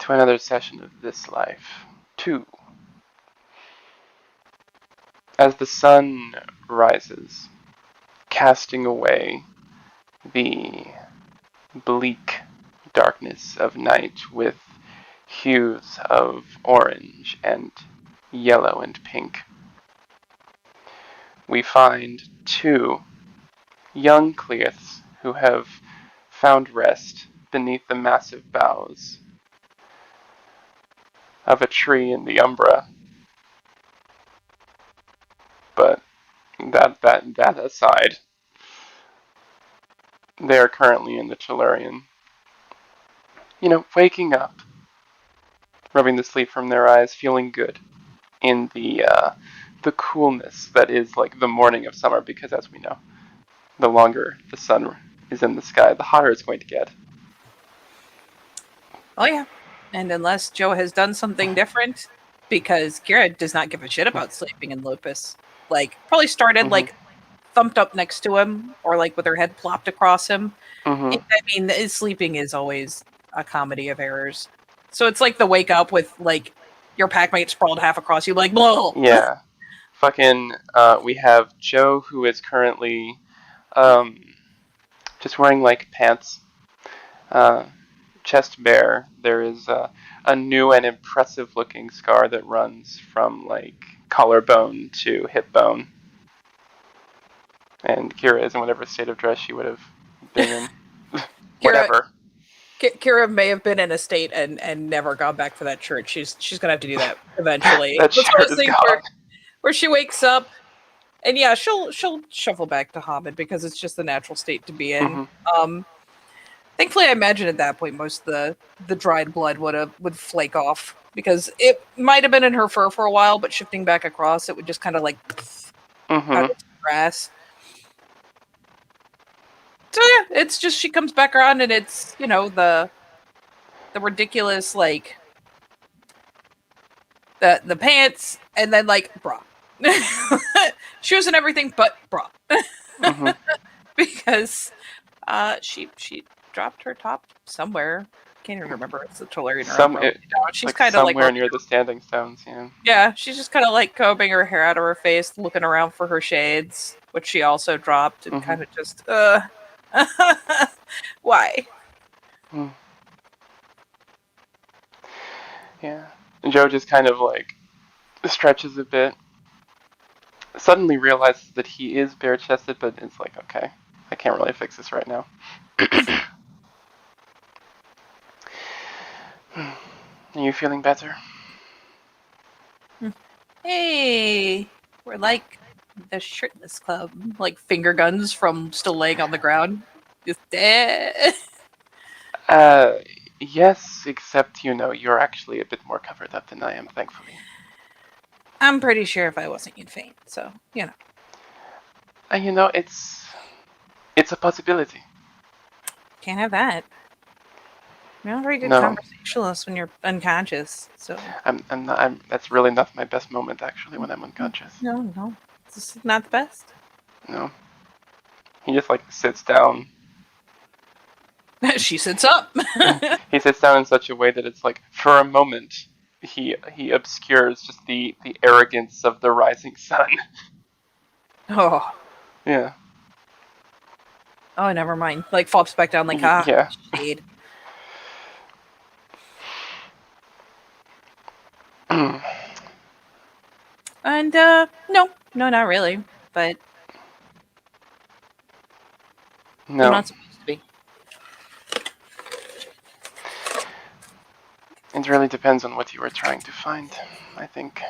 to another session of This Life 2. As the sun rises, casting away the bleak darkness of night with hues of orange and yellow and pink, we find two young Cleiths who have found rest beneath the massive boughs of a tree in the Umbra. But that aside, they are currently in the Tellurian. Waking up, rubbing the sleep from their eyes, feeling good in the coolness that is like the morning of summer. Because as we know, the longer the sun is in the sky, the hotter it's going to get. Oh yeah, and unless Joe has done something different, because Kira does not give a shit about sleeping in Lupus. Like, probably started like thumped up next to him, or like with her head plopped across him. Mm-hmm. I mean, sleeping is always a comedy of errors. So it's like the wake up with like your packmate sprawled half across you, like, blah. Yeah. Fucking, we have Joe, who is currently just wearing like pants, chest bare. There is a new and impressive looking scar that runs from like collarbone to hip bone. And Kira is in whatever state of dress she would have been in. Whatever. Kira may have been in a state and never gone back for that shirt. She's gonna have to do that eventually. That That's one of shirt those is things gone. where she wakes up and yeah, she'll shuffle back to Hamid because it's just the natural state to be in. Thankfully, I imagine at that point most of the dried blood would flake off because it might have been in her fur for a while, but shifting back across, it would just kind of like out of the grass. So yeah, it's just she comes back around and it's the ridiculous like the pants and then like bra, shoes and everything, but bra because she dropped her top somewhere. Can't even remember. It's the Tellurian or she's like kind of somewhere near the standing stones. Yeah. Yeah, she's just kind of like combing her hair out of her face, looking around for her shades, which she also dropped, and kind of just why? Yeah. And Joe just kind of like stretches a bit. Suddenly realizes that he is bare chested, but it's like, okay, I can't really fix this right now. Are you feeling better? Hey, we're like the shirtless club, like finger guns from still laying on the ground. Just Yes, except you're actually a bit more covered up than I am, thankfully. I'm pretty sure if I wasn't, you'd faint. So It's a possibility. can't have that. You're not a very good No, conversationalist when you're unconscious. So that's really not my best moment actually when I'm unconscious. no, it's not the best. No, he just like sits down. She sits up. He sits down in such a way that it's like for a moment he obscures just the arrogance of the rising sun. Oh. Yeah. Oh, never mind. Like flops back down like Yeah. shade. And no, not really. But No. I'm not supposed to be. It really depends on what you were trying to find, I think.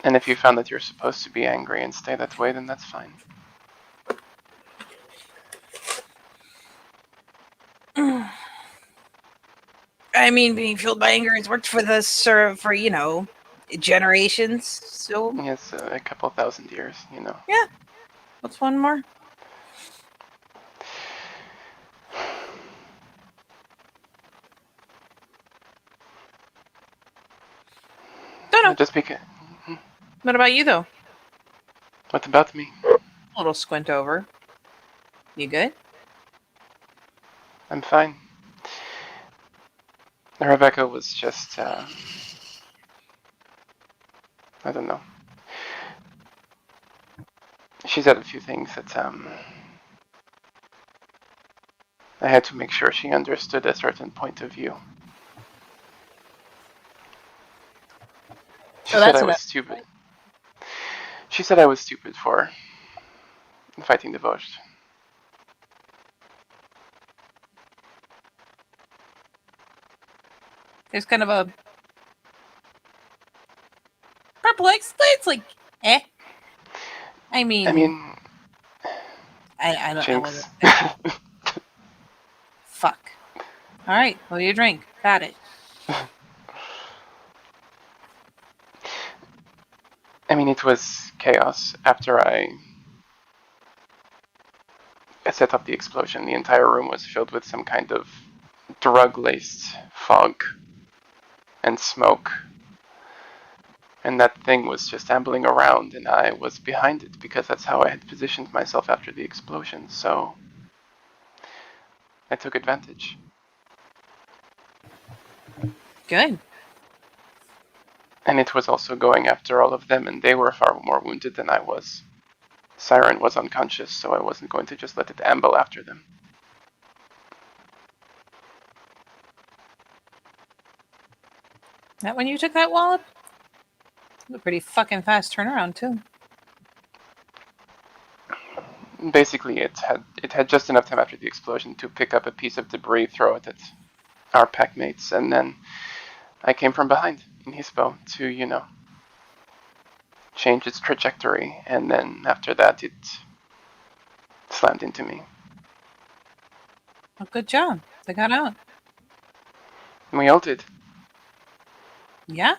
And if you found that you're supposed to be angry and stay that way, then that's fine. I mean, being fueled by anger has worked for generations. So Yes, a couple thousand years, Yeah. What's one more? Don't know. Just because. What about you though? What about me? A little squint over. You good? I'm fine. Rebecca was just, I don't know. She said a few things that I had to make sure she understood a certain point of view. She said I was stupid. Right? She said I was stupid for fighting the Vosges. There's kind of a perplexed. It's like, eh. I mean, I don't know what Jinx. to say. Fuck. All right, what do you drink? Got it. I mean, it was chaos after I set up the explosion. The entire room was filled with some kind of drug-laced fog and smoke. And that thing was just ambling around, and I was behind it because that's how I had positioned myself after the explosion. So I took advantage. Good. And it was also going after all of them, and they were far more wounded than I was. Siren was unconscious, so I wasn't going to just let it amble after them. That when you took that wallop? It was a pretty fucking fast turnaround, too. Basically, it had just enough time after the explosion to pick up a piece of debris, throw it at our pack mates, and then I came from behind in his bow to, change its trajectory, and then after that it slammed into me. Well, good job. They got out. And we all did. Yeah?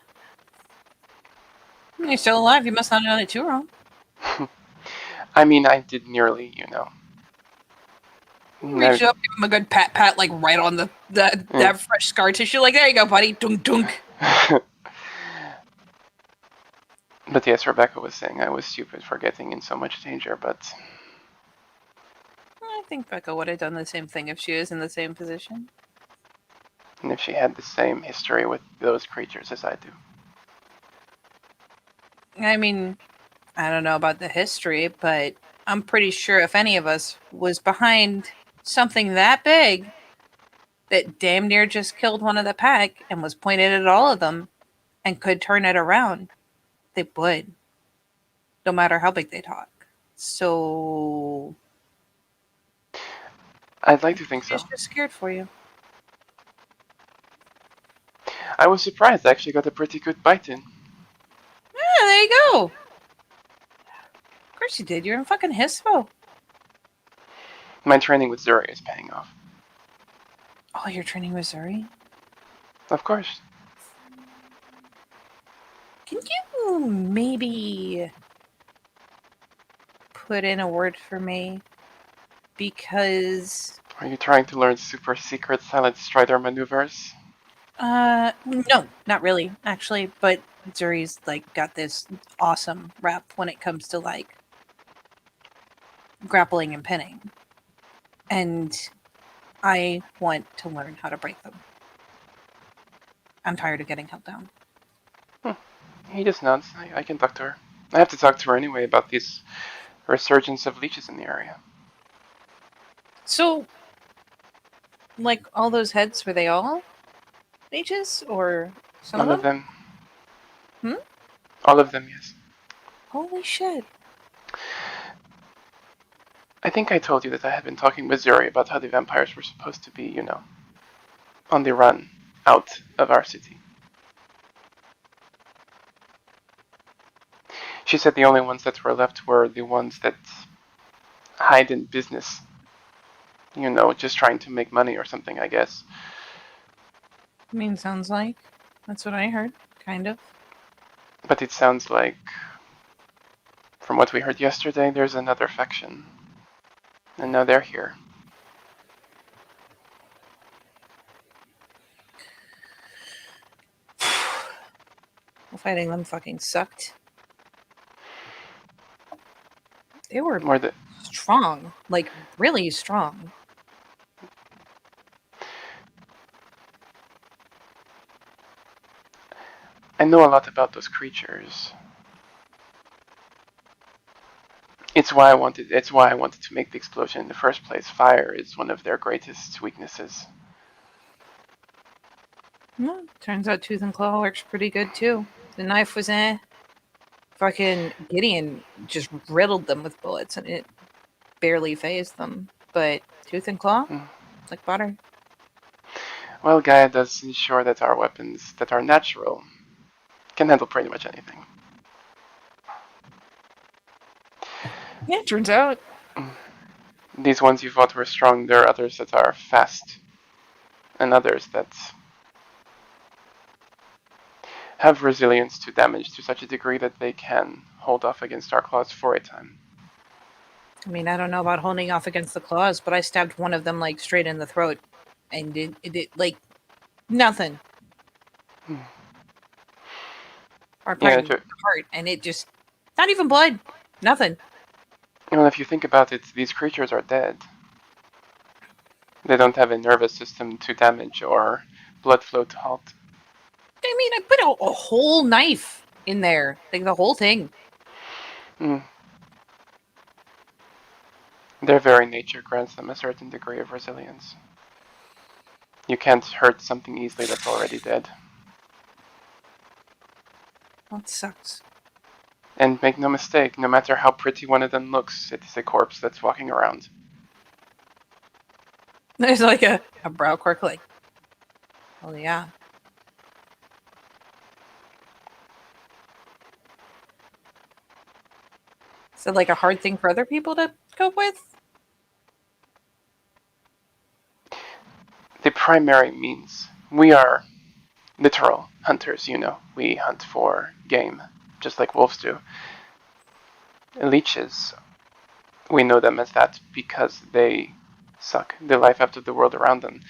You're still alive. You must not have done it too wrong. I mean, I did nearly, Reach up, give him a good pat, like right on that fresh scar tissue. Like, there you go, buddy. Dunk, dunk. But yes, Rebecca was saying I was stupid for getting in so much danger, but I think Becca would have done the same thing if she was in the same position. and if she had the same history with those creatures as I do. I mean, I don't know about the history, but I'm pretty sure if any of us was behind something that big that damn near just killed one of the pack and was pointed at all of them and could turn it around, they would. No matter how big they talk. So I'd like to think so. she's just scared for you. I was surprised. I actually got a pretty good bite in. Yeah, there you go. Of course you did. You're in fucking Hispo. My training with Zuri is paying off. Oh, you're training with Zuri? Of course. Can you maybe put in a word for me? Because Are you trying to learn super secret silent strider maneuvers? no, not really, actually. But Zuri's like got this awesome rep when it comes to like grappling and pinning, and I want to learn how to break them. I'm tired of getting held down. He just nods. I can talk to her. I have to talk to her anyway about this resurgence of leeches in the area. So, like all those heads, were they all mages or some All of them? Hmm? All of them, yes. Holy shit. I think I told you that I had been talking with Zuri about how the vampires were supposed to be, on the run out of our city. She said the only ones that were left were the ones that hide in business. Just trying to make money or something, I guess. I mean, sounds like that's what I heard, kind of. But it sounds like, from what we heard yesterday, there's another faction. And now they're here. Fighting them fucking sucked. They were strong, like really strong. I know a lot about those creatures. It's why I wanted to make the explosion in the first place. Fire is one of their greatest weaknesses. Well, turns out Tooth and Claw works pretty good too. The knife was fucking Gideon just riddled them with bullets and it barely phased them. But Tooth and Claw, it's like butter. Well, Gaia does ensure that our weapons that are natural can handle pretty much anything. Yeah, it turns out. These ones you fought were strong. There are others that are fast, and others that have resilience to damage to such a degree that they can hold off against our claws for a time. I mean, I don't know about holding off against the claws, but I stabbed one of them like straight in the throat, and it like nothing. Or pardon, the heart, and it just not even blood, nothing. Well, if you think about it, these creatures are dead. They don't have a nervous system to damage or blood flow to halt. I mean, I put a whole knife in there, like the whole thing. Their very nature grants them a certain degree of resilience. You can't hurt something easily that's already dead. That sucks. And make no mistake, no matter how pretty one of them looks, it is a corpse that's walking around. There's like a brow quirk, like, oh yeah. Is it like a hard thing for other people to cope with? The primary means we are literal hunters, you know. We hunt for game, just like wolves do. Leeches, we know them as that because they suck the life out of the world around them,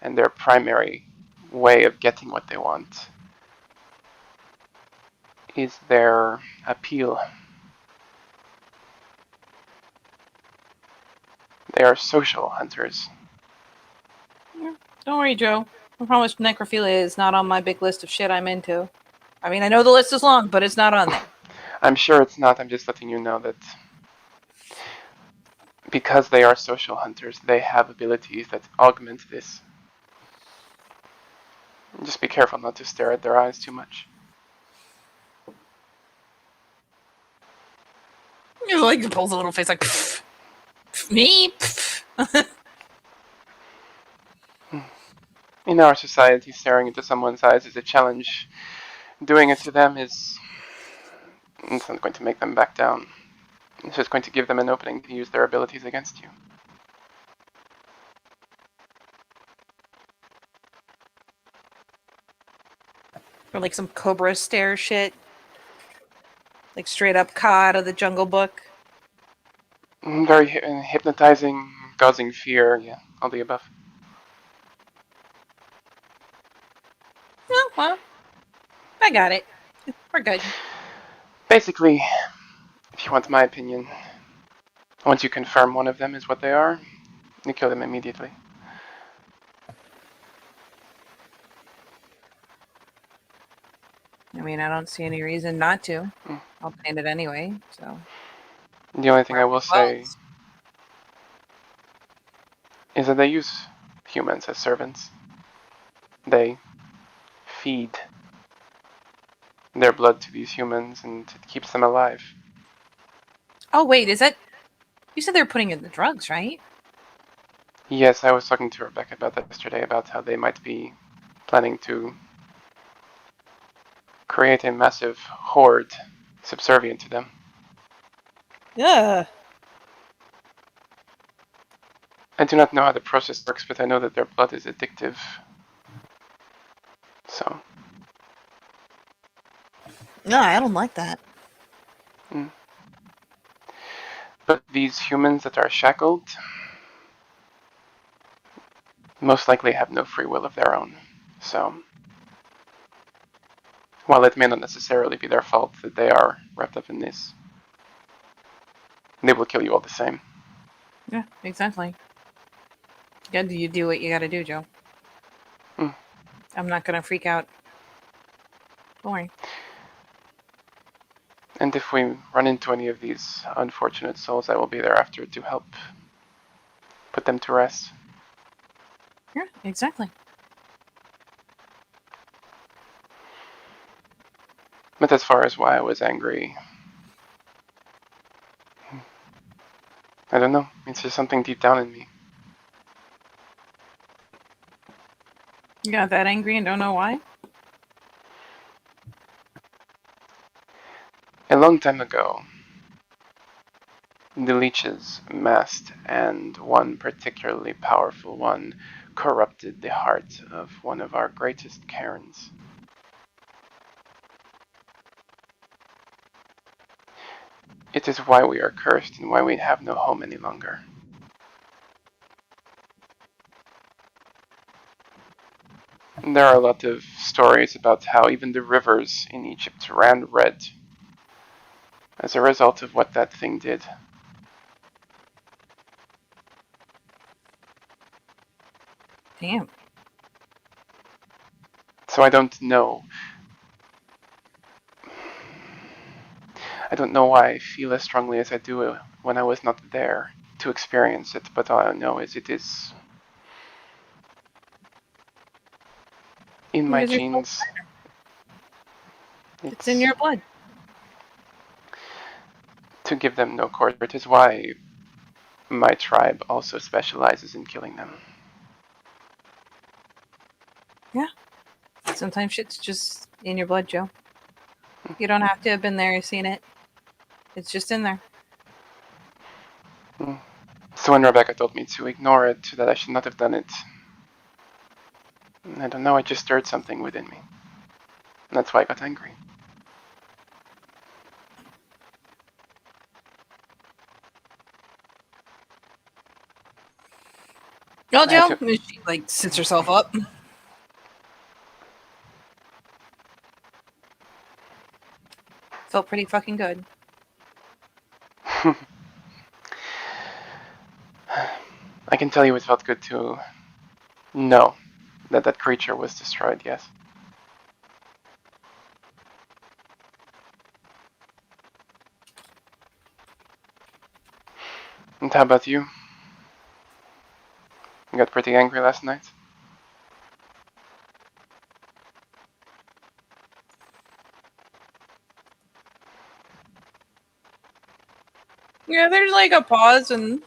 and their primary way of getting what they want is their appeal. They are social hunters. Yeah. Don't worry, Joe. I promise necrophilia is not on my big list of shit I'm into. I mean, I know the list is long, but it's not on there. I'm sure it's not. I'm just letting you know that because they are social hunters, they have abilities that augment this. Just be careful not to stare at their eyes too much. He like pulls a little face like, pff, pff, me? Pff. In our society, staring into someone's eyes is a challenge. Doing it to them it's not going to make them back down. It's just going to give them an opening to use their abilities against you. Or like some cobra stare shit. Like straight up Ka out of the Jungle Book. Very hypnotizing, causing fear, yeah, all the above. Oh, well, I got it. We're good. Basically, if you want my opinion, once you confirm one of them is what they are, you kill them immediately. I mean, I don't see any reason not to. I'll paint it anyway, so. The only thing I will say is that they use humans as servants. They feed their blood to these humans and it keeps them alive. Oh, wait, is that. You said they were putting in the drugs, right? Yes, I was talking to Rebecca about that yesterday, about how they might be planning to create a massive horde subservient to them. Yeah. I do not know how the process works, but I know that their blood is addictive. So. No, I don't like that. But these humans that are shackled most likely have no free will of their own. So, while it may not necessarily be their fault that they are wrapped up in this, they will kill you all the same. Yeah, exactly. You do what you gotta do, Joe. I'm not gonna freak out. Don't worry. And if we run into any of these unfortunate souls, I will be there after to help put them to rest. Yeah, exactly. But as far as why I was angry, I don't know. It's just something deep down in me. You got that angry and don't know why? A long time ago, the leeches massed, and one particularly powerful one corrupted the heart of one of our greatest cairns. It is why we are cursed and why we have no home any longer. And there are a lot of stories about how even the rivers in Egypt ran red as a result of what that thing did. Damn. So I don't know. I don't know why I feel as strongly as I do when I was not there to experience it, but all I know is it is in my Because you're so genes. it's in your blood. To give them no quarter. It is why my tribe also specializes in killing them. Yeah. Sometimes shit's just in your blood, Joe. You don't have to have been there or seen it. It's just in there. So when Rebecca told me to ignore it, that I should not have done it, I don't know, it just stirred something within me. And that's why I got angry. Well, Joe, she like sits herself up. Felt pretty fucking good. I can tell you it felt good to know that that creature was destroyed, yes. And how about you? You got pretty angry last night? Yeah, there's like a pause and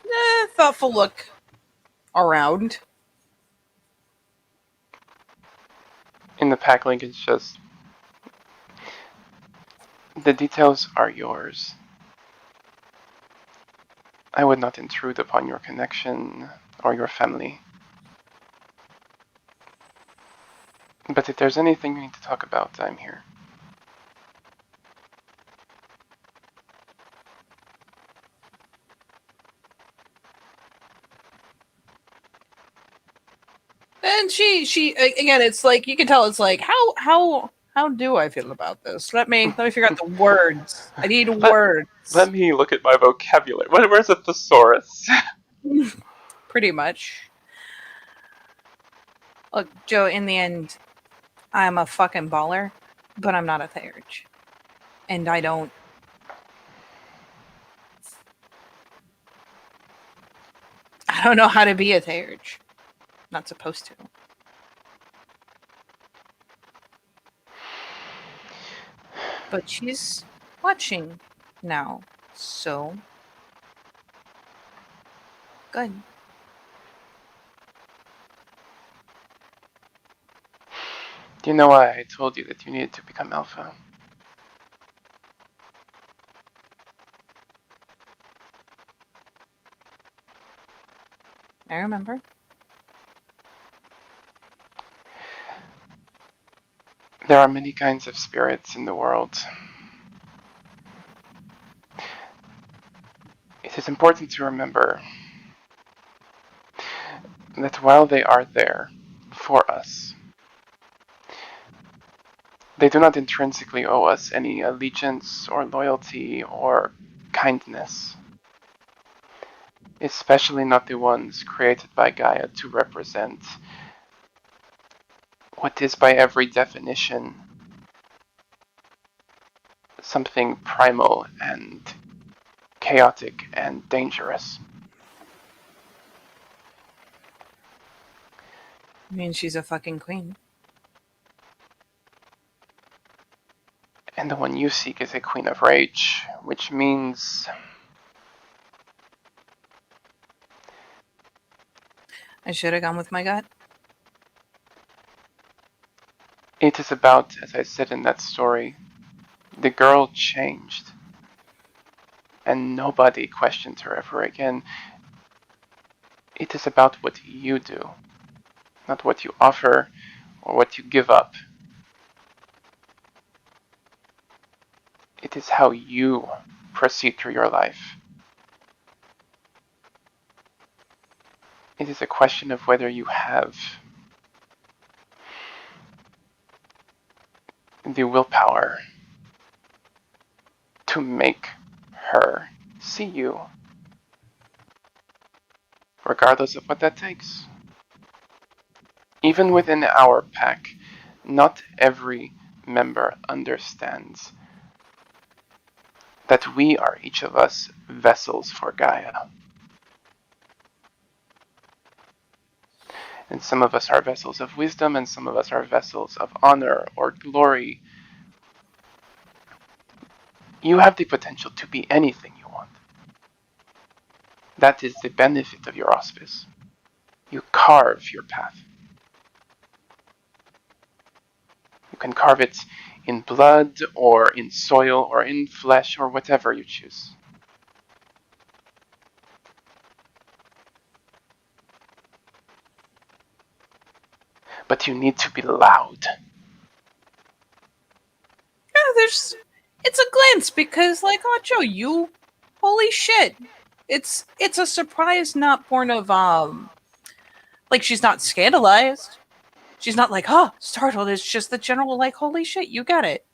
thoughtful look around. In the pack link, it's just the details are yours. I would not intrude upon your connection or your family. But if there's anything you need to talk about, I'm here. And she again, it's like you can tell. It's like how do I feel about this? Let me figure out the words. I need words. Let me look at my vocabulary. Where's a thesaurus? Pretty much. Look, Joe. In the end, I'm a fucking baller, but I'm not a Theurge, and I don't. I don't know how to be a Theurge. Not supposed to. But she's watching now, so good. Do you know why I told you that you needed to become alpha? I remember. There are many kinds of spirits in the world. It is important to remember that while they are there for us, they do not intrinsically owe us any allegiance or loyalty or kindness, especially not the ones created by Gaia to represent what is by every definition something primal and chaotic and dangerous. I mean, she's a fucking queen. And the one you seek is a queen of rage, which means I should have gone with my gut. it is about, as I said in that story, the girl changed. And nobody questioned her ever again. It is about what you do, not what you offer or what you give up. It is how you proceed through your life. It is a question of whether you have the willpower to make her see you, regardless of what that takes. Even within our pack, not every member understands that we are each of us vessels for Gaia. And some of us are vessels of wisdom, and some of us are vessels of honor or glory. You have the potential to be anything you want. That is the benefit of your auspice. You carve your path. You can carve it in blood, or in soil, or in flesh, or whatever you choose. But you need to be loud. Yeah, it's a glance because, like, oh, Joe, you, holy shit, it's a surprise not born of like, she's not scandalized, she's not like, oh, startled. It's just the general, like, holy shit, you got it.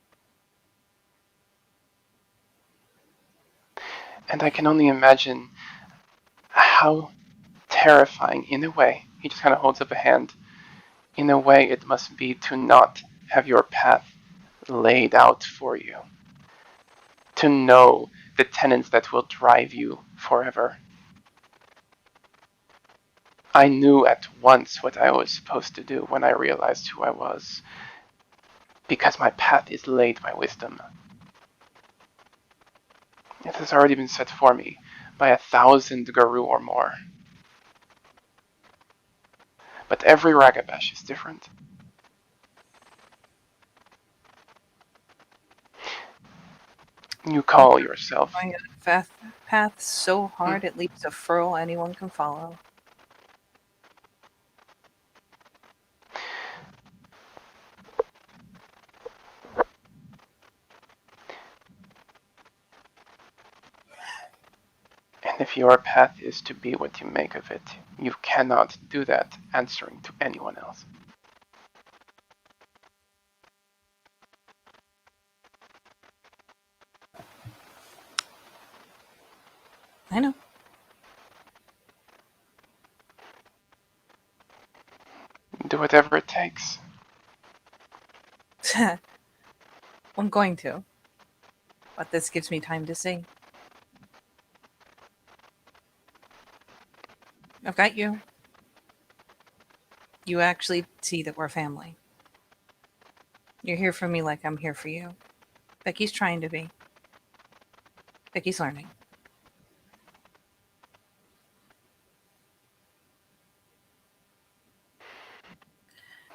And I can only imagine how terrifying, in a way, he just kind of holds up a hand, in a way it must be to not have your path laid out for you. To know the tenets that will drive you forever. I knew at once what I was supposed to do when I realized who I was, because my path is laid by wisdom. It has already been set for me by 1,000 Garou or more. But every Ragabash is different. You call yourself. Going a path so hard it leaves a furrow anyone can follow. And if your path is to be what you make of it, you cannot do that answering to anyone else. I know. Do whatever it takes. I'm going to. But this gives me time to see. I've got you. You actually see that we're family. You're here for me like I'm here for you. Becky's trying to be. Becky's learning.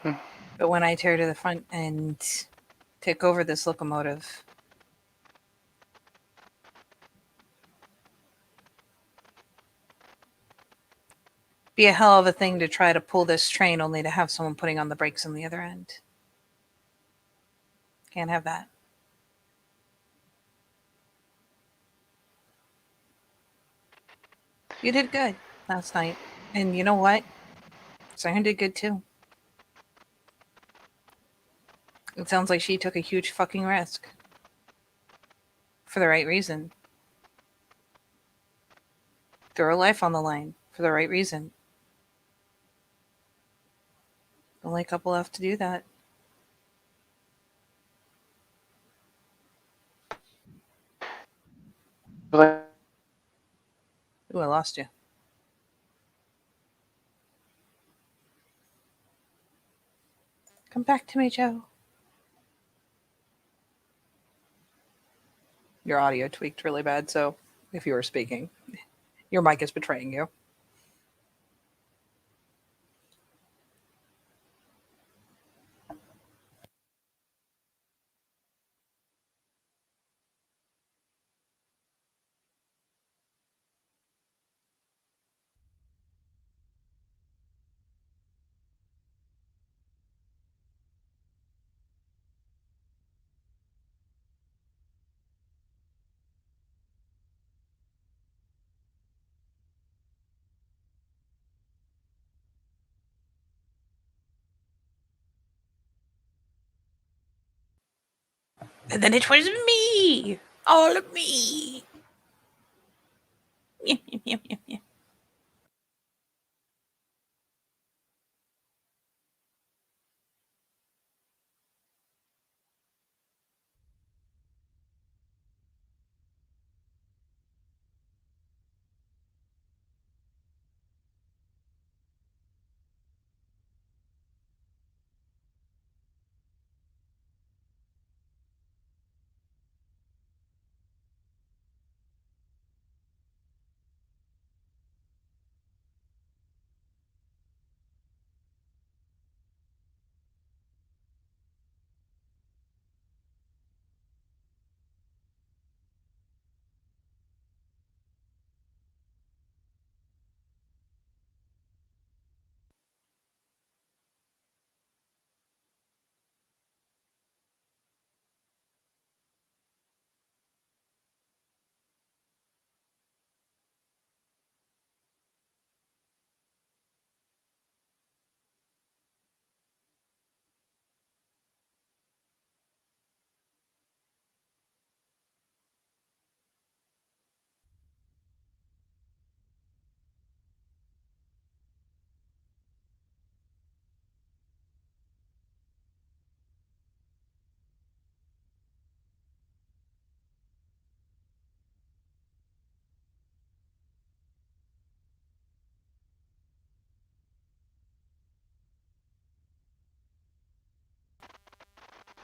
But when I tear to the front and take over this locomotive, be a hell of a thing to try to pull this train only to have someone putting on the brakes on the other end. Can't have that. You did good last night. And you know what? Siren did good too. It sounds like she took a huge fucking risk. For the right reason. Threw her life on the line. For the right reason. Only a couple left to do that. lost you. Come back to me, Joe. Your audio tweaked really bad, so if you were speaking, your mic is betraying you. And then it was me! All of me!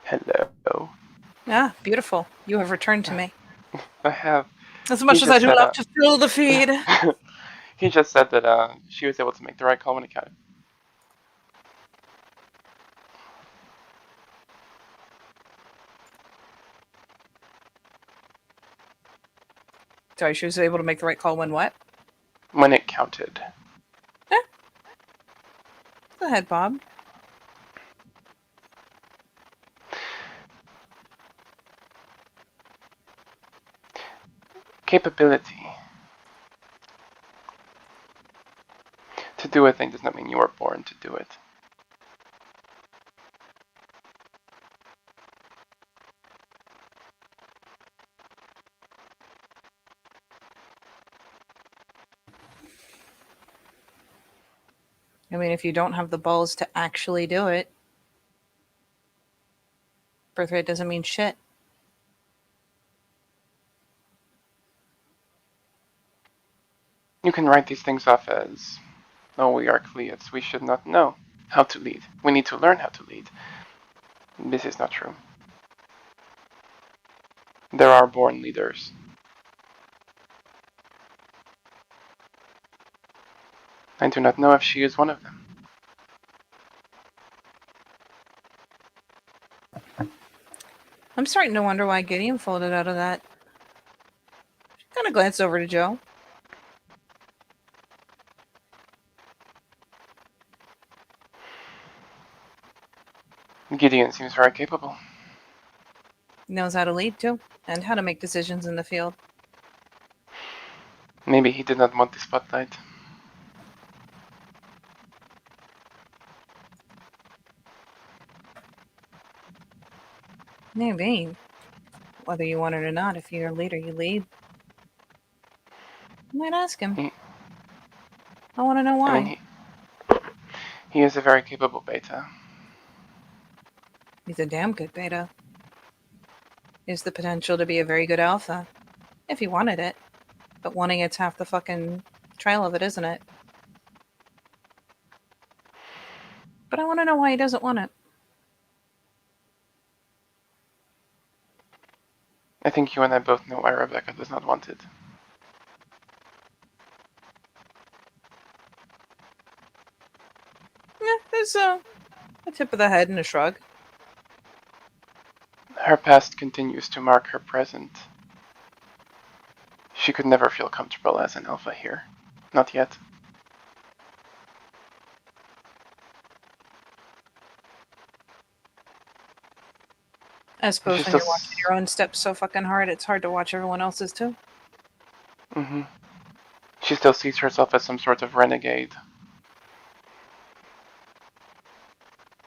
Hello. Ah, beautiful. You have returned to me. I have. As much as I do love to fill the feed. He just said that she was able to make the right call when it counted. Sorry, she was able to make the right call when what? When it counted. Go ahead, Bob. Capability. To do a thing does not mean you were born to do it. I mean, if you don't have the balls to actually do it, birthright doesn't mean shit. You can write these things off as, oh, we are Cleats. We should not know how to lead. We need to learn how to lead. This is not true. There are born leaders. I do not know if she is one of them. I'm starting to wonder why Gideon folded out of that. She kind of glanced over to Joe. Gideon seems very capable. Knows how to lead too, and how to make decisions in the field. Maybe he did not want the spotlight. Maybe. Whether you want it or not, if you're a leader, you lead. I might ask him. I want to know why. I mean, he is a very capable beta. He's a damn good beta. He has the potential to be a very good alpha. If he wanted it. But wanting it's half the fucking Trial of it, isn't it? But I want to know why he doesn't want it. I think you and I both know why Rebecca does not want it. Yeah, there's a tip of the head and a shrug. Her past continues to mark her present. She could never feel comfortable as an alpha here. Not yet. I suppose She's when still. you're watching your own steps so fucking hard, it's hard to watch everyone else's too. Mm-hmm. She still sees herself as some sort of renegade.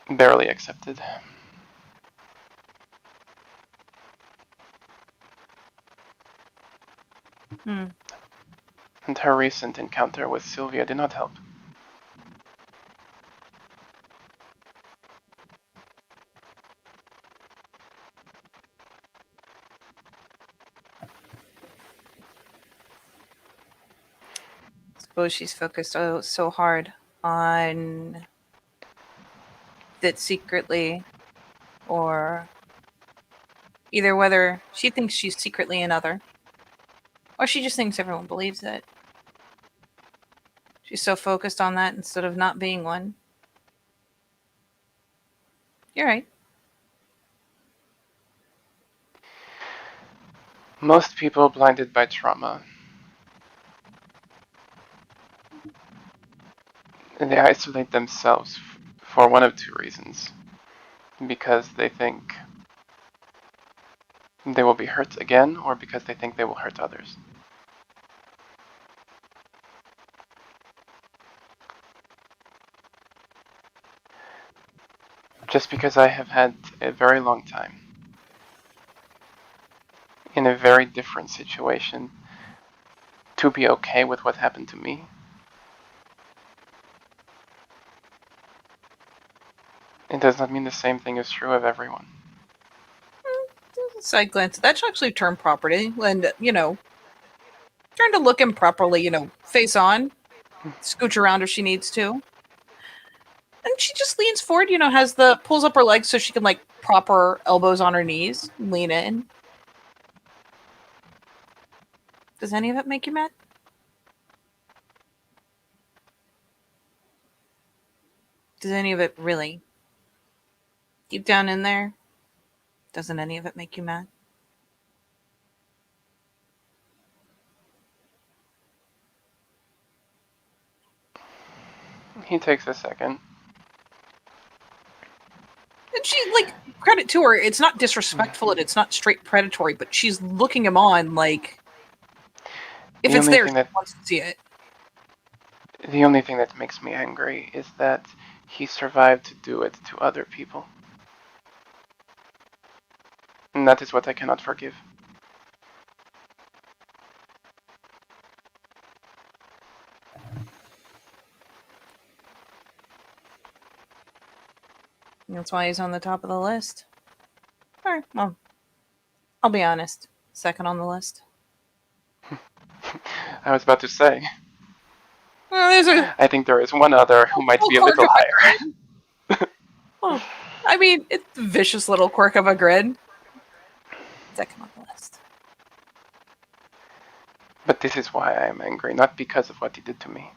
Barely accepted. Hmm. And her recent encounter with Sylvia did not help. Suppose she's focused so hard on that secretly, or either whether she thinks she's secretly another, or she just thinks everyone believes it. She's so focused on that instead of not being one. You're right. Most people blinded by trauma, they isolate themselves for one of two reasons. Because they think they will be hurt again, or because they think they will hurt others. Just because I have had a very long time in a very different situation to be okay with what happened to me, it does not mean the same thing is true of everyone. Side glance. That's actually term property. And, trying to look him properly, face on, scooch around if she needs to. And she just leans forward, pulls up her legs so she can, prop her elbows on her knees, lean in. Does any of it make you mad? Does any of it really? Deep down in there, doesn't any of it make you mad? He takes a second. And she, credit to her, it's not disrespectful and it's not straight predatory, but she's looking him on like, if it's there, she wants to see it. The only thing that makes me angry is that he survived to do it to other people. And that is what I cannot forgive. That's why he's on the top of the list. Alright, well, I'll be honest. Second on the list. I was about to say. Well, I think there is one other who might be a little higher. Well, I mean, it's a vicious little quirk of a grin. Second on the list. But this is why I am angry, not because of what he did to me.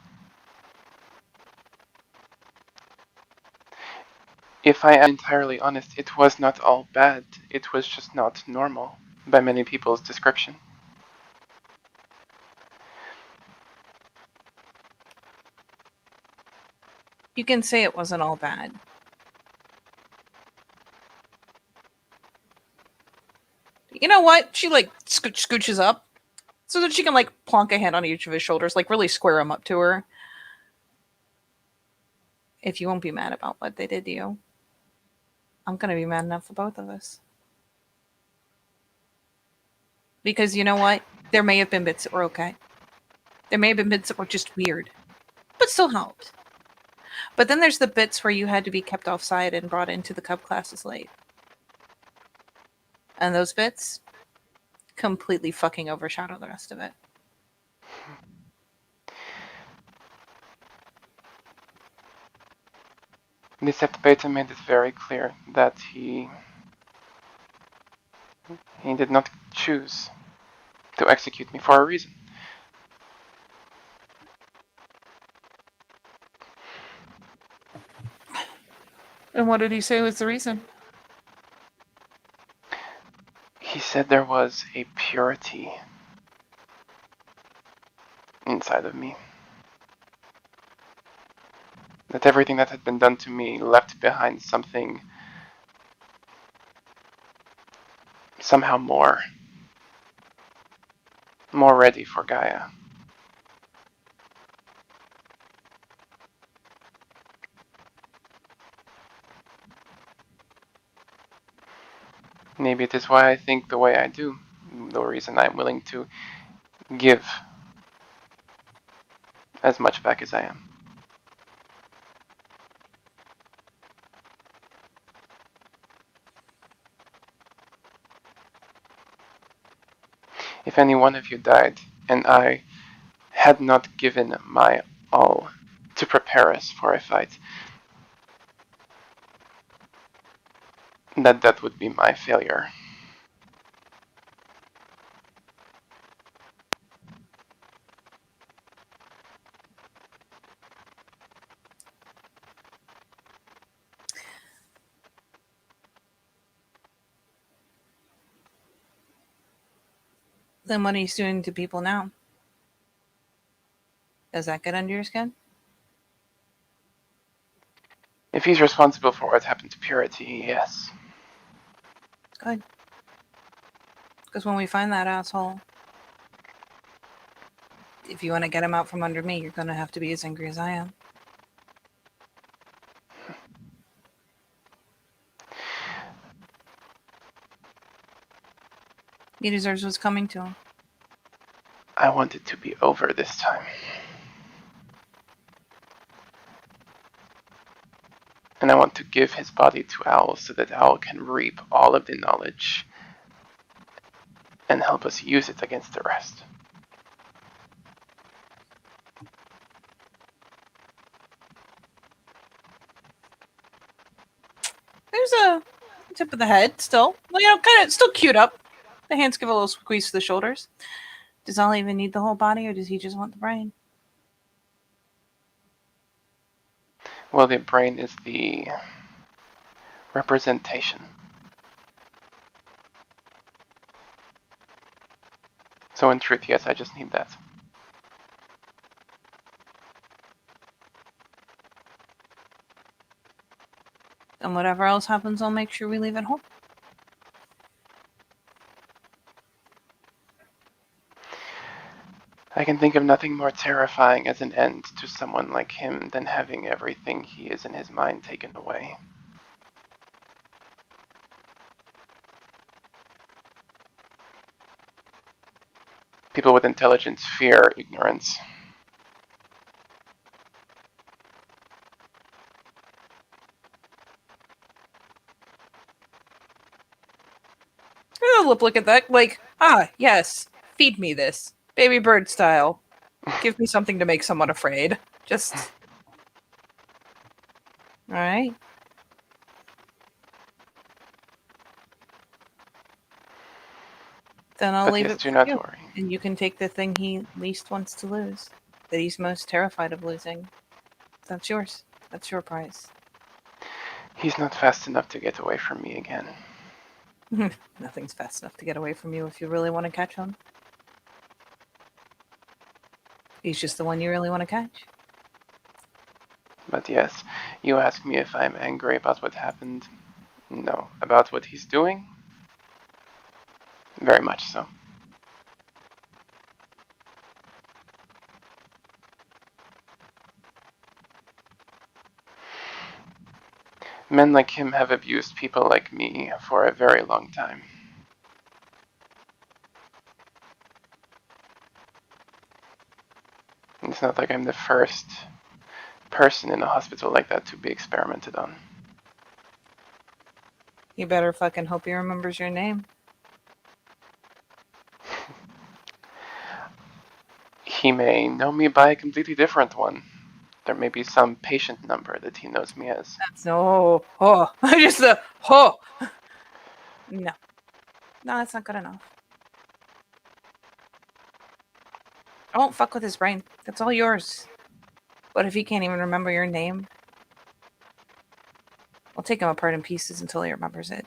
If I am entirely honest, it was not all bad. It was just not normal, by many people's description. You can say it wasn't all bad. You know what? She, scooches up so that she can, plonk a hand on each of his shoulders, really square him up to her. If you won't be mad about what they did to you, I'm going to be mad enough for both of us. Because you know what? There may have been bits that were okay. There may have been bits that were just weird, but still helped. But then there's the bits where you had to be kept offside and brought into the Cub classes late. And those bits completely fucking overshadow the rest of it. The Sept Beta made it very clear that he did not choose to execute me for a reason. And what did he say was the reason? He said there was a purity inside of me. That everything that had been done to me left behind something somehow more ready for Gaia. Maybe it is why I think the way I do, the reason I'm willing to give as much back as I am. If any one of you died and I had not given my all to prepare us for a fight, that would be my failure. Then what he's doing to people now? Does that get under your skin? If he's responsible for what happened to Purity, yes. Good. Because when we find that asshole, if you want to get him out from under me, you're going to have to be as angry as I am. He deserves what's coming to him. I want it to be over this time. And I want to give his body to Owl so that Owl can reap all of the knowledge and help us use it against the rest. There's a tip of the head still. Well, kind of still queued up. The hands give a little squeeze to the shoulders. Does Ollie even need the whole body, or does he just want the brain? Well, the brain is the representation. So in truth, yes, I just need that. And whatever else happens, I'll make sure we leave it home. I can think of nothing more terrifying as an end to someone like him than having everything he is in his mind taken away. People with intelligence fear ignorance. Look at that. Yes, feed me this. Baby bird style. Give me something to make someone afraid. Just. Alright. Then I'll leave it do with not you. worry. And you can take the thing he least wants to lose. That he's most terrified of losing. That's yours. That's your prize. He's not fast enough to get away from me again. Nothing's fast enough to get away from you if you really want to catch him. He's just the one you really want to catch. But yes, you ask me if I'm angry about what happened. No. About what he's doing? Very much so. Men like him have abused people like me for a very long time. It's not like I'm the first person in a hospital like that to be experimented on. You better fucking hope he remembers your name. He may know me by a completely different one There may be some patient number that he knows me as. That's no. Oh, just the oh. No, that's not good enough. I won't fuck with his brain. That's all yours. But if he can't even remember your name, I'll take him apart in pieces until he remembers it.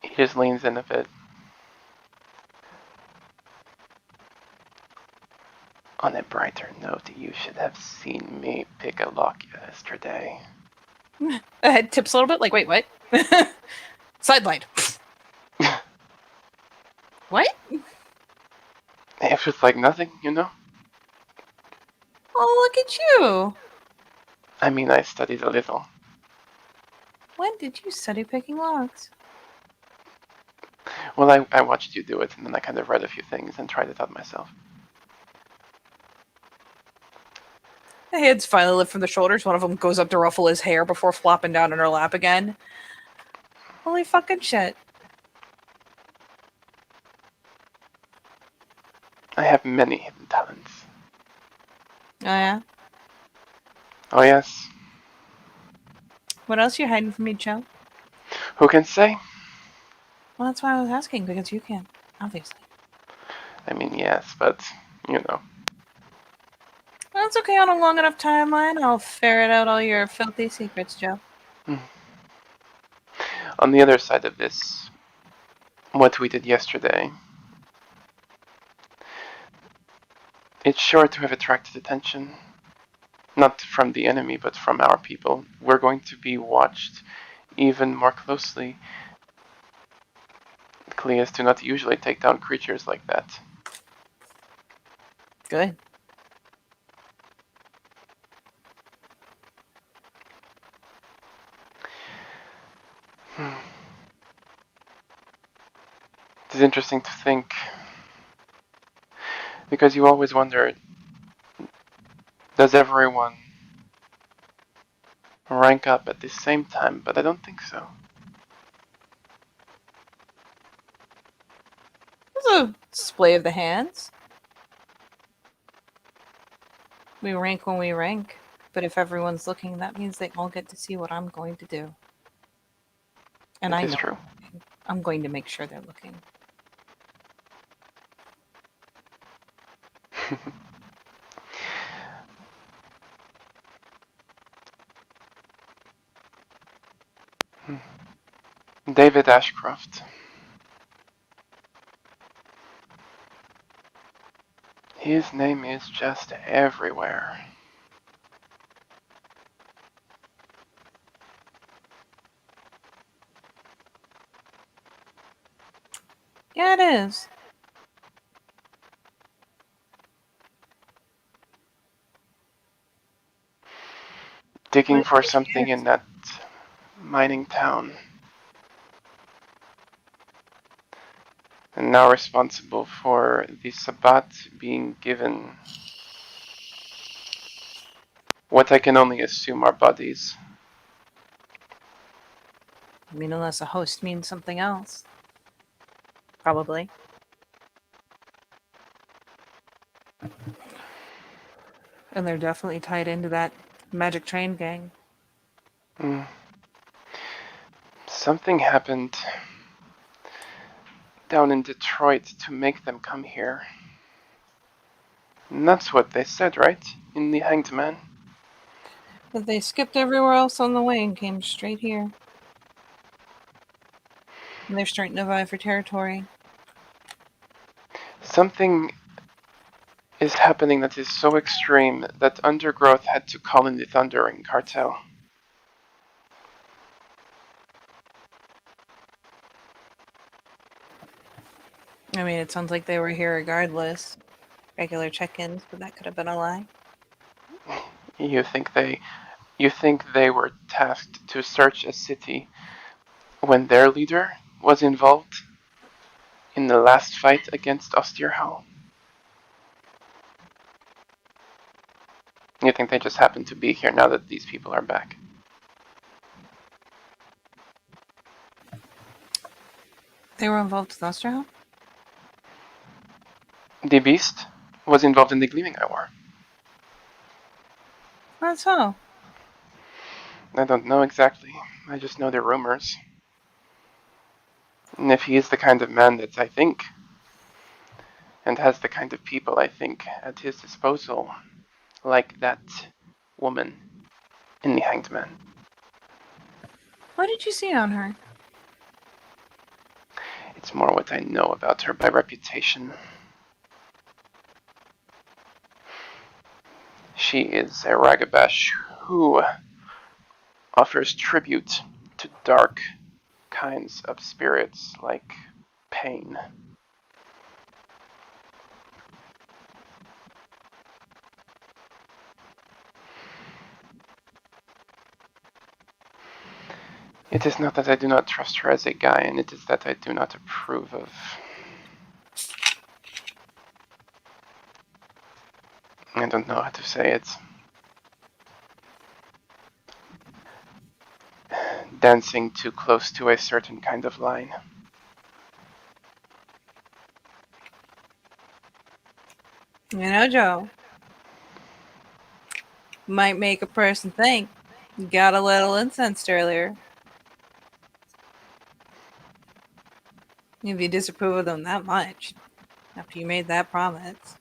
He just leans in a bit. On a brighter note, you should have seen me pick a lock yesterday. The head tips a little bit, like, wait, what? Sidelined. What? It was like nothing, you know? Oh, look at you. I mean, I studied a little. When did you study picking locks? Well, I watched you do it, and then I kind of read a few things and tried it out myself. The heads finally lift from the shoulders. One of them goes up to ruffle his hair before flopping down in her lap again. Holy fucking shit. I have many hidden talents. Oh, yeah? Oh, yes. What else are you hiding from me, Joe? Who can say? Well, that's why I was asking, because you can, obviously. I mean, yes, but, you know. Well, it's okay. On a long enough timeline, I'll ferret out all your filthy secrets, Joe. On the other side of this, what we did yesterday, it's sure to have attracted attention. Not from the enemy, but from our people. We're going to be watched even more closely. Cleas do not usually take down creatures like that. Good. It is interesting to think, because you always wonder, does everyone rank up at the same time? But I don't think so. There's a display of the hands. We rank when we rank, but if everyone's looking, that means they all get to see what I'm going to do. And I know True. I'm going to make sure they're looking. David Ashcroft. His name is just everywhere. Yeah, it is. Digging for something in that mining town. And now responsible for the Sabbat being given what I can only assume are bodies. I mean, unless a host means something else. Probably. And they're definitely tied into that Magic Train gang. Something happened down in Detroit to make them come here. And that's what they said, right? In the Hanged Man. But they skipped everywhere else on the way and came straight here. And they're starting to vie for territory. Something is happening that is so extreme that Undergrowth had to call in the Thundering Cartel. I mean, it sounds like they were here regardless. Regular check-ins, but that could have been a lie. You think they were tasked to search a city when their leader was involved in the last fight against Osterhal? You think they just happened to be here now that these people are back? They were involved with Osterhal? The beast was involved in the Gleaming Eye War. That's all. I don't know exactly. I just know they're rumors. And if he is the kind of man that I think, and has the kind of people I think at his disposal, like that woman in The Hanged Man. What did you see on her? It's more what I know about her by reputation. She is a Ragabash who offers tribute to dark kinds of spirits like pain. It is not that I do not trust her as a guy, and it is that I do not approve of. I don't know how to say it. Dancing too close to a certain kind of line. You know, Joe, might make a person think you got a little incensed earlier. If you disapprove of them that much after you made that promise.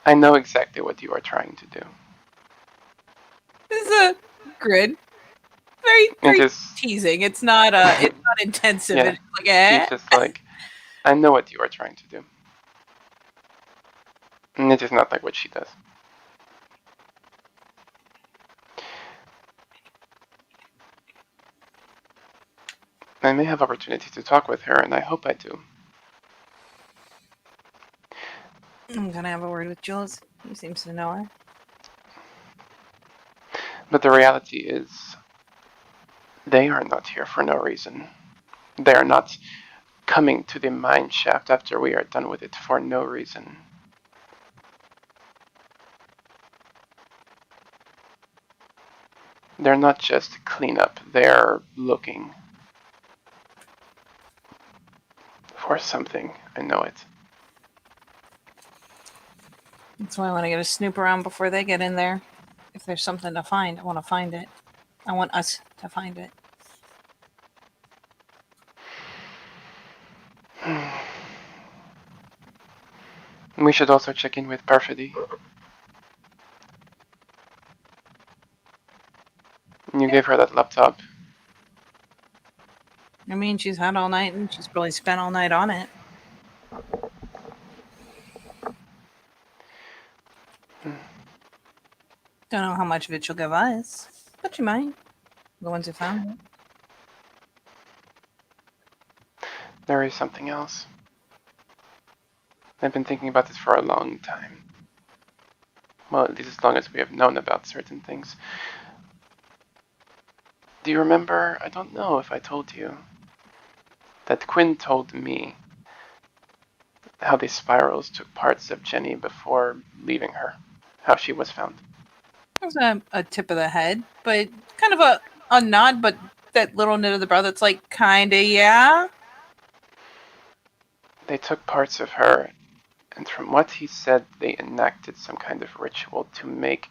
I know exactly what you are trying to do. This is a grid. Very teasing. It's not intensive. Yeah, it's like, she's just like, I know what you are trying to do. And it is not like what she does. I may have opportunity to talk with her, and I hope I do. I'm gonna have a word with Jules. He seems to know her. But the reality is, they are not here for no reason. They are not coming to the mine shaft after we are done with it for no reason. They're not just cleanup, they're looking for something. I know it. That's why I want to get a snoop around before they get in there. If there's something to find, I want to find it. I want us to find it. We should also check in with Perfidy. You gave her that laptop. I mean, she's had all night and she's probably spent all night on it. Don't know how much of it she'll give us, but she might. The ones who found it. There is something else. I've been thinking about this for a long time. Well, at least as long as we have known about certain things. Do you remember? I don't know if I told you. That Quinn told me how the spirals took parts of Jenny before leaving her. How she was found. It was a tip of the head, but kind of a nod, but that little knit of the brow that's like, kinda, yeah? They took parts of her, and from what he said, they enacted some kind of ritual to make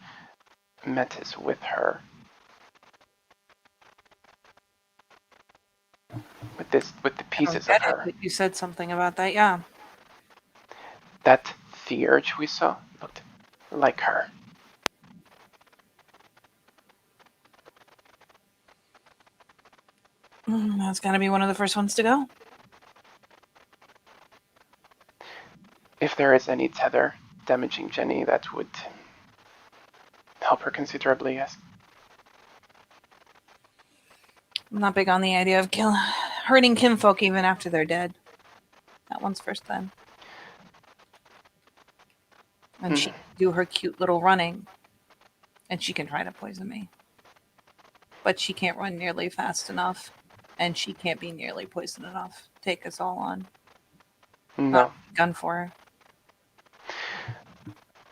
Metis with her. With the pieces of her. You said something about that, yeah. That Theurge we saw looked like her. That's gotta be one of the first ones to go. If there is any tether damaging Jenny, that would help her considerably, yes. I'm not big on the idea of hurting kinfolk even after they're dead. That one's first then. And she can do her cute little running. And she can try to poison me. But she can't run nearly fast enough. And she can't be nearly poison enough to take us all on. No. Gun for her.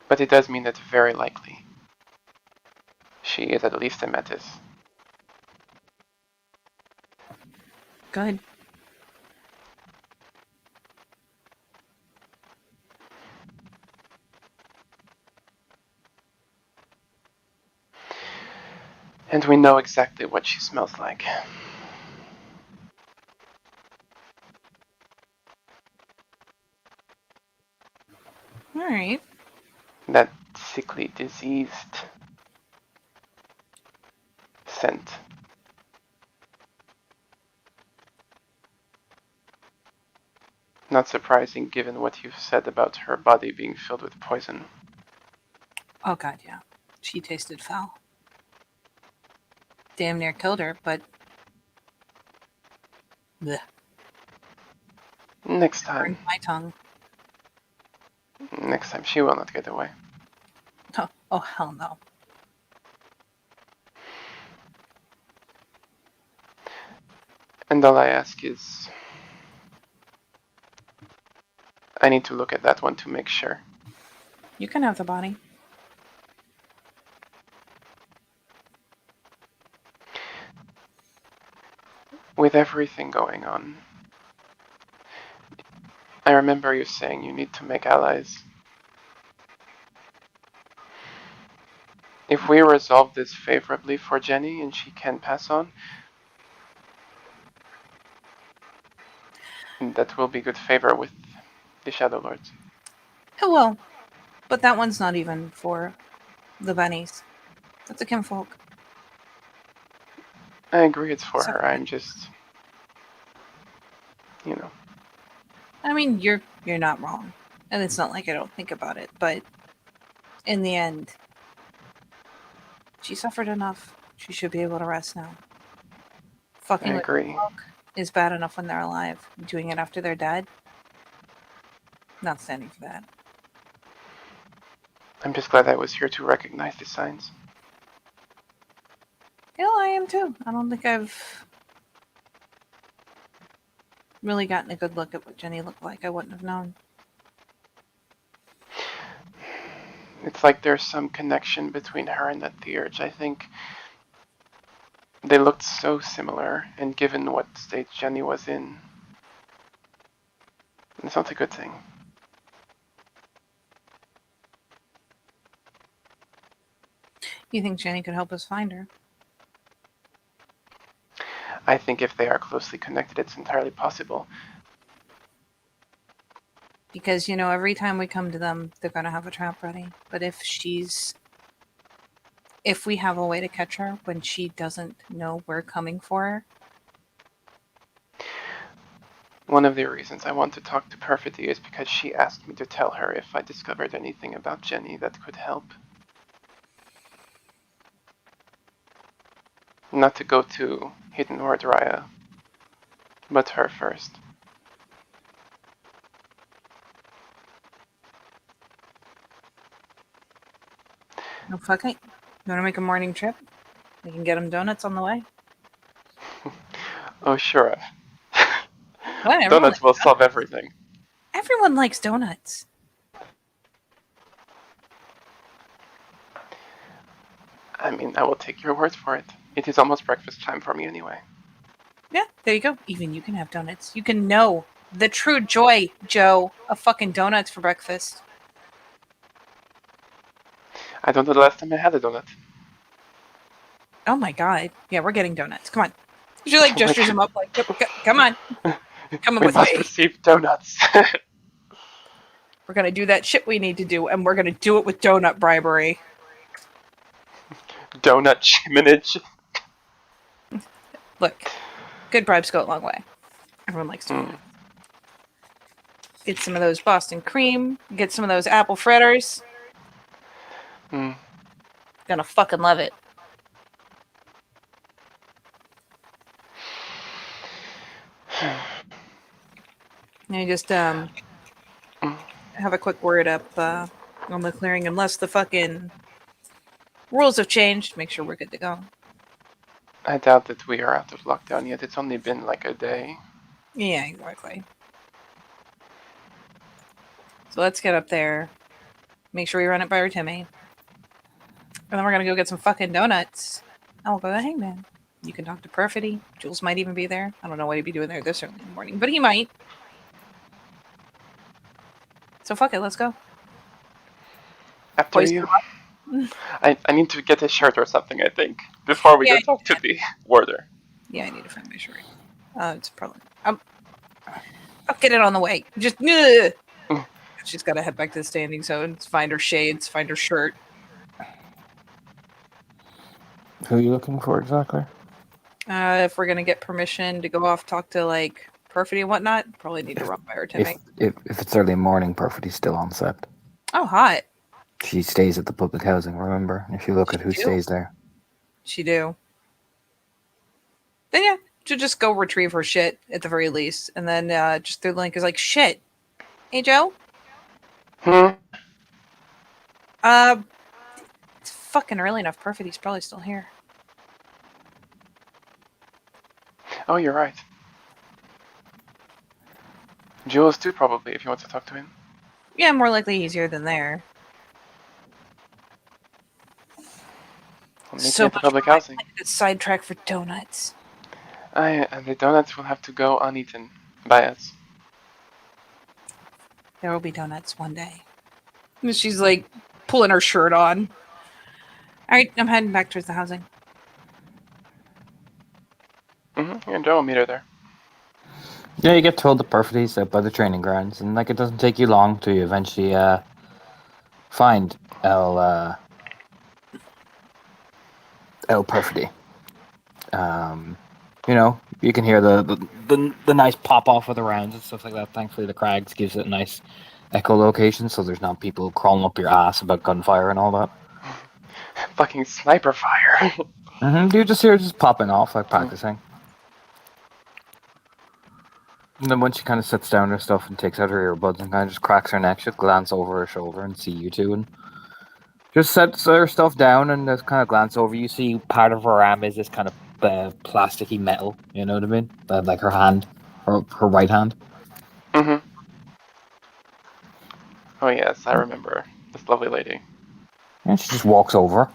But it does mean that very likely she is at least a Metis. Good. And we know exactly what she smells like. All right. That sickly, diseased scent. Not surprising given what you've said about her body being filled with poison. Oh god, yeah. She tasted foul. Damn near killed her, but bleh, Next time. burned my tongue. Next time she will not get away. Oh hell no. And all I ask is, I need to look at that one to make sure. You can have the body. With everything going on, I remember you saying you need to make allies. If we resolve this favorably for Jenny and she can pass on, that will be good favor with the Shadow Lords. Oh well. But that one's not even for the bunnies. That's a kinfolk. I agree it's for So, her. I'm just, you know. I mean, you're not wrong. And it's not like I don't think about it, but in the end, she suffered enough. She should be able to rest now. Fucking I with agree. folk is bad enough when they're alive. Doing it after they're dead, not standing for that. I'm just glad I was here to recognize the signs. Yeah, I am too. I don't think I've really gotten a good look at what Jenny looked like. I wouldn't have known. It's like there's some connection between her and that Theurge. I think they looked so similar, and given what state Jenny was in, it's not a good thing. You think Jenny could help us find her? I think if they are closely connected, it's entirely possible. Because, you know, every time we come to them, they're going to have a trap ready. But if we have a way to catch her when she doesn't know we're coming for her. One of the reasons I want to talk to Perfidy is because she asked me to tell her if I discovered anything about Jenny that could help. Not to go to Hidden Word Raya, but her first. No fuck it. You want to make a morning trip? We can get them donuts on the way. Oh, sure. What? Donuts will solve everything. Everyone likes donuts. I mean, I will take your word for it. It is almost breakfast time for me anyway. Yeah, there you go. Even you can have donuts. You can know the true joy, Joe, of fucking donuts for breakfast. I don't know the last time I had a donut. Oh my god. Yeah, we're getting donuts. Come on. She like gestures him up like, come on. Come on we with must me. receive donuts. We're gonna do that shit we need to do, and we're gonna do it with donut bribery. Donut chiminage. Look, good bribes go a long way. Everyone likes donuts. Get some of those Boston cream. Get some of those apple fritters. Gonna fucking love it. And you just have a quick word up on the clearing, unless the fucking rules have changed. Make sure we're good to go. I doubt that we are out of lockdown yet. It's only been like a day. Yeah, exactly. So let's get up there. Make sure we run it by our Timmy. And then we're gonna go get some fucking donuts. And we'll go to Hangman. You can talk to Perfidy. Jules might even be there. I don't know what he'd be doing there this early in the morning, but he might. So fuck it, let's go. After you. I need to get a shirt or something, I think, before we go talk to the warder. Yeah, I need to find my shirt. It's probably... I'll get it on the way. Just... She's got to head back to the standing zone, find her shades, find her shirt. Who are you looking for exactly? If we're going to get permission to go off, talk to, like, Perfidy and whatnot, probably need to run by her, Timmy. If it's early morning, Perfidy's still on set. Oh, hot. She stays at the public housing, remember? If you look at who stays there. She do. Then yeah, she'll just go retrieve her shit at the very least. And then just through the link is like, shit. Hey, Joe? It's fucking early enough. Perfidy's probably still here. Oh, you're right. Jules too, probably, if you want to talk to him. Yeah, more likely he's here than there. So much public housing. Sidetrack for donuts. And the donuts will have to go uneaten by us. There will be donuts one day. And she's like pulling her shirt on. Alright, I'm heading back towards the housing. And Joe will meet her there. Yeah, you get told the Perfidy's out by the training grounds, and like it doesn't take you long to eventually find El Perfidy. You know, you can hear the nice pop off of the rounds and stuff like that. Thankfully, the Crags gives it a nice echolocation, so there's not people crawling up your ass about gunfire and all that. Fucking sniper fire. You just hear it just popping off, like practicing. And then once she kind of sits down her stuff and takes out her earbuds and kind of just cracks her neck, she'll glance over her shoulder and see you two, and just sets her stuff down and just kind of glance over. You see part of her arm is this kind of plasticky metal, you know what I mean? Like her hand, her right hand. Oh yes, I remember this lovely lady. And she just walks over.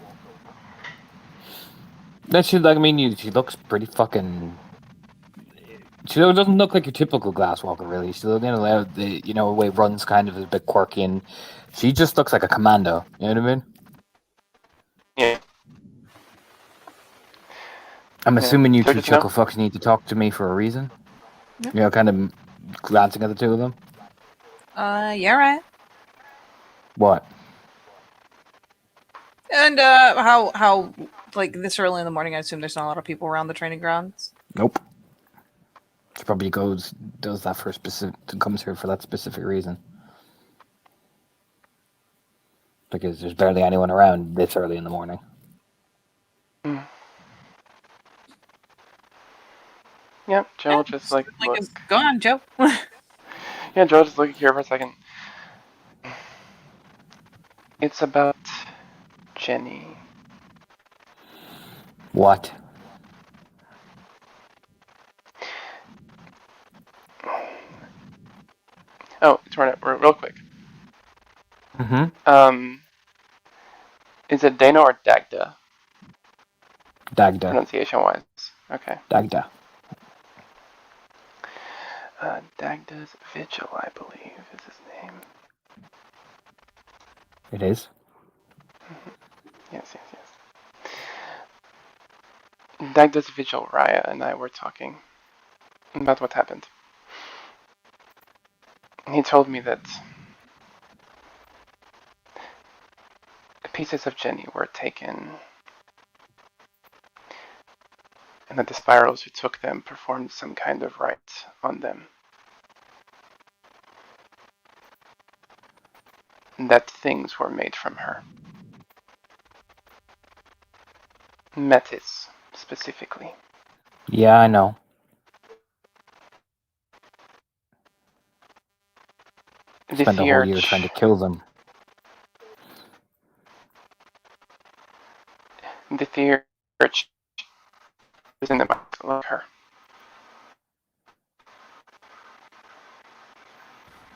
Then she looks pretty fucking. She doesn't look like your typical glass walker, really. She, the way runs kind of is a bit quirky, and she just looks like a commando. You know what I mean? Yeah. I'm assuming you two chuckle fucks need to talk to me for a reason. Yeah. You know, kind of glancing at the two of them. Yeah, right. What? And how like this early in the morning? I assume there's not a lot of people around the training grounds. Nope. She probably does that for comes here for that specific reason. Because there's barely anyone around this early in the morning. Yeah, Joe just like go on, Joe. Yeah, Joe just looking here for a second. It's about Jenny. What? Oh, turn it real quick. Is it Dana or Dagda? Dagda. Pronunciation-wise. Okay. Dagda. Dagda's Vigil, I believe, is his name. It is? Yes. Dagda's Vigil, Raya and I were talking about what happened. He told me that the pieces of Jenny were taken and that the spirals who took them performed some kind of rite on them. And that things were made from her. Metis, specifically. Yeah, I know. Spent a whole year trying to kill them. The Theurge was in the mind like her.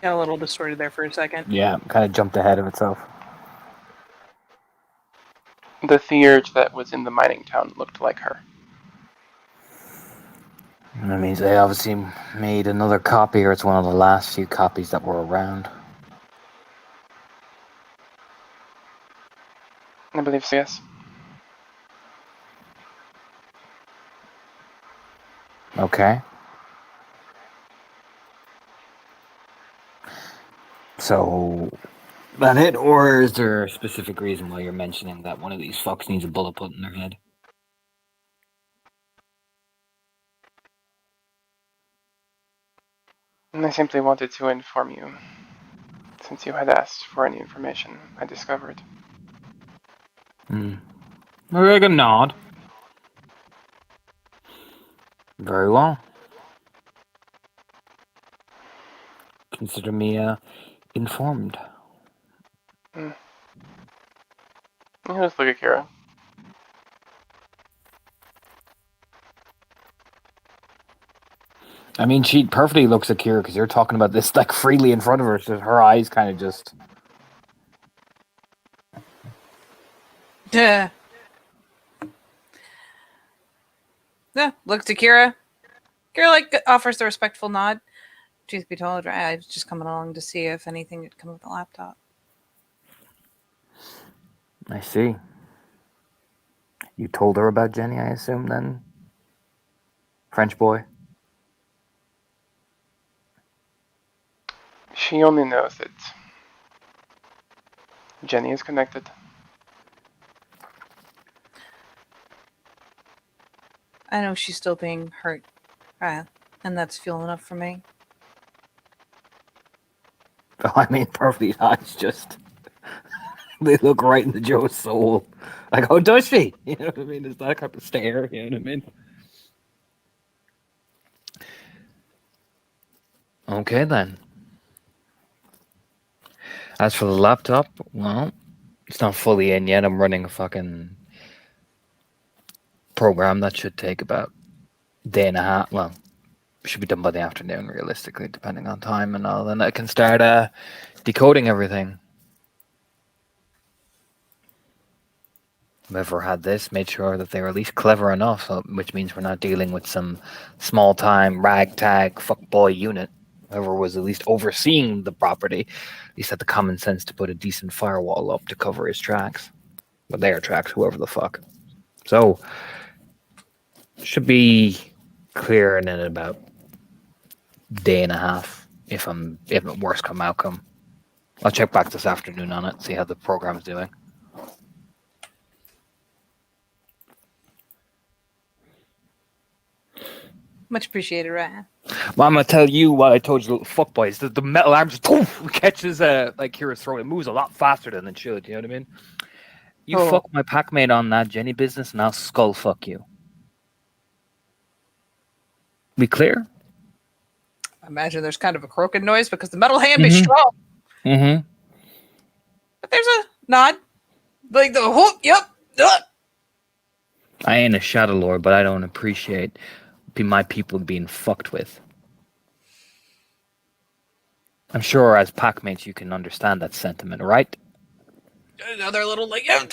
Got a little distorted there for a second. Yeah, kind of jumped ahead of itself. The Theurge that was in the mining town looked like her. That means they obviously made another copy, or it's one of the last few copies that were around. I believe so, yes. Okay. So, that it, or is there a specific reason why you're mentioning that one of these fucks needs a bullet put in their head? And I simply wanted to inform you, since you had asked for any information I discovered. Like a nod. Very well. Consider me informed. You just look at Kira. I mean, she perfectly looks at Kira because you're talking about this like freely in front of her. So her eyes kind of just. Yeah. Yeah. Look to Kira. Kira like offers the respectful nod. Truth be told, I was just coming along to see if anything had come with the laptop. I see. You told her about Jenny, I assume, then? French boy? She only knows that Jenny is connected. I know she's still being hurt, and that's fuel enough for me. Oh, I mean, perfectly eyes just. They look right into Joe's soul. Like, oh, does she? You know what I mean? It's that type of stare, you know what I mean? Okay, then. As for the laptop, well, it's not fully in yet. I'm running a fucking program that should take about a day and a half. Well, should be done by the afternoon, realistically, depending on time and all. Then I can start decoding everything. Whoever had this made sure that they were at least clever enough, which means we're not dealing with some small-time ragtag fuckboy unit. Whoever was at least overseeing the property, at least had the common sense to put a decent firewall up to cover his tracks. Well, their tracks, whoever the fuck. So, should be clear in about a day and a half, if worst come outcome. I'll check back this afternoon on it, see how the program's doing. Much appreciated, right? Well, I'm gonna tell you what I told you, little fuckboys. The metal arm just catches like Kira's throat. It moves a lot faster than it should. You know what I mean? You fuck my packmate on that Jenny business, and I'll skull fuck you. We clear? I imagine there's kind of a croaking noise because the metal hand be strong. Mm-hmm. But there's a nod, like the whoop. Yep. I ain't a Shadow Lord, but I don't appreciate my people being fucked with. I'm sure as packmates you can understand that sentiment, right? Another little like yep.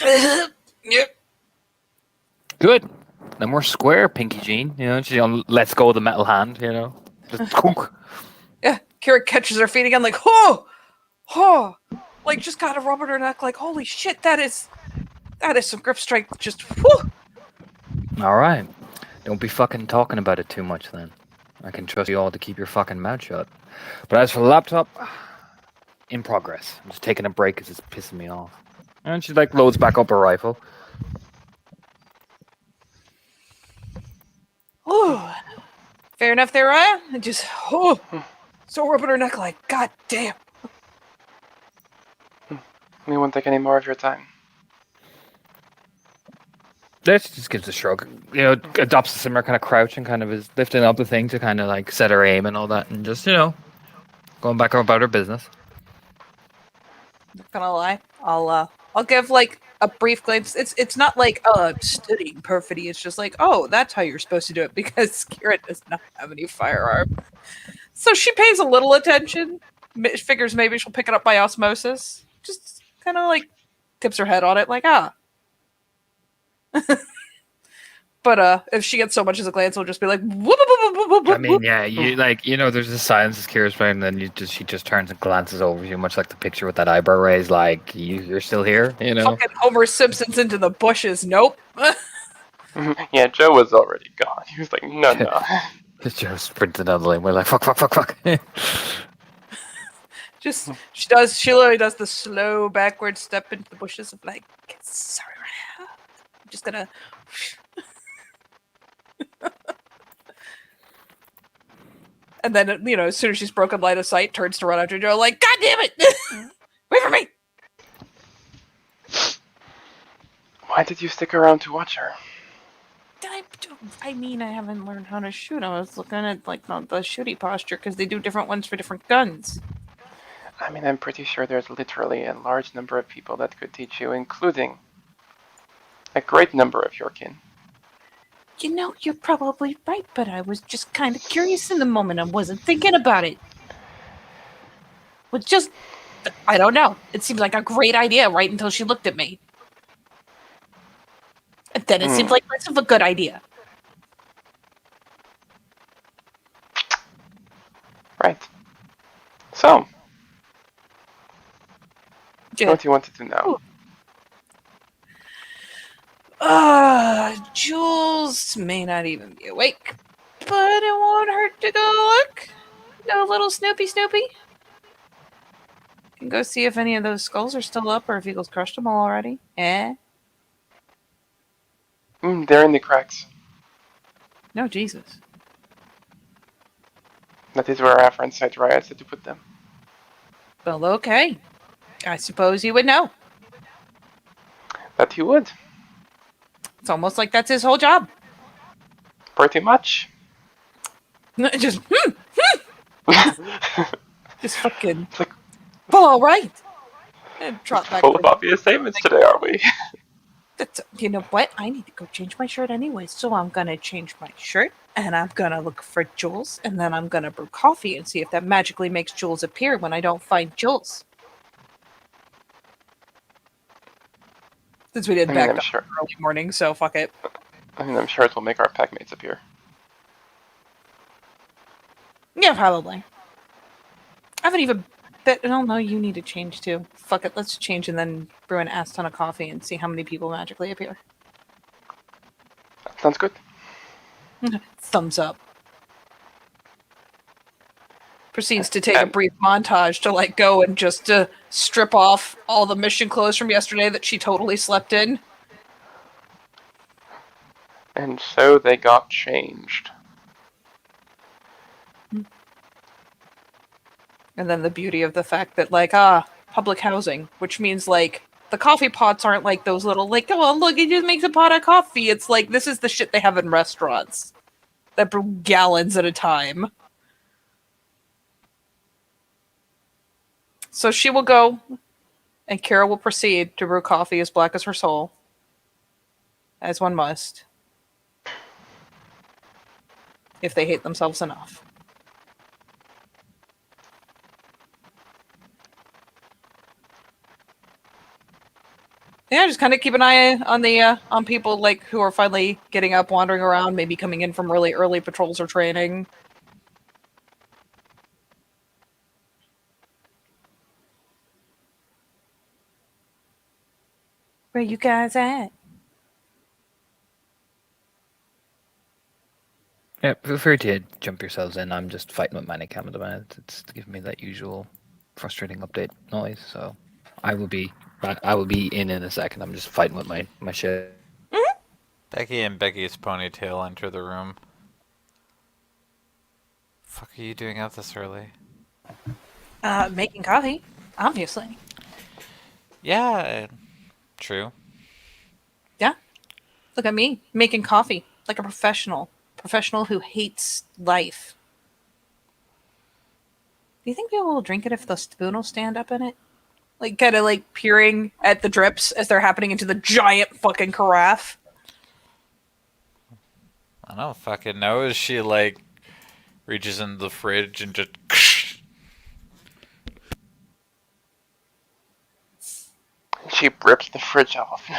Good. Then we're square, Pinky Jean. You know, she lets go of the metal hand. You know, just Yeah. Kira catches her feet again, like oh, like just got a rub at her neck, like holy shit, that is some grip strength. Just whoo. All right. Don't be fucking talking about it too much then. I can trust you all to keep your fucking mouth shut. But as for the laptop, in progress. I'm just taking a break because it's pissing me off. And she like loads back up her rifle. Ooh. Fair enough there, Raya. And just so rubbing her neck like, god damn. We won't take any more of your time. This just gives a shrug. You know, adopts a similar kind of crouch and kind of is lifting up the thing to kind of like set her aim and all that, and just, you know, going back about her business. Not gonna lie, I'll give like a brief glimpse. It's not like I'm studying perfidy. It's just like, oh, that's how you're supposed to do it because Kira does not have any firearm. So she pays a little attention. Figures maybe she'll pick it up by osmosis. Just kind of like tips her head on it, like But if she gets so much as a glance, it'll just be like. Whoop, whoop, whoop, whoop, whoop, I mean, whoop. yeah, there's the silence as Kira's playing, and then she just turns and glances over you, much like the picture with that eyebrow raise, like you're still here, you know. Fucking Homer Simpson's into the bushes. Nope. Yeah, Joe was already gone. He was like, no. Joe sprinted down the lane. We're like, fuck. She literally does the slow backward step into the bushes of like, sorry, I'm just gonna. And then, as soon as she's broken line of sight, turns to run after Joe, like, God damn it! Wait for me! Why did you stick around to watch her? I mean, I haven't learned how to shoot. I was looking at, like, the shooty posture, because they do different ones for different guns. I mean, I'm pretty sure there's literally a large number of people that could teach you, including a great number of your kin. You're probably right, but I was just kind of curious in the moment. I wasn't thinking about it. I don't know. It seemed like a great idea right until she looked at me. And then it seemed like less of a good idea. Right. So, Yeah. what do you want to know? Jules may not even be awake, but it won't hurt to go look. No little Snoopy. Can go see if any of those skulls are still up or if Eagles crushed them all already. Eh? They're in the cracks. No, Jesus. That is where our friend Site Riot said to put them. Well, okay. I suppose you would know. That he would. It's almost like that's his whole job. Pretty much. Just, just fucking. It's like, Well, all right. And trot back. full of obvious statements today, are we? You know what? I need to go change my shirt anyway, so I'm gonna change my shirt, and I'm gonna look for Jules, and then I'm gonna brew coffee and see if that magically makes Jules appear when I don't find Jules. Since we did back up early morning, so fuck it. I'm sure it will make our packmates appear. Yeah, probably. I haven't even oh no, you need to change too. Fuck it, let's change and then brew an ass ton of coffee and see how many people magically appear. That sounds good. Thumbs up. Proceeds to take a brief montage to go and just strip off all the mission clothes from yesterday that she totally slept in. And so they got changed. And then the beauty of the fact that, public housing, which means, the coffee pots aren't like those little, oh, look, it just makes a pot of coffee. It's like, this is the shit they have in restaurants that brew gallons at a time. So she will go, and Kara will proceed to brew coffee as black as her soul, as one must, if they hate themselves enough. Yeah, just kind of keep an eye on the on people who are finally getting up, wandering around, maybe coming in from really early patrols or training. Where you guys at? Yeah, feel free to jump yourselves in. I'm just fighting with Manicam at the minute. It's giving me that usual frustrating update noise, so I will be in a second. I'm just fighting with my shit. Mm-hmm. Becky and Becky's ponytail enter the room. Fuck are you doing out this early? Making coffee, obviously. Yeah, true. Yeah. Look at me, making coffee like a professional. Professional who hates life. Do you think people will drink it if the spoon will stand up in it? Kind of peering at the drips as they're happening into the giant fucking carafe. I don't fucking know. Is she reaches into the fridge and just... She ripped the fridge off.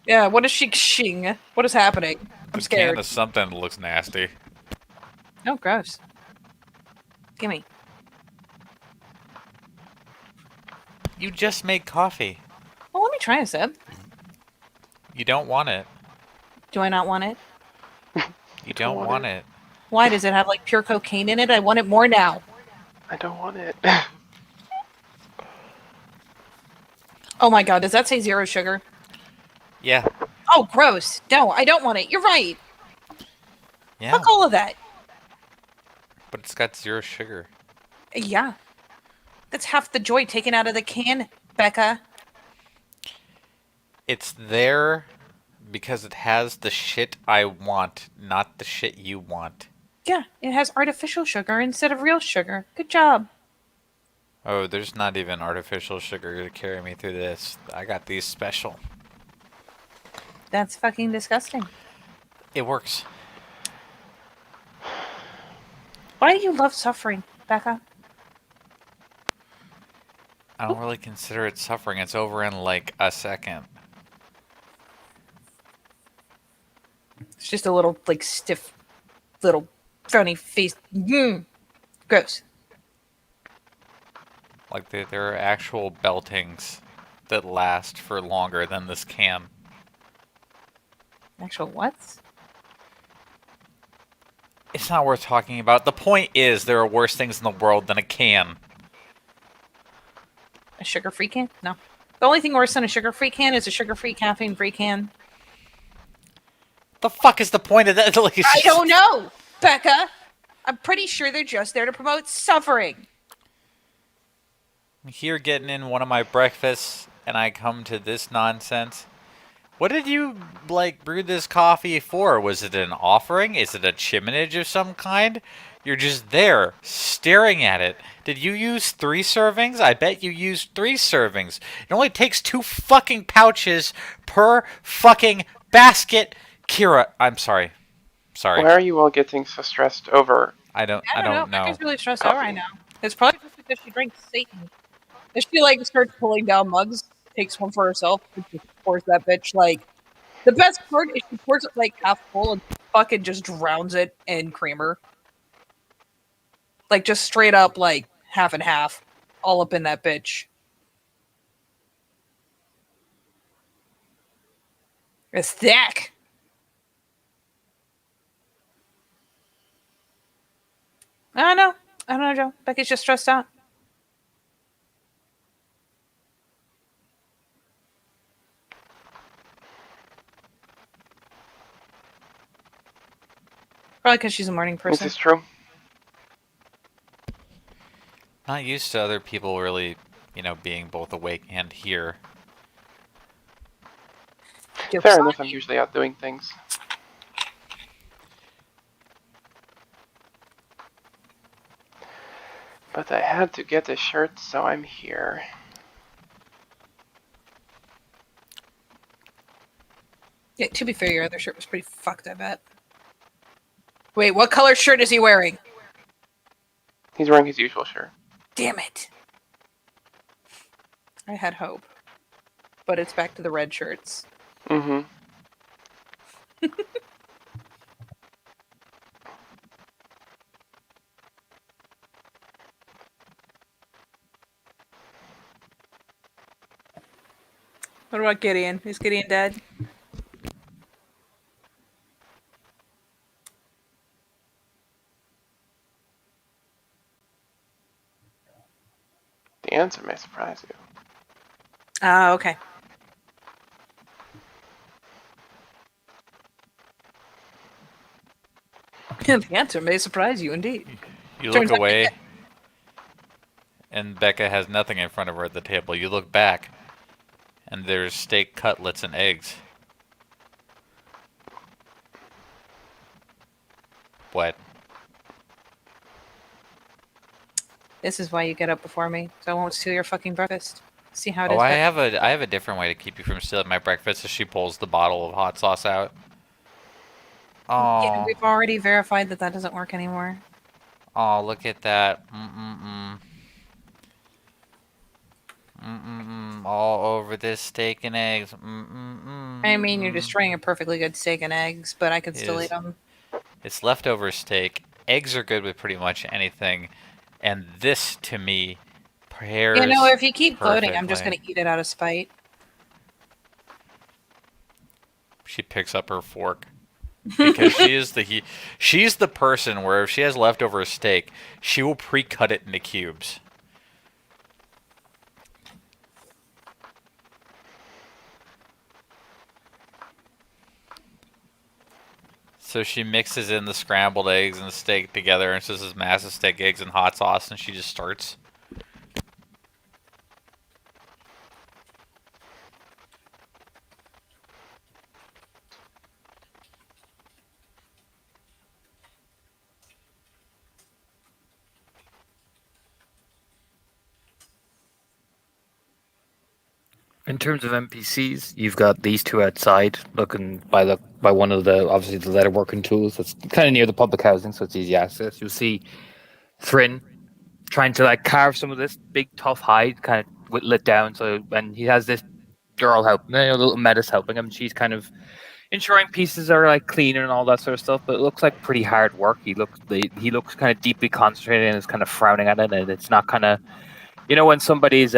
Yeah, what is she shing? What is happening? I'm The scared. can of something that looks nasty. Oh, gross. Gimme. You just made coffee. Well, let me try a sip. You don't want it. Do I not want it? You don't want it. Why? Does it have, like, pure cocaine in it? I want it more now. I don't want it. Oh my god, does that say 0 sugar? Yeah. Oh, gross. No, I don't want it. You're right. Yeah. Fuck all of that. But it's got 0 sugar. Yeah. That's half the joy taken out of the can, Becca. It's there because it has the shit I want, not the shit you want. Yeah, it has artificial sugar instead of real sugar. Good job. Oh, there's not even artificial sugar to carry me through this. I got these special. That's fucking disgusting. It works. Why do you love suffering, Becca? I don't really consider it suffering. It's over in like a second. It's just a little, like, stiff, little, frowny face. Gross. Like there are actual beltings that last for longer than this can. Actual what? It's not worth talking about. The point is there are worse things in the world than a can. A sugar-free can? No. The only thing worse than a sugar-free can is a sugar-free, caffeine-free can. The fuck is the point of that? Like, I don't know, Becca. I'm pretty sure they're just there to promote suffering. I'm here getting in one of my breakfasts, and I come to this nonsense. What did you, like, brew this coffee for? Was it an offering? Is it a chiminage of some kind? You're just there, staring at it. Did you use 3 servings? I bet you used 3 servings. It only takes 2 fucking pouches per fucking basket. Kira, I'm sorry. Sorry. Why are you all getting so stressed over? I don't know. Becca's really stressed Coffee. out right now. It's probably just because she drinks Satan. If she, like, starts pulling down mugs, takes one for herself, and just pours that bitch, like... The best part is she pours it, like, half full and fucking just drowns it in creamer. Like, just straight up, like, half and half. All up in that bitch. It's thick! I don't know, Joe. Becky's just stressed out. Probably because she's a morning Is person. this true? Not used to other people really, being both awake and here. Fair enough, I'm usually out doing things. But I had to get a shirt, so I'm here. Yeah, to be fair, your other shirt was pretty fucked, I bet. Wait, what color shirt is he wearing? He's wearing his usual shirt. Damn it. I had hope. But it's back to the red shirts. Mm-hmm. What about Gideon? Is Gideon dead? The answer may surprise you. Ah, okay. The answer may surprise you indeed. You Turns look out away, and Becca has nothing in front of her at the table. You look back, and there's steak cutlets and eggs. What? This is why you get up before me, so I won't steal your fucking breakfast. See how it is. Oh, I have a different way to keep you from stealing my breakfast. As she pulls the bottle of hot sauce out. Yeah, Oh, we've already verified that that doesn't work anymore. oh, look at that. All over this steak and eggs. I mean, you're destroying a perfectly good steak and eggs, but I could still eat them. It's leftover steak. Eggs are good with pretty much anything, and this to me pairs. You know, if you keep voting, I'm just perfectly. gonna eat it out of spite. She picks up her fork because she's the person where if she has leftover steak, she will pre-cut it into cubes. So she mixes in the scrambled eggs and the steak together, and so this is massive steak, eggs, and hot sauce, and she just starts. In terms of NPCs, you've got these two outside, looking by one of the obviously the leather working tools. That's kind of near the public housing, so it's easy access. You'll see Thrin trying to like carve some of this big tough hide, kind of lit down. So and he has this girl helping, little Metis helping him. She's kind of ensuring pieces are like clean and all that sort of stuff. But it looks like pretty hard work. He looks kind of deeply concentrated and is kind of frowning at it, and it's not kind of when somebody's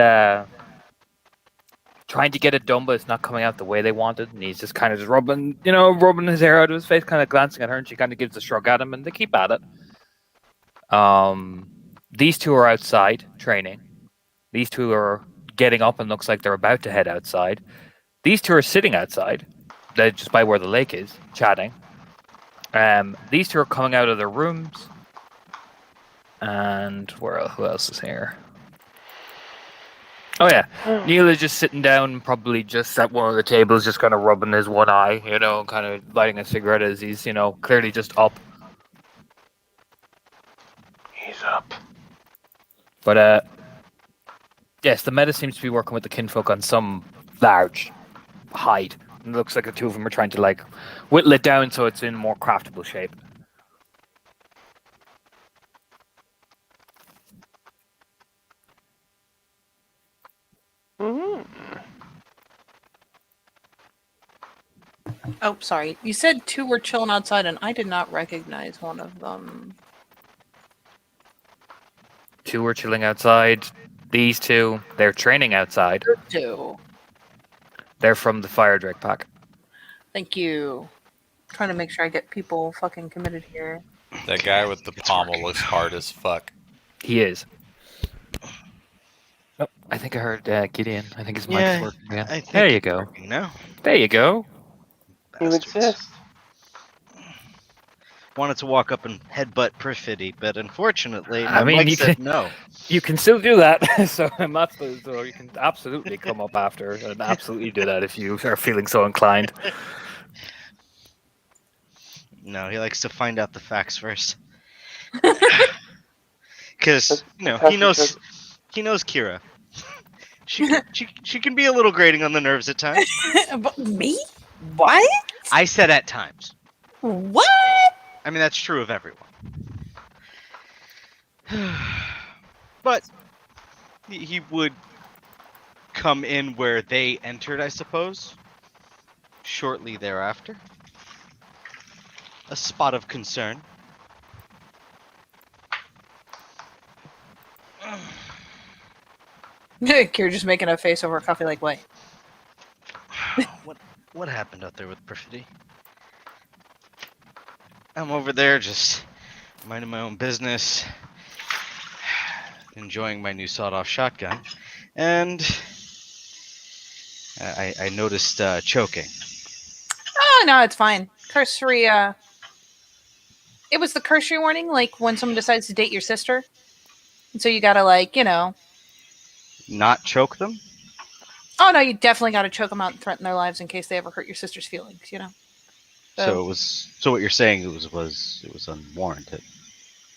trying to get it done, but it's not coming out the way they wanted, and he's just kind of just rubbing his hair out of his face, kind of glancing at her, and she kind of gives a shrug at him, and they keep at it. These two are outside training. These two are getting up and looks like they're about to head outside. These two are sitting outside, just by where the lake is, chatting. These two are coming out of their rooms, and who else is here? Oh yeah, Neil is just sitting down, probably just at one of the tables, just kind of rubbing his one eye, kind of lighting a cigarette as he's, clearly just up. He's up. But yes, the meta seems to be working with the kinfolk on some large hide. It looks like the two of them are trying to like whittle it down so it's in more craftable shape. Oh, sorry. You said two were chilling outside, and I did not recognize one of them. Two were chilling outside. These two, they're training outside. Two. They're from the Fire Drake pack. Thank you. Trying to make sure I get people fucking committed here. That guy with the pommel looks hard as fuck. He is. Oh, I think I heard Gideon. I think his mic's working again. There you go. No. There you go. You exist. Wanted to walk up and headbutt Perfidy, but unfortunately, I mean, mic you said can- no. You can still do that, so you can absolutely come up after and absolutely do that if you are feeling so inclined. No, he likes to find out the facts first. Because he knows Kira. She can be a little grating on the nerves at times. But me? What? I said at times. What? I mean, that's true of everyone. But he would come in where they entered, I suppose. Shortly thereafter. A spot of concern. Kira just making a face over a coffee like, wait. What happened out there with Perfidy? I'm over there just minding my own business, enjoying my new sawed-off shotgun, and I noticed choking. Oh, no, it's fine. Cursory, it was the cursory warning, like when someone decides to date your sister. And so you gotta, Not choke them? Oh, no, you definitely gotta choke them out and threaten their lives in case they ever hurt your sister's feelings, So what you're saying it was unwarranted.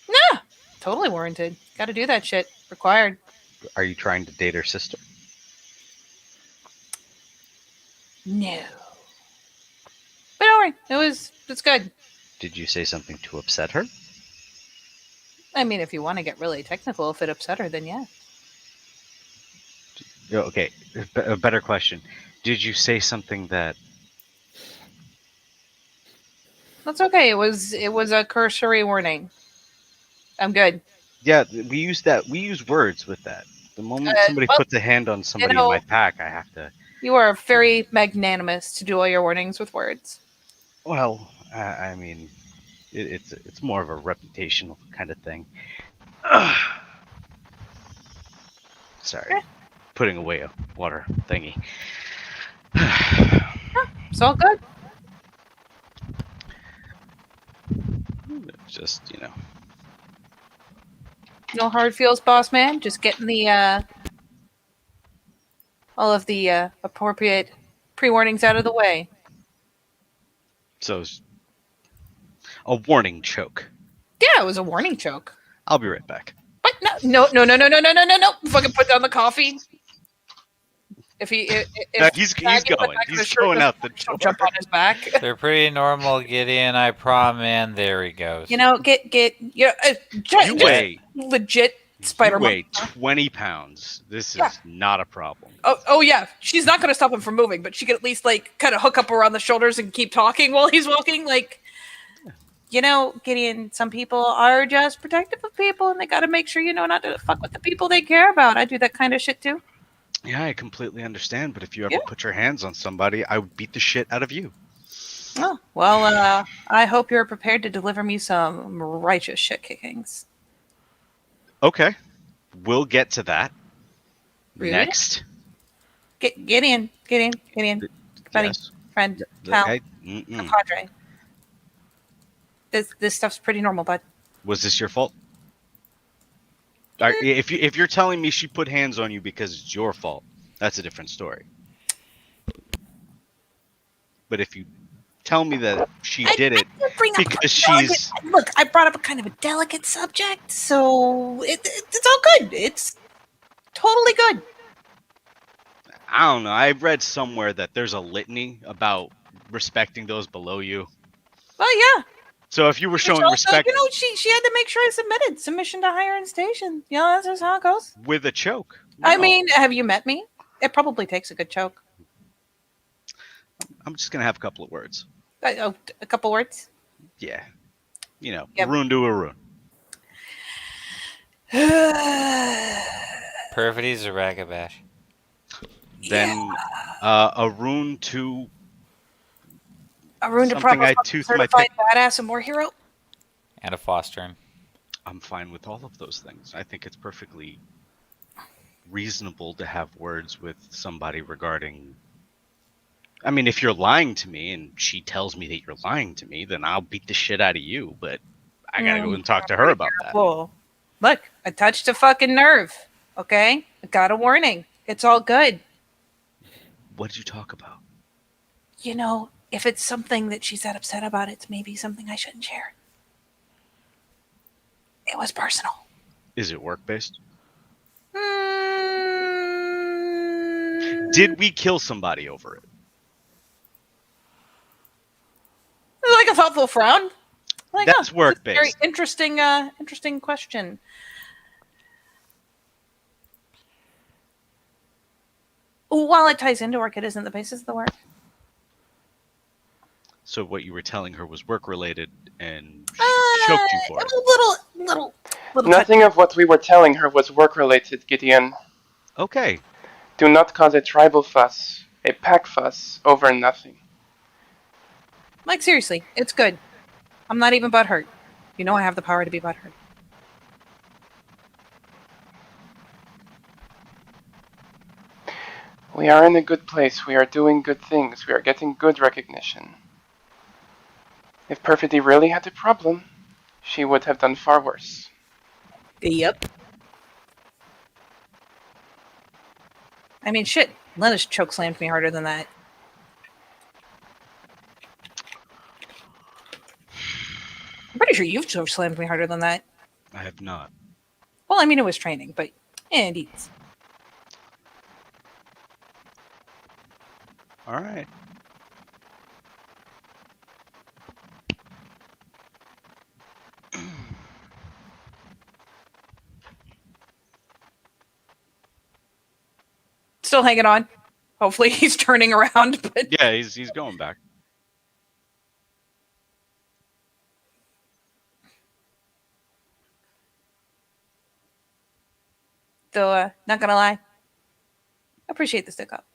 Nah, totally warranted. Gotta do that shit. Required. Are you trying to date her sister? No. But don't worry, it's good. Did you say something to upset her? I mean, if you want to get really technical, if it upset her, then yeah. Okay, a better question. Did you say something that? That's okay. It was a cursory warning. I'm good. Yeah, we use that. We use words with that. The moment somebody Well, puts a hand on somebody in my pack, I have to. you are very magnanimous to do all your warnings with words. Well, I mean, it's more of a reputational kind of thing. Sorry, Eh. putting away a water thingy. It's all good. Just No hard feels, boss man. Just getting the all of the appropriate pre-warnings out of the way. So a warning choke. Yeah, it was a warning choke. I'll be right back. But no. Fucking put down the coffee. If He's going. He's going out the door. Jump on his back. They're pretty normal, Gideon. I promise. And there he goes. You know, You weigh legit spider you weigh monkey. 20 pounds. This is Yeah. not a problem. Oh yeah, she's not going to stop him from moving, but she could at least like kind of hook up around the shoulders and keep talking while he's walking. Like, you know, Gideon, some people are just protective of people, and they got to make sure not to fuck with the people they care about. I do that kind of shit too. Yeah, I completely understand. But if you ever put your hands on somebody, I would beat the shit out of you. Oh well, I hope you're prepared to deliver me some righteous shit kickings. Okay, we'll get to that Really? next. Gideon, buddy, Yes. friend, pal, Okay. compadre. This stuff's pretty normal, bud. Was this your fault? If you're telling me she put hands on you because it's your fault, that's a different story. But if you tell me that she did it because she's look, I brought up a kind of a delicate subject, so it's all good. It's totally good. I don't know. I read somewhere that there's a litany about respecting those below you. Well, yeah. So if you were showing Also, respect, she had to make sure I submitted submission to higher and station. That's just how it goes. with a choke. I No. mean, have you met me? It probably takes a good choke. I'm just gonna have a couple of words. A couple words. Yeah, Yep. Arun to Arun. Perfidy's a ragabash. Then Arun to Arun to something I proper tooth my certified badass and war hero. And a fostering. I'm fine with all of those things. I think it's perfectly reasonable to have words with somebody regarding. I mean, if you're lying to me and she tells me that you're lying to me, then I'll beat the shit out of you. But I gotta go and talk to her about that. Whoa. Look, I touched a fucking nerve. Okay? I got a warning. It's all good. What did you talk about? If it's something that she's that upset about, it's maybe something I shouldn't share. It was personal. Is it work based? Mm, Did we kill somebody over it? like a thoughtful frown. Like, That's work that's a very based. interesting question. While it ties into work, it isn't the basis of the work. So what you were telling her was work related, and she choked you for it. Little. Nothing of what we were telling her was work-related, Gideon. Okay. Do not cause a tribal fuss, a pack fuss, over nothing. Like, seriously, it's good. I'm not even butthurt. I have the power to be butthurt. We are in a good place. We are doing good things. We are getting good recognition. If Perfidy really had a problem, she would have done far worse. Yep. I mean, shit. Lena's choke slammed me harder than that. I'm pretty sure you've choke slammed me harder than that. I have not. Well, I mean, it was training, but indeed. All right. still hanging on. Hopefully he's turning around, but Yeah, he's going back. still not gonna lie. I appreciate the stick up.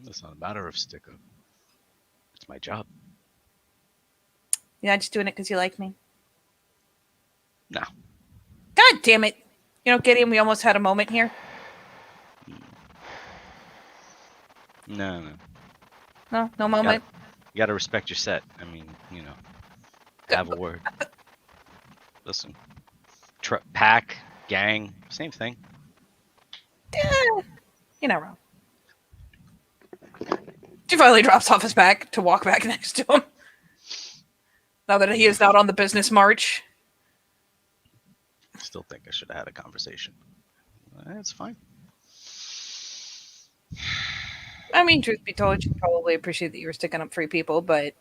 It's not a matter of stick up. It's my job. You're not just doing it because you like me. No. God damn it. You know, Gideon, we almost had a moment here. No. No moment. You gotta respect your set. I mean, have a word. Listen. Pack, gang, same thing. You're not wrong. She finally drops off his back to walk back next to him. Now that he is not on the business march. Still think I should have had a conversation. It's fine. I mean, truth be told, you probably appreciate that you were sticking up for your people, but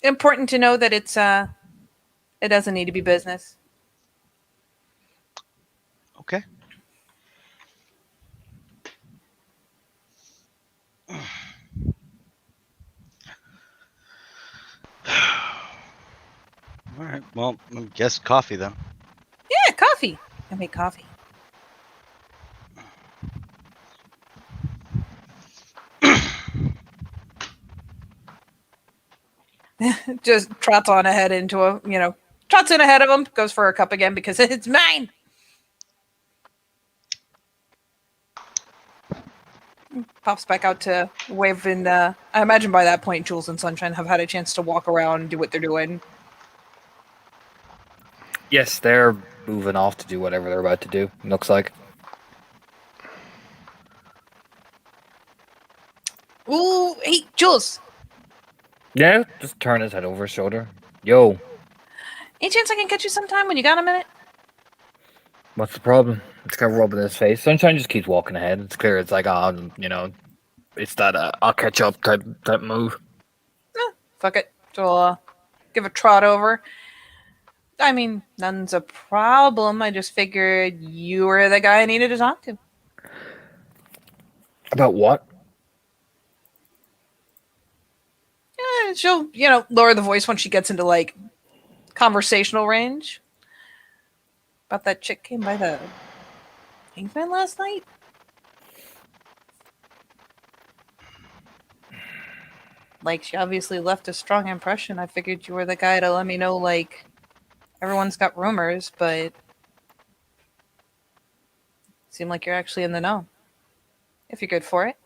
important to know that it doesn't need to be business. Okay. All right. Well, I guess coffee then. Yeah, coffee. I make coffee. Just trots on ahead trots in ahead of him, goes for a cup again because it's mine. Pops back out to wave, and I imagine by that point, Jules and Sunshine have had a chance to walk around and do what they're doing. Yes, they're moving off to do whatever they're about to do. Looks like. Ooh, hey, Jules. Yeah, just turn his head over his shoulder. Yo, Any chance I can catch you sometime when you got a minute? what's the problem? It's kind of rubbing his face. Sunshine just keeps walking ahead. It's clear. It's like, it's that I'll catch up type move. Fuck it. So I'll give a trot over. I mean, none's a problem. I just figured you were the guy I needed to talk to. About what? Yeah, she'll, lower the voice when she gets into, like, conversational range. About that chick came by the Kingsman last night? Like, she obviously left a strong impression. I figured you were the guy to let me know, like, everyone's got rumors, but seem like you're actually in the know. If you're good for it.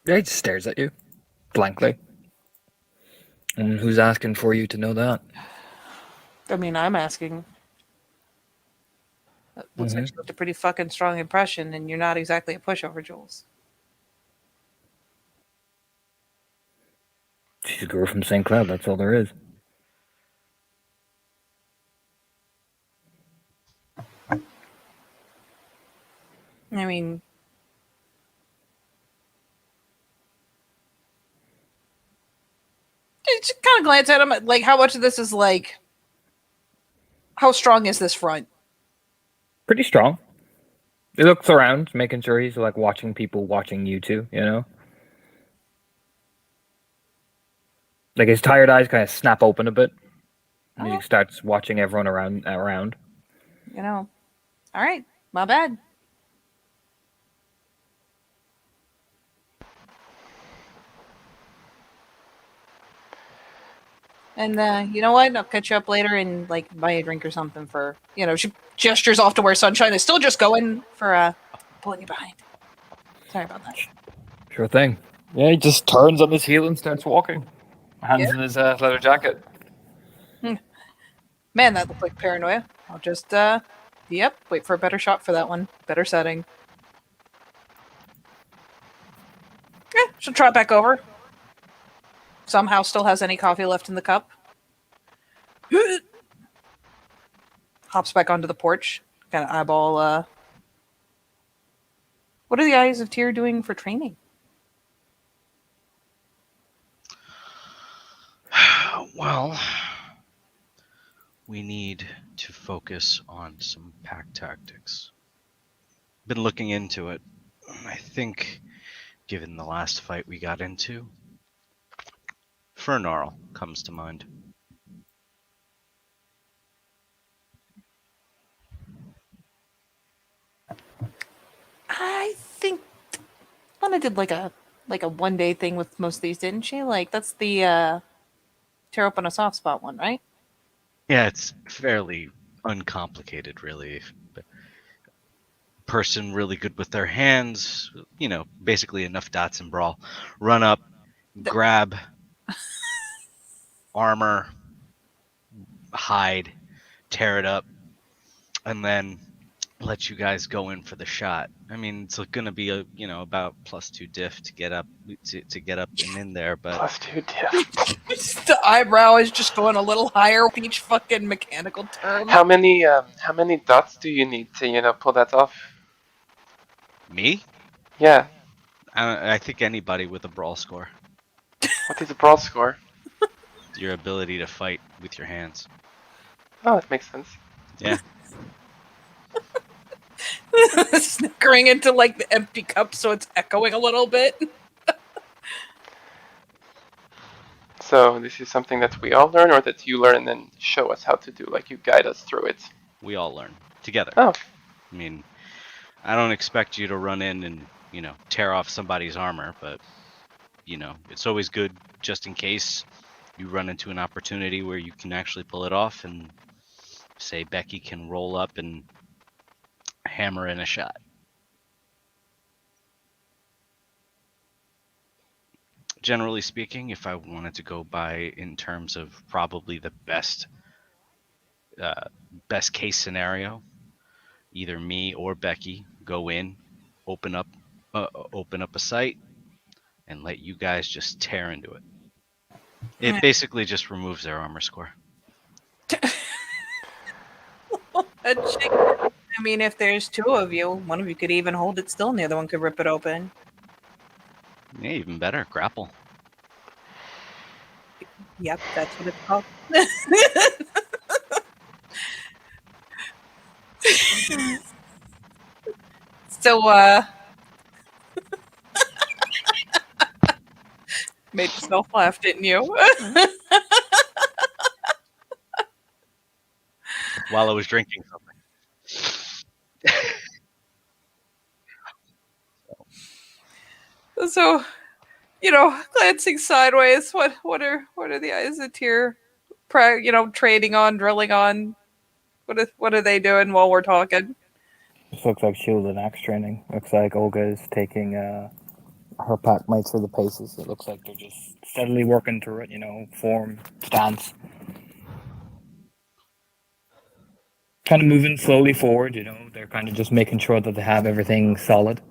Yeah, he just stares at you blankly. And who's asking for you to know that? I mean, I'm asking. Looks like she left a pretty fucking strong impression, and you're not exactly a pushover, Jules. She's a girl from St. Cloud, that's all there is. I mean, just kind of glance at him, like, how much of this is, like, how strong is this front? Pretty strong. He looks around, making sure he's, like, watching people watching you two, Like, his tired eyes kind of snap open a bit. And he starts watching everyone around. All right, my bad. And you know what? I'll catch you up later and, like, buy a drink or something for, she gestures off to where Sunshine is still just going for pulling you behind. Sorry about that. Sure thing. Yeah, he just turns on his heel and starts walking. Hands in his leather jacket. Man, that looked like paranoia. I'll just, wait for a better shot for that one. Better setting. Yeah, she'll trot back over. Somehow still has any coffee left in the cup. Hops back onto the porch. Kind of eyeball, what are the Eyes of Tyr doing for training? Well, we need to focus on some pack tactics. Been looking into it. I think, given the last fight we got into, Fernarl comes to mind. I think Lana did like a 1 day thing with most of these, didn't she? Like that's the tear open a soft spot one, right? Yeah, it's fairly uncomplicated, really. Person really good with their hands, basically enough dots and brawl. Run up, grab armor, hide, tear it up, and then let you guys go in for the shot. I mean, it's going to be about +2 diff to get up to get up and in there, but +2 diff. The eyebrow is just going a little higher with each fucking mechanical term. How many dots do you need to pull that off? me? Yeah. I think anybody with a brawl score. What is a brawl score? Your ability to fight with your hands. Oh, that makes sense. Yeah. Snickering into like the empty cup so it's echoing a little bit. So this is something that we all learn, or that you learn and then show us how to do, like you guide us through it? We all learn together. Oh. I mean, I don't expect you to run in and, tear off somebody's armor, but, it's always good just in case you run into an opportunity where you can actually pull it off and say Becky can roll up and hammer in a shot. Generally speaking, if I wanted to go by in terms of probably the best case scenario, either me or Becky go in, open up a site, and let you guys just tear into it. It basically just removes their armor score. I mean, if there's two of you, one of you could even hold it still and the other one could rip it open. Yeah, even better, grapple. Yep, that's what it's called. So, made yourself laugh, didn't you? While I was drinking something. So, glancing sideways, what are the Isaac here, trading on, drilling on? What are they doing while we're talking? This looks like shield and axe training. Looks like Olga is taking her pack mates through the paces. It looks like they're just steadily working through it, form, stance. Kind of moving slowly forward, they're kind of just making sure that they have everything solid.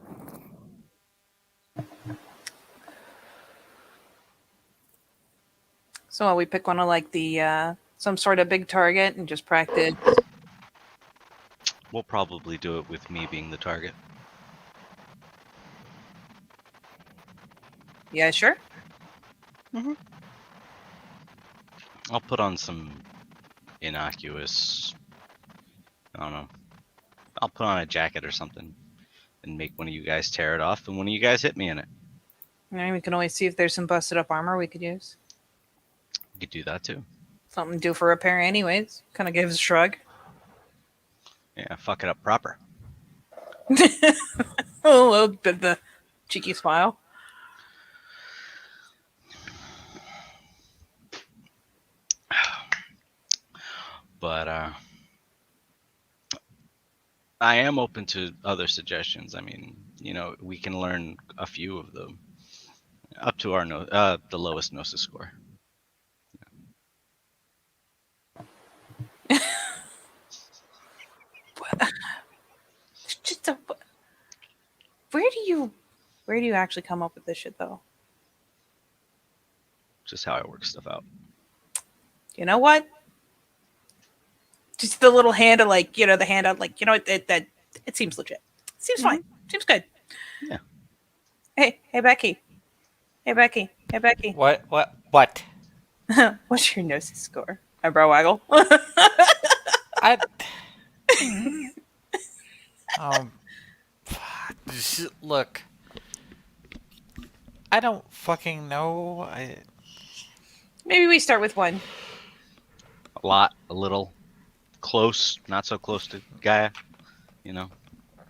So we pick one of like the some sort of big target and just practice. We'll probably do it with me being the target. Yeah, sure. I'll put on some innocuous, I don't know, I'll put on a jacket or something and make one of you guys tear it off and one of you guys hit me in it. We can always see if there's some busted up armor we could use. You could do that too. Something to do for repair anyways. Kind of gives a shrug. Yeah, fuck it up proper. A little bit of the cheeky smile. But I am open to other suggestions. I mean, we can learn a few of them up to our the lowest Gnosis score. Just where do you actually come up with this shit though? Just how I work stuff out. You know what? Just the little hand of the hand out that it seems legit. Seems fine. Seems good. Yeah. Hey Becky. Hey Becky. What? What's your Gnosis score? Eyebrow waggle. I. Look. I don't fucking know. Maybe we start with one. A lot, a little, close, not so close to Gaia. You know, I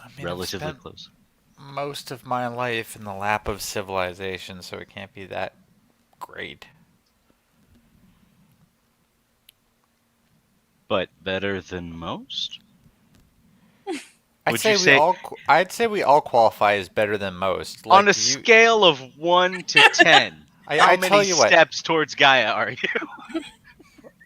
mean, I've relatively spent close. most of my life in the lap of civilization, so it can't be that great. But better than most. I'd Would say you we say- all. I'd say we all qualify as better than most. On a you- scale of 1 to 10, I how tell many you what. steps towards Gaia are you?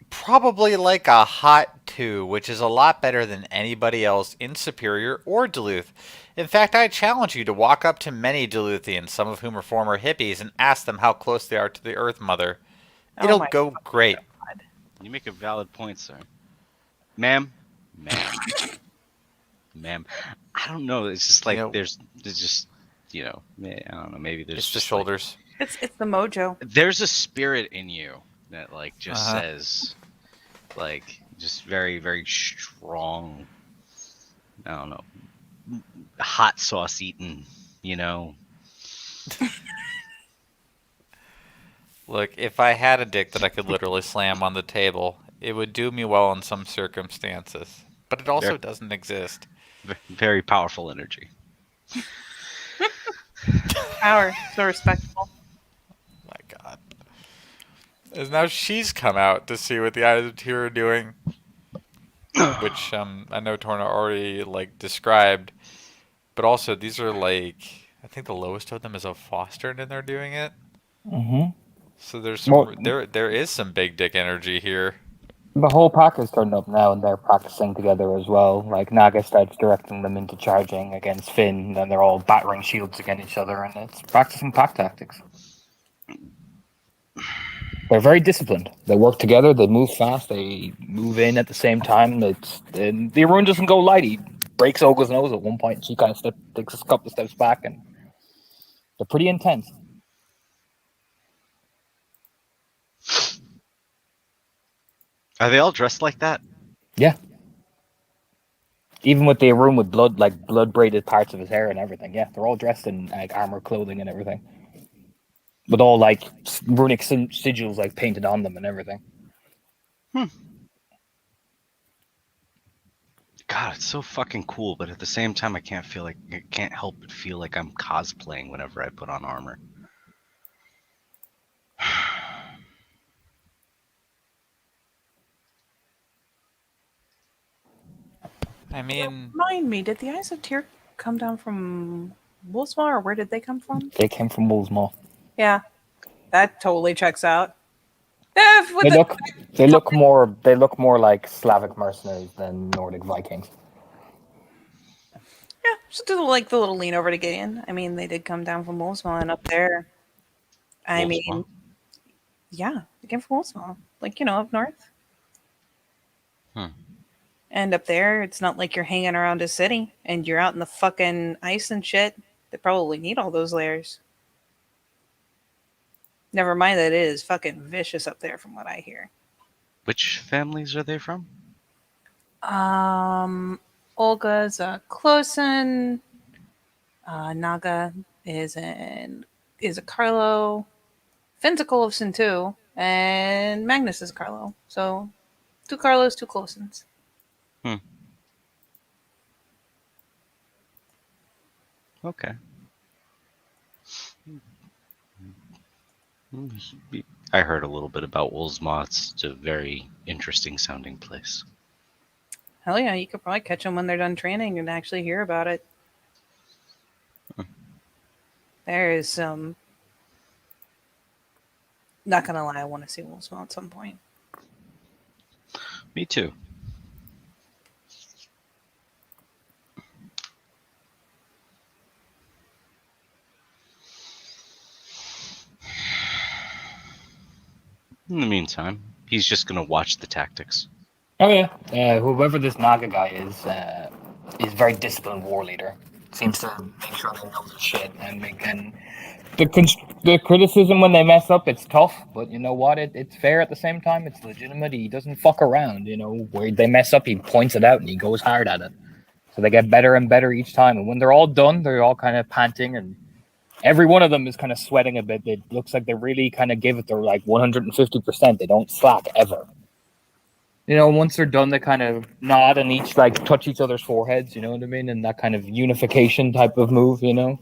Probably like a hot 2, which is a lot better than anybody else in Superior or Duluth. In fact, I challenge you to walk up to many Duluthians, some of whom are former hippies, and ask them how close they are to the Earth Mother. Oh It'll my go great. God. You make a valid point, sir. Ma'am. I don't know. It's just like You know- there's just I don't know. Maybe there's It's the just shoulders. It's the mojo. Like, there's a spirit in you that like just Uh-huh. says like just very very strong. I don't know. Hot sauce eating. Look, if I had a dick that I could literally slam on the table, it would do me well in some circumstances. But it also There- doesn't exist. Very powerful energy. Power. So respectful. My God. And now she's come out to see what the Eyes of Tyr are doing, which I know Torna already described. But also, these are I think the lowest of them is a Foster, and they're doing it. Mm-hmm. So there's some Well- there is some big dick energy here. The whole pack is turned up now, and they're practicing together as well. Like Naga starts directing them into charging against Finn, and they're all battering shields against each other, and it's practicing pack tactics. They're very disciplined. They work together. They move fast. They move in at the same time. The Arun doesn't go light. He breaks Olga's nose at one point. She kind of takes a couple of steps back, and they're pretty intense. Are they all dressed like that? Yeah. Even with the Arun with blood, blood braided parts of his hair and everything. Yeah, they're all dressed in armor clothing and everything. With all runic sigils painted on them and everything. God, it's so fucking cool, but at the same time, I can't help but feel like I'm cosplaying whenever I put on armor. I mean, Remind me, did the Eyes of Tyr come down from Wolfsmaw, or where did they come from? They came from Wolfsmaw. Yeah, that totally checks out. They look more like Slavic mercenaries than Nordic Vikings. Yeah, just do the little lean over to Gideon. I mean, they did come down from Wolfsmaw and up there. I Wolfsmaw? mean, yeah, they came from Wolfsmaw, up north. And up there, it's not like you're hanging around a city and you're out in the fucking ice and shit. They probably need all those layers. Never mind that it is fucking vicious up there from what I hear. Which families are they from? Olga's a Closen. Naga is a Carlo. Finn's a Olafson too. And Magnus is Carlo. So 2 Carlos, 2 Closens. Okay. I heard a little bit about Wolfsmaw. It's a very interesting sounding place. Hell yeah, you could probably catch them when they're done training and actually hear about it. There is some. Not gonna lie, I want to see Wolfsmaw at some point. Me too. In the meantime, he's just gonna watch the tactics. Oh yeah. Whoever this Naga guy is a very disciplined war leader. seems to make sure they know their shit and the criticism when they mess up, it's tough, but you know what? It's fair at the same time. It's legitimate. He doesn't fuck around. You know, where they mess up, he points it out and he goes hard at it. So they get better and better each time. And when they're all done, they're all kind of panting, and every one of them is kind of sweating a bit. It looks like they really kind of give it their like 150%. They don't slack ever. You know, once they're done, they kind of nod and each like touch each other's foreheads. You know what I mean? And that kind of unification type of move. You know.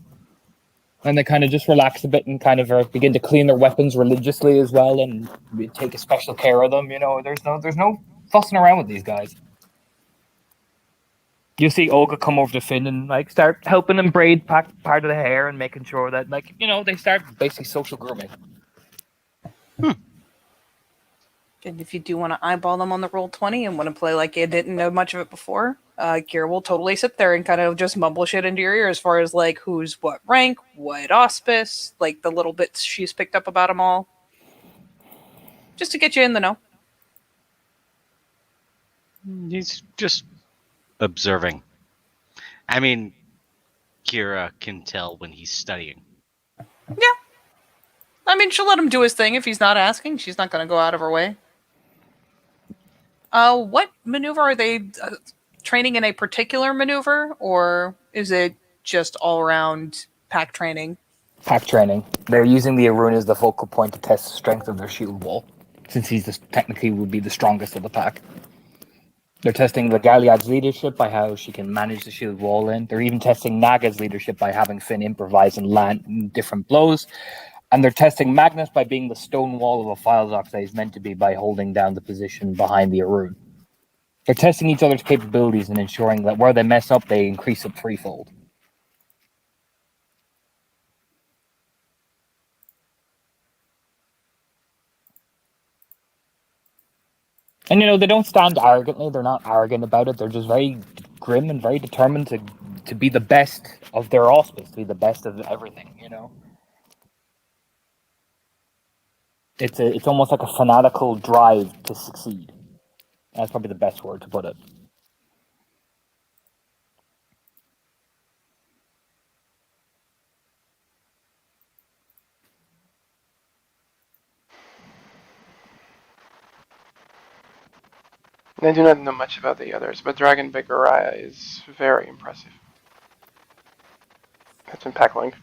And they kind of just relax a bit and kind of begin to clean their weapons religiously as well, and take a special care of them. You know, there's no fussing around with these guys. You see Olga come over to Finn and like start helping him braid part of the hair and making sure that like they start basically social grooming. And if you do want to eyeball them on the Roll20 and want to play like you didn't know much of it before, Kira will totally sit there and kind of just mumble shit into your ear as far as like who's what rank, what auspice, like the little bits she's picked up about them all. Just to get you in the know. He's just observing. I mean, Kira can tell when he's studying. Yeah. I mean, she'll let him do his thing if he's not asking. She's not going to go out of her way. What maneuver are they training in a particular maneuver, or is it just all around pack training? Pack training. They're using the Arun as the focal point to test the strength of their shield wall, since he's technically would be the strongest of the pack. They're testing the Galliard's leadership by how she can manage the shield wall in. They're even testing Naga's leadership by having Finn improvise and land different blows. And they're testing Magnus by being the stone wall of a Filezox that he's meant to be by holding down the position behind the Arun. They're testing each other's capabilities and ensuring that where they mess up, they increase it threefold. And they don't stand arrogantly. They're not arrogant about it. They're just very grim and very determined to be the best of their auspice, to be the best of everything, It's almost like a fanatical drive to succeed. That's probably the best word to put it. I do not know much about the others, but Dragon Vigoraya is very impressive. That's been Packlink.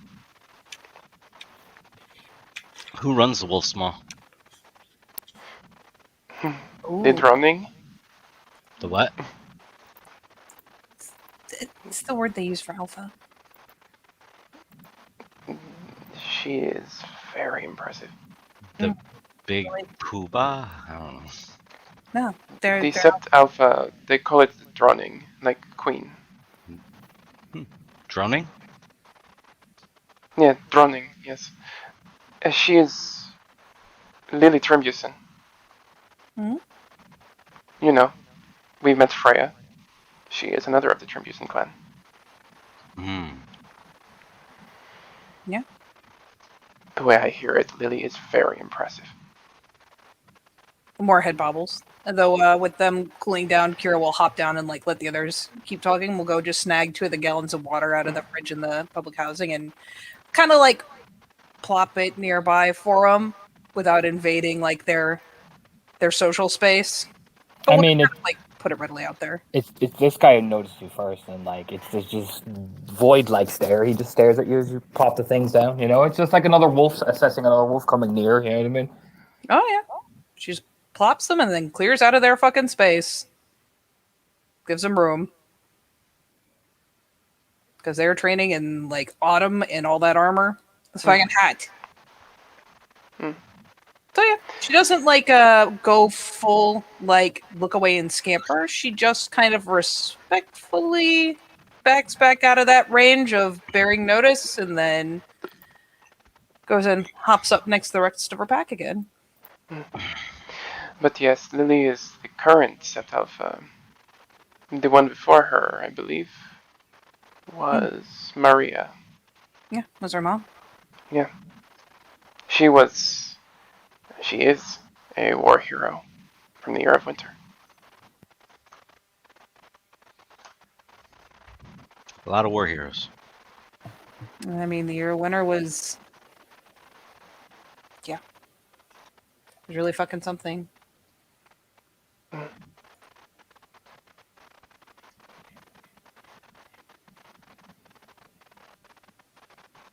Who runs the Wolf's Maw? The droning? The what? It's the word they use for alpha. She is very impressive. The big poobah? I don't know. No, they're The Sept Alpha, they call it droning, like queen. Droning? Yeah, droning, yes. She is Lily Trimbuson. Hmm? We met Freya. She is another of the Trimbuson clan. Yeah. The way I hear it, Lily is very impressive. More head bobbles. Though with them cooling down, Kira will hop down and let the others keep talking. We'll go just snag 2 of the gallons of water out of the fridge in the public housing and kind of plop it nearby for them without invading their social space. But put it readily out there. It's this guy who noticed you first, and it's just void stare. He just stares at you as you pop the things down. It's just like another wolf assessing another wolf coming near. You know what I mean? Oh yeah, she just plops them and then clears out of their fucking space. Gives them room. Because they're training in autumn and all that armor. It's fucking hot. So yeah, she doesn't go full look away and scamper. She just kind of respectfully backs back out of that range of bearing notice and then goes and hops up next to the rest of her pack again. But yes, Lily is the current Sept Alpha. The one before her, I believe, was Maria. Yeah, was her mom. Yeah. She is a war hero from the Year of Winter. A lot of war heroes. I mean, the year winner was, yeah, it was really fucking something.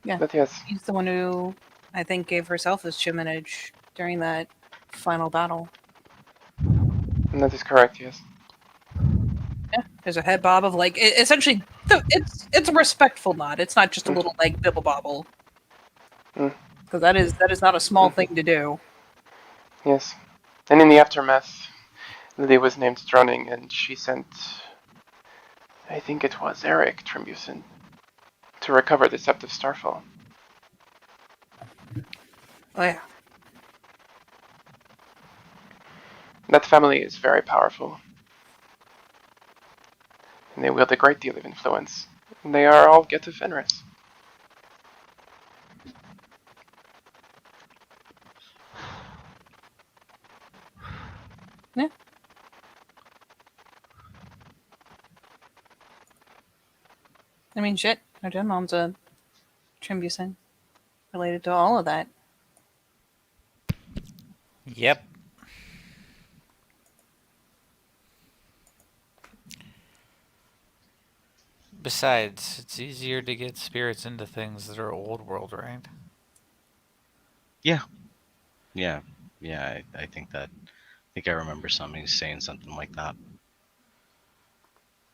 Yeah, But yes, he's the one who I think gave herself his chiminage during that final battle. that is correct, yes. Yeah, there's a head bob of like essentially it's a respectful nod. It's not just a little like bibble bobble, Mm. because that is not a small thing to do. Yes. And in the aftermath, Lily was named Drowning, and she sent, I think it was Eric Trimbuson, to recover the Sept of Starfall. Oh yeah, That family is very powerful, and they wield a great deal of influence. And they are all Get of Fenris. yeah. I mean, shit. Her dead mom's a Trimbuson, related to all of that. Yep. Besides, it's easier to get spirits into things that are old world, right? Yeah. Yeah. Yeah, I think that. I think I remember somebody saying something like that.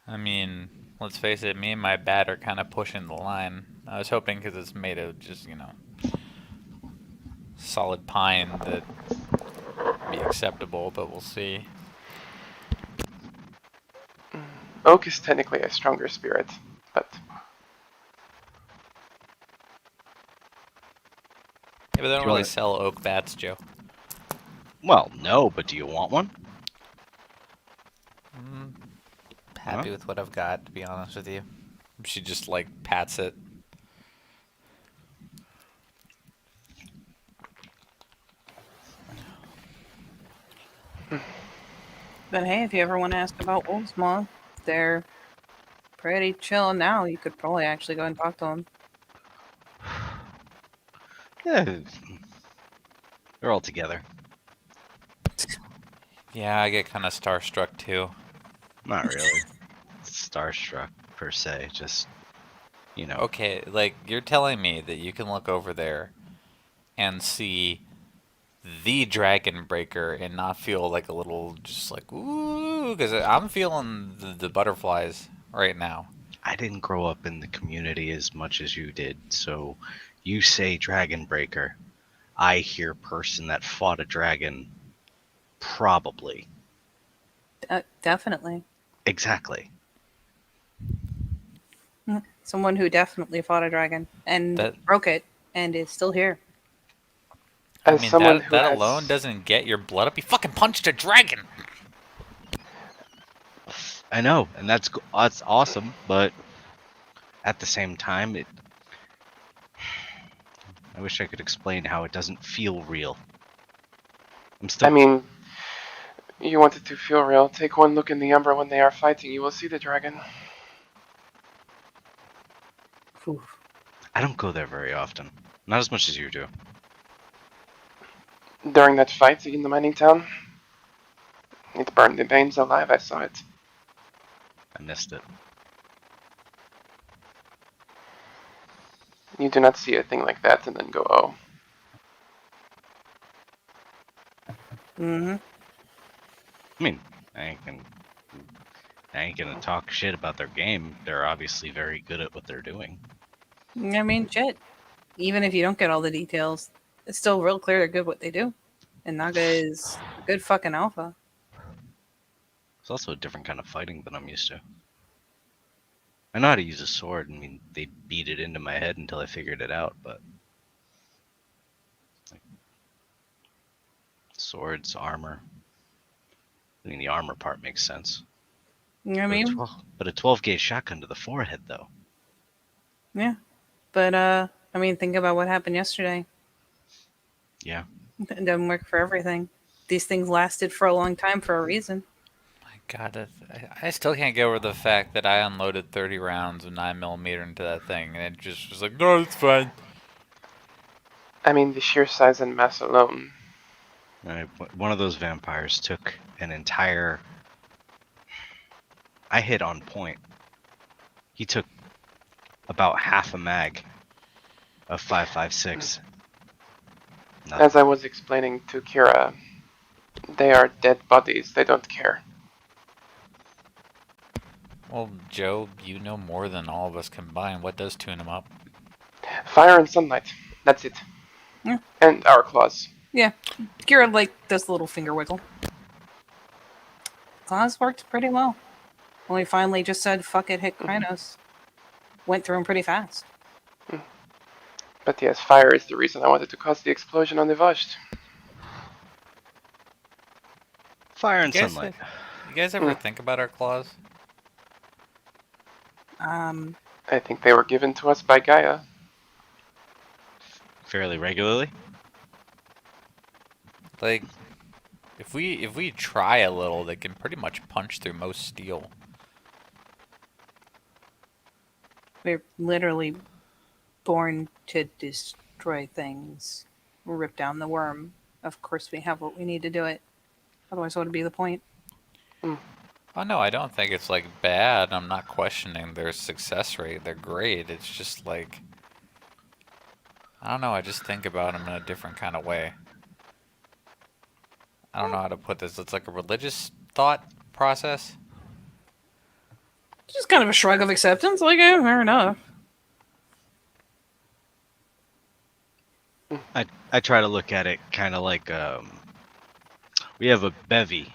I mean, let's face it, me and my bat are kind of pushing the line. I was hoping because it's made of just, solid pine that be acceptable, but we'll see. Oak is technically a stronger spirit, but Yeah, but they don't you really wanna- sell oak bats, Joe. Well, no, but do you want one? Happy with what I've got, to be honest with you. She just, like, pats it. But hey, if you ever want to ask about Wolfsmaw, they're pretty chill now. You could probably actually go and talk to them. Yeah. They're all together. Yeah, I get kind of starstruck, too. Not really. Starstruck, per se. Just, Okay, like, you're telling me that you can look over there and see the Dragon Breaker and not feel like a little, just like, ooh, because I'm feeling the butterflies right now. I didn't grow up in the community as much as you did, so you say Dragon Breaker. I hear person that fought a dragon. Probably. Definitely. Exactly. Someone who definitely fought a dragon and That- broke it and is still here. I as mean, someone that, who that has, alone doesn't get your blood up. You fucking punched a dragon! I know, and that's awesome, but at the same time, I wish I could explain how it doesn't feel real. I'm still. I mean, you want it to feel real. Take one look in the Umbra when they are fighting. You will see the dragon. Oof. I don't go there very often. Not as much as you do. During that fight in the mining town, it burned the veins alive. I saw it. I missed it. You do not see a thing like that and then go, oh. Mm-hmm. I mean, I ain't gonna talk shit about their game. They're obviously very good at what they're doing. I mean, shit. Even if you don't get all the details, it's still real clear they're good at what they do. And Naga is a good fucking alpha. It's also a different kind of fighting than I'm used to. I know how to use a sword. I mean, they beat it into my head until I figured it out, but swords, armor. I mean, the armor part makes sense. You know what I mean? But a 12 gauge shotgun to the forehead, though. Yeah. But, I mean, think about what happened yesterday. Yeah. It doesn't work for everything. These things lasted for a long time for a reason. My God, I still can't get over the fact that I unloaded 30 rounds of 9mm into that thing, and it just was like, no, it's fine. I mean, the sheer size and mass alone. One of those vampires took an entire. I hit on point. He took about half a mag of 5.56. As I was explaining to Kira, they are dead bodies. They don't care. Well, Joe, you know more than all of us combined. What does tune them up? Fire and sunlight. That's it. Yeah. And our claws. Yeah. Kira, like, does the little finger wiggle. Claws worked pretty well. When we finally just said, fuck it, hit Krynos. Went through him pretty fast. But yes, fire is the reason I wanted to cause the explosion on the Vazd. Fire and You guys, sunlight. you guys ever think about our claws? I think they were given to us by Gaia. Fairly regularly. Like, if we try a little, they can pretty much punch through most steel. We're literally born to destroy things. Rip down the worm. Of course we have what we need to do it. Otherwise, what would be the point? Oh no, I don't think it's like bad. I'm not questioning their success rate. They're great. It's just like, I don't know. I just think about them in a different kind of way. I don't know how to put this. It's like a religious thought process. Just kind of a shrug of acceptance. Like, yeah, fair enough. I try to look at it kind of like we have a bevy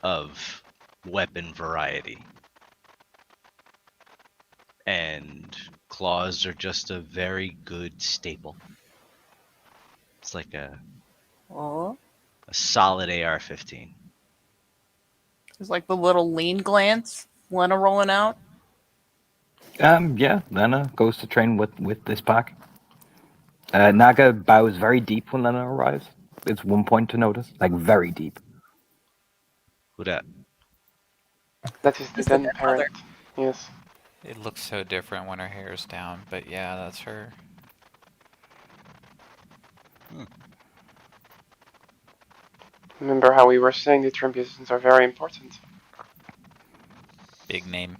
of weapon variety, and claws are just a very good staple. It's like a Oh. solid AR-15. It's like the little lean glance. Lena rolling out. Yeah, Lena goes to train with this pack. Naga bows very deep when Lena arrives. It's one point to notice, like very deep. Who that? That is the It's the den den parent. mother. Yes. It looks so different when her hair is down, but yeah, that's her. Remember how we were saying the Trimbutions are very important? Big name.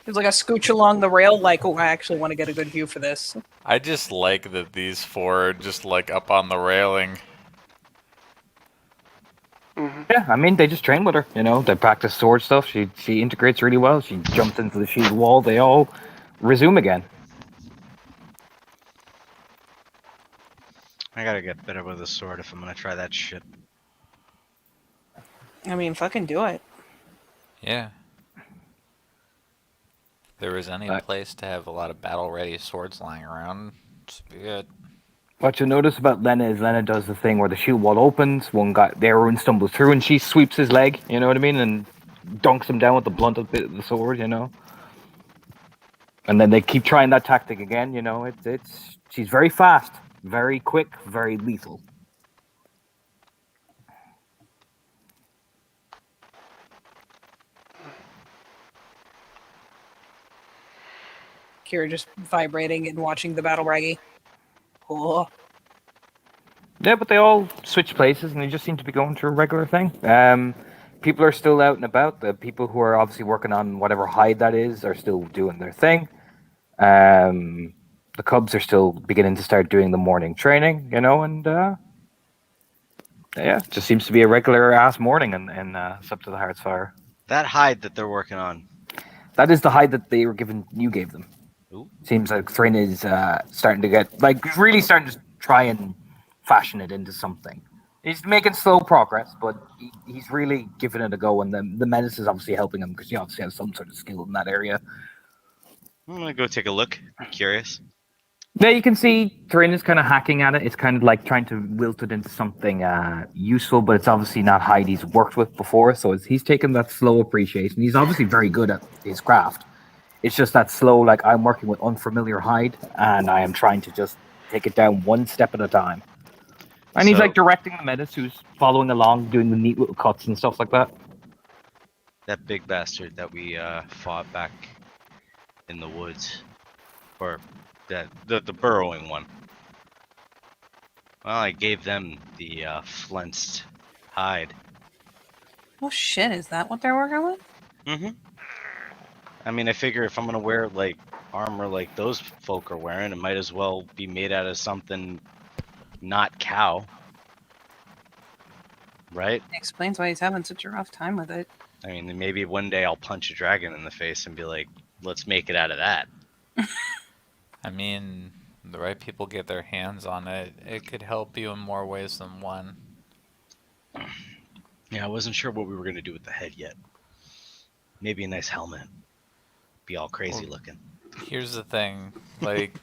There's like a scooch along the rail, like, oh, I actually want to get a good view for this. I just like that these four are just like up on the railing. Yeah, I mean, they just train with her, you know. They practice sword stuff. She integrates really well. She jumps into the shield wall. They all resume again. I gotta get better with a sword if I'm gonna try that shit. I mean, fucking do it. Yeah. If there was any place to have a lot of battle-ready swords lying around, this would be it. What you'll notice about Lena is Lena does the thing where the shield wall opens, one guy, everyone stumbles through, and she sweeps his leg, you know what I mean, and dunks him down with the blunt of the sword, you know. And then they keep trying that tactic again, you know. She's very fast, very quick, very lethal. Kira just vibrating and watching the battle raggy. Oh. Yeah, but they all switch places, and they just seem to be going through a regular thing. People are still out and about. The people who are obviously working on whatever hide that is are still doing their thing. The cubs are still beginning to start doing the morning training, you know, and yeah, it just seems to be a regular ass morning in Up to the Heart's Fire. That hide that they're working on. That is the hide that they were given. You gave them. Ooh. Seems like Thrin is starting to get really starting to try and fashion it into something. He's making slow progress, but he's really giving it a go, and the menace is obviously helping him because he obviously has some sort of skill in that area. I'm gonna go take a look. I'm curious. There you can see Thrin is kind of hacking at it. It's kind of like trying to wilt it into something useful, but it's obviously not hide he's worked with before, so he's taking that slow appreciation. He's obviously very good at his craft. It's just that slow, like, I'm working with unfamiliar hide, and I am trying to just take it down one step at a time. And he's So- like directing the menace, who's following along, doing the neat little cuts and stuff like that. That big bastard that we fought back in the woods, or the burrowing one. Well, I gave them the flensed hide. Oh shit, is that what they're working with? Mm-hmm. I mean, I figure if I'm gonna wear like armor like those folk are wearing, it might as well be made out of something not cow, right? Explains why he's having such a rough time with it. I mean, maybe one day I'll punch a dragon in the face and be like, "Let's make it out of that." I mean, the right people get their hands on it, it could help you in more ways than one. Yeah, I wasn't sure what we were gonna do with the head yet. Maybe a nice helmet. Be all crazy looking. Here's the thing, like,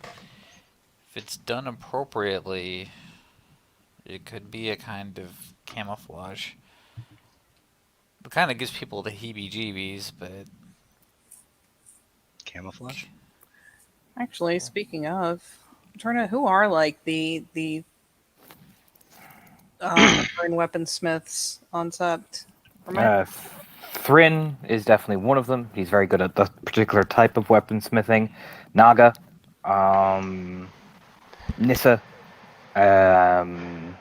if it's done appropriately, it could be a kind of camouflage. It kind of gives people the heebie-jeebies, but Camouflage? Actually, speaking of, Turna, who are like the weaponsmiths on Sept? Thrin is definitely one of them. He's very good at that particular type of weaponsmithing. Naga, Nissa, and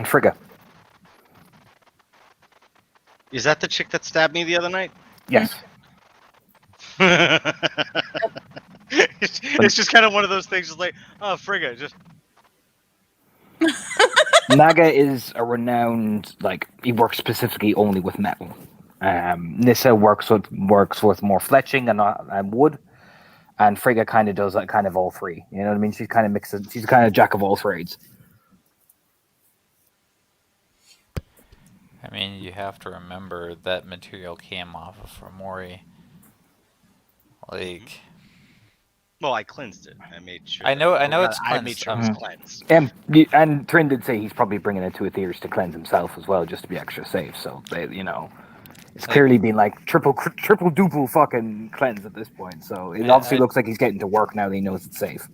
Frigga. Is that the chick that stabbed me the other night? Yes. It's just kind of one of those things. Just like, oh, Frigga, just Naga is a renowned, like, he works specifically only with metal. Nissa works with more fletching and wood, and Frigga kind of does that kind of all three. You know what I mean? She's kind of mixes. She's kind of jack of all trades. I mean, you have to remember that material came off of Fomori. Like, well, I cleansed it. I made sure. I know that- it's I made cleansed. sure it was cleansed. And Trin did say he's probably bringing it to Aetherius to cleanse himself as well, just to be extra safe. So they, you know, it's clearly been like triple duple fucking cleanse at this point. So it obviously looks like he's getting to work now that he knows it's safe.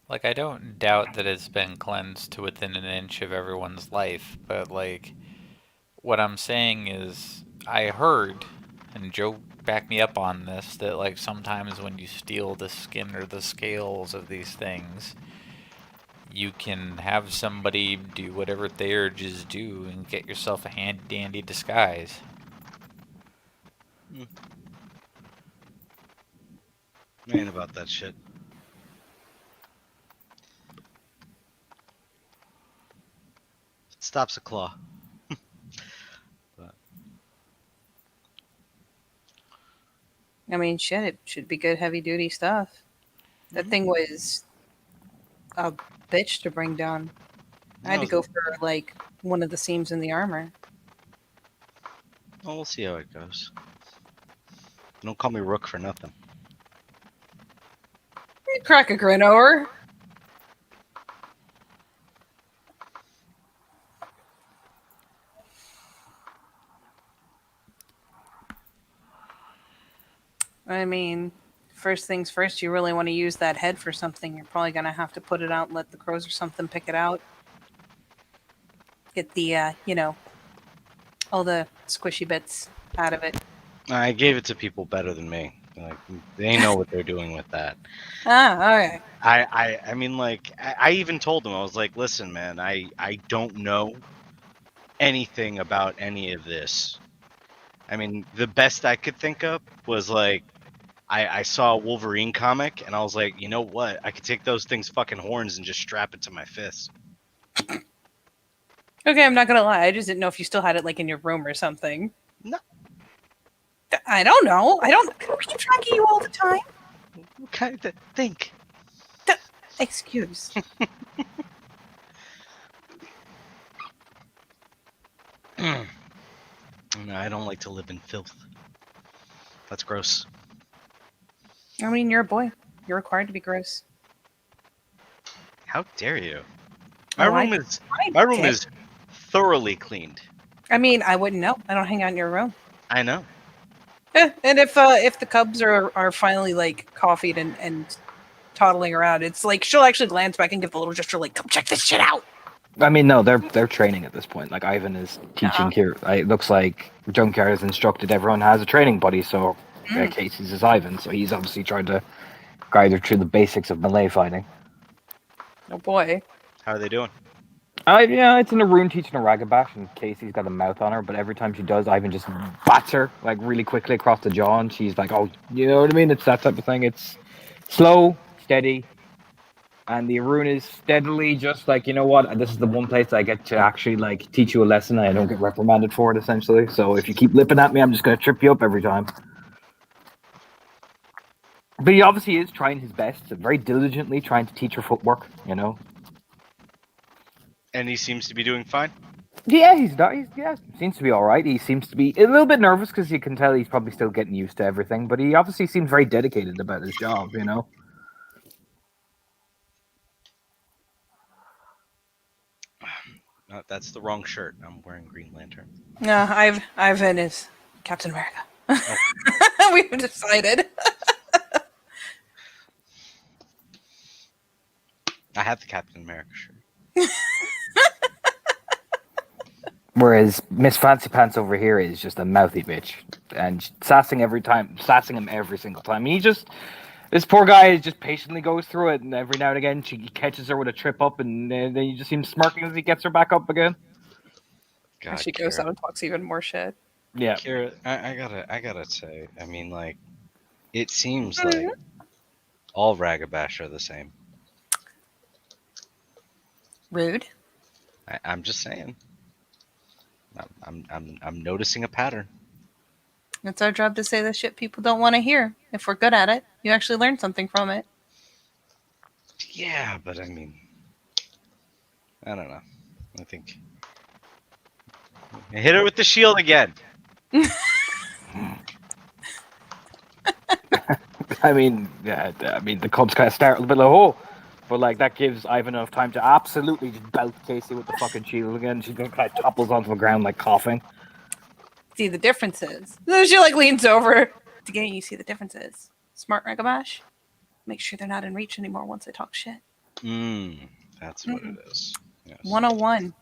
Like, I don't doubt that it's been cleansed to within an inch of everyone's life, but, like, what I'm saying is, I heard, and Joe backed me up on this, that, like, sometimes when you steal the skin or the scales of these things, you can have somebody do whatever they urges do and get yourself a handy-dandy disguise. I ain't about that shit. It stops a claw. I mean, shit, it should be good heavy duty stuff. That thing was a bitch to bring down. I had to go for like one of the seams in the armor. Well, we'll see how it goes. Don't call me Rook for nothing. Crack a grin over. I mean, first things first, you really want to use that head for something. You're probably going to have to put it out and let the crows or something pick it out. Get the, all the squishy bits out of it. I gave it to people better than me. Like, they know what they're doing with that. Ah, okay. I mean, like, I even told them, I was like, listen, man, I don't know anything about any of this. I mean, the best I could think of was, like, I saw a Wolverine comic, and I was like, you know what? I could take those things' fucking horns and just strap it to my fist. Okay, I'm not going to lie. I just didn't know if you still had it, like, in your room or something. No. I don't know. I don't keep track of you all the time. Okay, think. Excuse. No, I don't like to live in filth. That's gross. I mean, you're a boy. You're required to be gross. How dare you? Oh, My room is thoroughly cleaned. I mean, I wouldn't know. I don't hang out in your room. I know. And if the cubs are finally like coffeeed and toddling around, it's like she'll actually glance back and give a little gesture like, "Come check this shit out." I mean, no, they're training at this point. Like Ivan is teaching here. It looks like Junkyard has instructed everyone has a training buddy. So Casey's is Ivan. So he's obviously trying to guide her through the basics of melee fighting. Oh boy. How are they doing? Yeah, it's in a room teaching a Ragabash, and Casey's got a mouth on her. But every time she does, Ivan just bats her like really quickly across the jaw, and she's like, "Oh, you know what I mean?" It's that type of thing. It's slow, steady, and the Arun is steadily just like, you know what? This is the one place I get to actually like teach you a lesson. And I don't get reprimanded for it, essentially. So if you keep lipping at me, I'm just gonna trip you up every time. But he obviously is trying his best, very diligently trying to teach her footwork. You know. And he seems to be doing fine. Yeah, he's seems to be all right. He seems to be a little bit nervous because you can tell he's probably still getting used to everything. But he obviously seems very dedicated about his job. You know. No, that's the wrong shirt. I'm wearing Green Lantern. No, Ivan is Captain America. We've decided. I have the Captain America shirt. Whereas Miss Fancy Pants over here is just a mouthy bitch and sassing him every single time. This poor guy just patiently goes through it, and every now and again she catches her with a trip up, and then you just see him smirking as he gets her back up again. God, And she goes out and talks even more shit. Yeah, Kira, I gotta say, I mean, like, it seems like all Ragabash are the same. Rude. I'm just saying. I'm noticing a pattern. It's our job to say the shit people don't want to hear. If we're good at it, you actually learn something from it. Yeah, but I mean, I don't know. I think hit her with the shield again. I mean, the Cubs kind of start a little bit low, but like that gives Ivan enough time to absolutely just belt Casey with the fucking shield again. She just kind of topples onto the ground like coughing. See the differences. So she like leans over to get you. See the differences. Smart Ragabash. Make sure they're not in reach anymore once they talk shit. That's what it is. Yes. 101.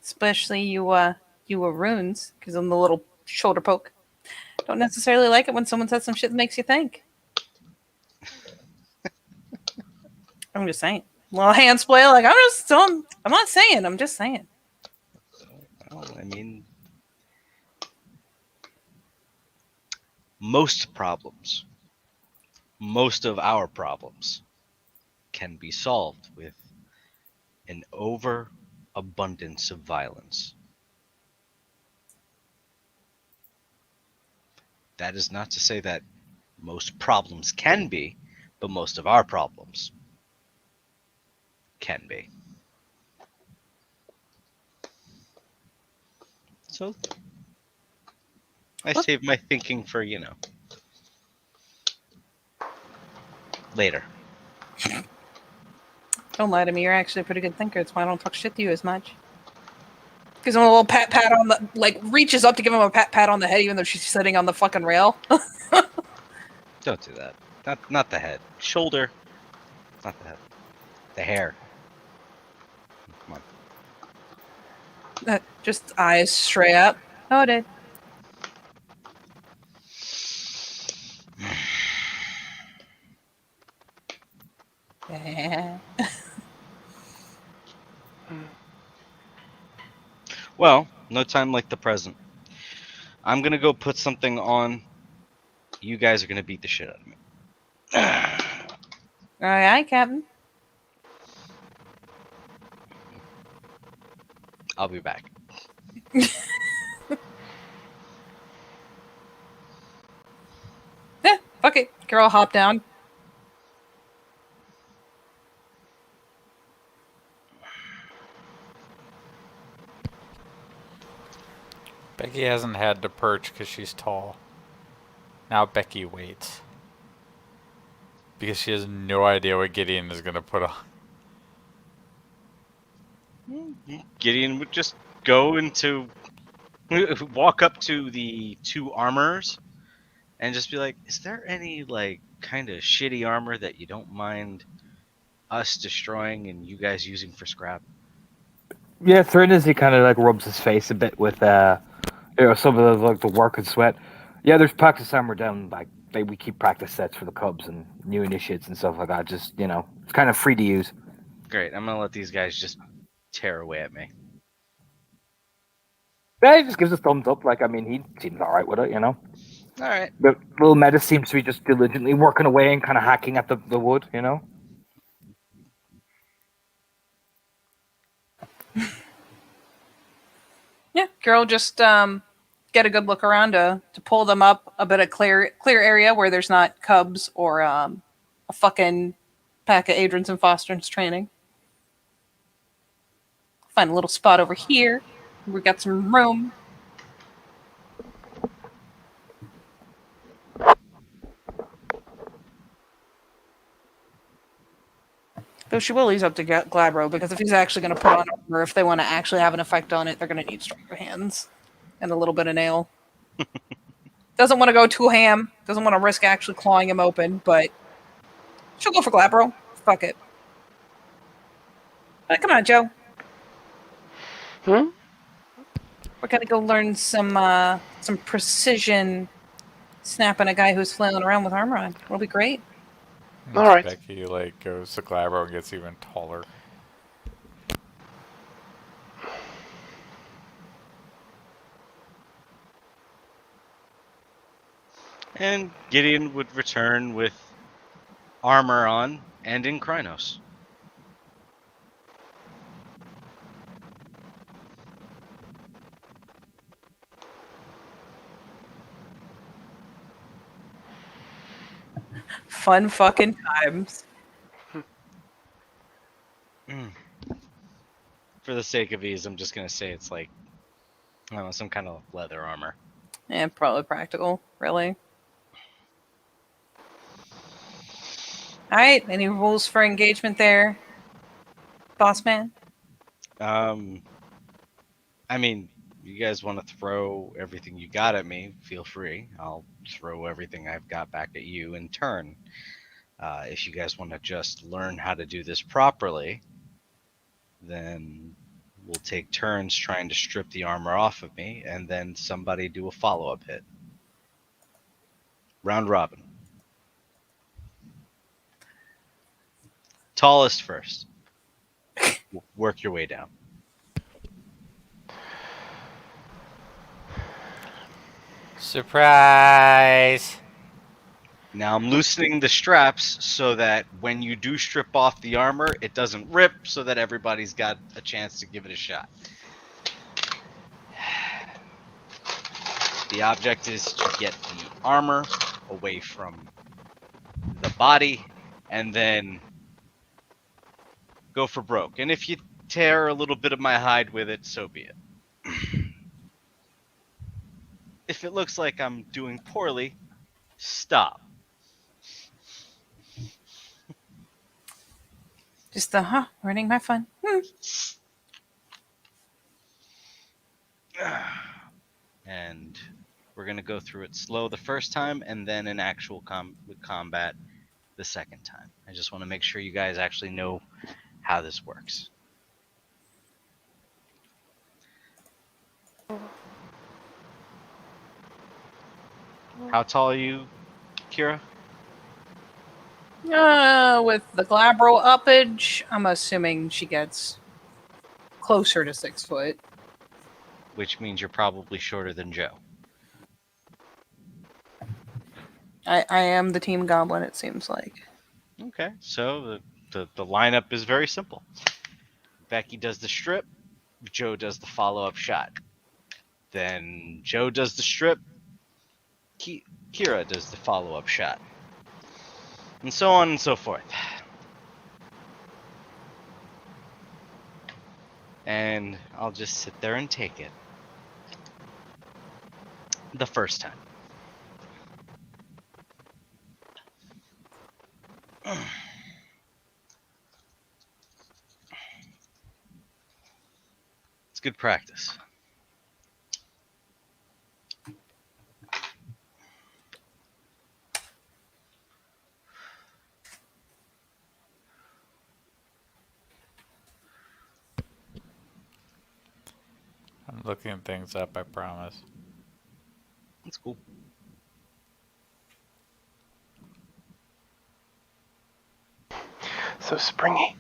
Especially you Aruns, because I'm the little shoulder poke. Don't necessarily like it when someone says some shit that makes you think. I'm just saying. Well, hand splay, like I'm not saying. I'm just saying. Well, I mean, most of our problems can be solved with an overabundance of violence. That is not to say that most problems can be, but most of our problems can be. So I save my thinking for, later. Don't lie to me. You're actually a pretty good thinker. That's why I don't talk shit to you as much. Gives him a little pat on the, like, reaches up to give him a pat on the head, even though she's sitting on the fucking rail. Don't do that. Not the head. Shoulder. Not the head. The hair. Come on. Just eyes straight up. Noted. Yeah. Well, no time like the present. I'm gonna go put something on. You guys are gonna beat the shit out of me. Aye, Captain. I'll be back. Yeah, fuck it. Girl, hop down. Becky hasn't had to perch because she's tall. Now Becky waits. Because she has no idea what Gideon is going to put on. Gideon would just go into walk up to the two armorers and just be like, "Is there any like kind of shitty armor that you don't mind us destroying and you guys using for scrap?" Yeah, Thrin as he kind of like rubs his face a bit with some of the like the work and sweat. Yeah, there's practice armor down. Like we keep practice sets for the Cubs and new initiates and stuff like that. Just it's kind of free to use. Great. I'm gonna let these guys just tear away at me. Yeah, he just gives a thumbs up. Like, I mean, he seems all right with it. All right. The little Metis seems to be just diligently working away and kind of hacking at the wood. Yeah, Carol just get a good look around to pull them up a bit of clear area where there's not cubs or a fucking pack of Adrians and Foster's training. Find a little spot over here. We got some room. Though she will ease up to Glabro, because if he's actually going to put on armor, if they want to actually have an effect on it, they're going to need stronger hands and a little bit of nail. Doesn't want to go too ham. Doesn't want to risk actually clawing him open, but she'll go for Glabro. Fuck it. Come on, Joe. We're gonna go learn some precision snapping a guy who's flailing around with armor on. It'll be great. All right. Becky like goes to Glabro and gets even taller. And Gideon would return with armor on and in Krynos. Fun fucking times. For the sake of ease, I'm just gonna say it's like, I don't know, some kind of leather armor. Yeah, probably practical, really. Alright, any rules for engagement there, boss man? I mean, you guys want to throw everything you got at me, feel free. I'll throw everything I've got back at you in turn. If you guys want to just learn how to do this properly, then we'll take turns trying to strip the armor off of me, and then somebody do a follow-up hit. Round robin. Tallest first. Work your way down. Surprise! Now I'm loosening the straps so that when you do strip off the armor, it doesn't rip, so that everybody's got a chance to give it a shot. The object is to get the armor away from the body and then go for broke. And if you tear a little bit of my hide with it, so be it. If it looks like I'm doing poorly, stop. Just ruining my fun. And we're going to go through it slow the first time and then in actual combat the second time. I just want to make sure you guys actually know how this works. How tall are you, Kira? With the Glabro uppage, I'm assuming she gets closer to 6 foot. Which means you're probably shorter than Joe. I am the team goblin, it seems like. Okay, so the lineup is very simple. Becky does the strip, Joe does the follow-up shot. Then Joe does the strip, Kira does the follow-up shot. And so on and so forth. And I'll just sit there and take it. The first time. It's good practice. looking things up, I promise. That's cool. So springy.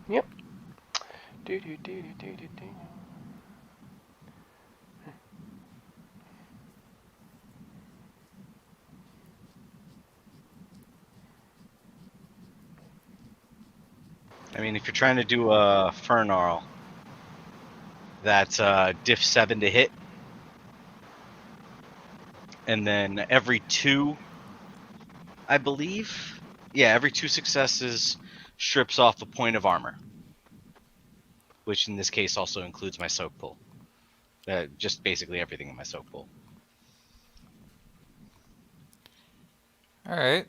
Yep. Do do do do do do do. I mean, if you're trying to do a Fernarl, that's diff 7 to hit. And then every 2, I believe, yeah, every 2 successes strips off a point of armor. Which in this case also includes my soak pool. Just basically everything in my soak pool. Alright.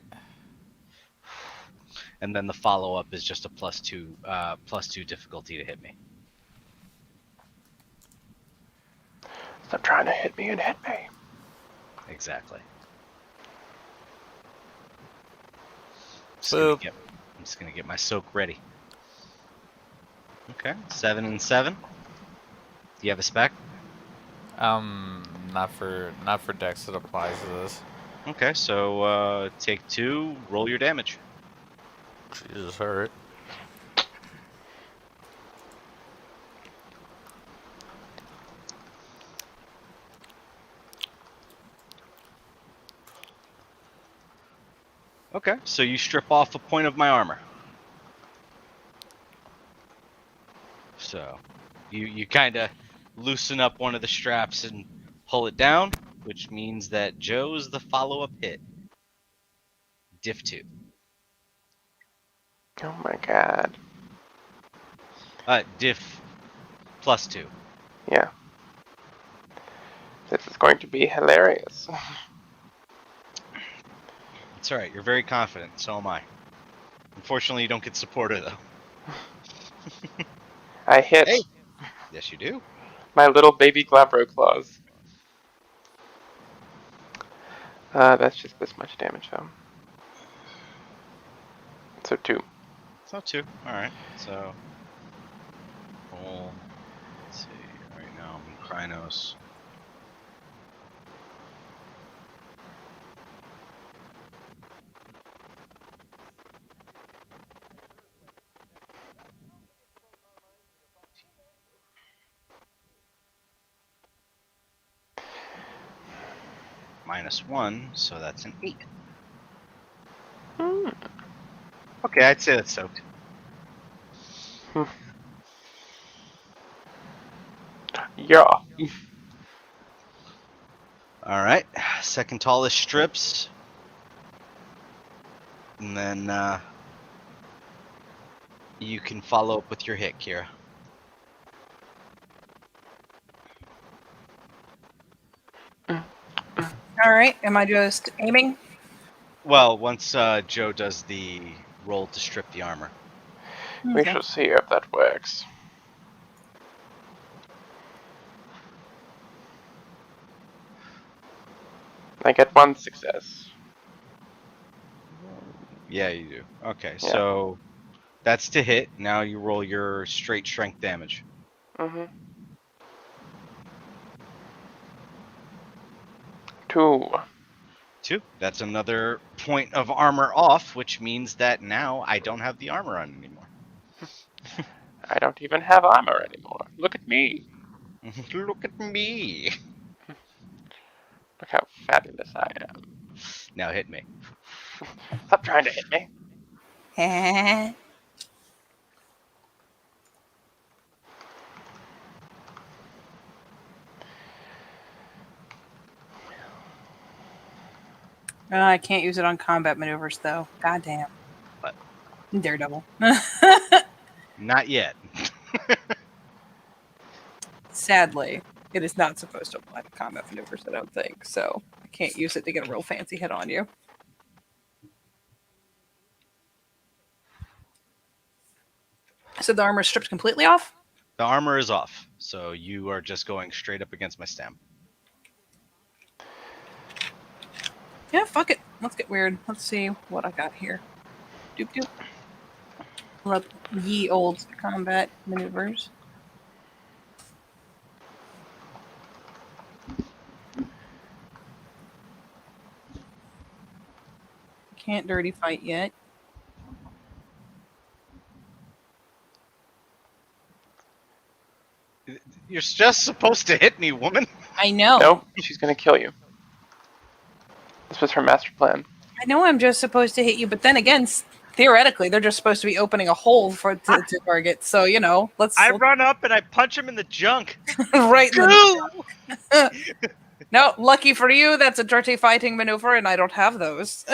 And then the follow-up is just a +2 difficulty to hit me. Stop trying to hit me and hit me. Exactly. Boop. I'm just gonna get my soak ready. Okay, 7 and 7. Do you have a spec? Not for Dex that applies to this. Okay, so take 2, roll your damage. Jesus, hurt. Okay, so you strip off a point of my armor. So you kind of loosen up one of the straps and pull it down, which means that Joe's the follow-up hit. Diff 2. Oh my god. Diff +2. Yeah. This is going to be hilarious. It's alright, you're very confident, so am I. Unfortunately, you don't get supporter, though. I hit Hey! Yes, you do. my little baby Glabro claws. That's just this much damage, though. So 2. It's not 2. Alright, so... roll... Let's see, right now I'm in Krynos. -1, so that's an 8. Okay, I'd say that's soaked. Yeah. Alright, second tallest strips. And then you can follow up with your hit, Kira. All right. Am I just aiming? Well, once Joe does the roll to strip the armor. We Okay. shall see if that works. I get 1 success. Yeah, you do. Okay, Yeah. so that's to hit. Now you roll your straight strength damage. Mm-hmm. 2. 2. That's another point of armor off, which means that now I don't have the armor on anymore. I don't even have armor anymore. Look at me. Look at me. Look how fabulous I am. Now hit me. Stop trying to hit me. I can't use it on combat maneuvers, though. Goddamn. What? Daredevil. Not yet. Sadly, it is not supposed to apply to combat maneuvers, I don't think. So I can't use it to get a real fancy hit on you. So the armor stripped completely off? The armor is off, so you are just going straight up against my stem. Yeah, fuck it. Let's get weird. Let's see what I got here. Doop doop. Look, ye old combat maneuvers. Can't dirty fight yet. You're just supposed to hit me, woman. I know. No, she's gonna kill you. This was her master plan. I know I'm just supposed to hit you, but then again, theoretically, they're just supposed to be opening a hole to target. So, you know, let's run up and I punch him in the junk. right in Go! the No, lucky for you, that's a dirty fighting maneuver, and I don't have those.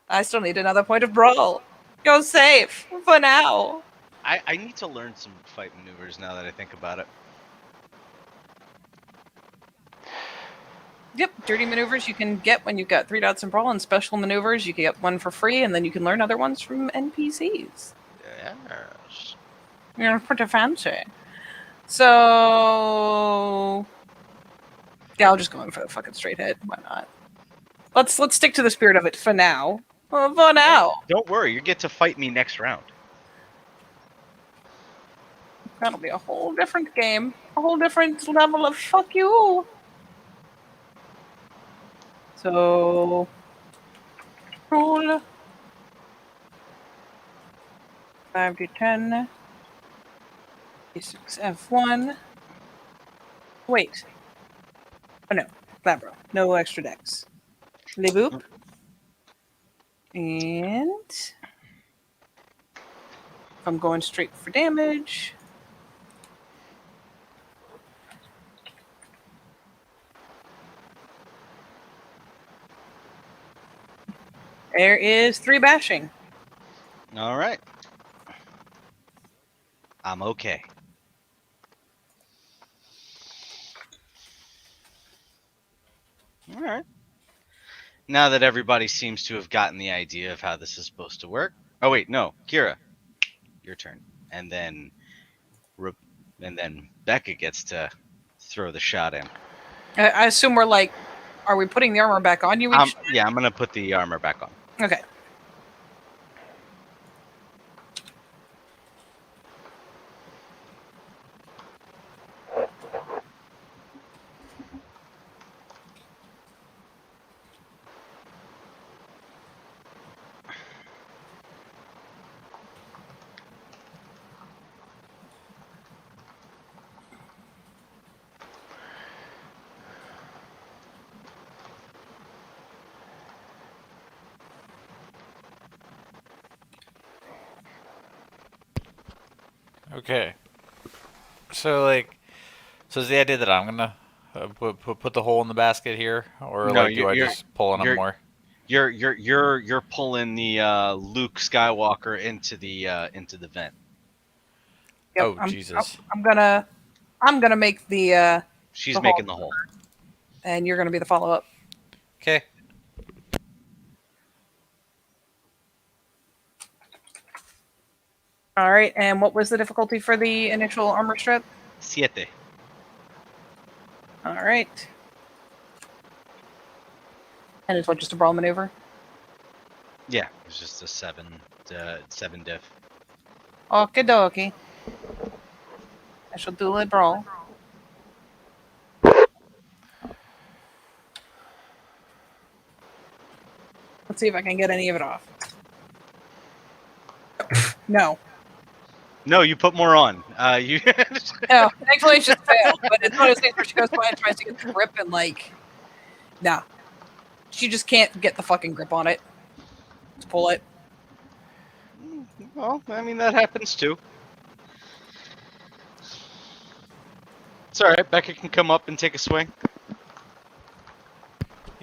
I still need another point of brawl. You're safe for now. I need to learn some fight maneuvers now that I think about it. Yep, dirty maneuvers you can get when you've got 3 dots in brawl, and special maneuvers you can get one for free, and then you can learn other ones from NPCs. Yes. You're pretty fancy. So yeah, I'll just go in for the fucking straight hit. Why not? Let's stick to the spirit of it for now. For now. Don't worry, you get to fight me next round. That'll be a whole different game. A whole different level of fuck you. So roll 5d10 d6 f1. Wait. Oh no, Labro. No extra decks. Le boop. And if I'm going straight for damage. There is 3 bashing. All right. I'm okay. All right. Now that everybody seems to have gotten the idea of how this is supposed to work. Oh wait, no, Kira, your turn, and then Becca gets to throw the shot in. I assume we're like, are we putting the armor back on you? Yeah, I'm gonna put the armor back on. Okay. Okay. So is the idea that I'm gonna put the hole in the basket here, or No, do I just pull in them more? You're pulling the Luke Skywalker into the vent. Yep, Oh, Jesus. I'm gonna make the She's The making hole. the hole. and you're gonna be the follow up. Okay. All right. And what was the difficulty for the initial armor strip? 7. All right. And it's what, just a brawl maneuver? Yeah, it's just a 7 diff. Okie dokie. I shall do a brawl. Let's see if I can get any of it off. No. No, you put more on. You. No, thankfully it just failed. But it's one of those things where she goes by and tries to get the grip and nah. She just can't get the fucking grip on it. Let's pull it. Well, I mean that happens too. It's all right. Becca can come up and take a swing.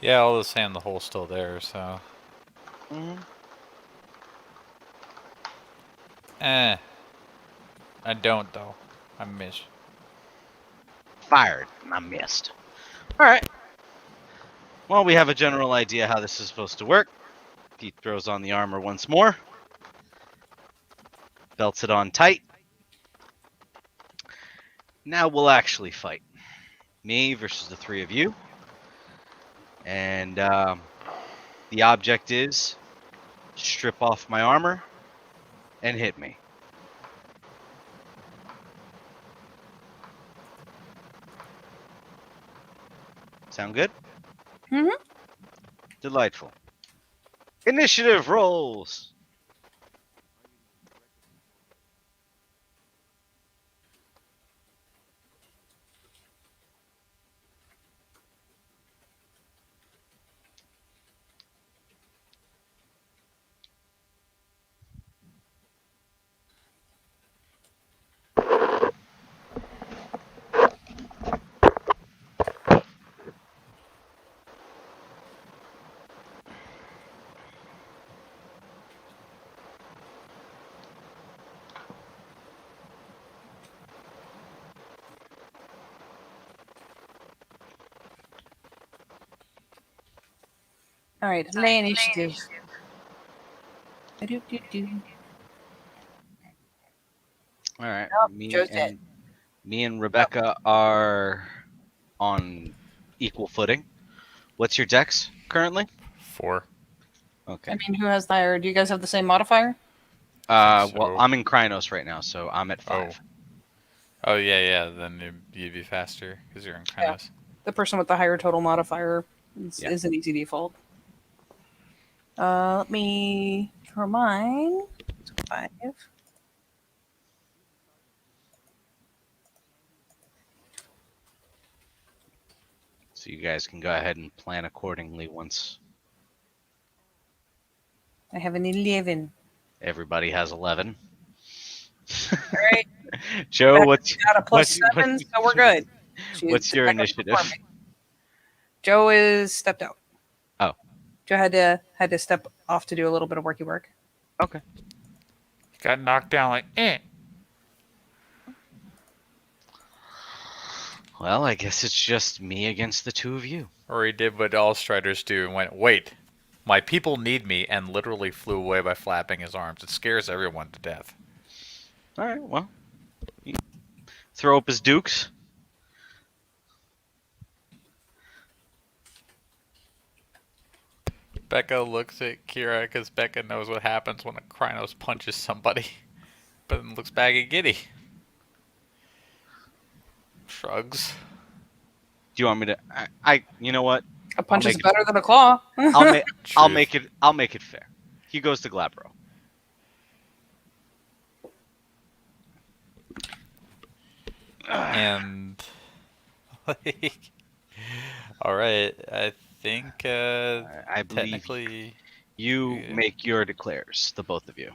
Yeah, all the sand, the hole's still there, so. I don't though. I miss. Fired. I missed. All right. Well, we have a general idea how this is supposed to work. He throws on the armor once more. Belts it on tight. Now we'll actually fight. Me versus the 3 of you. And the object is strip off my armor and hit me. Sound good? Mhm. Delightful. Initiative rolls. All right, lay initiative. Do-do-do-do. All right. Oh, Joe's dead. Me and Rebecca are on equal footing. What's your dex currently? 4. Okay. I mean, who has the higher? Do you guys have the same modifier? Well, so. I'm in Krynos right now, so I'm at 5. Oh, yeah. Then you'd be faster because you're in Yeah. Krynos. The person with the higher total modifier Yeah. is an easy default. Let me throw mine. 5. So you guys can go ahead and plan accordingly once I have an 11. everybody has 11. All right. Joe, Rebecca's got a plus 7, so we're good. What's your Rebecca's initiative? performing. Joe is stepped out. Oh. Joe had to step off to do a little bit of worky work. Okay. Got knocked down like, eh. Well, I guess it's just me against the two of you. Or he did what all Striders do and went, wait, my people need me, and literally flew away by flapping his arms. It scares everyone to death. All right, well. Throw up his dukes. Becca looks at Kira because Becca knows what happens when a Krynos punches somebody, but then looks back at Giddy. Shrugs. Do you want me to? You know what? A punch is make it- better than a claw. I'll make it fair. He goes to Glabro. And like, all right, I think I believe technically you yeah. make your declares, the both of you.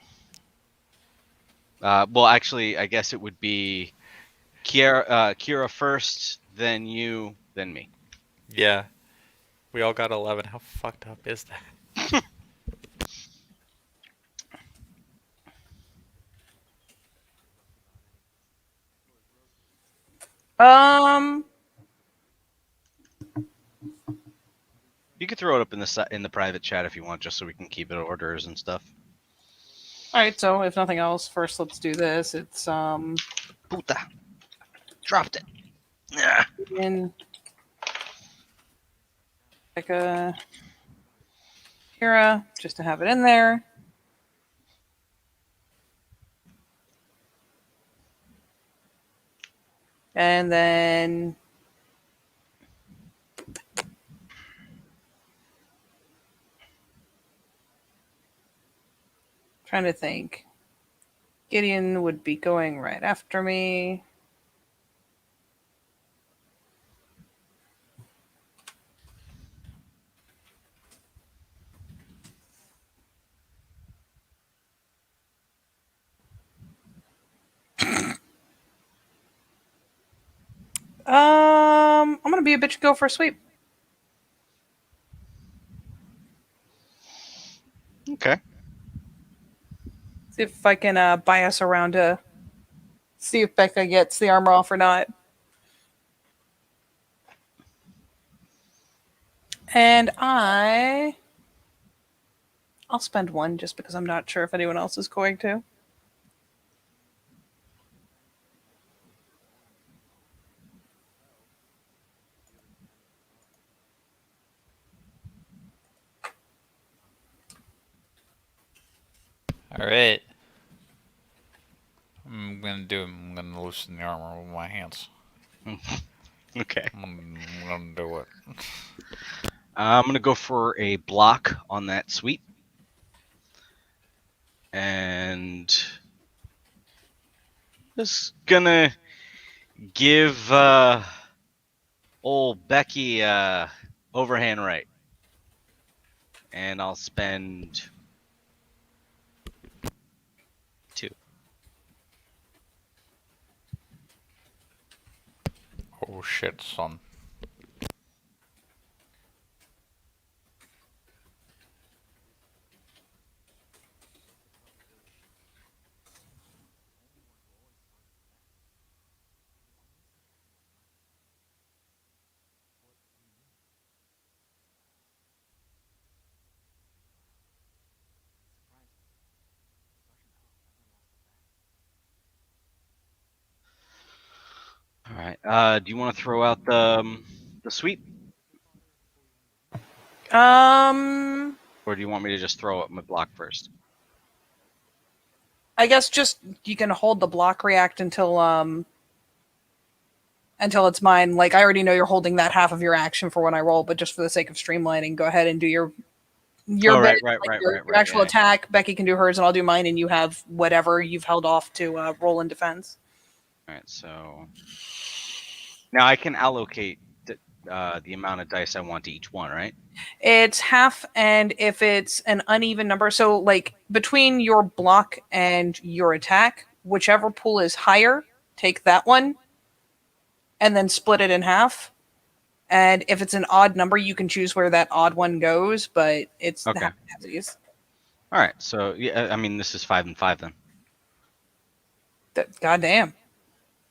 Well, actually, I guess it would be Kira first, then you, then me. Yeah, we all got 11. How fucked up is that? You could throw it up in the private chat if you want, just so we can keep it orders and stuff. All right, so if nothing else, first let's do this. It's Puta, dropped it. Yeah. in Becca, Kira, just to have it in there. And then trying to think. Gideon would be going right after me. I'm gonna be a bitch and go for a sweep. Okay. See if I can bias around to see if Becca gets the armor off or not. And I'll spend 1 just because I'm not sure if anyone else is going to. All right. I'm gonna loosen the armor with my hands. Okay. I'm gonna do it. I'm gonna go for a block on that sweep, and just gonna give old Becky overhand right, and I'll spend 2. Oh shit, son. All right. Do you want to throw out the sweep, or do you want me to just throw up my block first? I guess just you can hold the block react until it's mine. Like I already know you're holding that half of your action for when I roll, but just for the sake of streamlining, go ahead and do your Oh, bit, right, your right. actual Yeah. attack. Becky can do hers, and I'll do mine, and you have whatever you've held off to roll in defense. All right. So now I can allocate the amount of dice I want to each one, right? It's half, and if it's an uneven number, so like between your block and your attack, whichever pool is higher, take that one, and then split it in half. And if it's an odd number, you can choose where that odd one goes, but it's Okay. half-halfsies. All right. So yeah, I mean, this is 5 and 5 then. Goddamn.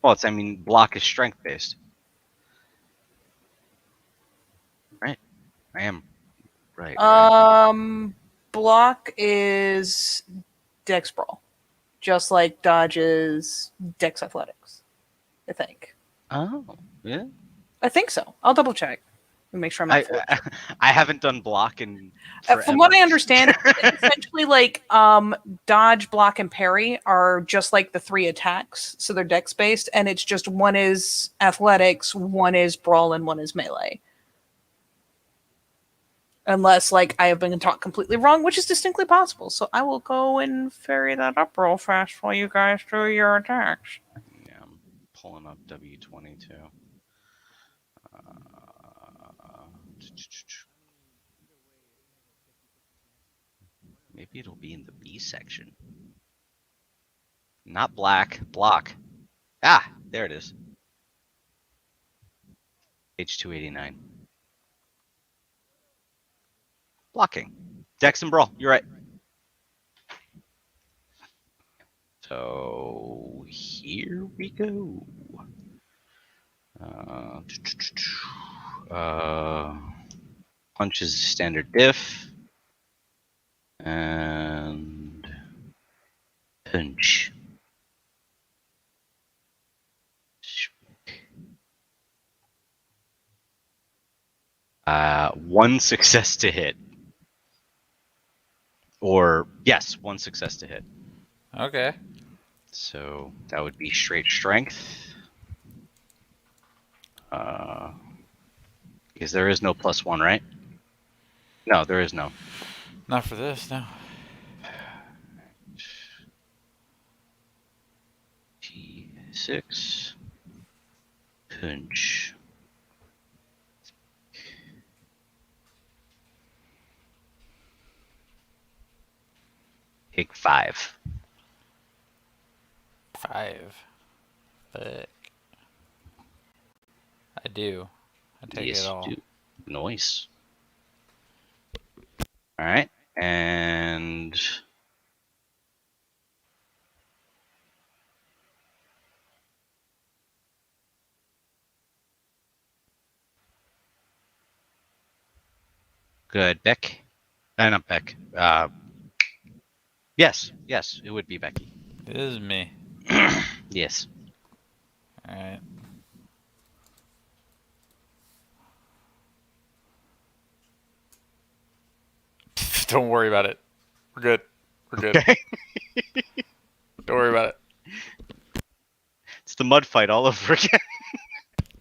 Well, I mean, block is strength based. Right. I am right. Block is Dex Brawl, just like Dodge is Dex Athletics. I think. Oh, yeah. I think so. I'll double check and make sure I'm not. I haven't done block in From what I understand, it's essentially like dodge, block, and parry are just like the 3 attacks, so they're dex based, and it's just one is athletics, one is brawl, and one is melee. Unless like I have been taught completely wrong, which is distinctly possible. So I will go and ferry that up real fast while you guys do your attacks. Yeah, I'm pulling up W22. Maybe it'll be in the B section. Not black, block. Ah, there it is. Page 289. Blocking. Dex and Brawl, you're right. So here we go. Punch is standard diff. And punch. One success to hit. Or, yes, one success to hit. Okay. So that would be straight strength. Because there is no +1, right? No, there is no. Not for this, no. T6. Punch. Take 5. 5. Fuck. I do. I take Yes, it all. you do. Nice. All right, and good, Beck. Not Beck. Yes, it would be Becky. It is me. Yes. Alright. Don't worry about it. We're good. We're good. Okay. Don't worry about it. the mud fight all over again.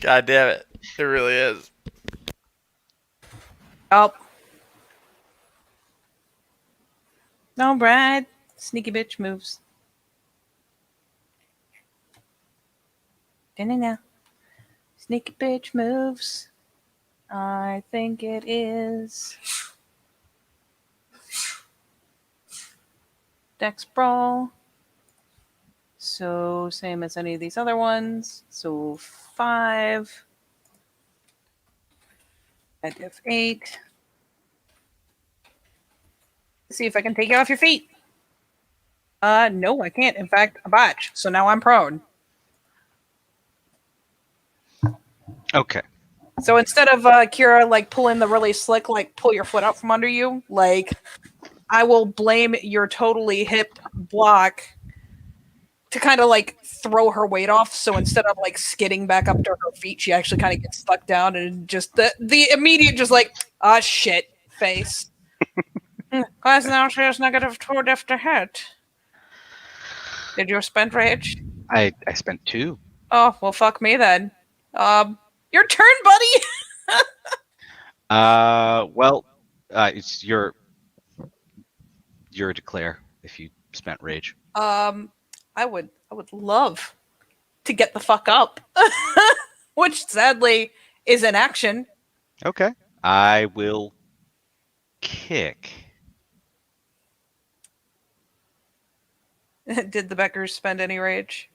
God damn it. It really is. Oh. No, Brad. Sneaky bitch moves. Now. Sneaky bitch moves. I think it is. Dex Brawl. So, same as any of these other ones. So, 5. At F8. See if I can take you off your feet. No, I can't. In fact, a botch. So now I'm prone. Okay. So instead of Kira like pulling the really slick, like pull your foot out from under you, like I will blame your totally hipped block to kind of like throw her weight off. So instead of like skidding back up to her feet, she actually kind of gets stuck down and just the immediate just like shit face. Guys, now she has -2 diff to hit. Did you spend rage? I spent 2. Oh well, fuck me then. Your turn, buddy. Well, it's your declare if you spent rage. I would love to get the fuck up, which sadly is an action. Okay. I will kick. Did the Beckers spend any rage?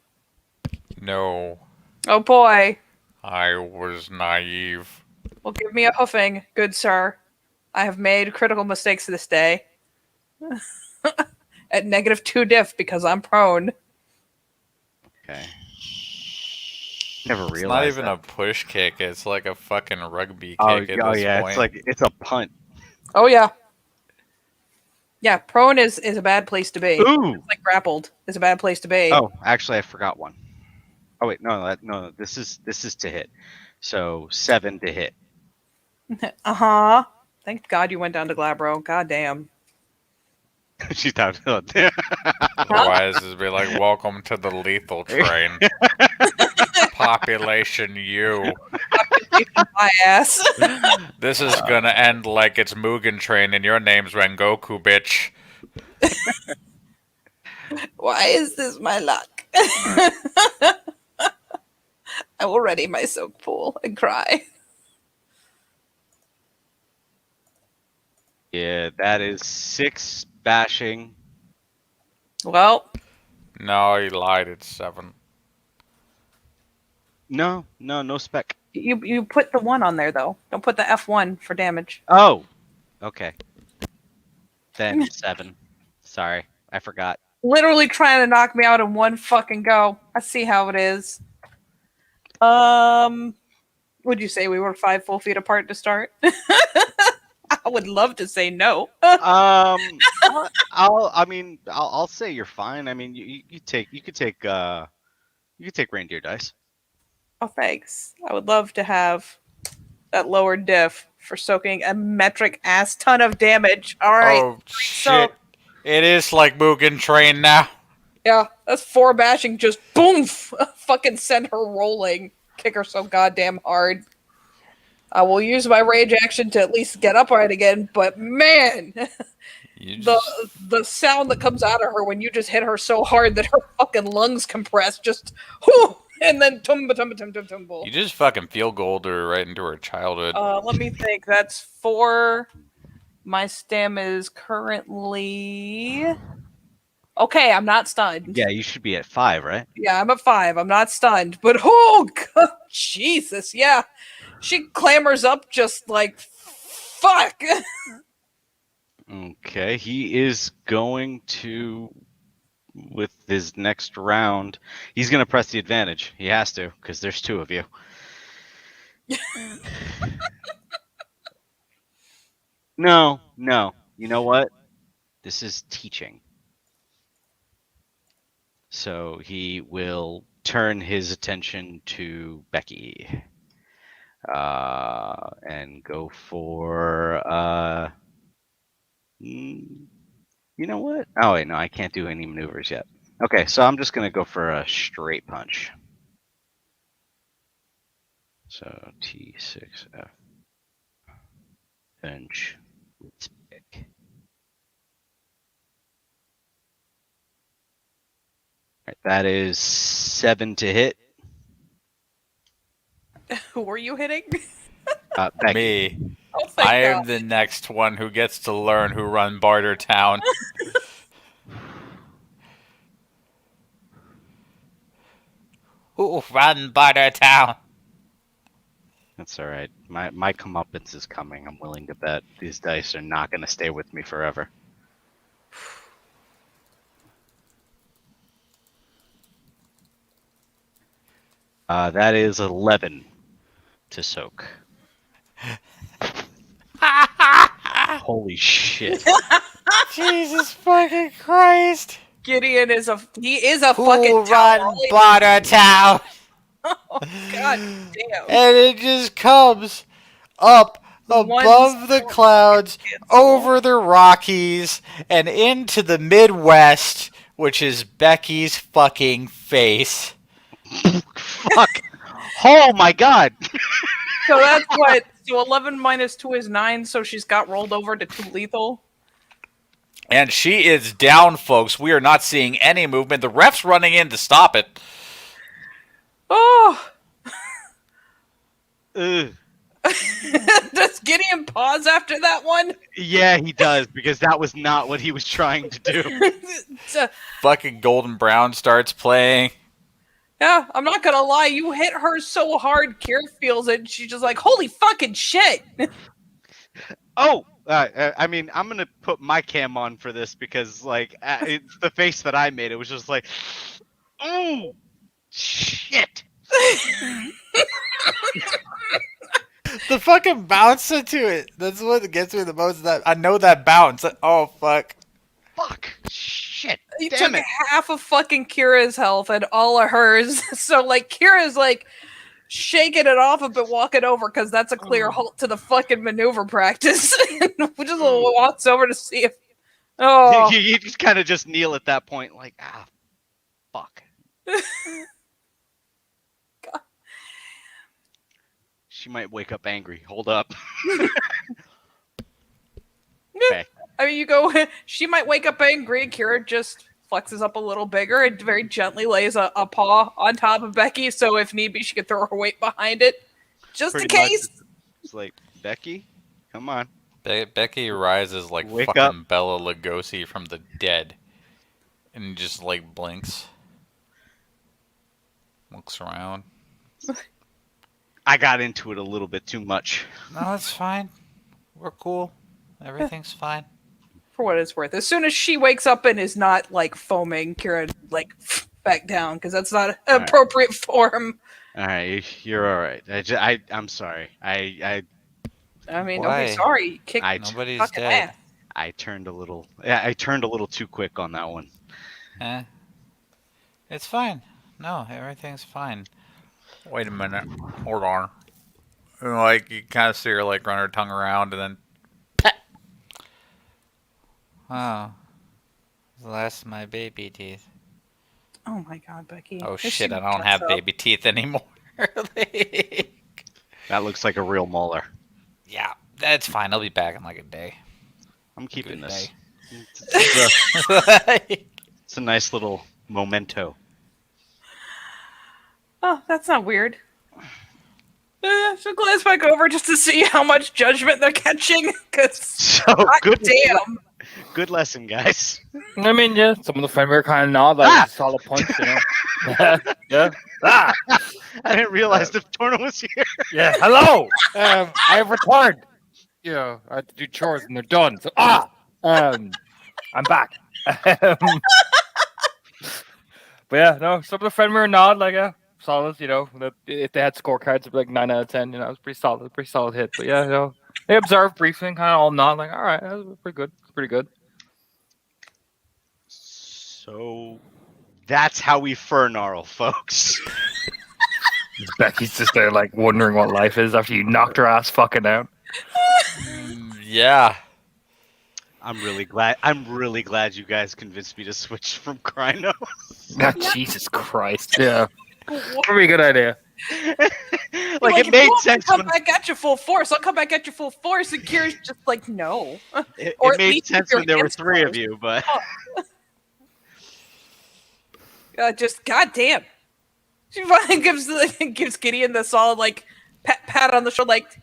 No, Oh boy. I was naive. Well, give me a hoofing, good sir. I have made critical mistakes this day. At -2 diff because I'm prone. Okay. Never It's realized. not even that. a push kick. It's like a fucking rugby Oh, kick at oh this yeah, point. it's like it's a punt. Oh yeah. Yeah, prone is a bad place to be. Ooh. It's like grappled is a bad place to be. Oh, actually, I forgot one. Oh wait, no. This is to hit. So 7 to hit. Uh-huh. Thank God you went down to Glabro. God damn. She's down. Otherwise, it'd be like, welcome to the lethal train. Population U. My ass. This is gonna end like it's Mugen Train and your name's Rengoku, bitch. Why is this my luck? I will ready my soak pool and cry. Yeah, that is 6 bashing. Well, No, he lied. It's 7. No spec. you put the 1 on there though. Don't put the F1 for damage. Oh, okay. Then 7. Sorry, I forgot. Literally trying to knock me out in one fucking go. I see how it is. Would you say we were 5 full feet apart to start? I would love to say no. I'll say you're fine. I mean, you could take reindeer dice. Oh, thanks. I would love to have that lower diff for soaking a metric ass ton of damage. All right. Oh, shit. It is like Mugen Train now. Yeah, that's 4 bashing. Just boom, fucking send her rolling. Kick her so goddamn hard. I will use my rage action to at least get upright again, but man, the sound that comes out of her when you just hit her so hard that her fucking lungs compress, just whoo, and then tumble. You just fucking feel gold her right into her childhood. Let me think. That's 4. My stam is currently okay. I'm not stunned. Yeah, you should be at 5, right? Yeah, I'm at 5. I'm not stunned, but oh God, Jesus, yeah. She clambers up just like fuck. Okay, he is going to, with his next round, he's going to press the advantage. He has to, because there's 2 of you. No. You know what? This is teaching. So he will turn his attention to Becky. And go for you know what? Oh wait, no, I can't do any maneuvers yet. Okay, so I'm just gonna go for a straight punch. So T6F. Bench. Let's pick. Alright, that is 7 to hit. Who are you hitting? Becky. Me. Oh, thank I am God. the next one who gets to learn who run Barter Town. Who run Barter Town? That's alright. My comeuppance is coming. I'm willing to bet these dice are not going to stay with me forever. That is 11 to soak. Holy shit. Jesus fucking Christ. Gideon is a fucking Who tower. run Barter Town? Oh, God damn. And it just comes up above the clouds, over the Rockies, and into the Midwest, which is Becky's fucking face. Fuck. Oh my god. So that's what. So 11 minus 2 is 9. So she's got rolled over to 2 lethal. And she is down, folks. We are not seeing any movement. The ref's running in to stop it. Oh. Ugh. Does Gideon pause after that one? Yeah, he does, because that was not what he was trying to do. Fucking Golden Brown starts playing. Yeah, I'm not gonna lie. You hit her so hard, Kira feels it. She's just like, holy fucking shit. Oh, I mean, I'm gonna put my cam on for this because, like, it's the face that I made. It was just like, oh, shit. The fucking bounce into it. That's what gets me the most. That I know that bounce. Oh, fuck. Fuck. Shit. You Damn took it. half of fucking Kira's health and all of hers. So, like, Kira's like shaking it off a bit, walking over because that's a clear halt to the fucking maneuver practice. We just walks over to see if. Oh. You just kind of just kneel at that point, like, fuck. God. She might wake up angry. Hold up. Okay. I mean, you go. She might wake up angry. Kira just flexes up a little bigger and very gently lays a paw on top of Becky, so if need be, she could throw her weight behind it, just Pretty in much case. It's like, Becky, come on. Becky rises like Wake fucking up. Bela Lugosi from the dead, and just like blinks, looks around. I got into it a little bit too much. No, it's fine. We're cool. Everything's fine. For what it's worth, as soon as she wakes up and is not like foaming, Kira like back down because that's not an appropriate form. All right, you're all right. I'm sorry. I mean, Why? don't be sorry. You kicked Nobody's fucking dead. ass. I turned a little. Yeah, I turned a little too quick on that one. Eh. It's fine. No, everything's fine. Wait a minute. Hold on. And, like, you kind of see her, like, run her tongue around and then... Pet! Oh. That's my baby teeth. Oh my god, Becky. Oh, If shit, she I don't gets have up- baby teeth anymore. That looks like a real molar. Yeah, that's fine. I'll be back in, like, a day. I'm keeping Good this. day. It's a nice little memento. Oh, that's not weird. So glance back over just to see how much judgment they're catching. Cause So God damn. Good lesson, guys. I mean, yeah, some of the Fenrir kind of nod like it's a solid punch, you know. Yeah. Ah, I didn't realize the Torno was here. yeah. Hello. I have returned. Yeah, I have to do chores and they're done. So I'm back. But yeah, no, some of the Fenrir nod like solid. You know, if they had scorecards, it'd be like 9 out of 10. You know, it was pretty solid hit. But yeah, you know, they observed briefly and kind of all nod like, all right, that was pretty good. Pretty good. So that's how we furnarl, folks. Becky's just there, like, wondering what life is after you knocked her ass fucking out. Yeah. I'm really glad you guys convinced me to switch from Kryno. Jesus Christ. Yeah. Probably a good idea. Like if it made you want me to sense come when back at you full force, I'll come back at you full force. And Kira's just like, no. it Or at made least keep sense your when there were hands 3 of closed. you, but Just goddamn. She finally gives Gideon the solid like pat on the shoulder, like,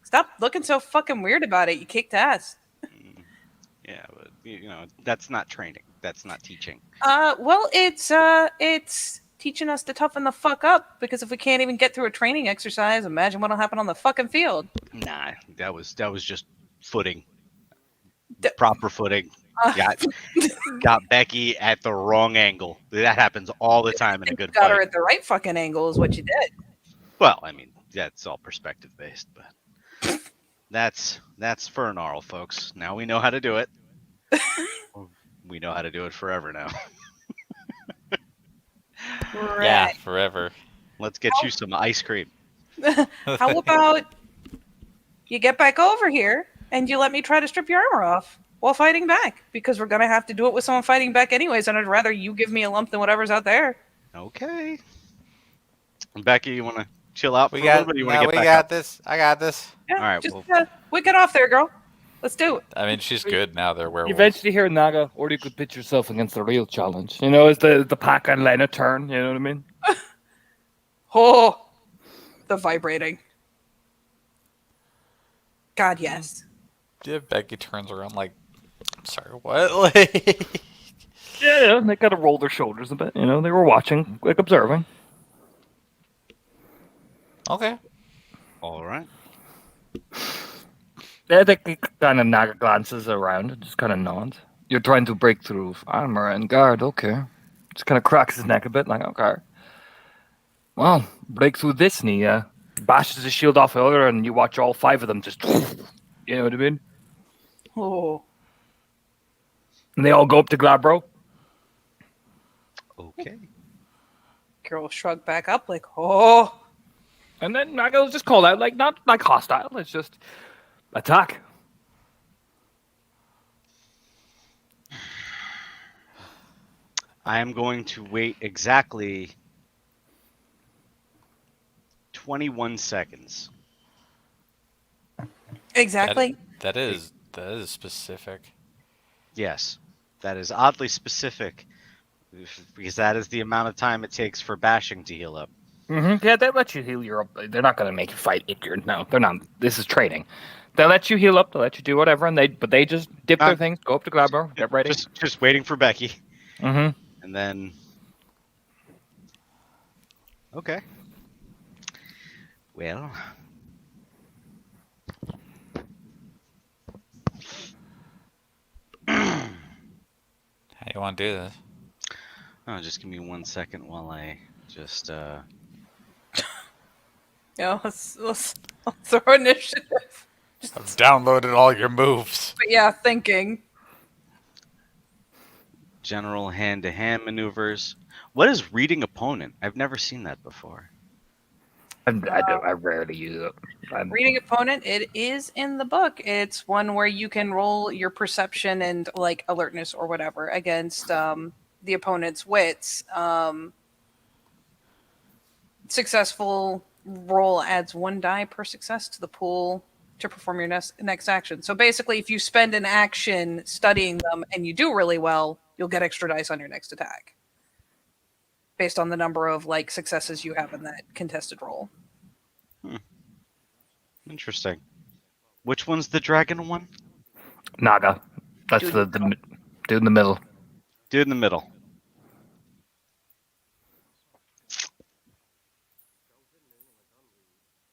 stop looking so fucking weird about it. You kicked ass. yeah, but that's not training. That's not teaching. Well, it's teaching us to toughen the fuck up, because if we can't even get through a training exercise, imagine what'll happen on the fucking field. Nah, that was just footing. D- Proper footing. Uh, Got Becky at the wrong angle. That happens all the time in a good got fight. her at the right fucking angle is what you did. Well, I mean, that's all perspective based, but that's Fernarl, folks. Now we know how to do it. We know how to do it forever now. Right. Yeah, forever. Let's get you some ice cream. How about you get back over here and you let me try to strip your armor off while fighting back? Because we're gonna have to do it with someone fighting back anyways, and I'd rather you give me a lump than whatever's out there. Okay. Becky, you want to chill out for We a little got. bit? Or you No, want to we get back got up? this. I got this. Yeah, All right, just well- wick it off there, girl. Let's do it. I mean, she's good now. They're You werewolves. eventually hear Naga, or you could pitch yourself against the real challenge. You know, is the pack and Lena turn. You know what I mean? Oh, the vibrating. God, yes. Yeah, Becky turns around like, sorry, what? Like, Yeah, they gotta roll their shoulders a bit. You know, they were watching, like observing. okay. All right. Yeah, they kind of Naga glances around and just kind of nods. You're trying to break through armor and guard, okay. Just kind of cracks his neck a bit, like, okay. Well, break through this, and he bashes his shield off the other, and you watch all 5 of them just, you know what I mean? Oh, And they all go up to Glabro. Okay. girl shrug back up like, oh. And then Naga will just call out, like, not like hostile, it's just attack. I am going to wait exactly 21 seconds. Exactly. That is specific. Yes, that is oddly specific because that is the amount of time it takes for bashing to heal up. Mm-hmm. Yeah, they let you heal your up. They're not going to make you fight injured. No, they're not. This is training. They'll let you heal up. They'll let you do whatever, and they just dip their things, go up to Glabro, get ready. Just waiting for Becky, Mm-hmm. and then. Okay. Well. How you want to do this? Oh, just give me 1 second while I just Yeah, let's throw initiative. I've downloaded all your moves. But yeah, thinking. general hand-to-hand maneuvers. What is reading opponent? I've never seen that before. I rarely use it. Reading opponent, it is in the book. It's one where you can roll your perception and like alertness or whatever against the opponent's wits. Successful roll adds 1 die per success to the pool to perform your next action. So basically, if you spend an action studying them and you do really well, you'll get extra dice on your next attack, based on the number of like successes you have in that contested roll. Interesting. Which one's the dragon one? Naga. That's Dude the dude in the middle. Dude in the middle.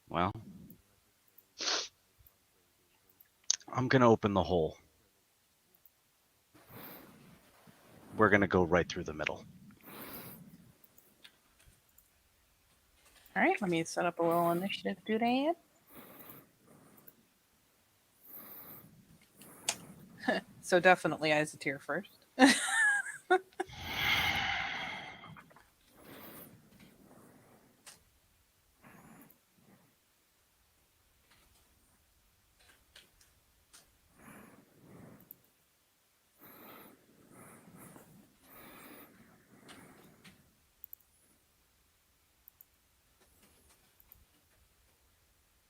Well, I'm gonna open the hole. We're gonna go right through the middle. All right, let me set up a little initiative to do that. So definitely Isatir first.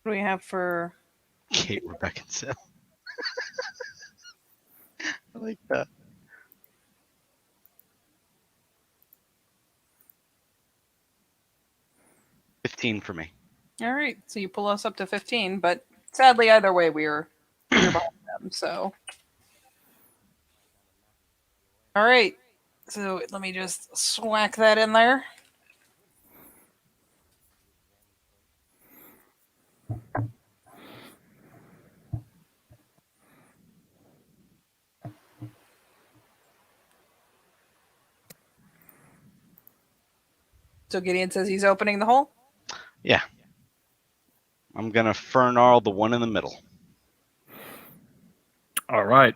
What do we have for? Kate, Rebecca, and Seth. I like that. $15 for me. All right, so you pull us up to 15, but sadly, either way, we're behind them. So, all right. So let me just swack that in there. So Gideon says he's opening the hole. Yeah. I'm gonna Fernarl the one in the middle. All right.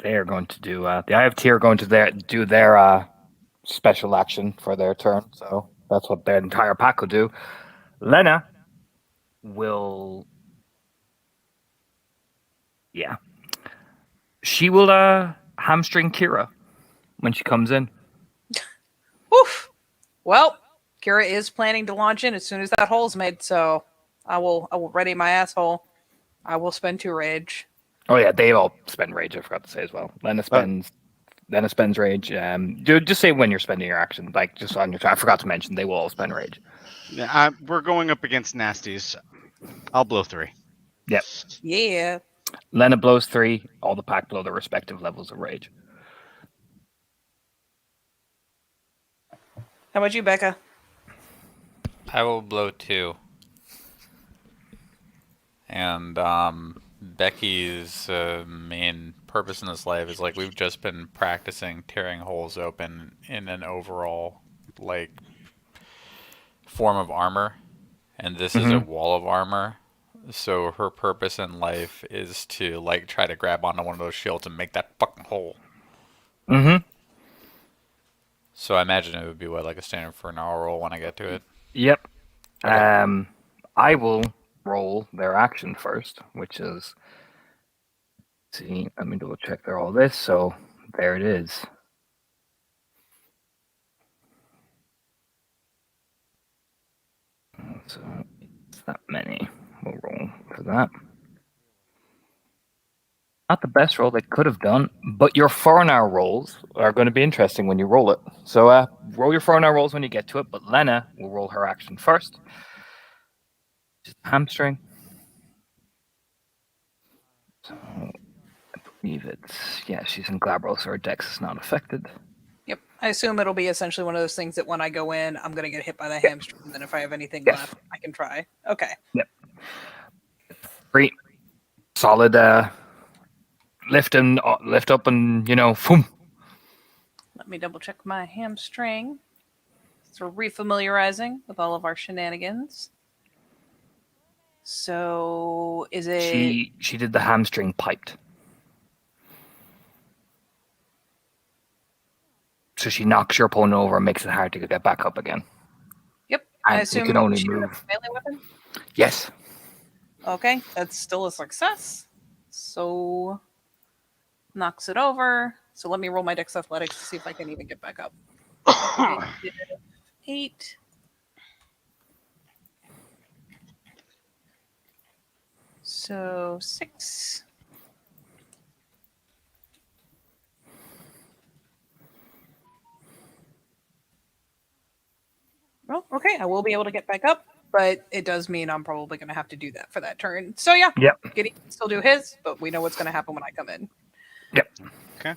They are going to do. The Eye of Tyr are going to do their special action for their turn. So that's what their entire pack will do. Lena will. Yeah. She will hamstring Kira when she comes in. Oof. Well, Kira is planning to launch in as soon as that hole's made, so I will ready my asshole. I will spend 2 rage. Oh yeah, they all spend rage. I forgot to say as well. Lena spends rage. Just say when you're spending your action, like just on your turn. I forgot to mention they will all spend rage. Yeah, we're going up against nasties. I'll blow 3. Yep. Yeah. Lena blows 3. All the pack blow their respective levels of rage. How about you, Becca? I will blow 2. And Becky's main purpose in this life is like we've just been practicing tearing holes open in an overall like form of armor, and this is a wall of armor. So her purpose in life is to like try to grab onto one of those shields and make that fucking hole. Mm-hmm. So I imagine it would be what, like a standard for an hour roll when I get to it. Yep. Okay. I will roll their action first, which is. See, let me double check they're all this. So there it is. So it's that many. We'll roll for that. Not the best roll they could have done, but your 4-hour rolls are going to be interesting when you roll it. So roll your 4-hour rolls when you get to it, but Lena will roll her action first. Just hamstring. So I believe it's, yeah, she's in Glabro, so her dex is not affected. Yep. I assume it'll be essentially one of those things that when I go in, I'm going to get hit by the hamstring, and then if I have anything left, I can try. Okay. Yep. 3. Solid lift up and, boom. Let me double check my hamstring. So refamiliarizing with all of our shenanigans. So is it? She did the hamstring piped. So she knocks your opponent over and makes it hard to get back up again. Yep. And I assume you can only she move. has a melee weapon. Yes. Okay, that's still a success. So knocks it over. So let me roll my dex athletics to see if I can even get back up. 8. So 6. Well, okay, I will be able to get back up, but it does mean I'm probably going to have to do that for that turn. So yeah, Yep. Gideon can still do his, but we know what's going to happen when I come in. Yep. Okay.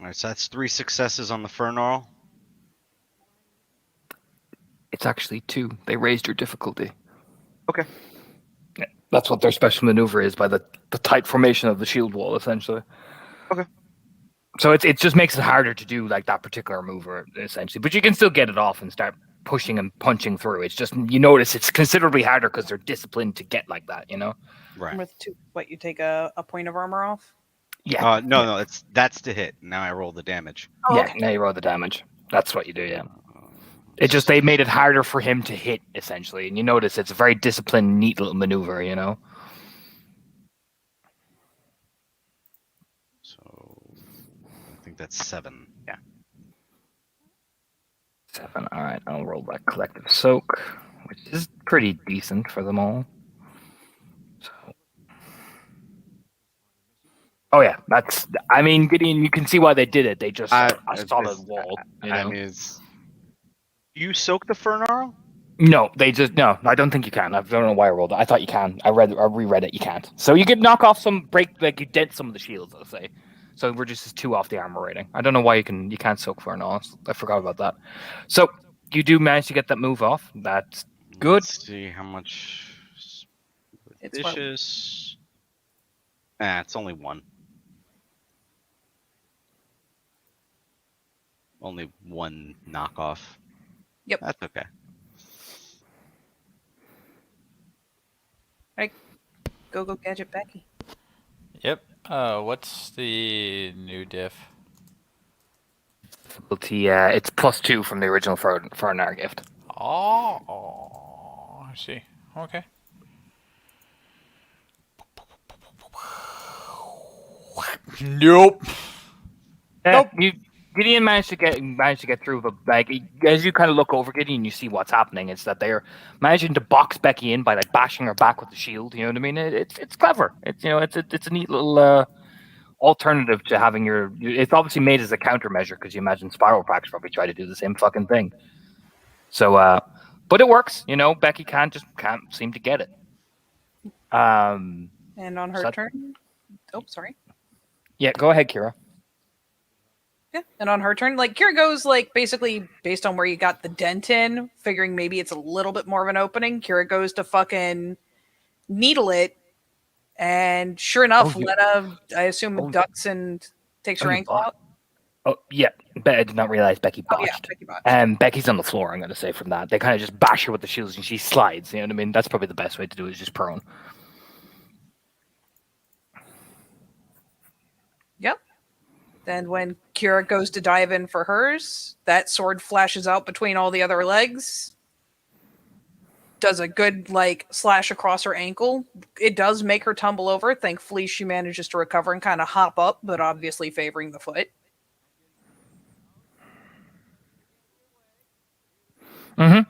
All right, so that's 3 successes on the Fernarl. It's actually 2. They raised your difficulty. Okay. Yeah, that's what their special maneuver is, by the tight formation of the shield wall, essentially. Okay. So it just makes it harder to do like that particular mover, essentially. But you can still get it off and start pushing and punching through. It's just, you notice it's considerably harder because they're disciplined to get like that, Right. With 2, what, you take a point of armor off? Yeah. No, that's to hit. Now I roll the damage. Oh, Yeah, okay. now you roll the damage. That's what you do, yeah. It just, they made it harder for him to hit, essentially. And you notice it's a very disciplined, neat little maneuver, So I think that's 7. Yeah. 7. All right, I'll roll that collective soak, which is pretty decent for them all. So, oh yeah, that's. I mean, Gideon, you can see why they did it. They just are a solid wall. You know? I mean, you soak the Fernarl? No, no. I don't think you can. I don't know why I rolled it. I thought you can. I reread it. You can't. So you could knock off some you dent some of the shields. I'll say. So it reduces 2 off the armor rating. I don't know why you can't soak for an all. I forgot about that. So you do manage to get that move off. That's good. Let's see how much. It's what- Vicious. It's only 1. Only 1 knockoff. Yep. That's okay. Go gadget Becky. Yep. What's the new diff? Difficulty. It's +2 from the original Fernar gift. Oh, I see. Okay. Nope. Nope. Gideon managed to get through, but like as you kind of look over Gideon, you see what's happening. It's that they're managing to box Becky in by like bashing her back with the shield. You know what I mean? It's clever. It's it's a neat little alternative to having your. It's obviously made as a countermeasure because you imagine Spiral Packs probably try to do the same fucking thing. So, but it works. You know, Becky can't seem to get it. And on her So- turn. Oh, sorry. Yeah, go ahead, Kira. Yeah, and on her turn, like Kira goes like basically based on where you got the dent in, figuring maybe it's a little bit more of an opening. Kira goes to fucking needle it, and sure enough, Oh, you- Lena, I assume, oh, ducks and takes her you ankle bought- out. Oh yeah, I did not realize Becky Oh yeah, botched. Becky botched. Becky's on the floor. I'm going to say from that they kind of just bash her with the shields and she slides. You know what I mean? That's probably the best way to do it. Is just prone. Yep. Then when Kira goes to dive in for hers, that sword flashes out between all the other legs. Does a good like slash across her ankle. It does make her tumble over. Thankfully, she manages to recover and kind of hop up, but obviously favoring the foot. Mm-hmm.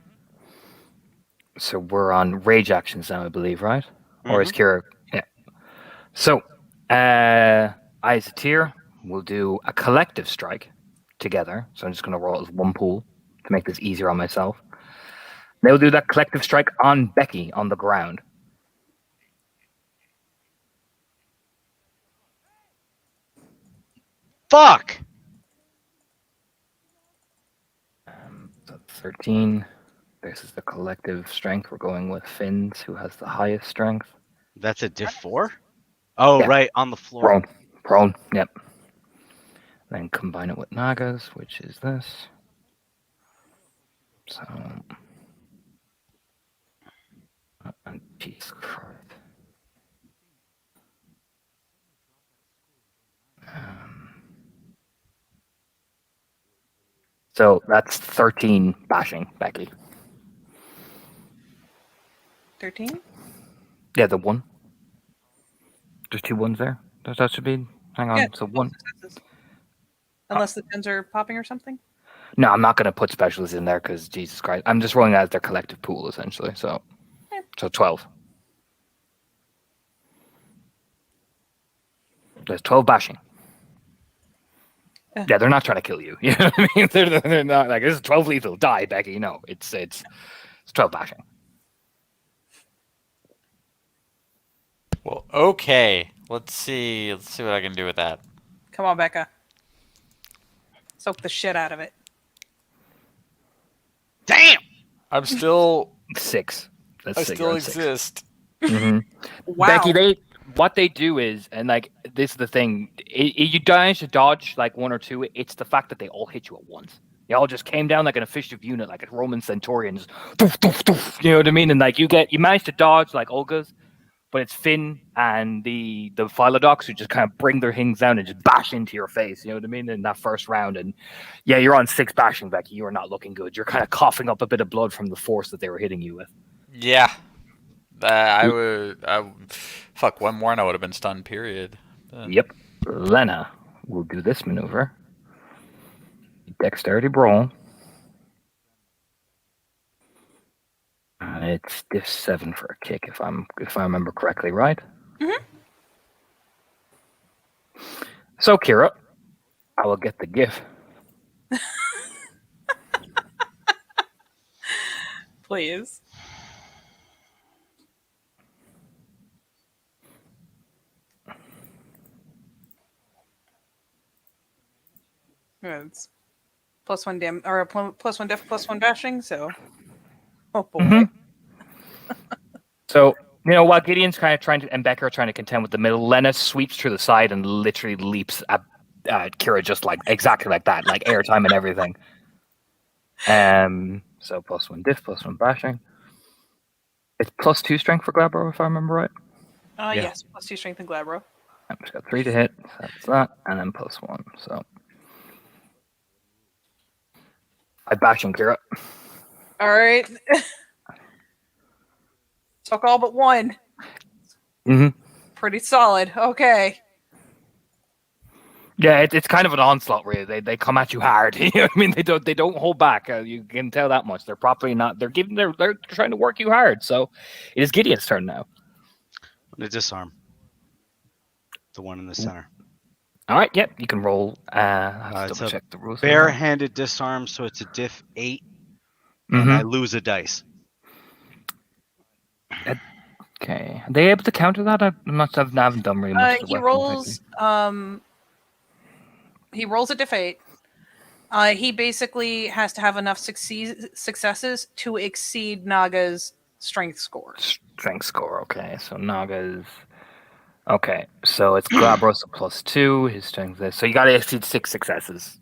So we're on rage actions now, I believe, right? Or is Kira? Yeah. So, Isatir will do a collective strike together. So I'm just going to roll it as one pool to make this easier on myself. They'll do that collective strike on Becky on the ground. Fuck! So 13. This is the collective strength. We're going with Finn's, who has the highest strength. That's a diff 4? Oh, Yeah. right, on the floor. Prone, yep. Then combine it with Naga's, which is this. So, Jesus Christ. So that's 13 bashing, Becky. 13? Yeah, the 1. There's 2 1s there. That should be. Hang on. Yeah, So both 1. successes. Unless the tens are popping or something. No, I'm not going to put specialists in there because Jesus Christ. I'm just rolling out their collective pool essentially. So, Yeah. so 12. There's 12 bashing. Yeah, they're not trying to kill you. You know what I mean? They're not like this is 12 lethal. Die, Becky. No, it's 12 bashing. Well, okay. Let's see what I can do with that. Come on, Becca. Soak the shit out of it. Damn! I'm still. 6. That's I 6. still You're on 6. exist. Wow. Becky, what they do is, and like this is the thing, you manage to dodge like 1 or 2. It's the fact that they all hit you at once. They all just came down like an efficient unit, like a Roman centurion. Just doof, doof, doof, you know what I mean? And like you manage to dodge like Olga's, but it's Finn and the Philodox who just kind of bring their things down and just bash into your face. You know what I mean? In that first round, and yeah, you're on 6 bashing, Becky. You are not looking good. You're kind of coughing up a bit of blood from the force that they were hitting you with. Yeah. I would. Fuck, one more and I would have been stunned, period. Yep. Lena will do this maneuver. Dexterity brawl. And it's diff 7 for a kick, if I remember correctly, right? Mhm. So, Kira, I will get the GIF. Please. Yeah, it's +1 or a +1 def, +1 bashing. So, oh boy. Mhm. So, while Gideon's kind of trying to, and Becker are trying to contend with the middle, Lena sweeps through the side and literally leaps at Kira just like exactly like that, like airtime and everything. So +1 diff, +1 bashing. It's +2 strength for Glabro, if I remember right. Yeah. Yes, +2 strength and Glabro. I've just got 3 to hit, so that's that, and then +1. So I bash him, Kira. All right. Took all but one. Mm-hmm. Pretty solid. Okay. Yeah, it's kind of an onslaught, really. They come at you hard. You know what I mean? They don't hold back. You can tell that much. They're properly not. They're trying to work you hard. So it is Gideon's turn now. I'm gonna disarm the one in the center. All right. Yep. You can roll. I have to It's double a check the rules. Barehanded disarm, so it's a diff 8, and Mhm. I lose a dice. Okay. Are they able to counter that? I haven't done really much. He rolls a diff 8. He basically has to have enough successes to exceed Naga's strength score. Strength score. Okay. So Naga's. Okay. So it's Glabros +2. His strength is. So you got to exceed 6 successes.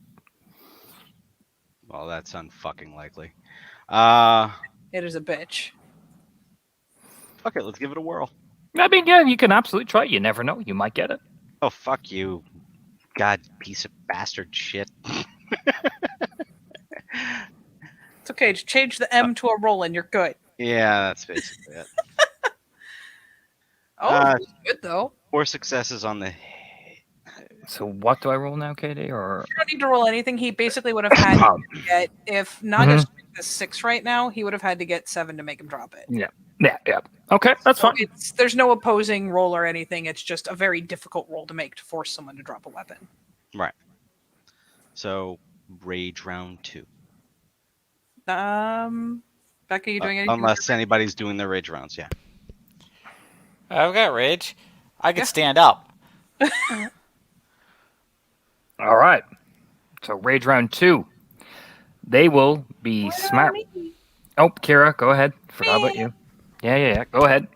Well, that's unfucking likely. It is a bitch. Okay, let's give it a whirl. I mean, yeah, you can absolutely try. You never know. You might get it. Oh, fuck you. God, piece of bastard shit. It's okay. Just change the M to a roll and you're good. Yeah, that's basically it. Oh, good though. 4 successes on the. So what do I roll now, Katie? Or You don't need to roll anything. He basically would have had to get, if Naga's strength is 6 right now, he would have had to get 7 to make him drop it. Yeah. Okay, that's fine. There's no opposing roll or anything. It's just a very difficult roll to make to force someone to drop a weapon. Right. So, rage round 2. Becca, you doing anything? Unless anybody's doing their rage rounds, yeah. I've got rage. I can stand up. All right. So rage round 2. They will be smart. Oh, Kira, go ahead. Forgot about you. Yeah. Go ahead.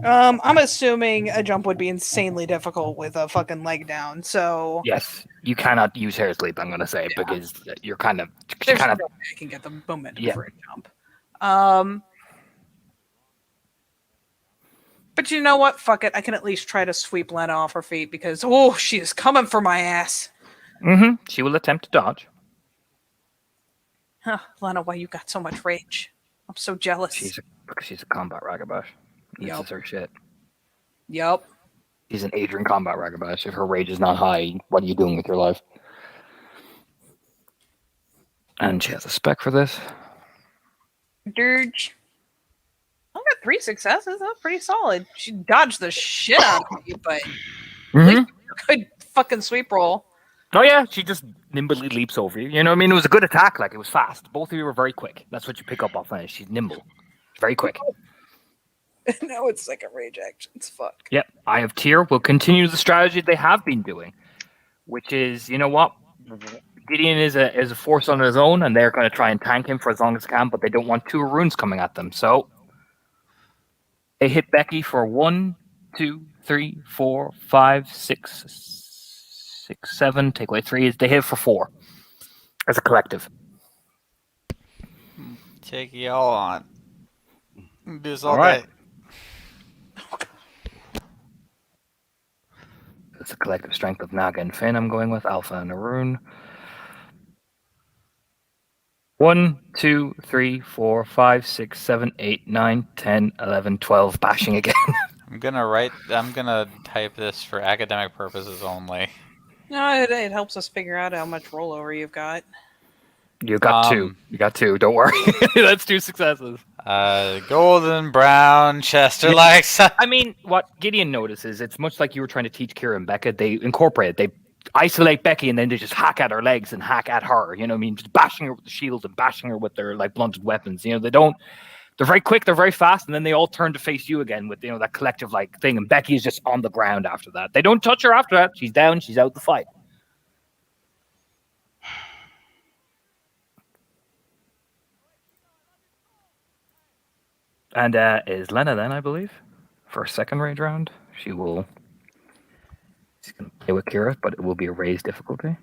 I'm assuming a jump would be insanely difficult with a fucking leg down. So Yes, you cannot use hair sleep. I'm going to say because you're kind of. there's no way I can get the momentum for a jump. But you know what? Fuck it. I can at least try to sweep Lena off her feet because she is coming for my ass. Mm-hmm. She will attempt to dodge. Huh, Lena, why you got so much rage? I'm so jealous. She's a combat ragabash. This is her shit. Yup. She's an Adrian combat ragabash. If her rage is not high, what are you doing with your life? And she has a spec for this. Dirge. I got 3 successes. That's pretty solid. She dodged the shit out of me, but at least a good fucking sweep roll. Oh yeah, she just nimbly leaps over you. You know what I mean? It was a good attack. Like, it was fast. Both of you were very quick. That's what you pick up off Lena. She's nimble. Very quick. Now it's like a rage actions. Fuck. Yep. Eye of Tyr will continue the strategy they have been doing, which is, you know what? Gideon is a force on his own, and they're going to try and tank him for as long as they can, but they don't want 2 runes coming at them. So they hit Becky for 1, 2, 3, 4, 5, 6, 7. Take away 3. They hit for 4 as a collective. Take y'all on. Do this all right. day. It's a collective strength of Naga and Finn. I'm going with Alpha and Arun. 1, 2, 3, 4, 5, 6, 7, 8, 9, 10, 11, 12. Bashing again. I'm gonna type this for academic purposes only. No, it helps us figure out how much rollover you've got. You got 2. You got 2. Don't worry. That's 2 successes. Golden brown Chester likes. I mean, what Gideon notices, it's much like you were trying to teach Kira and Becca. They incorporate it. They isolate Becky and then they just hack at her legs and hack at her. You know what I mean? Just bashing her with the shields and bashing her with their like blunted weapons. You know, they don't. They're very quick. They're very fast, and then they all turn to face you again with that collective like thing. And Becky is just on the ground after that. They don't touch her after that. She's down. She's out the fight. And is Lena then, I believe, for a second raid round. She's going to play with Kira, but it will be a raised difficulty.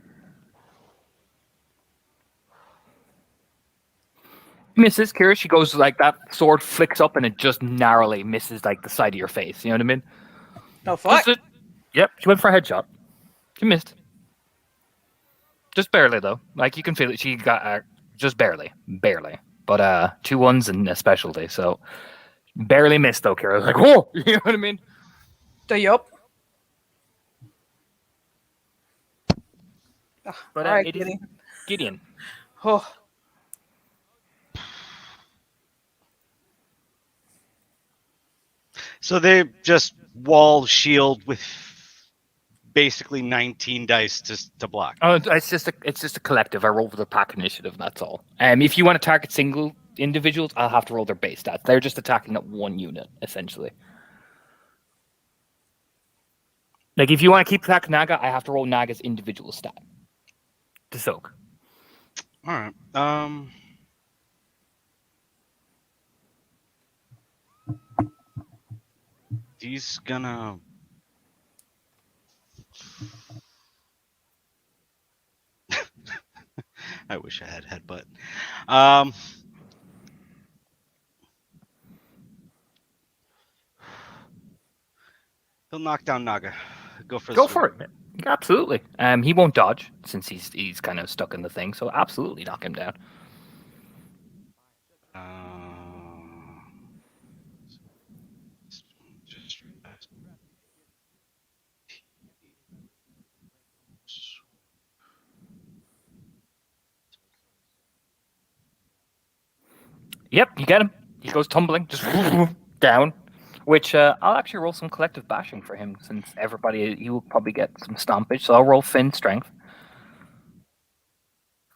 Misses Kira. She goes like that. Sword flicks up, and it just narrowly misses like the side of your face. You know what I mean? No fuck. Yep. She went for a headshot. She missed. Just barely though. Like you can feel it. She got just barely. But 2 1s and a specialty, so barely missed though. Kira was like, "Whoa!" You know what I mean? Yup. But All right, it is Gideon. Oh. So they just wall shield with basically 19 dice to block. Oh, it's just a collective. I roll for the pack initiative. That's all. If you want to target single individuals, I'll have to roll their base stats. They're just attacking at 1 unit essentially. Like if you want to keep attacking Naga, I have to roll Naga's individual stat to soak. All right. He's gonna. I wish I had headbutt. He'll knock down Naga. Go for it, man. Absolutely. He won't dodge since he's kind of stuck in the thing. So absolutely knock him down. Yep, you get him. He goes tumbling, just down. Which I'll actually roll some collective bashing for him, since he will probably get some stompage. So I'll roll Finn strength.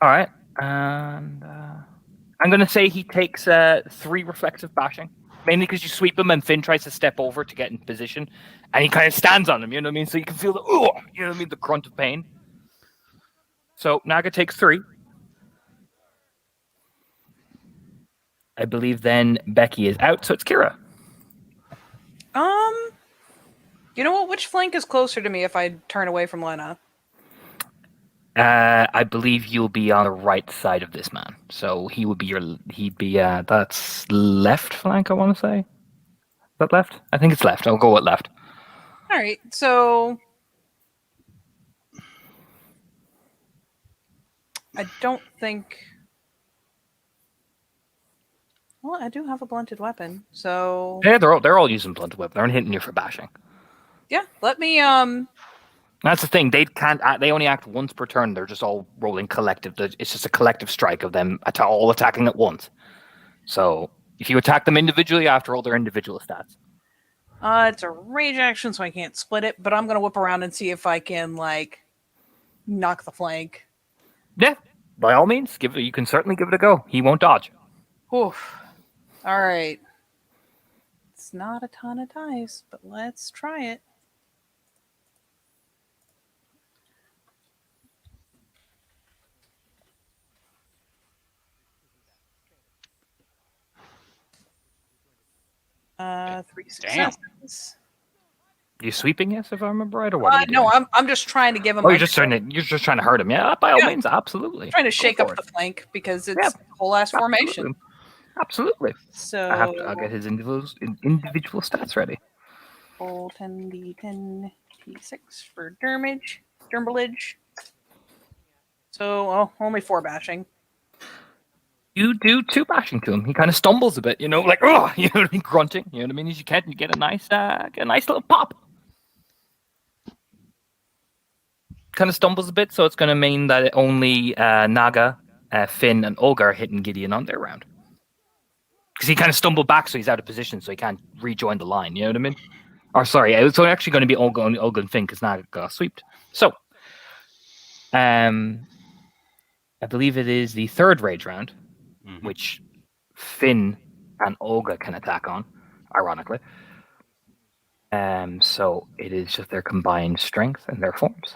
All right, and I'm going to say he takes 3 reflexive bashing, mainly because you sweep him and Finn tries to step over to get in position, and he kind of stands on him. You know what I mean? So you can feel the you know what I mean, the grunt of pain. So Naga takes 3. I believe then Becky is out, so it's Kira. You know what? Which flank is closer to me if I turn away from Lena? I believe you'll be on the right side of this man. So he'd be that's left flank, I want to say. Is that left? I think it's left. I'll go with left. All right, so I don't think. Well, I do have a blunted weapon, so Yeah, they're all using blunted weapon. They're hitting you for bashing. yeah. Let me That's the thing. They can't. They only act once per turn. They're just all rolling collective. It's just a collective strike of them all attacking at once. So if you attack them individually, you have to roll their individual stats. It's a rage action, so I can't split it. But I'm gonna whip around and see if I can knock the flank. Yeah, by all means, you can certainly give it a go. He won't dodge. Oof. All right. It's not a ton of dice, but let's try it. Three successes. You sweeping, yes, if I remember right, or what? No, I'm just trying to give him. Oh, you're just trying to hurt him. Yeah, by all means, absolutely. Trying to shake up the flank because it's a whole ass formation. Absolutely. So I'll get his individual stats ready. Roll 10d10 d6 for Dermblage. So only 4 bashing. You do 2 bashing to him. He kind of stumbles a bit, like oh, you know what I mean, grunting. You know what I mean? As you can, you get a nice little pop. Kind of stumbles a bit, so it's going to mean that only Naga, Finn, and Olga are hitting Gideon on their round. because he kind of stumbled back, so he's out of position, so he can't rejoin the line. You know what I mean? Or sorry, it's actually going to be Olga and Finn because Naga got sweeped. So, I believe it is the third rage round, which Finn and Olga can attack on, ironically. So it is just their combined strength and their forms.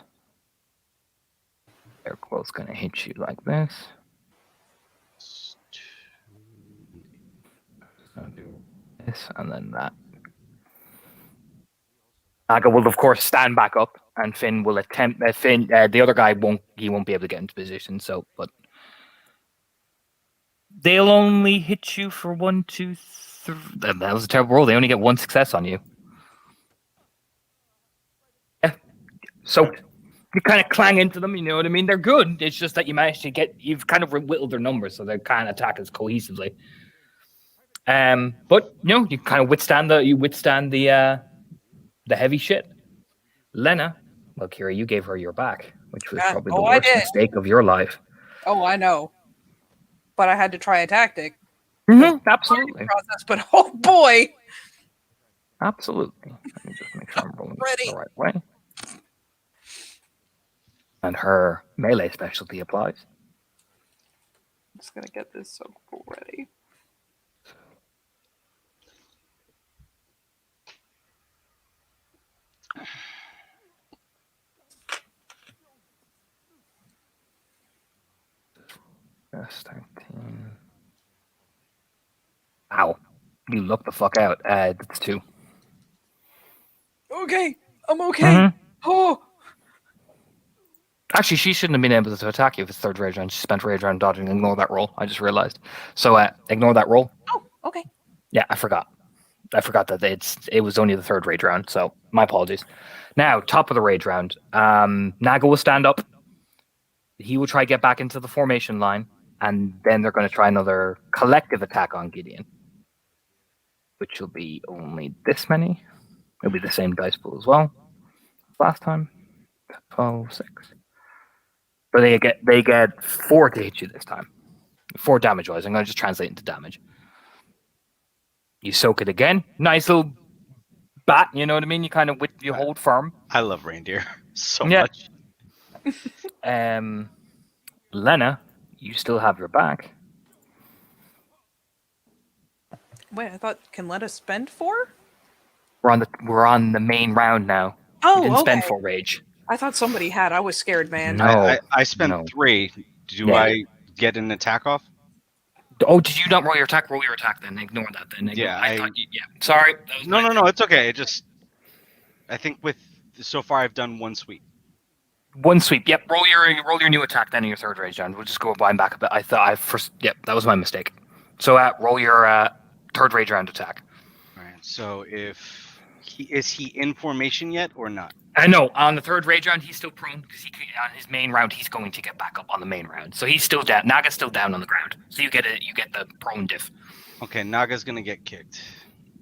Air quote's going to hit you like this. I'll do this and then that. Naga will of course stand back up, and Finn will attempt. The other guy won't. He won't be able to get into position. So, but they'll only hit you for 1, 2, 3. That was a terrible roll. They only get 1 success on you. Yeah. So you kind of clang into them. You know what I mean? They're good. It's just that you managed to get. You've kind of whittled their numbers, so they can't attack as cohesively. But you kind of withstand the heavy shit. Lena, well, Kira, you gave her your back, which was probably the worst mistake of your life. Oh, I know. But I had to try a tactic. Absolutely. Process, but oh boy. Absolutely. Let me just make sure I'm rolling Ready. the right way. And her melee specialty applies. I'm just going to get this so ready. Yes, 13. Ow. You look the fuck out. That's 2. Okay. I'm okay. Mm-hmm. Oh. Actually, she shouldn't have been able to attack you if it's third rage round. She spent rage round dodging. Ignore that roll. I just realized. So ignore that roll. Oh, okay. Yeah, I forgot. That it was only the third rage round, so my apologies. Now, top of the rage round. Naga will stand up. He will try to get back into the formation line, and then they're going to try another collective attack on Gideon, which will be only this many. It'll be the same dice pool as well. Last time, 12, 6. But they get 4 to hit you this time. 4 damage wise. I'm going to just translate into damage. You soak it again. Nice little bat. You know what I mean? You kind of you hold firm. I love reindeer so much. Lena, you still have your back. Wait, I thought, can let us spend 4? We're on the main round now. Oh, you didn't okay. spend 4 rage. I thought somebody had. I was scared, man. No. I spent 3. Do I get an attack off? Oh, did you not roll your attack? Roll your attack then. Ignore that then. Sorry. No, it's okay. I think so far I've done 1 sweep. 1 sweep. Yep. Roll your new attack then in your third rage round. We'll just go wind back a bit. Yep, that was my mistake. So roll your third rage round attack. All right. So is he in formation yet or not? No, on the third rage round he's still prone because on his main round he's going to get back up on the main round. So he's still down. Naga's still down on the ground. So you get the prone diff. Okay, Naga's gonna get kicked.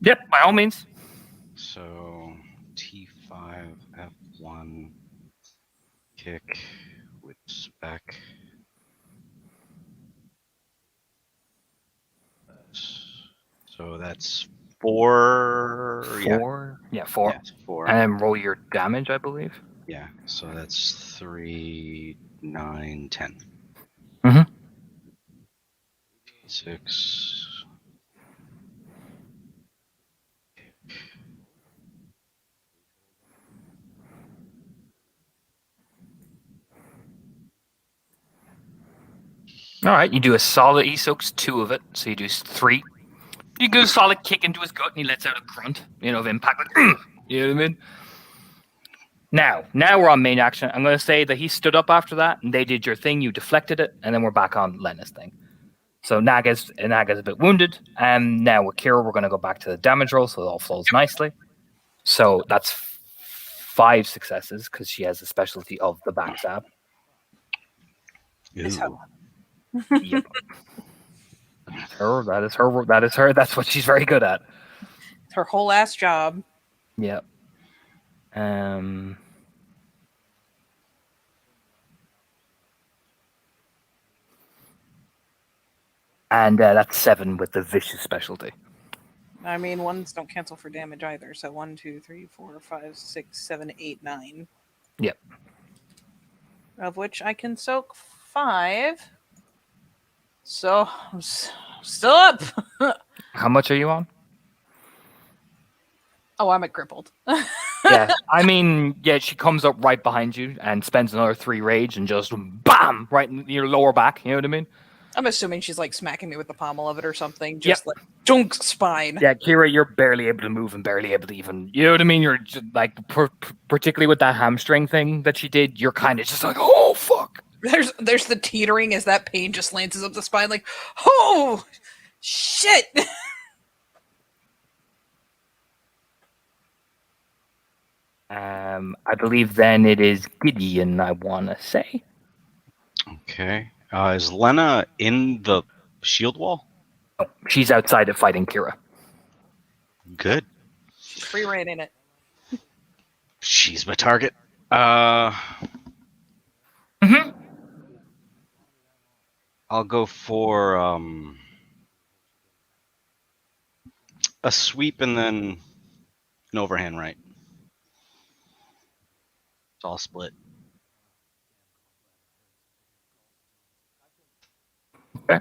Yep, by all means. So T5 F1 kick with spec. So that's 4. 4? Yeah, 4. Yeah, 4. And then roll your damage, I believe. Yeah, so that's 3, 9, 10. Mm-hmm. 6. All right, you do a solid. He soaks 2 of it, so you do 3. You do a solid kick into his gut, and he lets out a grunt, of impact. Like, you know what I mean? Now we're on main action. I'm going to say that he stood up after that, and they did your thing. You deflected it, and then we're back on Lena's thing. So Naga's a bit wounded, and now with Kira, we're going to go back to the damage roll, so it all flows nicely. So that's 5 successes because she has the specialty of the backstab. Yep. That is her. That's what she's very good at. It's her whole ass job. Yep. And that's 7 with the vicious specialty. I mean, ones don't cancel for damage either. So 1, 2, 3, 4, 5, 6, 7, 8, 9. Yep. Of which I can soak 5. So I'm still up. How much are you on? Oh, I'm at crippled. Yeah, I mean, yeah, she comes up right behind you and spends another 3 rage and just BAM! Right in your lower back, you know what I mean? I'm assuming she's like smacking me with the pommel of it or something. Just like junk spine. Yeah, Kira, you're barely able to move and barely able to even, you know what I mean? You're just like, particularly with that hamstring thing that she did, you're kind of just like, oh, fuck! There's the teetering as that pain just lances up the spine like, oh, shit! I believe then it is Gideon, I want to say. Okay. Is Lena in the shield wall? She's outside of fighting Kira. Good. She's free reigning it. She's my target. Mm-hmm. I'll go for a sweep and then an overhand right. It's all split. Okay.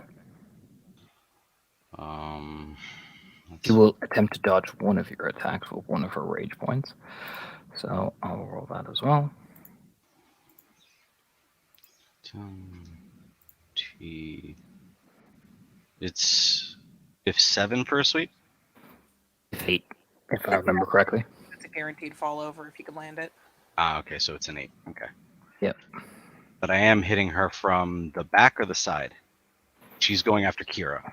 She will attempt to dodge one of your attacks with one of her rage points. So I'll roll that as well. It's if 7 for a sweep. 8, if I remember correctly. It's a guaranteed fall over if you can land it. Okay, so it's an 8. Okay. Yep. But I am hitting her from the back or the side. She's going after Kira.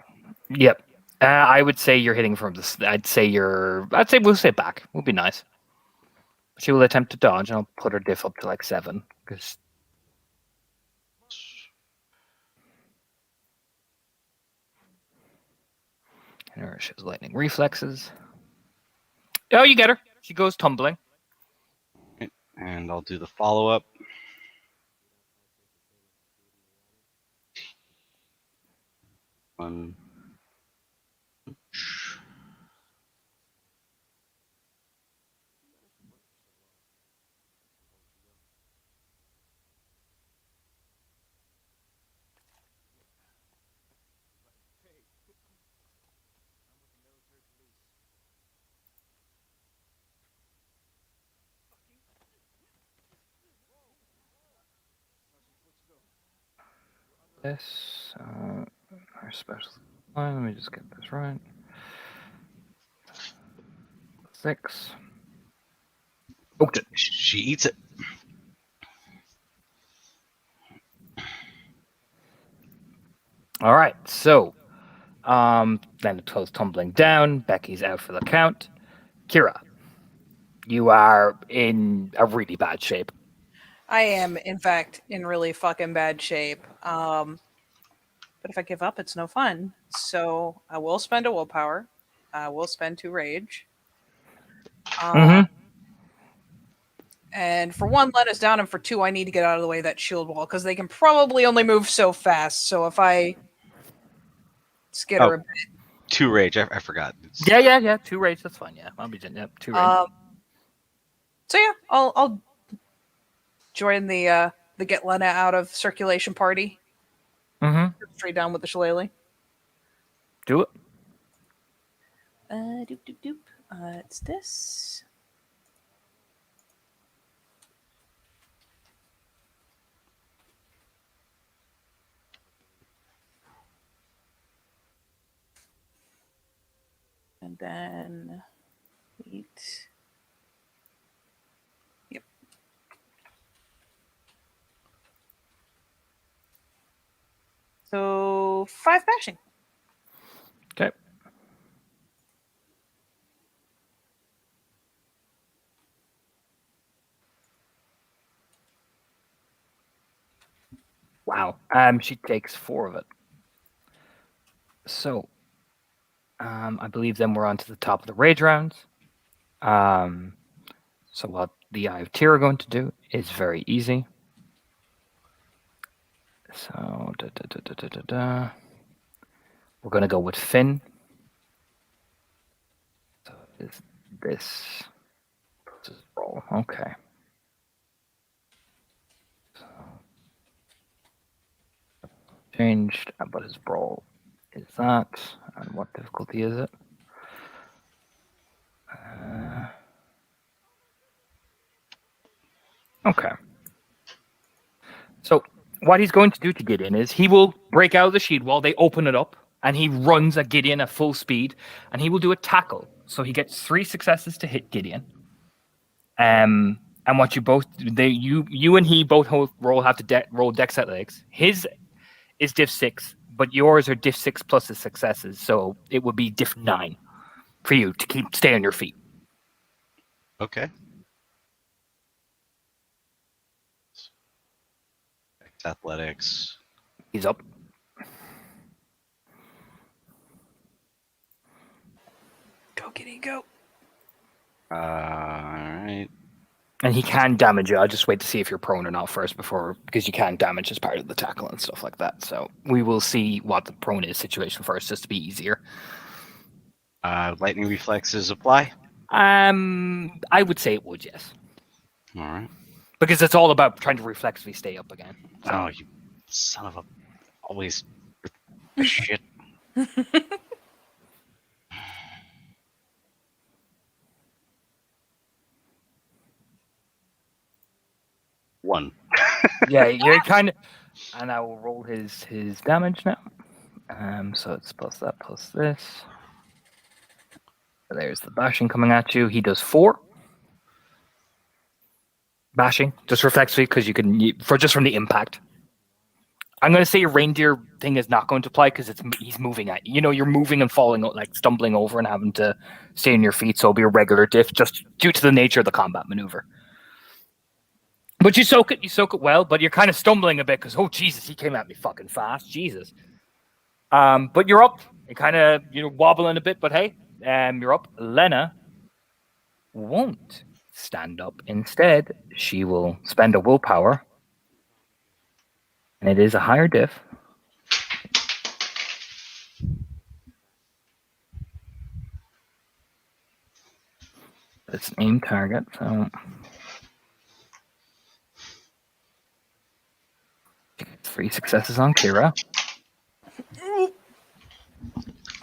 Yep. I would say you're hitting from the. I'd say we'll say back. Would be nice. She will attempt to dodge, and I'll put her diff up to like 7 because. And she has lightning reflexes. Oh, you get her. She goes tumbling. And I'll do the follow-up. One. This our special line. Let me just get this right. 6. Poked it. She eats it. All right, so then it goes tumbling down. Becky's out for the count. Kira, you are in a really bad shape. I am, in fact, in really fucking bad shape. But if I give up, it's no fun. So I will spend a willpower. I will spend 2 rage. And for 1, let us down, and for 2, I need to get out of the way of that shield wall because they can probably only move so fast. So if I skitter a bit. 2 rage. I forgot. Yeah. 2 rage. That's fine. Yeah, I'll be doing 2 rage. So yeah, I'll join the get Lena out of circulation party. Straight down with the shillelagh. Do it. It's this. And then 8. Yep. So 5 bashing. Okay. Wow. She takes 4 of it. So, I believe then we're on to the top of the rage rounds. So what the Eye of Tyr are going to do is very easy. So, We're going to go with Finn. So is this roll? Okay. So, changed, but his roll is that. And what difficulty is it? Okay. So what he's going to do to Gideon is he will break out of the shield wall. They open it up, and he runs at Gideon at full speed, and he will do a tackle. So he gets 3 successes to hit Gideon. And what you both you and he both have to roll Dex athletics. His is diff 6, but yours are diff 6 plus his successes, so it would be diff 9 for you to stay on your feet. Okay. Athletics. He's up. Go, Gideon, go. All right. And he can damage you. I'll just wait to see if you're prone or not first because you can damage as part of the tackle and stuff like that. So we will see what the prone is situation first, just to be easier. Lightning reflexes apply? I would say it would, yes. All right. Because it's all about trying to reflexively stay up again. So. Oh, you son of a... Always... shit. One. Yeah, you're kind of... And I will roll his damage now. So it's plus that, plus this. There's the bashing coming at you. He does 4. Bashing, just reflexively, because you can just from the impact. I'm going to say your reindeer thing is not going to apply because he's moving at you. You know, you're moving and falling, like stumbling over and having to stay on your feet. So it'll be a regular diff, just due to the nature of the combat maneuver. But you soak it well. But you're kind of stumbling a bit because Jesus, he came at me fucking fast, Jesus. But you're up. You're wobbling a bit, but hey, you're up. Lena won't stand up. Instead, she will spend a willpower, and it is a higher diff. It's an aim target, so 3 successes on Kira.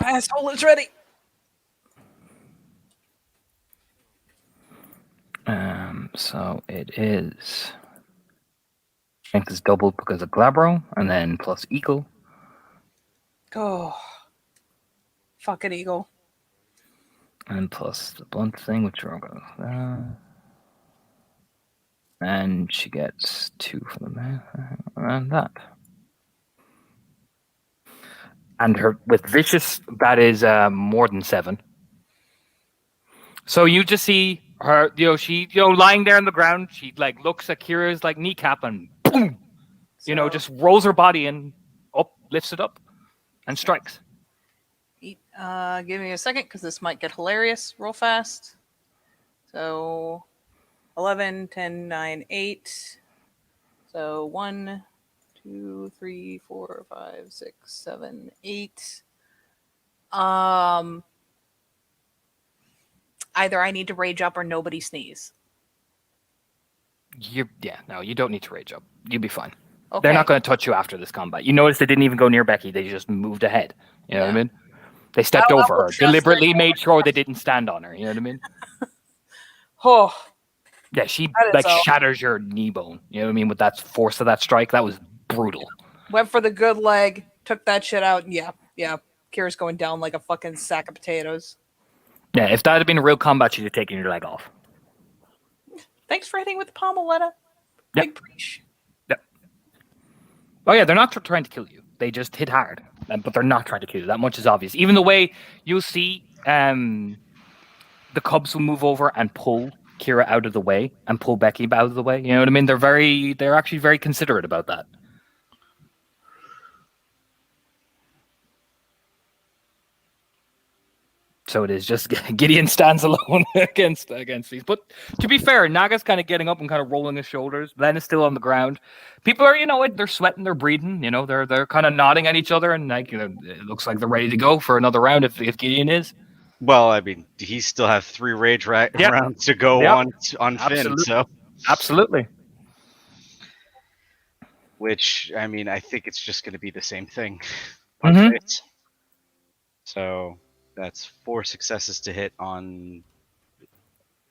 My asshole is ready. So it is. Strength is doubled because of Glabro, and then plus Eagle. Oh. Fucking eagle. And plus the blunt thing, which we're all going to. And she gets 2 for the man. And that. And her with Vicious, that is more than 7. So you just see her, she, lying there on the ground. She looks at Kira's kneecap and boom, just rolls her body and up, lifts it up, and strikes. Give me a second because this might get hilarious real fast. So 11, 10, 9, 8. So 1, 2, 3, 4, 5, 6, 7, 8. Either I need to rage up or nobody sneeze. You don't need to rage up. You'll be fine. Okay. They're not going to touch you after this combat. You notice they didn't even go near Becky. They just moved ahead. You know what I mean? They stepped over her. Deliberately made sure they didn't stand on her. You know what I mean? Oh. Yeah, she shatters your knee bone. You know what I mean? With that force of that strike, that was brutal. Went for the good leg, took that shit out. Yeah. Kira's going down like a fucking sack of potatoes. Yeah, if that had been a real combat, she'd have taken your leg off. Thanks for hitting with the Pomeletta. Yep. Big preach. Yep. Oh yeah, they're not trying to kill you. They just hit hard, but they're not trying to kill you. That much is obvious. Even the way you'll see, the Cubs will move over and pull Kira out of the way and pull Becky out of the way. You know what I mean? They're actually very considerate about that. So it is just Gideon stands alone against these. But to be fair, Naga's kind of getting up and kind of rolling his shoulders. Len is still on the ground. People are, they're sweating, they're breathing. They're kind of nodding at each other, and like, it looks like they're ready to go for another round if Gideon is. Well, I mean, he still have 3 rage rounds to go on Finn, Absolutely. so Absolutely. which I mean, I think it's just going to be the same thing. Mhm. So that's 4 successes to hit on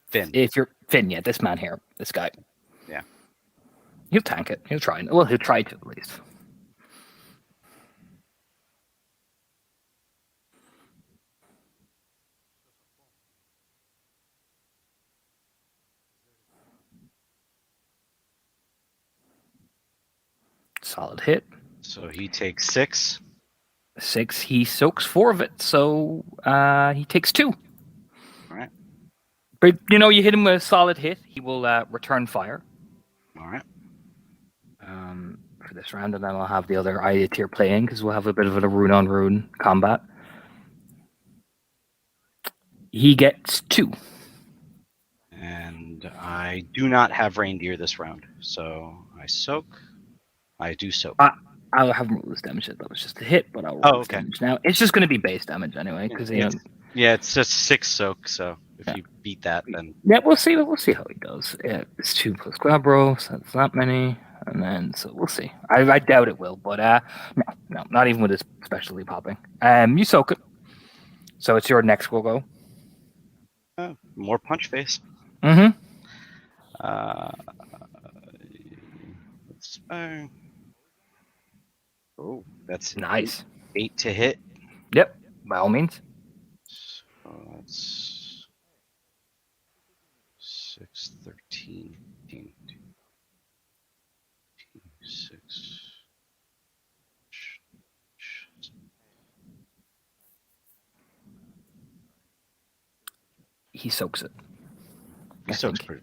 Finn. If you're Finn, yeah, this man here, this guy. Yeah. He'll tank it. He'll try. Well, he'll try to at least. Solid hit. So he takes 6. 6. He soaks 4 of it, so he takes 2. All right. But you hit him with a solid hit, he will return fire. All right. For this round, and then I'll have the other Aya tier playing because we'll have a bit of a rune on rune combat. He gets 2. And I do not have reindeer this round, so I soak. I do soak. I'll have him roll this damage. That was just a hit, but I'll roll this damage now. It's just going to be base damage anyway, because yeah, it's just 6 soak. So if you beat that, then we'll see. We'll see how he does. Yeah, it's 2 plus Glabro, so that's not many, and then so we'll see. I doubt it will, but no, not even with his specialty popping. You soak it, so it's your next. Will go. More punch face. Mm-hmm. Oh, that's Nice. 8 to hit. Yep, by all means. So that's 6, 13, 15, 6. He soaks it. He soaks pretty.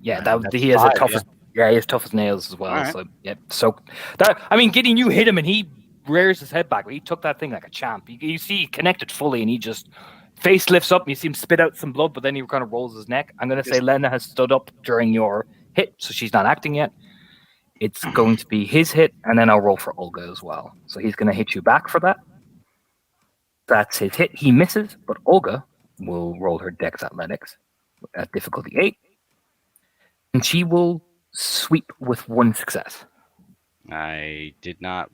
Yeah, That's he has 5, a toughest. Yeah, he has tough as nails as well. All right. So yep. So that Gideon, you hit him and he rears his head back. But he took that thing like a champ. You see, he connected fully, and he just face lifts up. And you see him spit out some blood, but then he kind of rolls his neck. I'm going to say Lena has stood up during your hit, so she's not acting yet. It's going to be his hit, and then I'll roll for Olga as well. So he's going to hit you back for that. That's his hit. He misses, but Olga will roll her Dex Athletics at difficulty 8, and she will sweep with 1 success. I did not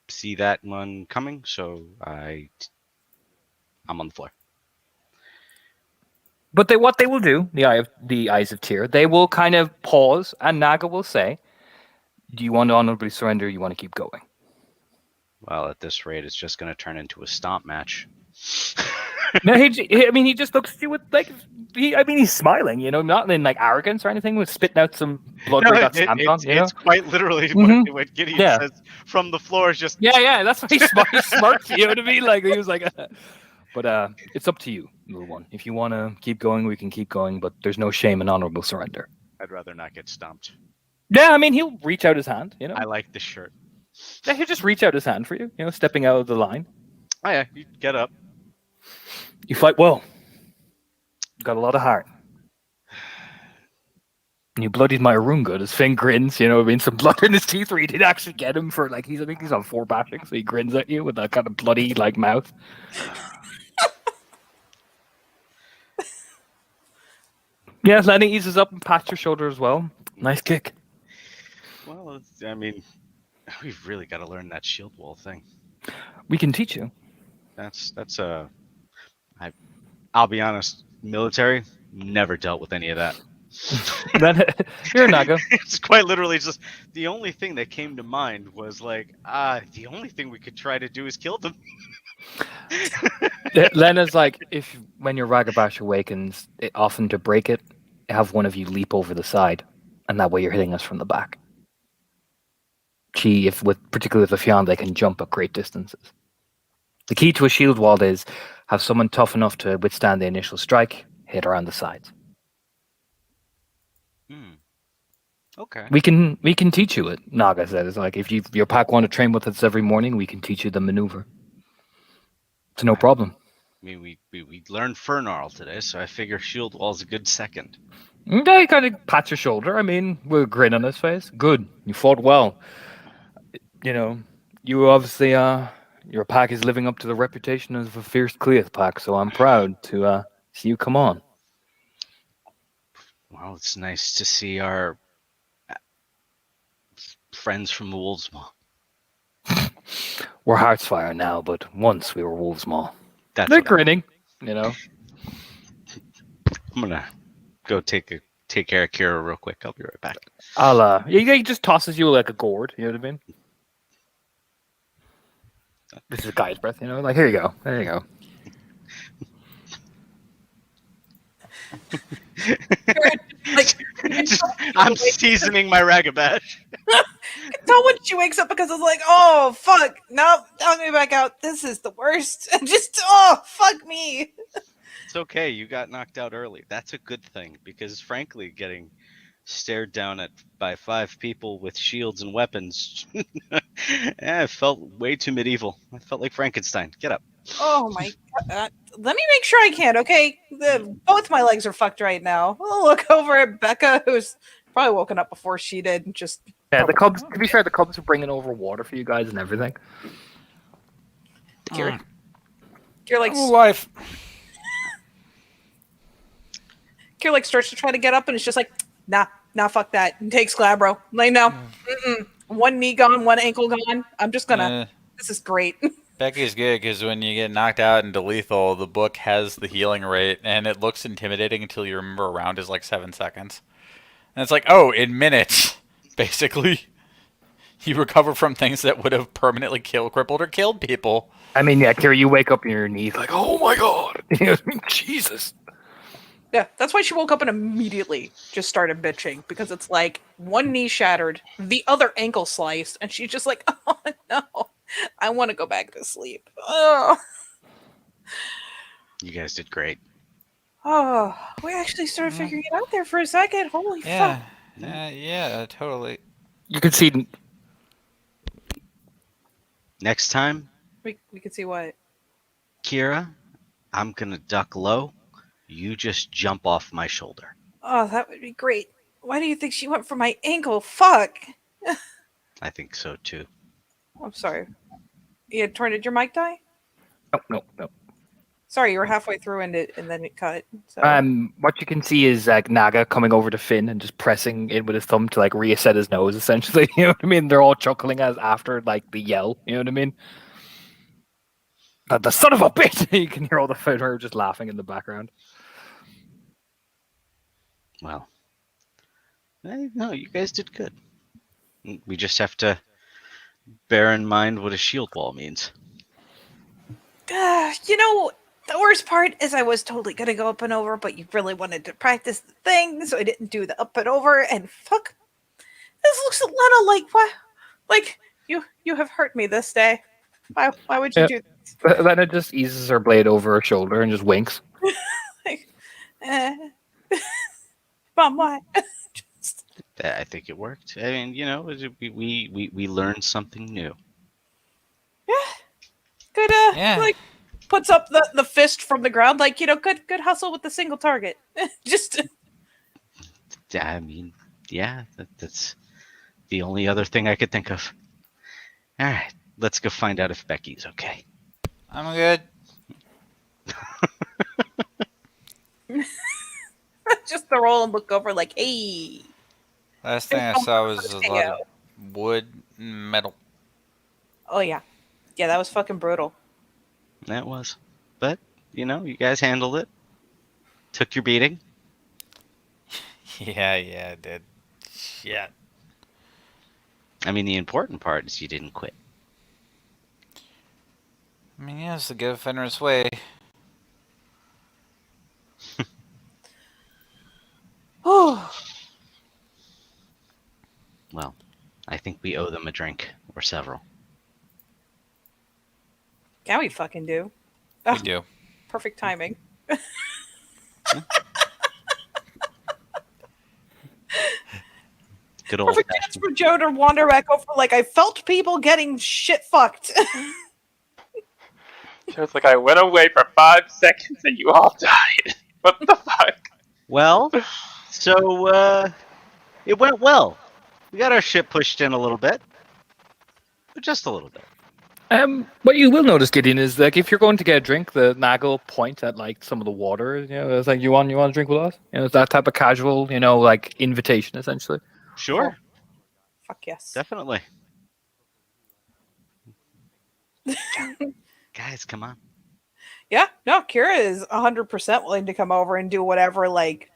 see that one coming, so I'm on the floor. But what they will do, the Eyes of Tyr, they will kind of pause, and Naga will say, "Do you want to honorably surrender? Or you want to keep going?" Well, at this rate, it's just going to turn into a stomp match. No, he just looks at you with he's smiling, not in like arrogance or anything. With spitting out some blood where he got stamped on. It's quite literally what Gideon says from the floor. Is just that's why he smirks. You know what I mean? Like he was like, but it's up to you, little one. If you want to keep going, we can keep going. But there's no shame in honorable surrender. I'd rather not get stomped. Yeah, he'll reach out his hand. I like the shirt. Yeah, he'll just reach out his hand for you. Stepping out of the line. Oh yeah, you get up. You fight well. Got a lot of heart. You bloodied my Arun good. His Finn grins, some blood in his teeth where you did actually get him for I think he's on 4 bashing, so he grins at you with that kind of bloody mouth. Yeah, Lenny eases up and pats your shoulder as well. Nice kick. Well, we've really got to learn that shield wall thing. We can teach you. I'll be honest, military, never dealt with any of that. You're a Naga. It's quite literally just the only thing that came to mind was the only thing we could try to do is kill them. Lena's when your Ragabash awakens, often to break it, have one of you leap over the side, and that way you're hitting us from the back. Particularly with the Fionn, they can jump at great distances. The key to a shield wall is have someone tough enough to withstand the initial strike, hit around the sides. Okay. We can teach you it. Naga said it's if your pack want to train with us every morning, we can teach you the maneuver. It's no problem. I mean, we learned Fernarl today, so I figure shield wall's a good second. Yeah, he kind of pats your shoulder. I mean, with a grin on his face. Good. You fought well. You know, you obviously, your pack is living up to the reputation of a fierce Cleath pack, so I'm proud to see you come on. Well, it's nice to see our friends from the Wolves Maw. We're Heartsfire now, but once we were Wolves Maw. That's They're what grinning, you know. I'm gonna go take care of Kira real quick. I'll be right back. He just tosses you like a gourd, you know what I mean? This is a guy's breath, you know? Like, here you go. There you go. Like, I'm seasoning my Ragabash. tell when she wakes up because it's like, oh fuck, no, knock me back out. This is the worst. Just fuck me. It's okay. You got knocked out early. That's a good thing because, frankly, getting stared down at by 5 people with shields and weapons, it felt way too medieval. I felt like Frankenstein. Get up. Oh my god. Let me make sure I can, okay? Both my legs are fucked right now. I'll look over at Becca, who's probably woken up before she did, and just... Yeah, the Cubs, to be fair, the Cubs are bringing over water for you guys and everything. Kira, Kira like, Life. Kira like starts to try to get up, and it's just like, nah, fuck that. And takes Glabro. Like, no. One knee gone, one ankle gone. I'm just gonna... This is great. Becky's good because when you get knocked out into lethal, the book has the healing rate, and it looks intimidating until you remember a round is like 7 seconds. And it's like, oh, in minutes, basically, you recover from things that would have permanently crippled, or killed people. I mean, yeah, Kira, you wake up on your knees like, oh my god. You know what I mean? Jesus. Yeah, that's why she woke up and immediately just started bitching, because it's like one knee shattered, the other ankle sliced, and she's just like, oh no, I want to go back to sleep. Oh, You guys did great. we actually started figuring it out there for a second. Holy Yeah. fuck. Yeah, totally. You can see... Next time, We can see what. Kira, I'm gonna duck low. You just jump off my shoulder. Oh, that would be great. Why do you think she went for my ankle? Fuck. I think so too. I'm sorry. You had did your mic die? No. Sorry, you were halfway through and then it cut. So. What you can see is like Naga coming over to Finn and just pressing in with his thumb to like reset his nose, essentially. You know what I mean? They're all chuckling as after like the yell. You know what I mean? The son of a bitch! You can hear all the Fenrir just laughing in the background. Well, no, you guys did good. We just have to bear in mind what a shield wall means. You know, the worst part is I was totally gonna go up and over, but you really wanted to practice the thing, so I didn't do the up and over. And fuck, this looks a little like what? Like you have hurt me this day. Why would you do this? Then it just eases her blade over her shoulder and just winks. Like, Mom, why? I think it worked. I mean, you know, we learned something new. Yeah. Good. Yeah. Like puts up the fist from the ground. Like, you know, good hustle with the single target. Just. I mean, yeah, that's the only other thing I could think of. All right, let's go find out if Becky's okay. I'm good. Just the roll and look over like, hey. Last thing I saw was a lot of wood and metal. Oh yeah. Yeah, that was fucking brutal. That was. But, you know, you guys handled it. Took your beating. Yeah, I did. Shit. I mean, the important part is you didn't quit. I mean, yeah, it's the good Fenris way. Oh. Well, I think we owe them a drink or several. Yeah, we fucking do. We Oh, do. perfect timing. Good old Perfect chance for Joe to wander back over like I felt people getting shit fucked. Joe's like, I went away for 5 seconds and you all died. What the fuck? Well, so it went well. We got our ship pushed in a little bit, but just a little bit. What you will notice, Gideon, is like if you're going to get a drink, the Nagel point at like some of the water. You know, it's like you want to drink with us. You know, it's that type of casual, like invitation essentially. Sure, Fuck yes. definitely. Guys, come on. Yeah, no, Kira is 100% willing to come over and do whatever, like,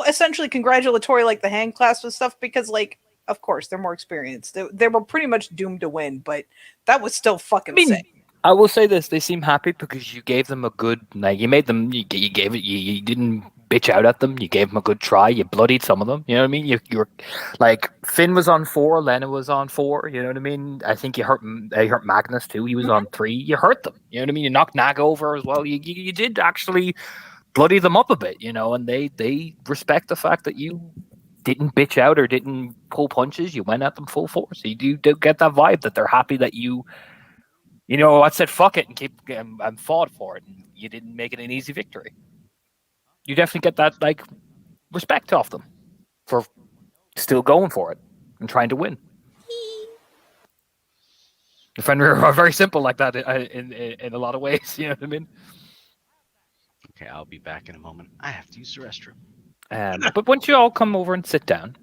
essentially congratulatory, like the hand clasp and stuff, because, like, of course, they're more experienced. They were pretty much doomed to win, but that was still fucking sick. I will say this: they seem happy because you gave them a good, like, you made them, you gave it, you didn't bitch out at them. You gave them a good try. You bloodied some of them. You know what I mean? You were like Finn was on 4, Lena was on 4. You know what I mean? I think you hurt Magnus too. He was on 3. You hurt them. You know what I mean? You knocked Nag over as well. You did actually bloody them up a bit. And they respect the fact that you didn't bitch out or didn't pull punches. You went at them full force. You do get that vibe that they're happy that you. I said fuck it and fought for it, and you didn't make it an easy victory. You definitely get that like respect off them for still going for it and trying to win. The Fenrir are very simple like that in a lot of ways. You know what I mean? Okay, I'll be back in a moment. I have to use the restroom. But once you all come over and sit down,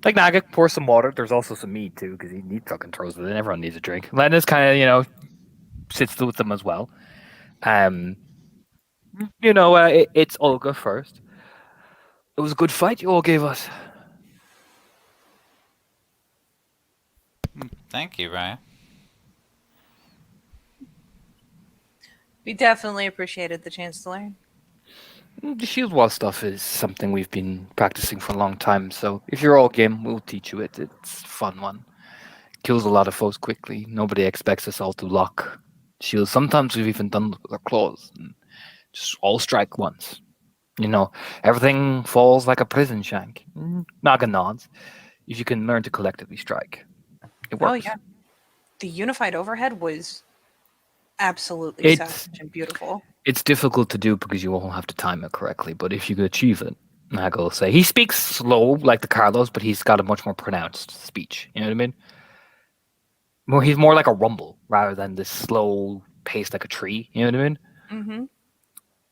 like Naga, pour some water. There's also some meat too, because he fucking throws it in. Everyone needs a drink. Lena's kind of, sits with them as well. It's Olga first. It was a good fight you all gave us. Thank you, Ryan. We definitely appreciated the chance to learn. The shield wall stuff is something we've been practicing for a long time, so if you're all game, we'll teach you it. It's a fun one. Kills a lot of foes quickly. Nobody expects us all to lock shields. Sometimes we've even done it with our claws. And just all strike once. Everything falls like a prison shank. Naga nods. If you can learn to collectively strike, it works. Oh, yeah. The unified overhead was absolutely savage and beautiful. It's difficult to do because you won't have to time it correctly, but if you could achieve it, Naga will say. He speaks slow like the Carlos, but he's got a much more pronounced speech. You know what I mean? He's more like a rumble rather than this slow pace like a tree. You know what I mean? Mm-hmm.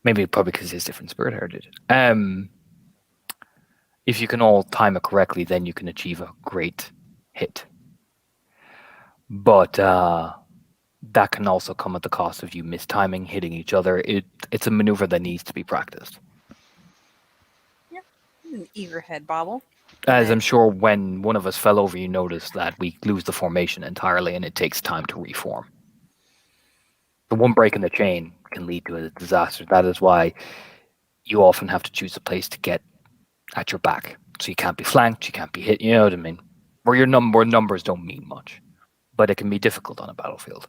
Maybe probably because he's different spirit heritage. If you can all time it correctly, then you can achieve a great hit. But that can also come at the cost of you mistiming, hitting each other. It's a maneuver that needs to be practiced. Yeah, an eager head bobble. As I'm sure when one of us fell over, you noticed that we lose the formation entirely, and it takes time to reform. The one break in the chain can lead to a disaster. That is why you often have to choose a place to get at your back. So you can't be flanked, you can't be hit, you know what I mean? Where numbers don't mean much. But it can be difficult on a battlefield.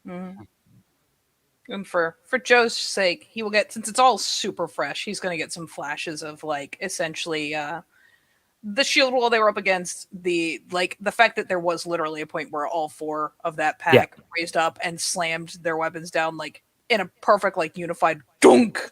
Mm-hmm. And for Joe's sake, he will get, since it's all super fresh, he's going to get some flashes of, like, essentially the shield wall they were up against, the fact that there was literally a point where all 4 of that pack raised up and slammed their weapons down, like, in a perfect, like, unified dunk,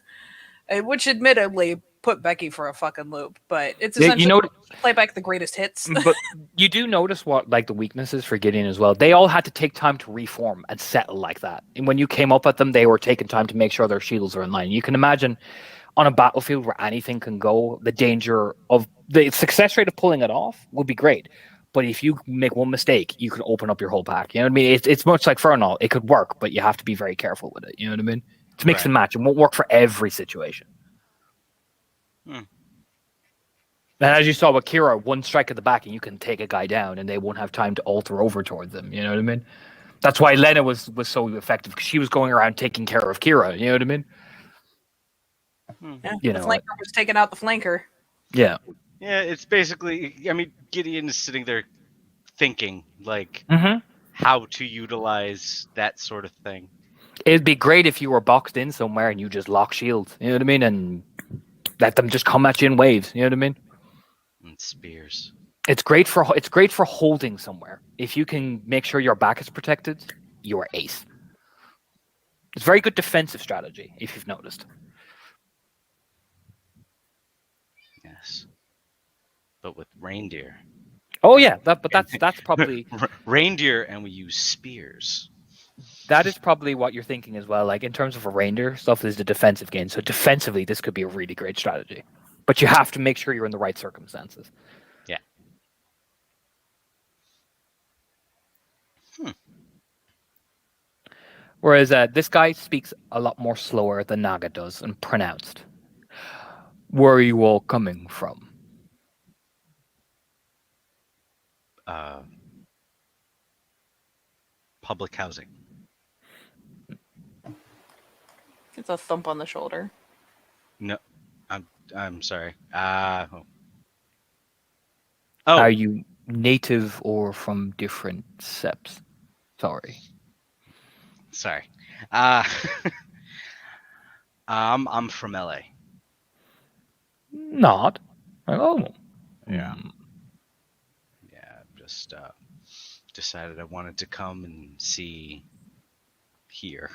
which admittedly put Becky for a fucking loop, but it's essentially play back the greatest hits. But you do notice what, like, the weaknesses for Gideon as well. They all had to take time to reform and settle like that. And when you came up at them, they were taking time to make sure their shields are in line. You can imagine on a battlefield where anything can go, the danger of the success rate of pulling it off would be great. But if you make one mistake, you can open up your whole pack. You know what I mean? It's much like Fernal. It could work, but you have to be very careful with it. You know what I mean? It's mix and match. It won't work for every situation. And as you saw with Kira, one strike at the back and you can take a guy down and they won't have time to alter over towards them. You know what I mean? That's why Lena was so effective, because she was going around taking care of Kira. You know what I mean? Yeah, the flanker was taking out the flanker. Yeah. Yeah, it's basically, I mean, Gideon is sitting there thinking, like, how to utilize that sort of thing. It'd be great if you were boxed in somewhere and you just lock shields. You know what I mean? And let them just come at you in waves. You know what I mean? And spears. It's great for holding somewhere. If you can make sure your back is protected, you are ace. It's very good defensive strategy, if you've noticed. Yes. But with reindeer. Oh yeah, that's probably Reindeer, and we use spears. that is probably what you're thinking as well. Like in terms of a reindeer, stuff is the defensive game. So defensively, this could be a really great strategy. But you have to make sure you're in the right circumstances. Yeah. Whereas this guy speaks a lot more slower than Naga does and pronounced. Where are you all coming from? Public housing. It's a thump on the shoulder. No, I'm sorry. Oh. Are you native or from different septs? Sorry. Sorry. I'm from LA. Not. Oh. Yeah. Yeah, just decided I wanted to come and see here.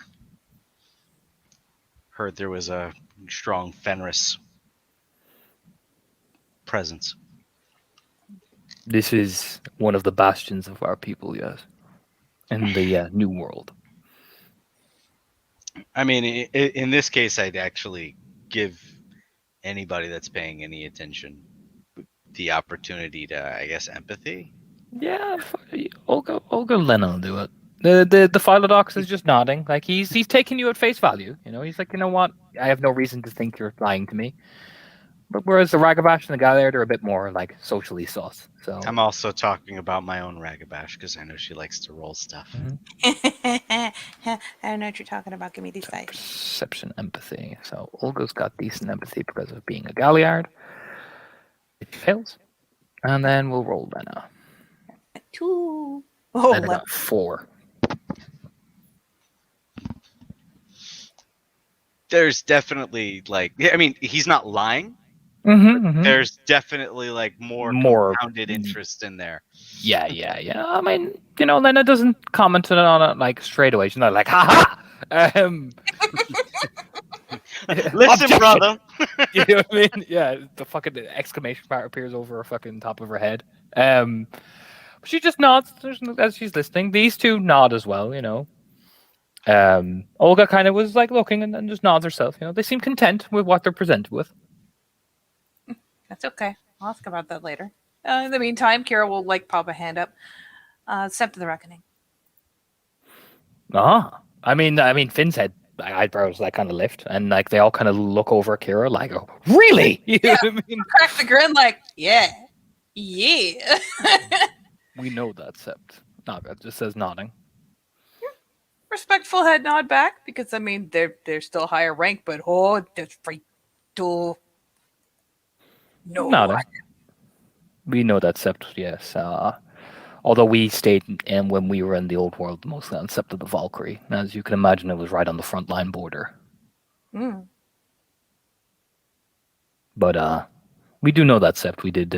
Heard there was a strong Fenris presence. This is one of the bastions of our people, yes. In the New World. I mean, in this case, I'd actually give anybody that's paying any attention the opportunity to, I guess, empathy. Yeah, Olga Lennon will do it. The Philodox is just nodding, like he's taking you at face value. You know, he's like, you know what? I have no reason to think you're lying to me. But whereas the Ragabash and the Galliard are a bit more like socially sus. So I'm also talking about my own Ragabash because I know she likes to roll stuff. I don't know what you're talking about. Give me these dice. Perception, empathy. So Olga's got decent empathy because of being a Galliard. It fails, and then we'll roll Lena. 2. Oh, Lena got 4. There's definitely like, I mean, he's not lying. Mm-hmm. There's definitely like more compounded interest in there. Yeah. I mean, you know, Lena doesn't comment on it like straight away. She's not like, ha ha. Listen, brother. You know what I mean? Yeah, the fucking exclamation mark appears over her fucking top of her head. She just nods as she's listening. These two nod as well, you know. Olga kind of was like looking and then just nods herself. You know, they seem content with what they're presented with. That's okay. I'll ask about that later. In the meantime, Kira will like pop a hand up. Step to the reckoning. I mean, Finn's head eyebrows like kind of lift, and like they all kind of look over at Kira like, oh, really? You know what I mean? Crack the grin like, yeah. We know that, Sept. Naga just says nodding. Respectful head nod back because I mean they're still higher rank, but that's right. No. Nodding. We know that Sept, yes. Although we stayed in when we were in the old world, mostly on Sept of the Valkyrie. As you can imagine, it was right on the front line border. Mm. But we do know that Sept. We did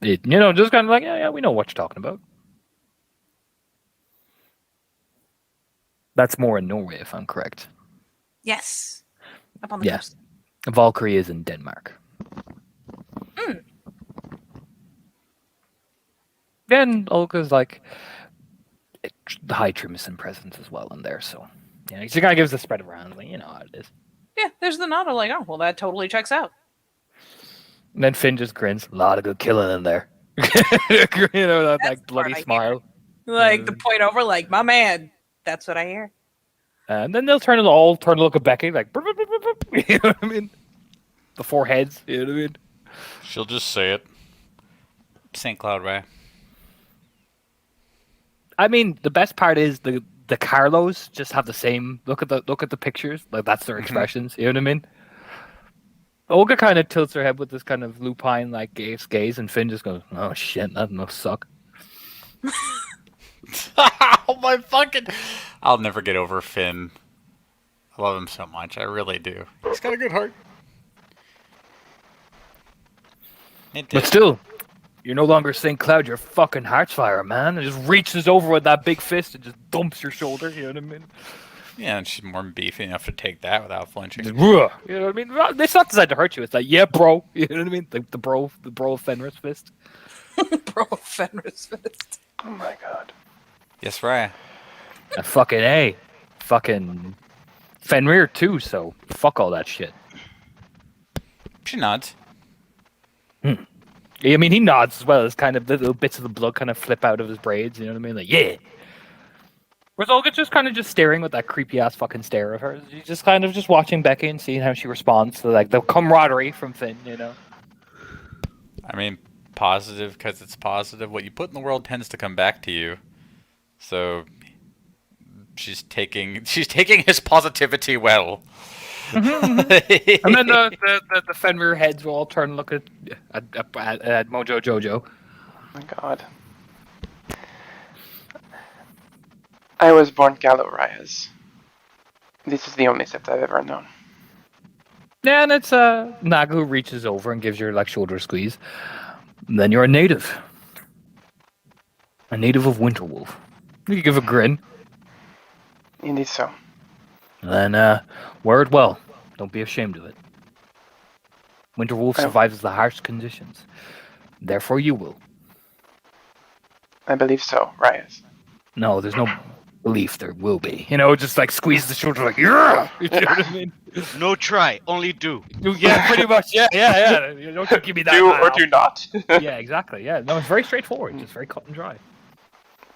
it, you know, just kind of like, yeah, we know what you're talking about. That's more in Norway, if I'm correct. Yes. Up on the coast. Valkyrie is in Denmark. Mm. Then Olga's like the High Trimison presence as well in there, so yeah, she kind of gives the spread around, like, you know how it is. Yeah, there's the nod. Like, oh, well, that totally checks out. And then Finn just grins. A lot of good killing in there. You know, that like bloody smile. Like the point over, like, my man. That's what I hear. And then they'll turn to look at Becky, like, burp, burp, burp, burp, you know what I mean? The 4 heads, you know what I mean? She'll just say it. St. Cloud Ray. I mean, the best part is the Carlos just have the same look at the pictures, like that's their expressions. You know what I mean? Olga kind of tilts her head with this kind of lupine like gaze, and Finn just goes, "Oh shit, that must suck." Oh my fucking! I'll never get over Finn. I love him so much. I really do. He's got a good heart. But still, you're no longer St. Cloud. You're fucking Heartsfire, man. It just reaches over with that big fist and just dumps your shoulder. You know what I mean? Yeah, and she's more beefy enough to take that without flinching. You know what I mean? It's not designed to hurt you. It's like, yeah, bro. You know what I mean? The bro of Fenris Fist. Bro, Fenris Fist. Oh my god. Yes, Raya. Fucking A. Fucking Fenrir too, so fuck all that shit. She nods. I mean, he nods as well as kind of the little bits of the blood kind of flip out of his braids, you know what I mean? Like, yeah. Whereas Olga's just kind of just staring with that creepy ass fucking stare of hers. She's just kind of just watching Becky and seeing how she responds to like the camaraderie from Finn, you know? I mean, positive because it's positive. What you put in the world tends to come back to you. So she's taking his positivity well. And then the Fenrir heads will all turn and look at Mojo Jojo. Oh my god. I was born Gallo Reyes. This is the only sept I've ever known. Yeah, and it's Naga who reaches over and gives you like shoulder squeeze. And then you're a native. A native of Winterwolf. You give a grin. Indeed so. And then wear it well. Don't be ashamed of it. Winterwolf survives the harsh conditions. Therefore you will. I believe so, Reyes. No, there's no belief there will be. You know, just like squeeze the shoulder like, yeah! You know what I mean? No try, only do. Yeah, pretty much. Yeah. You don't give me that. Do now. or do not. Yeah, exactly. Yeah, no, it's very straightforward. Just very cut and dry.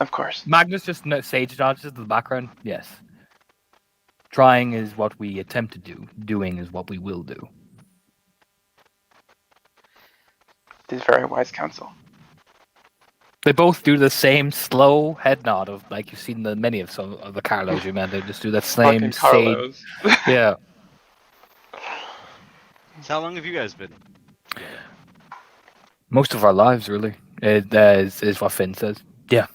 Of course. Magnus just sage dodges in the background. Yes. Trying is what we attempt to do. Doing is what we will do. It is very wise counsel. They both do the same slow head nod of like you've seen many of some of the Carlos you met. They just do that same Fucking sage. Carlos. Yeah. So how long have you guys been? Most of our lives, really, is what Finn says. Yeah.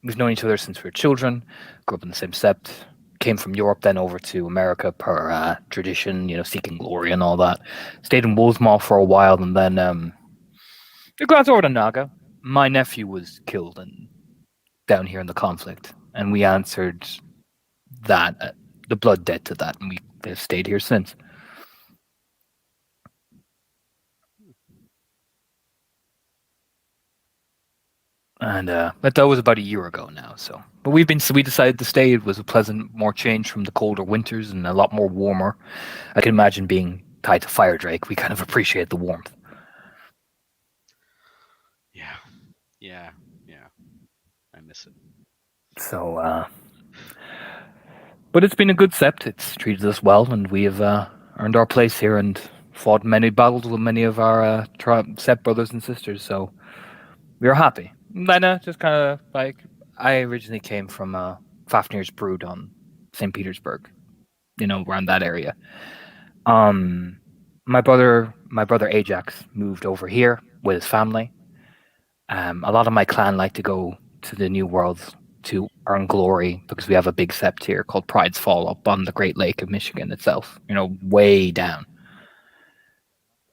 We've known each other since we were children, grew up in the same sept, came from Europe, then over to America per tradition, you know, seeking glory and all that. Stayed in Wolfsmaw for a while, and then we glanced over to Naga. My nephew was killed down here in the conflict, and we answered that, the blood debt to that, and we have stayed here since. And that was about a year ago now. So, but we decided to stay. It was a pleasant, more change from the colder winters and a lot more warmer. I can imagine being tied to Fire Drake. We kind of appreciate the warmth. Yeah. I miss it. So, but it's been a good sept. It's treated us well, and we have earned our place here and fought many battles with many of our sept brothers and sisters. So we are happy. Lena, just kind of like, I originally came from Fafnir's Brood on St. Petersburg, you know, around that area. My brother Ajax moved over here with his family. A lot of my clan like to go to the New Worlds to earn glory because we have a big sept here called Pride's Fall up on the Great Lake of Michigan itself, you know, way down.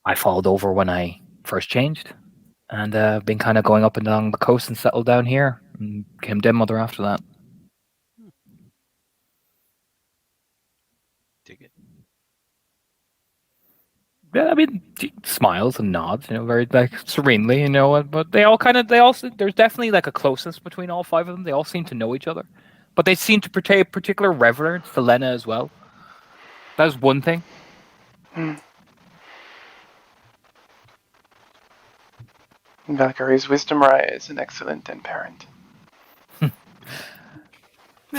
I followed over when I first changed. And been kind of going up and down the coast and settled down here. And became Den Mother after that. Dig it. Yeah, I mean, she smiles and nods, you know, very like serenely, you know. But there's definitely like a closeness between all five of them. They all seem to know each other, but they seem to pay particular reverence to Lena as well. That's one thing. Valkyrie's wisdom Raya is an excellent den parent.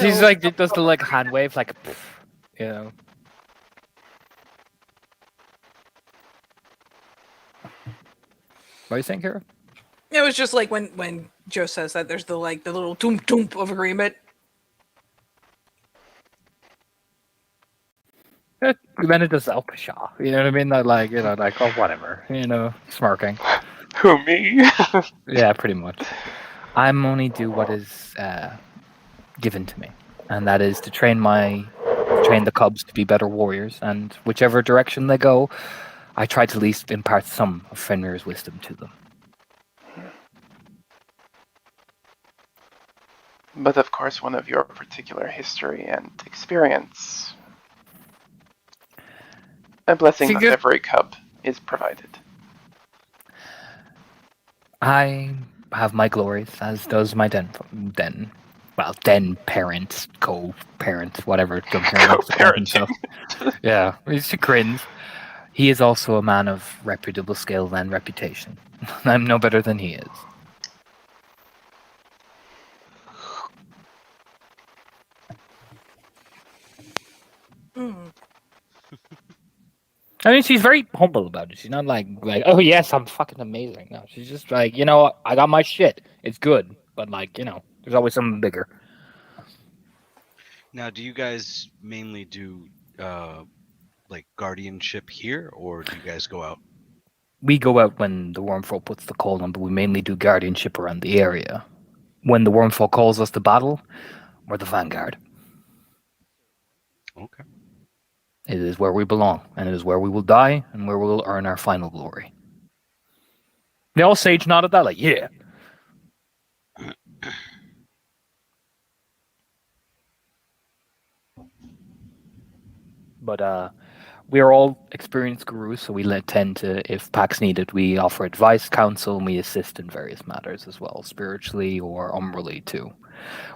She's like, it does the like hand wave, like, you know. What are you saying, Kira? It was just like when Joe says that there's the little toomp toomp of agreement. Then it does Pshaw. You know what I mean? Like, you know, like, oh, whatever. You know, smirking. Who, me? Yeah, pretty much. I'm only do what is given to me, and that is to train the cubs to be better warriors. And whichever direction they go, I try to at least impart some of Fenrir's wisdom to them. but of course one of your particular history and experience. A blessing of Figure- every cub is provided. I have my glories, as does my den parent, co-parent, whatever Gunther likes to call himself. Yeah, he grins. He is also a man of reputable skill and reputation. I'm no better than he is. Mm. I mean, she's very humble about it. She's not like, oh yes, I'm fucking amazing. No, she's just like, I got my shit. It's good, but like, there's always something bigger. Now, do you guys mainly do like guardianship here, or do you guys go out? We go out when the Wormfall puts the call on, but we mainly do guardianship around the area. When the Wormfall calls us to battle, we're the vanguard. Okay. It is where we belong, and it is where we will die, and where we will earn our final glory. They all sage nodded that, like, yeah. But we are all experienced gurus, so we tend to, if packs needed, we offer advice, counsel, and we assist in various matters as well, spiritually or umbrally too.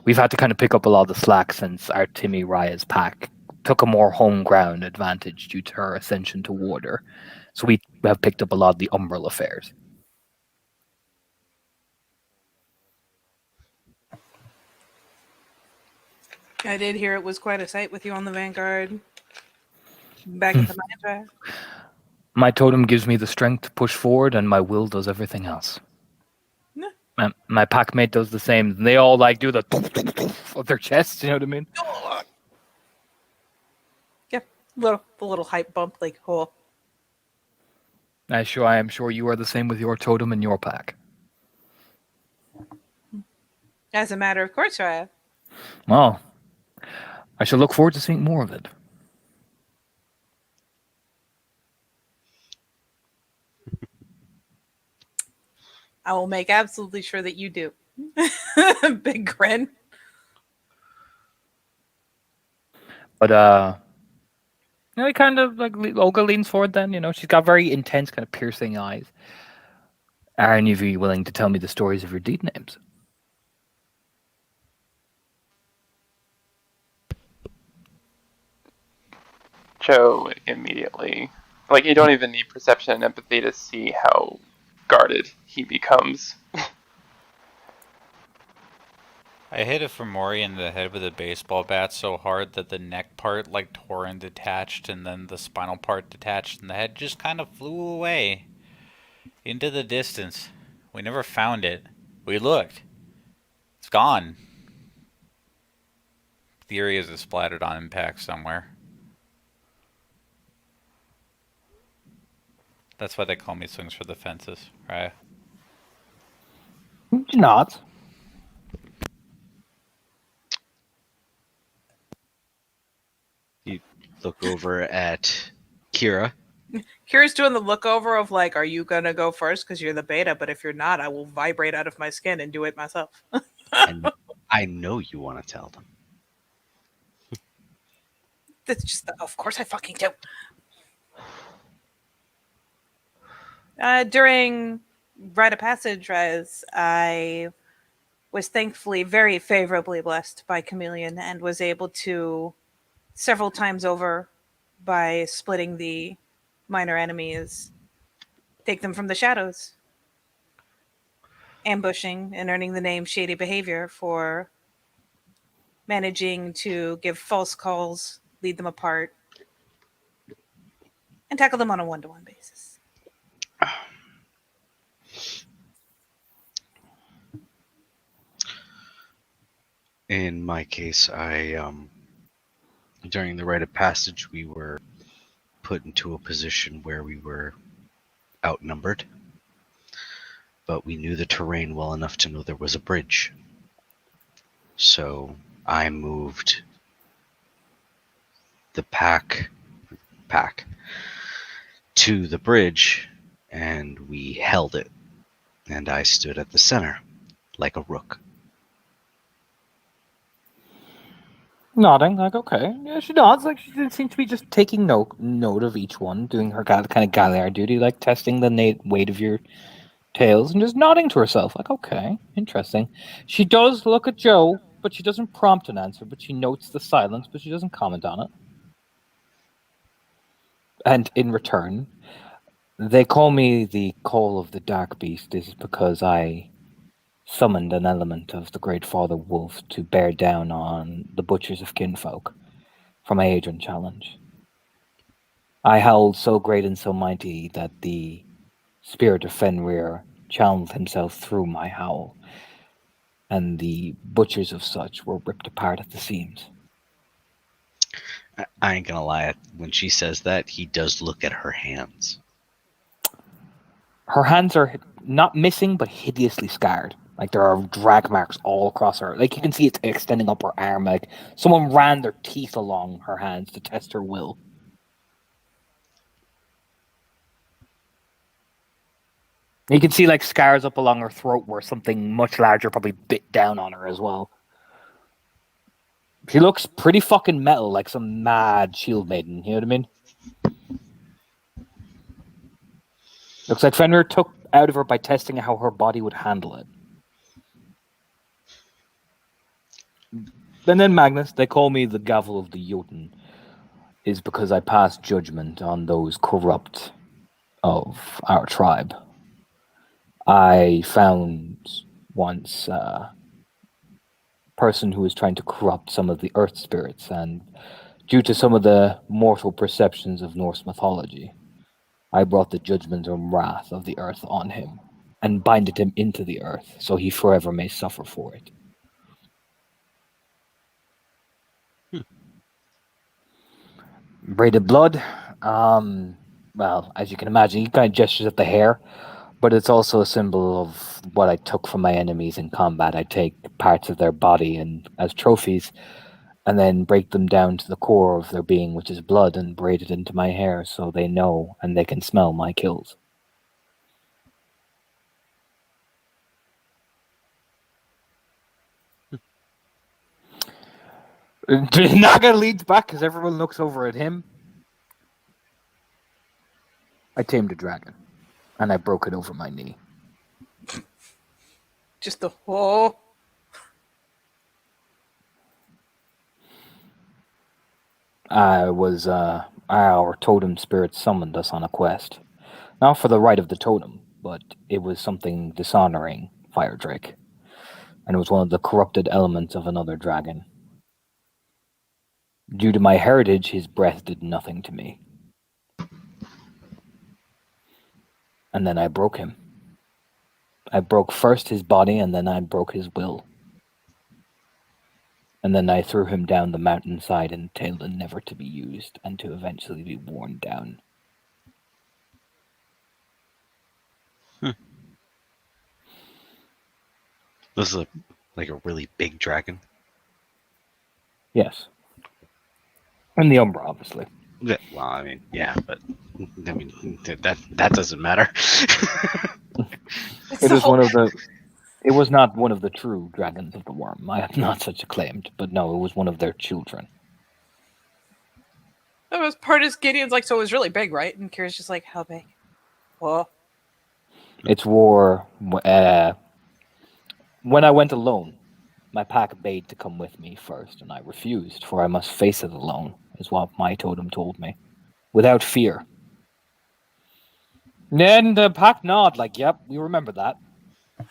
We've had to kind of pick up a lot of the slack since our Timmy Raya's pack took a more home ground advantage due to her ascension to warder. So we have picked up a lot of the umbral affairs. I did hear it was quite a sight with you on the Vanguard. Back at the mine. My totem gives me the strength to push forward, and my will does everything else. Yeah. My pack mate does the same. They all like do the of their chests. You know what I mean? Yeah, the little hype bump, like, oh. I am sure you are the same with your totem and your pack. As a matter of course, I have. Well, I shall look forward to seeing more of it. I will make absolutely sure that you do. Big grin. But he kind of like Olga leans forward. Then she's got very intense, kind of piercing eyes. Are any of you willing to tell me the stories of your deed names? Joe immediately, like, you don't even need perception and empathy to see how guarded he becomes. I hit a Fomori in the head with a baseball bat so hard that the neck part like tore and detached, and then the spinal part detached, and the head just kind of flew away into the distance. We never found it. We looked. It's gone. Theory is it splattered on impact somewhere. That's why they call me Swings for the Fences, right? Not. You look over at Kira. Kira's doing the look over of like, are you gonna go first because you're the beta? But if you're not, I will vibrate out of my skin and do it myself. And I know you want to tell them. That's just, of course I fucking do. During Rite of Passage, as I was thankfully very favorably blessed by Chameleon and was able to, several times over, by splitting the minor enemies, take them from the shadows, ambushing and earning the name Shady Behavior for managing to give false calls, lead them apart, and tackle them on a one-to-one basis. In my case, during the rite of passage, we were put into a position where we were outnumbered, but we knew the terrain well enough to know there was a bridge. So I moved the pack to the bridge, and we held it, and I stood at the center like a rook. Nodding, like, okay. Yeah, she nods, like, she did seem to be just taking note of each one, doing her kind of Galliard duty, like testing the weight of your tails, and just nodding to herself, like, okay, interesting. She does look at Joe, but she doesn't prompt an answer, but she notes the silence, but she doesn't comment on it. And in return, they call me the Call of the Dark Beast, is because I summoned an element of the Great Father Wolf to bear down on the Butchers of Kinfolk for my Adrian challenge. I howled so great and so mighty that the spirit of Fenrir channeled himself through my howl, and the butchers of such were ripped apart at the seams. I ain't gonna lie. When she says that, he does look at her hands. Her hands are not missing, but hideously scarred. Like, there are drag marks all across her. Like, you can see it's extending up her arm. Like, someone ran their teeth along her hands to test her will. You can see, like, scars up along her throat where something much larger probably bit down on her as well. She looks pretty fucking metal, like some mad shield maiden, you know what I mean? Looks like Fenrir took out of her by testing how her body would handle it. And then Magnus, they call me the Gavel of the Jotun, is because I passed judgment on those corrupt of our tribe. I found once a person who was trying to corrupt some of the earth spirits, and due to some of the mortal perceptions of Norse mythology, I brought the judgment and wrath of the earth on him, and binded him into the earth, so he forever may suffer for it. Braided blood, well, as you can imagine, he kind of gestures at the hair, but it's also a symbol of what I took from my enemies in combat. I take parts of their body and as trophies, and then break them down to the core of their being, which is blood, and braid it into my hair so they know and they can smell my kills. Naga leads back because everyone looks over at him. I tamed a dragon, and I broke it over my knee. Just the whole. Our totem spirit summoned us on a quest. Not for the right of the totem, but it was something dishonoring Fire Drake. And it was one of the corrupted elements of another dragon. Due to my heritage, his breath did nothing to me. And then I broke him. I broke first his body, and then I broke his will. And then I threw him down the mountainside in Tailden, never to be used, and to eventually be worn down. This is like a really big dragon. Yes. And the Umbra, obviously. Yeah, well, I mean, yeah, but I mean that doesn't matter. It is one of the. It was not one of the true dragons of the worm. I have not such acclaimed, but no, it was one of their children. That was part of Gideon's like, so it was really big, right? And Kira's just like, how big? Well, Its war. When I went alone, my pack bade to come with me first, and I refused, for I must face it alone, is what my totem told me, without fear. Then the pack nod, like, yep, we remember that.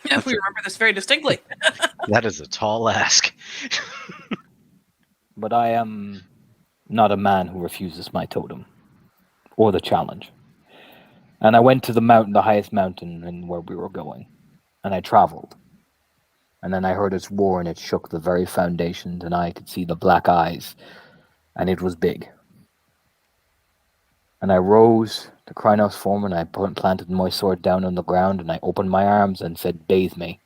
yeah, we remember this very distinctly. That is a tall ask. But I am not a man who refuses my totem, or the challenge. And I went to the mountain, the highest mountain in where we were going, and I traveled. And then I heard its roar, and it shook the very foundations, and I could see the black eyes, and it was big. And I rose to Krynos form, and I planted my sword down on the ground, and I opened my arms and said, "Bathe me,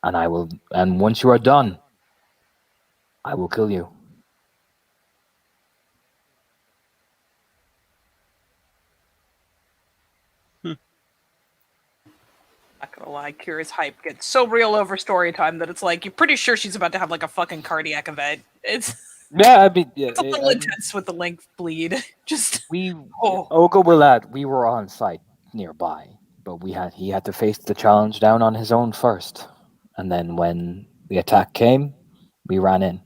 and I will. And once you are done, I will kill you." Not gonna lie, Kira's hype gets so real over story time that it's like you're pretty sure she's about to have like a fucking cardiac event. It's Yeah, I mean, yeah, It's a little intense with the length bleed. Just Olga Willard, we were on site nearby, but he had to face the challenge down on his own first, and then when the attack came, we ran in.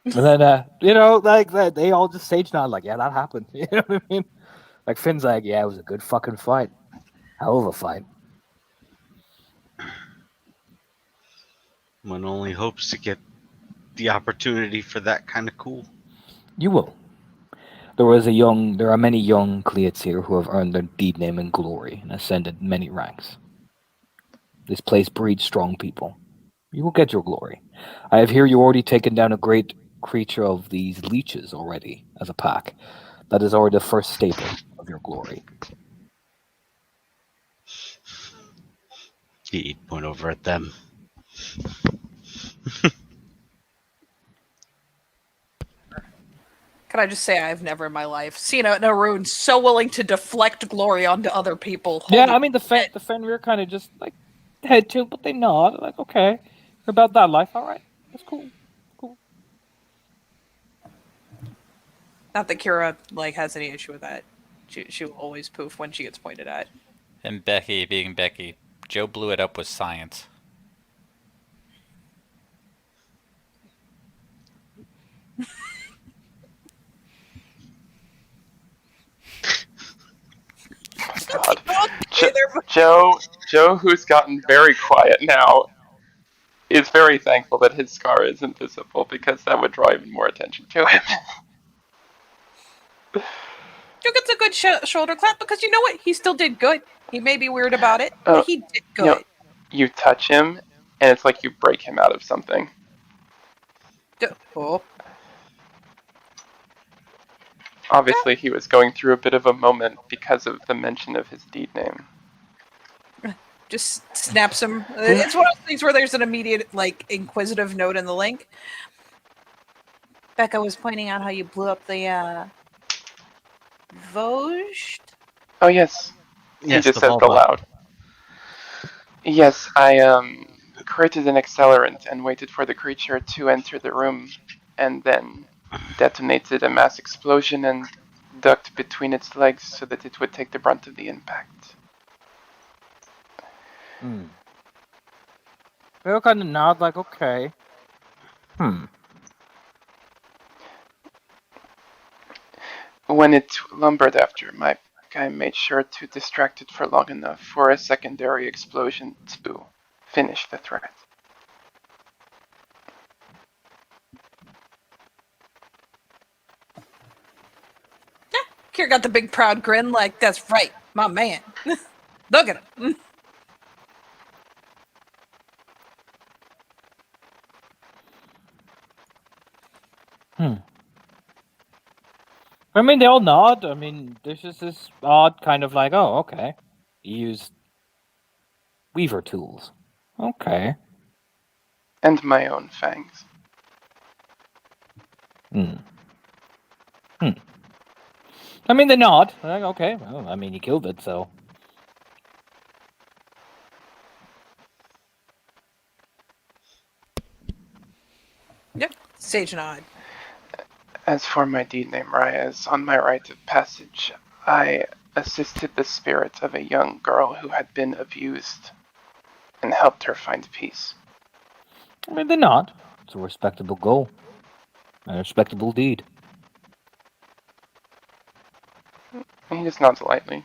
And then, like that, they all just sage nod, like, yeah, that happened. You know what I mean? Like Finn's like, yeah, it was a good fucking fight, hell of a fight. One only hopes to get the opportunity for that kind of cool. You will. There are many young Cleats here who have earned their deed name and glory and ascended many ranks. This place breeds strong people. You will get your glory. I have heard you already taken down a great creature of these leeches already as a pack. That is already the first staple of your glory. He'd point over at them. Can I just say I've never in my life seen a Naroon so willing to deflect glory onto other people. Yeah, Holy I mean the Fenrir kind of just like head tilt, but they nod like, okay, you're about that life, all right, that's cool. Not that Kira has any issue with that. She will always poof when she gets pointed at. And Becky being Becky, Joe blew it up with science. God. Joe, who's gotten very quiet now, is very thankful that his scar is invisible because that would draw even more attention to him. Joe gets a good shoulder clap because you know what? He still did good. He may be weird about it, but he did good. You touch him, and it's like you break him out of something. Oh. Obviously, he was going through a bit of a moment because of the mention of his deed name. Just snaps him. It's one of those things where there's an immediate, inquisitive note in the link. Becca was pointing out how you blew up the, Vosht? Oh, yes. Yes, he just says aloud. Yes, I, created an accelerant and waited for the creature to enter the room, and then detonated a mass explosion and ducked between its legs so that it would take the brunt of the impact. They all kind of nod like, okay. When it lumbered after, my guy made sure to distract it for long enough for a secondary explosion to finish the threat. Kira got the big proud grin that's right, my man. Look at him. I mean, they all nod. I mean, there's just this odd kind of like, oh, okay. You use weaver tools. Okay. And my own fangs. I mean, they nod. They're like, okay, well, I mean, you killed it, so. Yep, sage nod. As for my deed name, Reyes, on my rite of passage, I assisted the spirit of a young girl who had been abused and helped her find peace. I mean, they're not. It's a respectable goal. A respectable deed. He just nods lightly.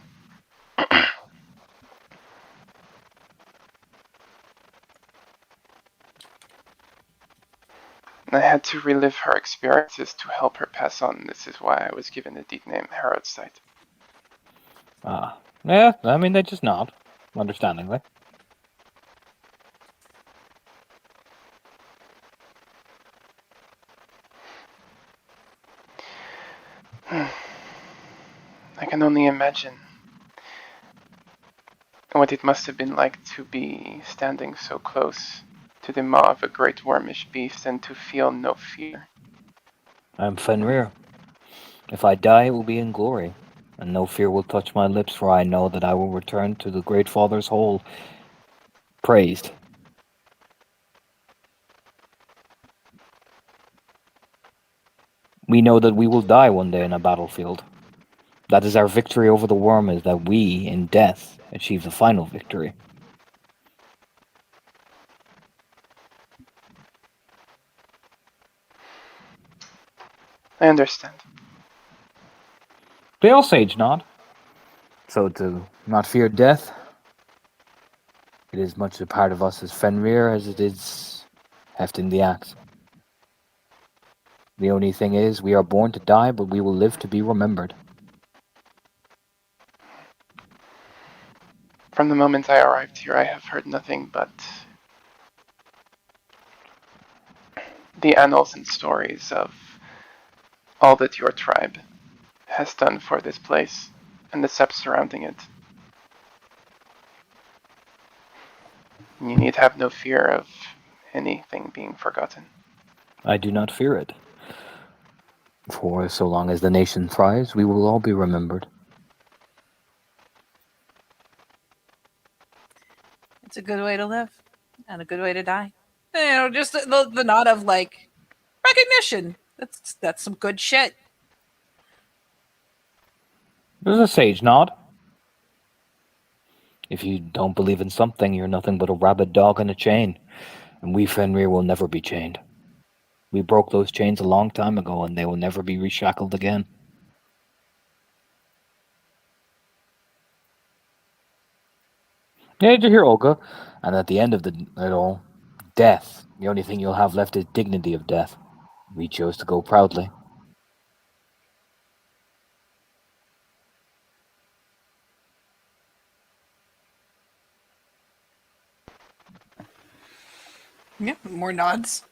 I had to relive her experiences to help her pass on. This is why I was given the deed name Harrow's Sight. Yeah, I mean, they just nod, understandingly. I can only imagine what it must have been like to be standing so close to the maw of a great wormish beast and to feel no fear. I'm Fenrir. If I die, it will be in glory. and no fear will touch my lips, for I know that I will return to the Great Father's hall, praised. We know that we will die one day in a battlefield. That is our victory over the worm, is that we, in death, achieve the final victory. I understand. They all sage nod. So to not fear death, it is much a part of us as Fenrir as it is hefting the axe. The only thing is, we are born to die, but we will live to be remembered. From the moment I arrived here, I have heard nothing but the annals and stories of all that your tribe has done for this place and the steps surrounding it. You need have no fear of anything being forgotten. I do not fear it. For so long as the nation thrives, we will all be remembered. It's a good way to live and a good way to die. Just the nod of like recognition. That's some good shit. There's a sage nod. If you don't believe in something, you're nothing but a rabid dog in a chain, and we Fenrir will never be chained. We broke those chains a long time ago, and they will never be reshackled again. Yeah, did you hear Olga? And at the end of it all, death. The only thing you'll have left is dignity of death. We chose to go proudly. Yeah, more nods.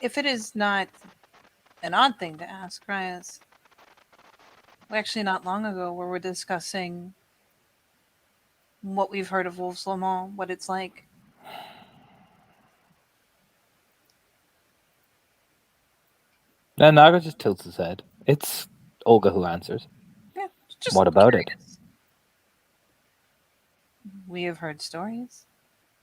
If it is not an odd thing to ask, Reyes, actually not long ago we were discussing what we've heard of Wolf's Le Mans, what it's like. And Naga just tilts his head. It's Olga who answers. Yeah, just What about it? curious. We have heard stories.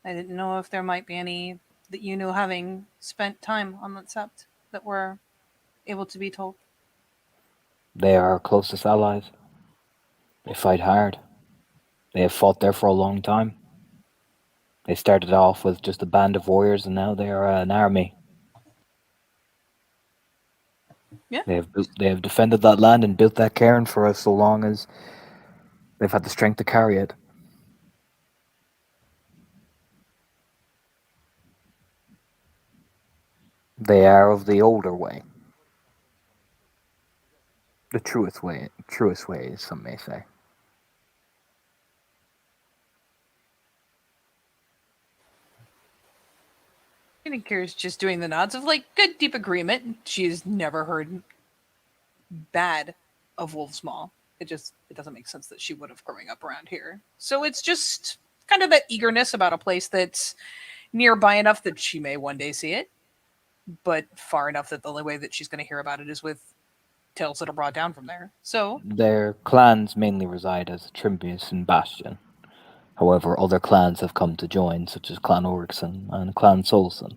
I didn't know if there might be any that you knew, having spent time on the Sept, that were able to be told. They are our closest allies. They fight hard. They have fought there for a long time. They started off with just a band of warriors, and now they are an army. Yeah. They have defended that land and built that cairn for us so long as they've had the strength to carry it. They are of the older way. The truest way, some may say. Kira's just doing the nods of like good deep agreement. She's never heard bad of Wolf's Maw. It doesn't make sense that she would have growing up around here. So it's just kind of that eagerness about a place that's nearby enough that she may one day see it, but far enough that the only way that she's going to hear about it is with tales that are brought down from there. So their clans mainly reside as Trimbius and Bastion. However, other clans have come to join, such as Clan Orixon and Clan Solson.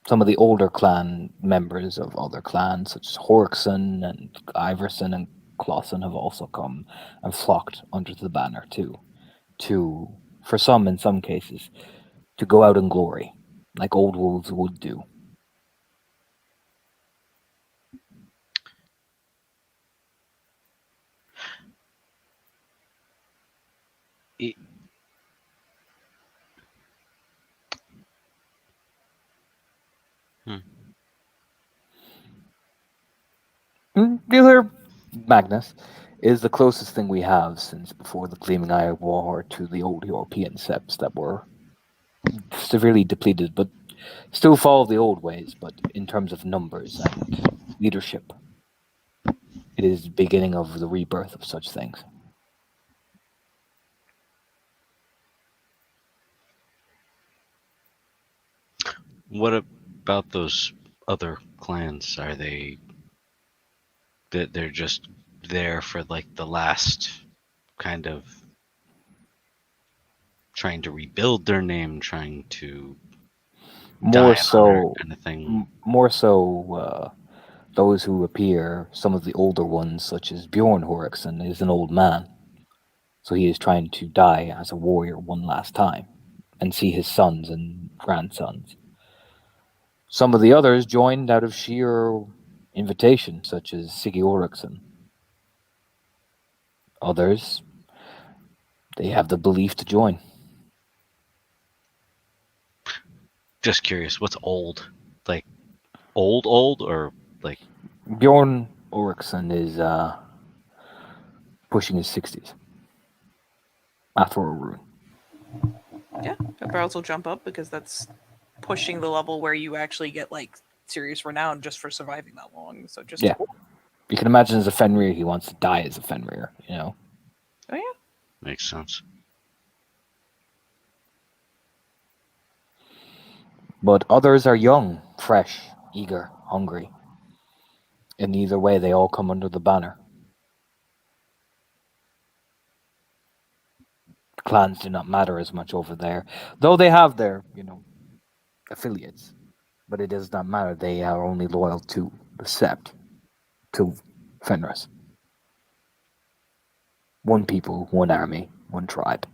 Some of the older clan members of other clans, such as Horixon and Iverson and Clausen, have also come and flocked under the banner to, for some in some cases, to go out in glory, like old wolves would do. Dealer Magnus is the closest thing we have since before the Gleaming Eye of War to the old European septs that were severely depleted, but still follow the old ways, but in terms of numbers and leadership. It is the beginning of the rebirth of such things. What about those other clans? Are they that they're just there for like the last kind of trying to rebuild their name, trying to die More in honor so, kind of thing? more so, those who appear, some of the older ones, such as Bjorn Horikson, is an old man. So he is trying to die as a warrior one last time and see his sons and grandsons. Some of the others joined out of sheer invitation, such as Siggy Oriksson. Others, they have the belief to join. Just curious, what's old? Like old, or like Bjorn Oriksson is pushing his 60s after a rune. Yeah, barrels will jump up because that's pushing the level where you actually get like serious renown just for surviving that long. So just Yeah. You can imagine as a Fenrir, he wants to die as a Fenrir, you know? Oh yeah. makes sense. But others are young, fresh, eager, hungry. In either way, they all come under the banner. Clans do not matter as much over there, though they have their, affiliates. But it does not matter. They are only loyal to the Sept, to Fenris. One people, one army, one tribe.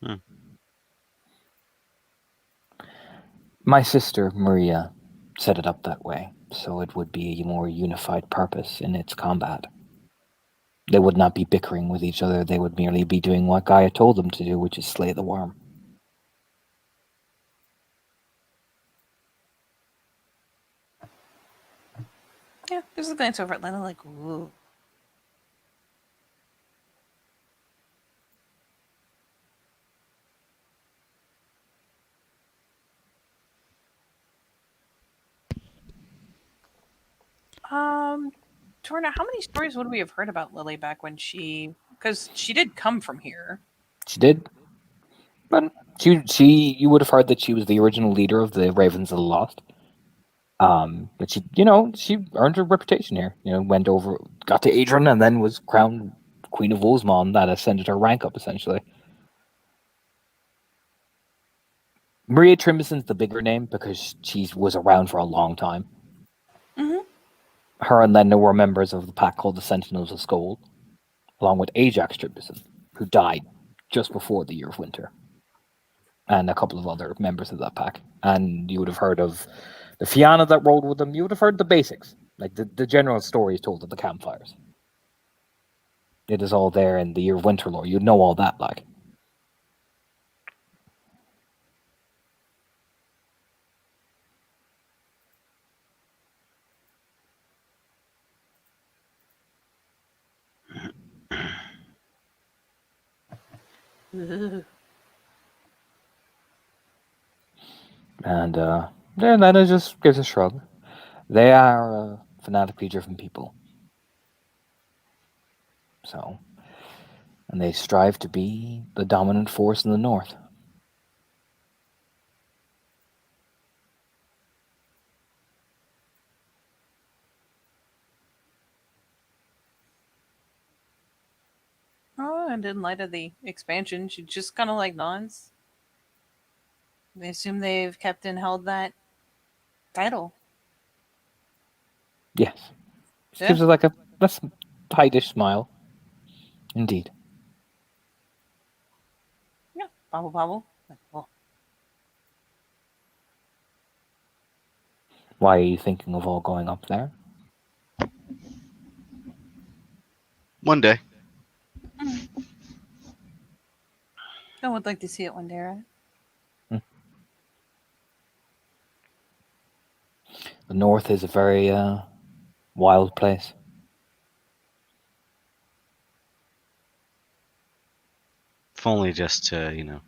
Hmm. My sister, Maria, set it up that way, so it would be a more unified purpose in its combat. They would not be bickering with each other, they would merely be doing what Gaia told them to do, which is slay the worm. Yeah, there's a glance over at Lena like, ooh. Torna, how many stories would we have heard about Lily back when because she did come from here. She did. But you would have heard that she was the original leader of the Ravens of the Lost. But she earned her reputation here. Went over, got to Adrian, and then was crowned Queen of Wolsmon. That ascended her rank up, essentially. Maria Trimbison's the bigger name because she was around for a long time. Mm-hmm. Her and Lena were members of the pack called the Sentinels of Skoll, along with Ajax Trimbison, who died just before the Year of Winter, and a couple of other members of that pack. And you would have heard of the Fianna that rolled with them. You would have heard the basics, like the general stories told at the campfires. It is all there in the Year of Winter lore. You'd know all that, like. And Lena just gives a shrug. They are fanatically driven people. So, and they strive to be the dominant force in the north. Oh, and in light of the expansion, she just kind of like nods. They assume they've kept and held that title. Yes. She Yeah. gives us like a less tightish smile. Indeed. Yeah, bobble bobble. Like, well, Why are you thinking of all going up there? One day. I would like to see it one day, right? The north is a very wild place. If only just to,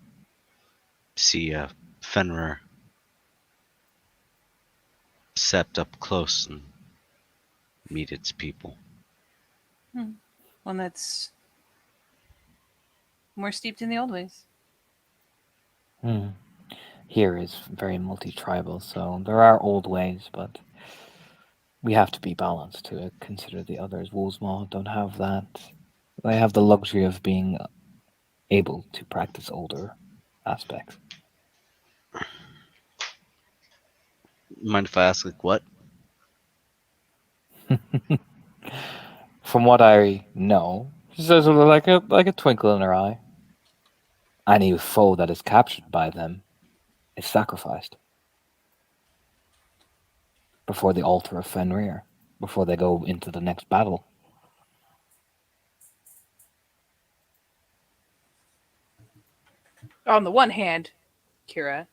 see Fenrir Sept up close and meet its people. One that's more steeped in the old ways. Here is very multi-tribal, so there are old ways, but we have to be balanced to consider the others. Woolsmaw don't have that. They have the luxury of being able to practice older aspects. Mind if I ask, like, what? From what I know, she says with like a twinkle in her eye. Any foe that is captured by them is sacrificed before the altar of Fenrir, before they go into the next battle. On the one hand, Kira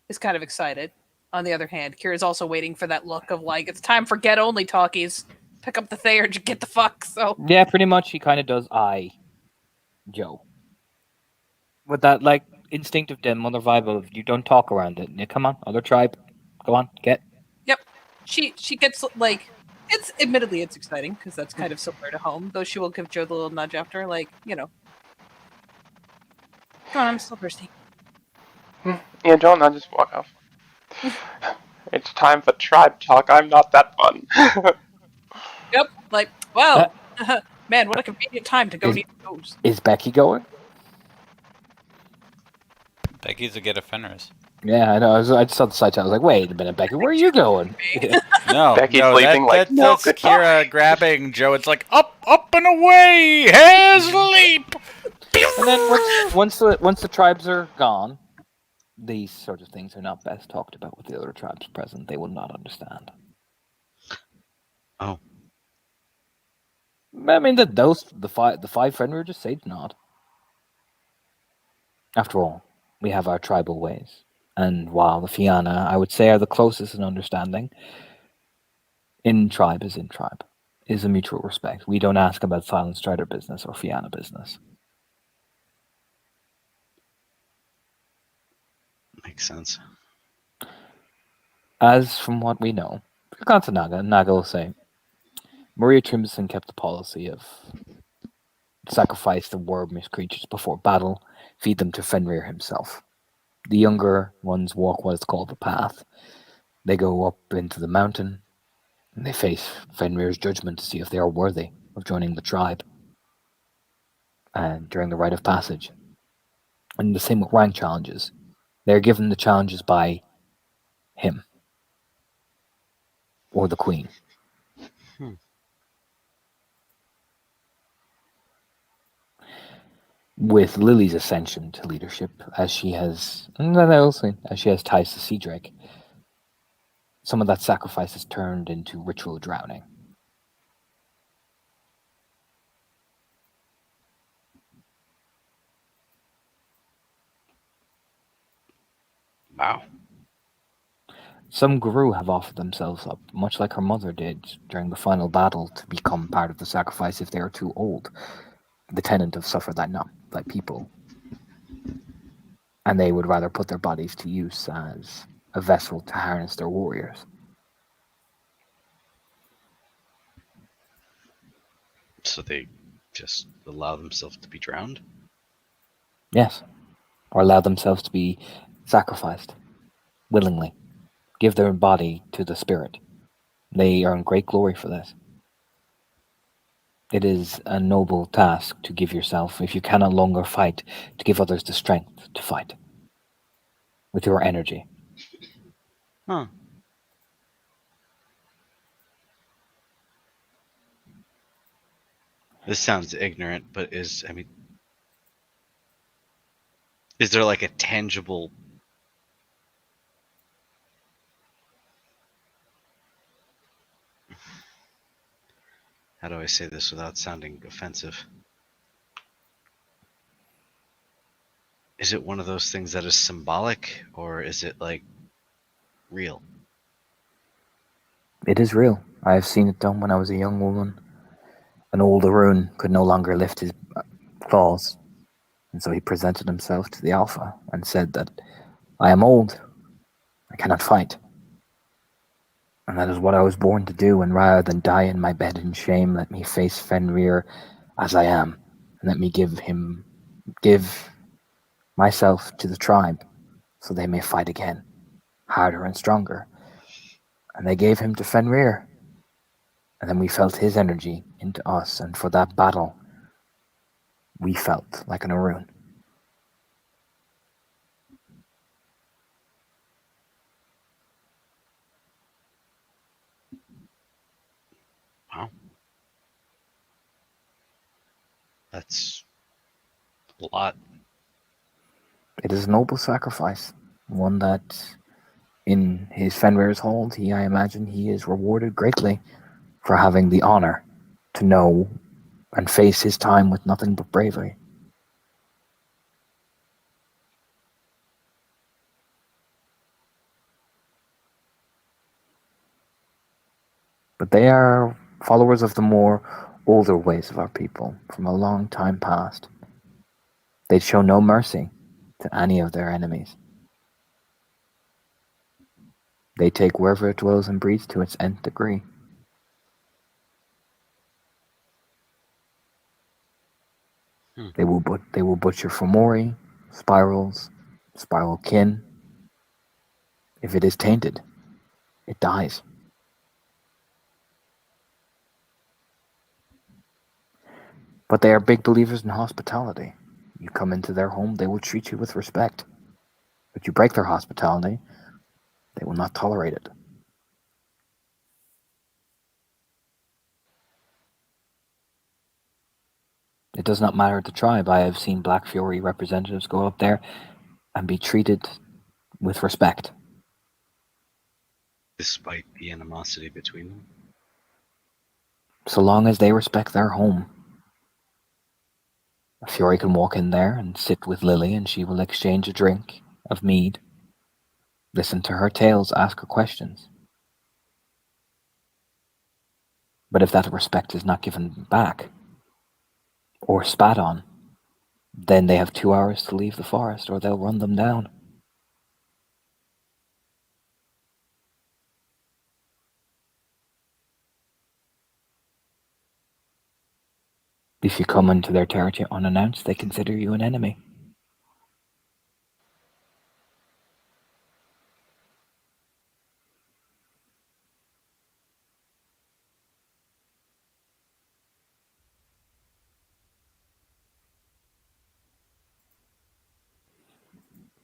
is kind of excited. On the other hand, Kira's also waiting for that look of like, it's time for get only talkies. Pick up the Thayer and get the fuck. So Yeah, pretty much. He kind of does eye Joe with that like instinctive dim mother vibe of you don't talk around it. Yeah, come on, other tribe, go on, get. yep, she gets like it's admittedly it's exciting because that's kind of similar to home. Though she will give Joe the little nudge after, like come on, I'm still thirsty. Yeah, don't I just walk off. It's time for tribe talk. I'm not that fun. Yep, like wow, man, what a convenient time to go meet those. Is Becky going? Becky's a get a Fenris. Yeah, I know. I just saw the site. I was like, wait a minute, Becky, where are you going? No, Becky's no, leaving, like, no, that's goodbye. Kira grabbing Joe. It's like up and away, hair's leap. And then once the tribes are gone, these sort of things are not best talked about with the other tribes present. They will not understand. Oh. I mean, the five Fenrir just say not. After all, we have our tribal ways, and while the Fianna, I would say, are the closest in understanding, in tribe is in tribe, is a mutual respect. We don't ask about Silent Strider business or Fianna business. Makes sense. As from what we know, we've gone to Naga, and Naga will say, Maria Trimson kept the policy of sacrifice the wormish creatures before battle, feed them to Fenrir himself. The younger ones walk what is called the path. They go up into the mountain, and they face Fenrir's judgment to see if they are worthy of joining the tribe. And during the rite of passage, and the same with rank challenges, they are given the challenges by him or the queen. With Lily's ascension to leadership, as she has ties to Seadrake, some of that sacrifice is turned into ritual drowning. Wow. Some Guru have offered themselves up, much like her mother did during the final battle, to become part of the sacrifice if they are too old. The tenant of suffer that not by people. And they would rather put their bodies to use as a vessel to harness their warriors. So they just allow themselves to be drowned? Yes. Or allow themselves to be sacrificed willingly. Give their body to the spirit. They earn great glory for this. It is a noble task to give yourself, if you cannot longer fight, to give others the strength to fight. With your energy. Huh. This sounds ignorant, but is there like a tangible how do I say this without sounding offensive? Is it one of those things that is symbolic, or is it like real? It is real. I have seen it done when I was a young woman. An old Arun could no longer lift his claws, and so he presented himself to the Alpha and said that I am old. I cannot fight. And that is what I was born to do, and rather than die in my bed in shame, let me face Fenrir as I am, and let me give myself to the tribe, so they may fight again, harder and stronger. And they gave him to Fenrir. And then we felt his energy into us, and for that battle, we felt like an Arun. Wow. That's a lot. It is a noble sacrifice, one that, in his Fenrir's hold, I imagine he is rewarded greatly for having the honor to know and face his time with nothing but bravery. But they are followers of the more older ways of our people from a long time past. They'd show no mercy to any of their enemies. They take wherever it dwells and breeds to its nth degree. They will butcher Fomori, spirals, spiral kin. If it is tainted, it dies. But they are big believers in hospitality. You come into their home, they will treat you with respect. But you break their hospitality, they will not tolerate it. It does not matter the tribe. I have seen Black Fury representatives go up there and be treated with respect. Despite the animosity between them? So long as they respect their home. A Fury can walk in there and sit with Lily, and she will exchange a drink of mead, listen to her tales, ask her questions. But if that respect is not given back, or spat on, then they have 2 hours to leave the forest, or they'll run them down. If you come into their territory unannounced, they consider you an enemy.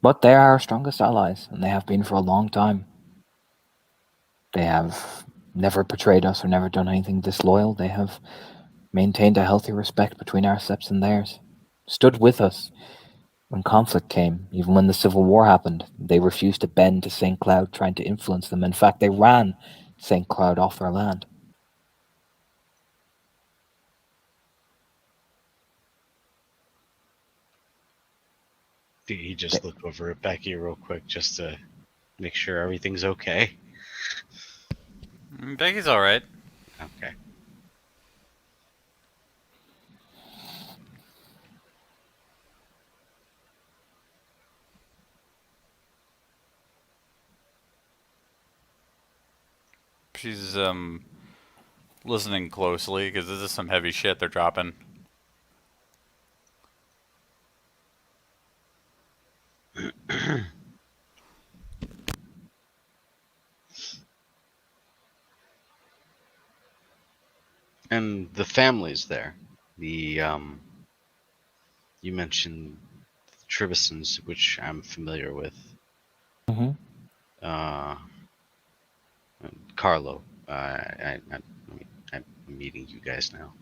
But they are our strongest allies, and they have been for a long time. They have never betrayed us or never done anything disloyal. They have maintained a healthy respect between our steps and theirs. Stood with us when conflict came, even when the Civil War happened. They refused to bend to St. Cloud trying to influence them. In fact, they ran St. Cloud off their land. Did he just look over at Becky real quick just to make sure everything's okay? Becky's all right. Okay. She's listening closely because this is some heavy shit they're dropping. And the family's there. The you mentioned the Tribisons, which I'm familiar with. Mm-hmm. Carlo. I'm meeting you guys now.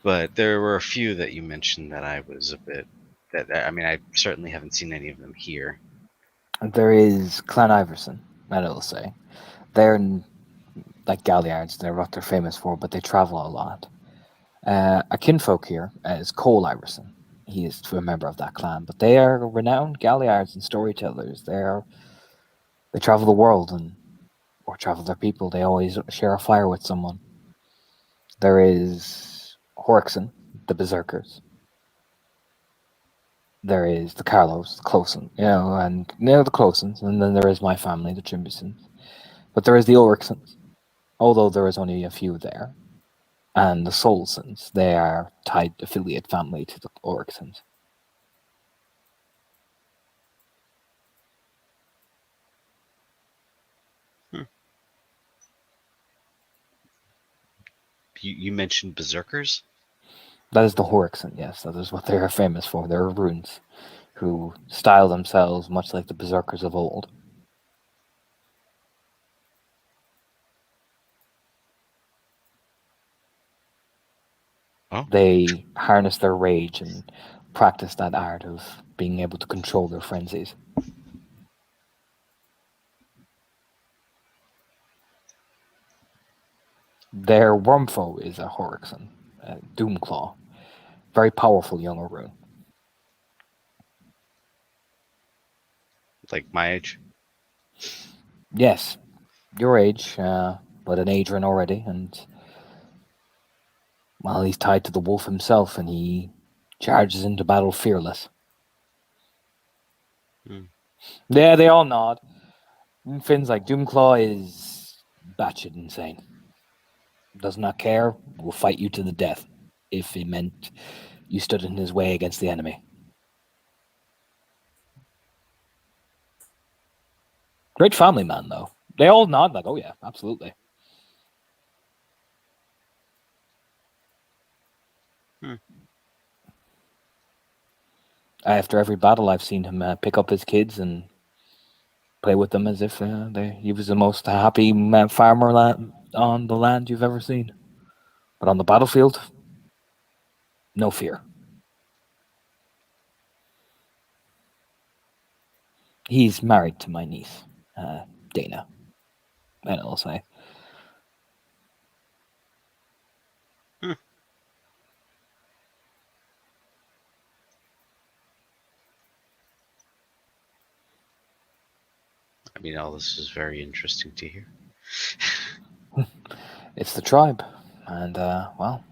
But there were a few that you mentioned that I was a bit. I certainly haven't seen any of them here. There is Clan Iverson, that I'll say. They're like Galliards, they're what they're famous for, but they travel a lot. A kinfolk here is Cole Iverson. He is a member of that clan, but they are renowned Galliards and storytellers. They travel the world or travel their people. They always share a fire with someone. There is Horixon, the Berserkers. There is the Carlos, the Closen, the Closens, and then there is my family, the Trimbisons. But there is the Ulrichsons, although there is only a few there. And the Solsons, they are tied affiliate family to the Ulrichsons. You mentioned berserkers? That is the Horixon, yes, that is what they are famous for. They are runes, who style themselves much like the berserkers of old. Oh. They harness their rage and practice that art of being able to control their frenzies. Their Wormfoe is a Horixon, Doomclaw. Very powerful young rune. Like my age? Yes, your age, but an Adrian already, and well, he's tied to the wolf himself, and he charges into battle fearless. Yeah, they all nod. And Finn's like, Doomclaw is batshit insane. Does not care, will fight you to the death if it meant you stood in his way against the enemy. Great family man, though. They all nod like, oh yeah, absolutely. After every battle, I've seen him pick up his kids and play with them as if he was the most happy farmer on the land you've ever seen. But on the battlefield, no fear. He's married to my niece, Dana. And I'll say. I mean, all this is very interesting to hear. It's the tribe, and well,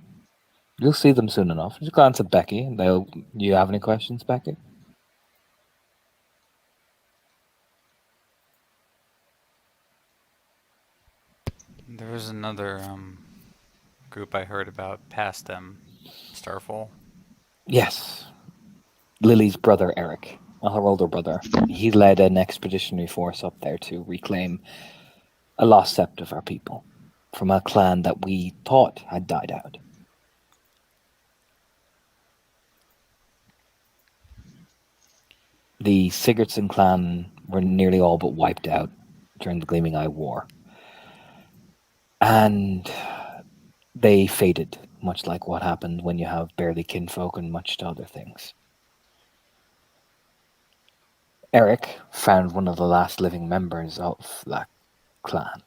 you'll see them soon enough. Just glance at Becky. Do you have any questions, Becky? There was another group I heard about past them, Starfall. Yes, Lily's brother Eric, her older brother. He led an expeditionary force up there to reclaim a lost sept of our people from a clan that we thought had died out. The Sigurdsson clan were nearly all but wiped out during the Gleaming Eye War. And they faded, much like what happened when you have barely kinfolk and much to other things. Eric found one of the last living members of that clan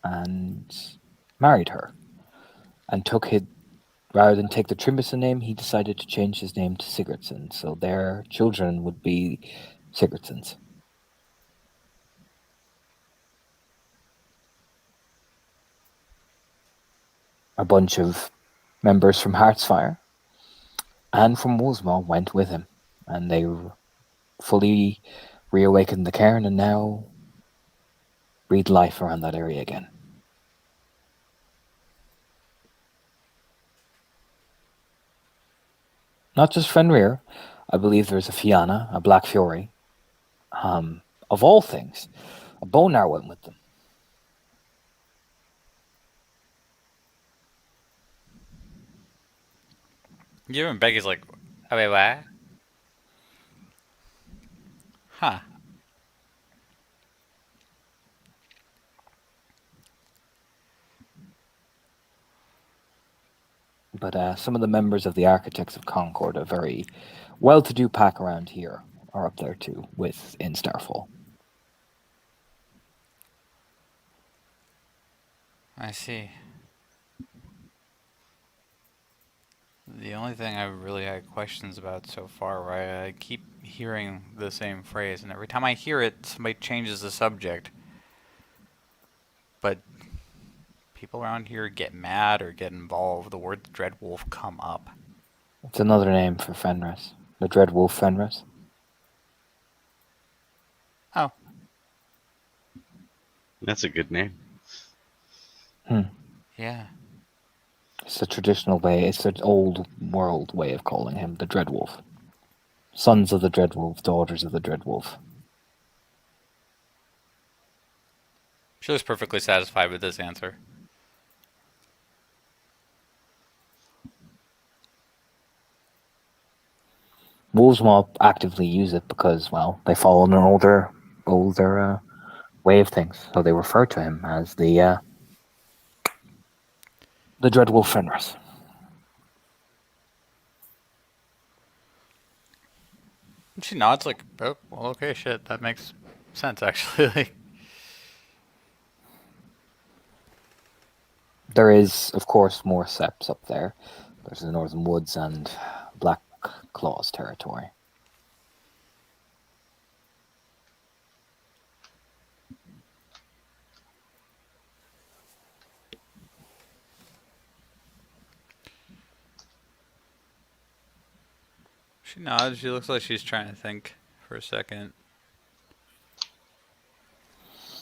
and married her, and rather than take the Trimberson name, he decided to change his name to Sigurdsson, so their children would be Sigurdssons. A bunch of members from Heartsfire and from Wolfsmaw went with him, and they fully reawakened the cairn and now breathe life around that area again. Not just Fenrir. I believe there's a Fianna, a Black Fury. Of all things, a Bonar went with them. You and Becky's like, oh, wait, what? Huh. But some of the members of the Architects of Concord, a very well-to-do pack around here, are up there too, in Starfall. I see. The only thing I really had questions about so far, right? I keep hearing the same phrase, and every time I hear it, somebody changes the subject. But people around here get mad or get involved. The word Dreadwolf come up. It's another name for Fenris. The Dreadwolf Fenris. Oh. That's a good name. Yeah. It's a traditional way. It's an old world way of calling him the Dreadwolf. Sons of the Dreadwolf, daughters of the Dreadwolf. She was perfectly satisfied with this answer. Wolvesmaw actively use it because, well, they follow an older way of things. So they refer to him as the Dreadwolf Fenris. She nods like, oh, well, okay, shit, that makes sense, actually. Like, There is, of course, more septs up there. There's the Northern Woods and Black Claws territory. she nods. She looks like she's trying to think for a second.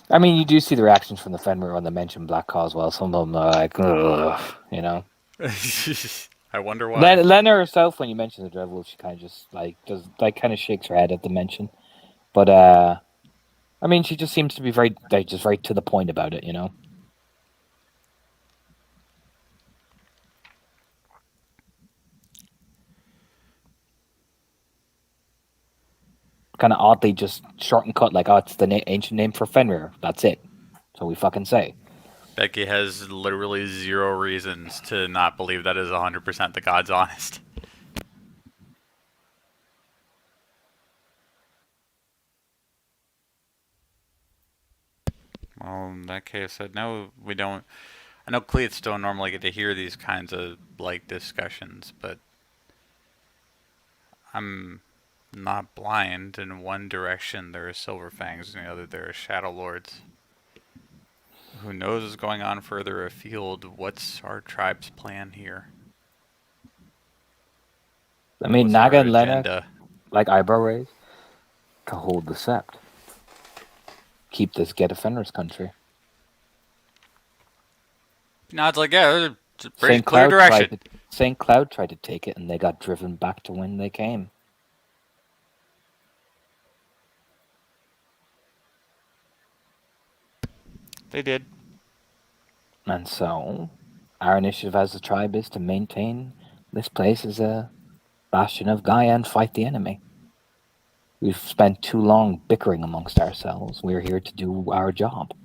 I mean, you do see the reactions from the Fenrir when they mention Black Claws. Well, some of them are like, ugh, you know. I wonder why. Lena herself, when you mention the Dreadwolf, she kind of just kind of shakes her head at the mention. But I mean, she just seems to be very to the point about it, you know. Kind of oddly, just short and cut, like, oh, it's the ancient name for Fenrir. That's it. So we fucking say. Becky has literally zero reasons to not believe that is 100% the God's honest. Well, in that case, I know we don't. I know Cleats don't normally get to hear these kinds of like discussions, but I'm not blind. In one direction there are Silver Fangs, in the other there are Shadow Lords. Who knows what's going on further afield? What's our tribe's plan here? I mean, What's Naga our and Lena, agenda? like eyebrow raise, to hold the sept. Keep this Get Fenris country. Nods like, yeah, it's a pretty St. clear direction. St. Cloud tried to take it, and they got driven back to when they came. They did. And so, our initiative as a tribe is to maintain this place as a bastion of Gaia and fight the enemy. We've spent too long bickering amongst ourselves. We're here to do our job.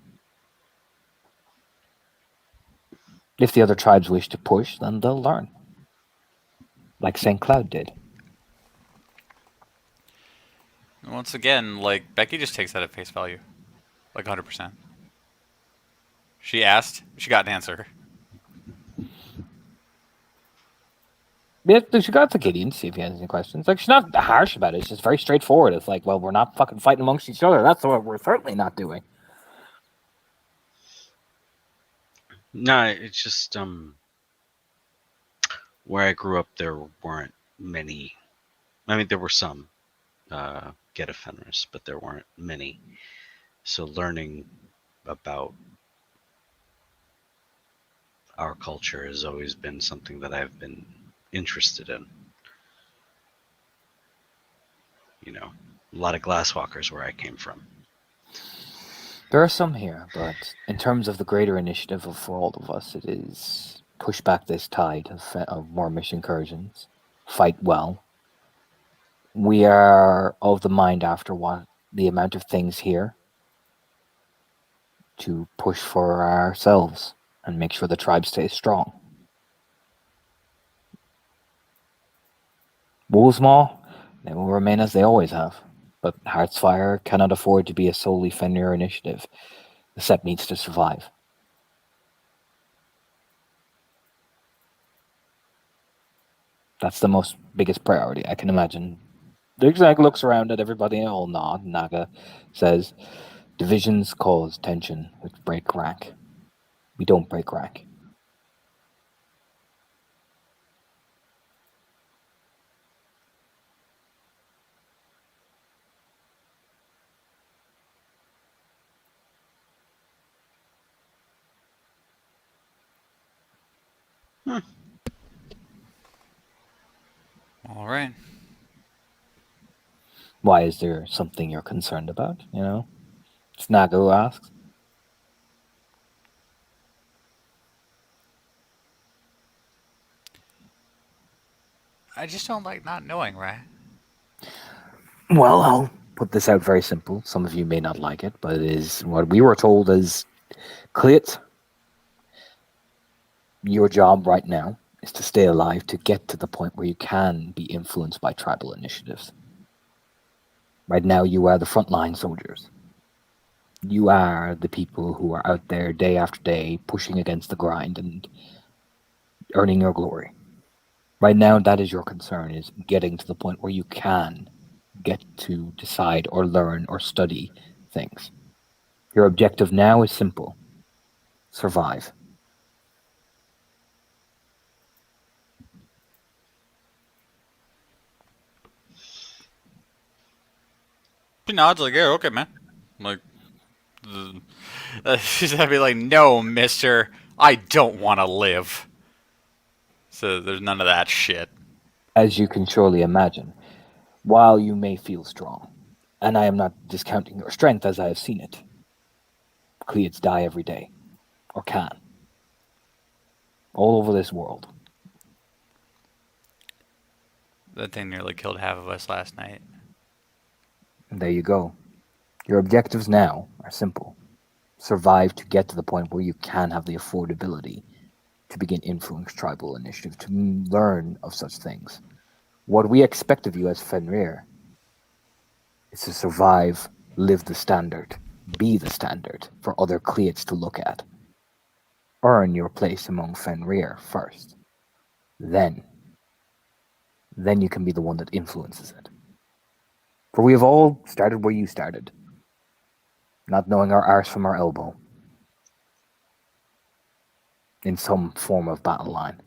If the other tribes wish to push, then they'll learn. Like St. Cloud did. Once again, like, Becky just takes that at face value. Like 100%. She asked, she got an answer. Yeah, she got to Gideon to see if he has any questions. Like, she's not harsh about it. It's just very straightforward. It's like, well, we're not fucking fighting amongst each other. That's what we're certainly not doing. No, it's just where I grew up, there weren't many. I mean, there were some Get Fenris, but there weren't many. So learning about our culture has always been something that I've been interested in. You know, a lot of glasswalkers where I came from. There are some here, but in terms of the greater initiative for all of us, it is push back this tide of more mission incursions, fight well. We are of the mind after what the amount of things here to push for ourselves and make sure the tribe stays strong. Wolvesmaw, they will remain as they always have, but Heartsfire cannot afford to be a solely Fenrir initiative. The Sept needs to survive. That's the biggest priority, I can imagine. Zigzag looks around at everybody and all nod. Naga says, divisions cause tension, which break rank. We don't break rank. All right. Why, is there something you're concerned about, you know? Snago asks. I just don't like not knowing, right? Well, I'll put this out very simple. Some of you may not like it, but it is what we were told as Cleat. Your job right now is to stay alive to get to the point where you can be influenced by tribal initiatives. Right now, you are the frontline soldiers. You are the people who are out there day after day pushing against the grind and earning your glory. Right now, that is your concern, is getting to the point where you can get to decide or learn or study things. Your objective now is simple: survive. He nods like, yeah, okay, man. I'm like, she's gonna be like, no, mister, I don't want to live. So there's none of that shit. As you can surely imagine, while you may feel strong, and I am not discounting your strength as I have seen it, Cleats die every day, or can, all over this world. That thing nearly killed half of us last night. And there you go. Your objectives now are simple: survive to get to the point where you can have the affordability to begin influence tribal initiative, to learn of such things. What we expect of you as Fenrir is to survive, live the standard, be the standard for other Cleats to look at. Earn your place among Fenrir first. Then you can be the one that influences it. For we have all started where you started, not knowing our arse from our elbow, in some form of battle line.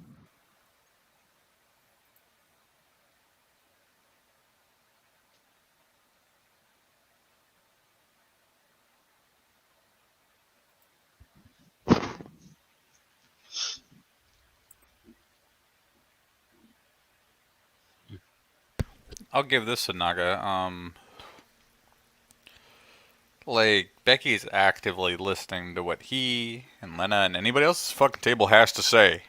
I'll give this to Naga. Like, Becky's actively listening to what he and Lena and anybody else's fucking table has to say.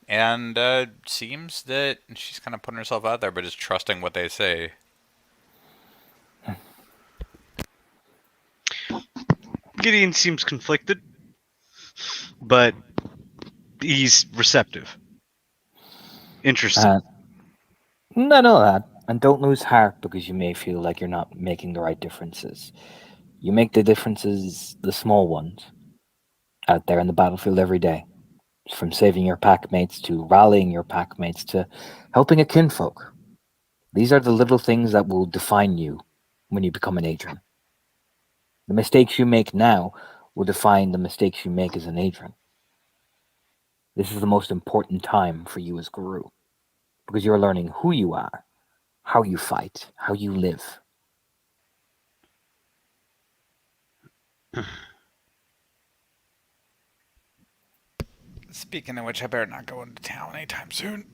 And seems that she's kind of putting herself out there, but just trusting what they say. Gideon seems conflicted, but he's receptive. Interesting. I know that. And don't lose heart because you may feel like you're not making the right differences. You make the differences, the small ones, out there in the battlefield every day. From saving your pack mates to rallying your pack mates to helping a kinfolk. These are the little things that will define you when you become an Adrian. The mistakes you make now will define the mistakes you make as an Adrian. This is the most important time for you as Guru, because you're learning who you are, how you fight, how you live. Speaking of which, I better not go into town anytime soon.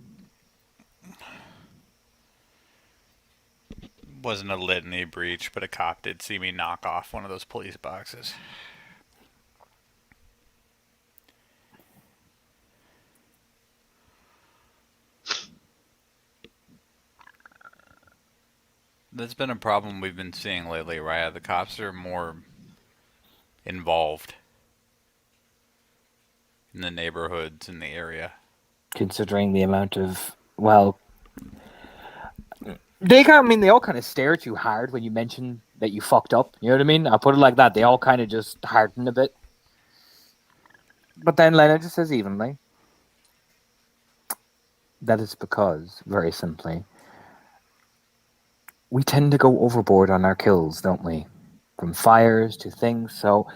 Wasn't a litany breach, but a cop did see me knock off one of those police boxes. That's been a problem we've been seeing lately, Raya. The cops are more involved in the neighborhoods in the area. Considering the amount of, well, they all kind of stare at you hard when you mention that you fucked up. You know what I mean? I'll put it like that. They all kind of just harden a bit. But then Lena just says evenly. That is because, very simply, we tend to go overboard on our kills, don't we? From fires to things, so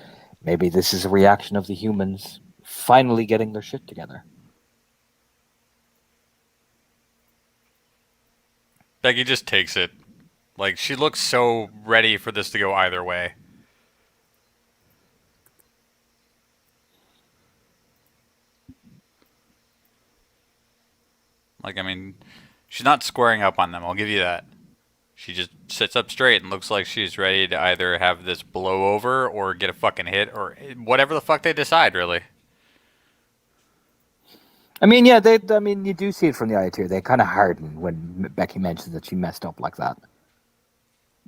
maybe this is a reaction of the humans finally getting their shit together. Becky just takes it. Like, she looks so ready for this to go either way. Like, I mean, she's not squaring up on them. I'll give you that. She just sits up straight and looks like she's ready to either have this blow over or get a fucking hit or whatever the fuck they decide, really. I mean, yeah, I mean, you do see it from the eye too. They kind of harden when Becky mentions that she messed up like that.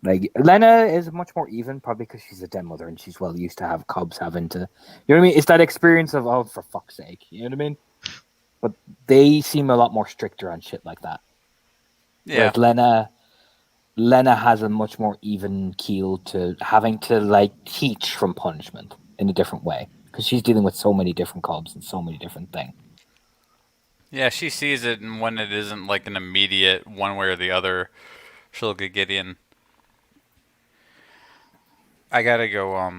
Like, Lena is much more even, probably because she's a den mother and she's well used to have cubs having to, you know what I mean? It's that experience of, oh, for fuck's sake, you know what I mean? But they seem a lot more stricter on shit like that. Yeah. Whereas Lena has a much more even keel to having to, like, teach from punishment in a different way. Because she's dealing with so many different cubs and so many different things. Yeah, she sees it, and when it isn't like an immediate one way or the other, she'll get Gideon. I gotta go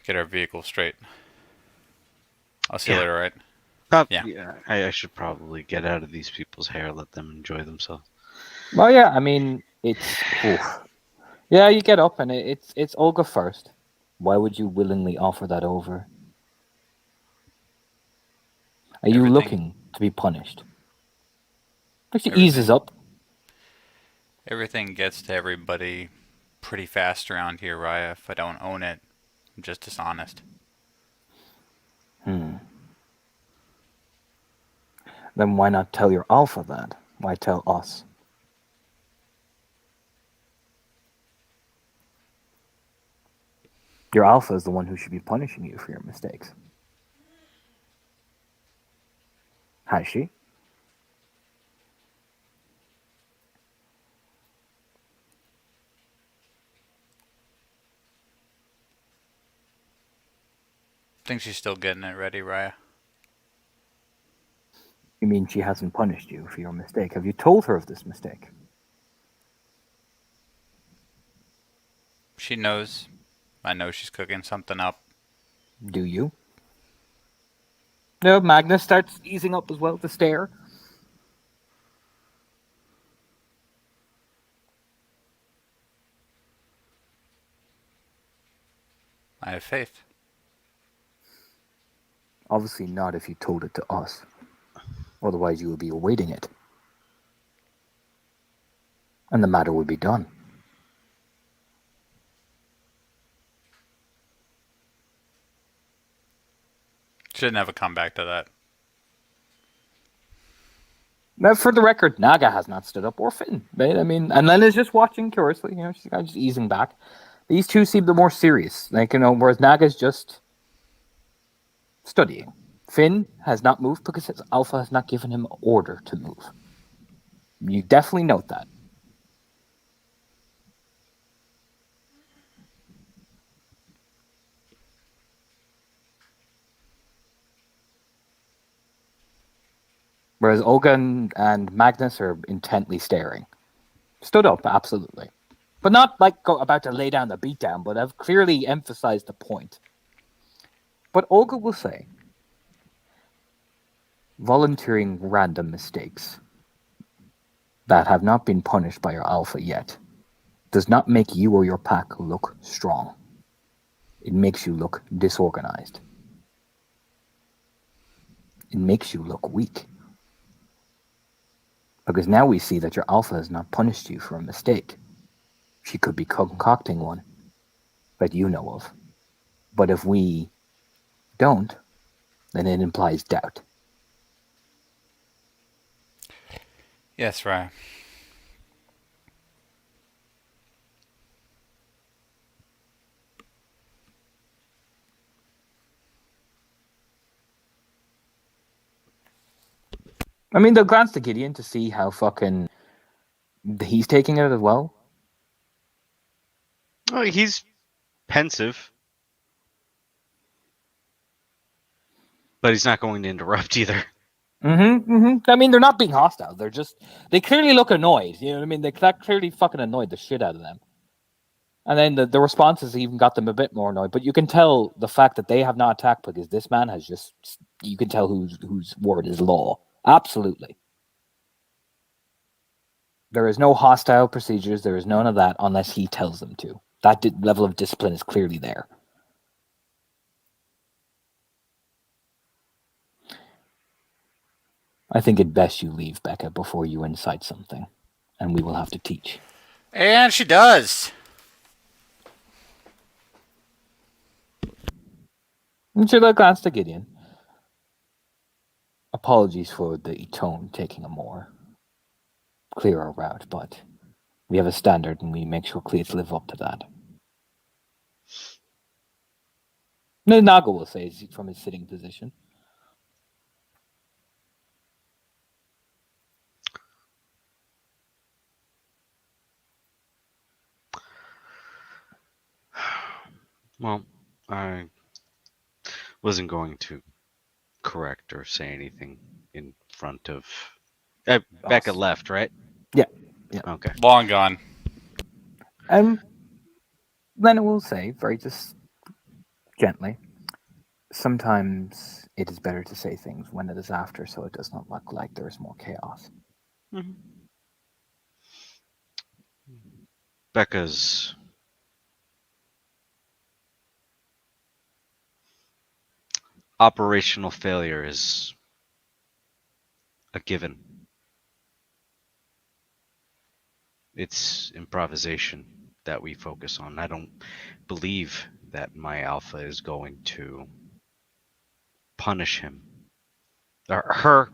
get our vehicle straight. I'll see you later, right? Yeah. I should probably get out of these people's hair, let them enjoy themselves. Well, yeah, I mean, it's... Oof. Yeah, you get up and it's Olga first. Why would you willingly offer that over? Are you looking to be punished? She eases up. Everything gets to everybody pretty fast around here, Raya. If I don't own it, I'm just dishonest. Then why not tell your alpha that? Why tell us? Your alpha is the one who should be punishing you for your mistakes. Has she? I think she's still getting it ready, Raya. You mean she hasn't punished you for your mistake? Have you told her of this mistake? She knows. I know she's cooking something up. Do you? No, Magnus starts easing up as well to stare. I have faith. Obviously not if you told it to us. Otherwise you would be awaiting it. And the matter would be done. Should never come back to that. Now, for the record, Naga has not stood up, or Finn, right? I mean, and Lena's just watching curiously, you know, she's kind of just easing back. These two seem the more serious, like, you know, whereas Naga's just studying. Finn has not moved because his alpha has not given him order to move. You definitely note that. Whereas Olga and Magnus are intently staring. Stood up, absolutely. But not like about to lay down the beatdown, but have clearly emphasized the point. But Olga will say, volunteering random mistakes that have not been punished by your alpha yet does not make you or your pack look strong. It makes you look disorganized. It makes you look weak. Because now we see that your alpha has not punished you for a mistake. She could be concocting one that you know of. But if we don't, then it implies doubt. Yes, Raya. I mean, they'll glance to Gideon to see how fucking he's taking it as well. Oh, he's pensive. But he's not going to interrupt either. I mean, they're not being hostile. They clearly look annoyed. You know what I mean? That clearly fucking annoyed the shit out of them. And then the responses even got them a bit more annoyed. But you can tell the fact that they have not attacked because this man has just, you can tell whose word is law. Absolutely. There is no hostile procedures. There is none of that unless he tells them to. That level of discipline is clearly there. I think it best you leave, Becca, before you incite something, and we will have to teach. And she does. And she glanced at Gideon. Apologies for the tone taking a more clearer route, but we have a standard and we make sure Cleats live up to that. Naga will say from his sitting position. Well, I wasn't going to correct or say anything in front of. Becca Us. left, right? Yeah. Okay. Long gone. Then it will say, very just gently, sometimes it is better to say things when it is after, so it does not look like there is more chaos. Mm-hmm. Becca's operational failure is a given. It's improvisation that we focus on. I don't believe that my alpha is going to punish him or her.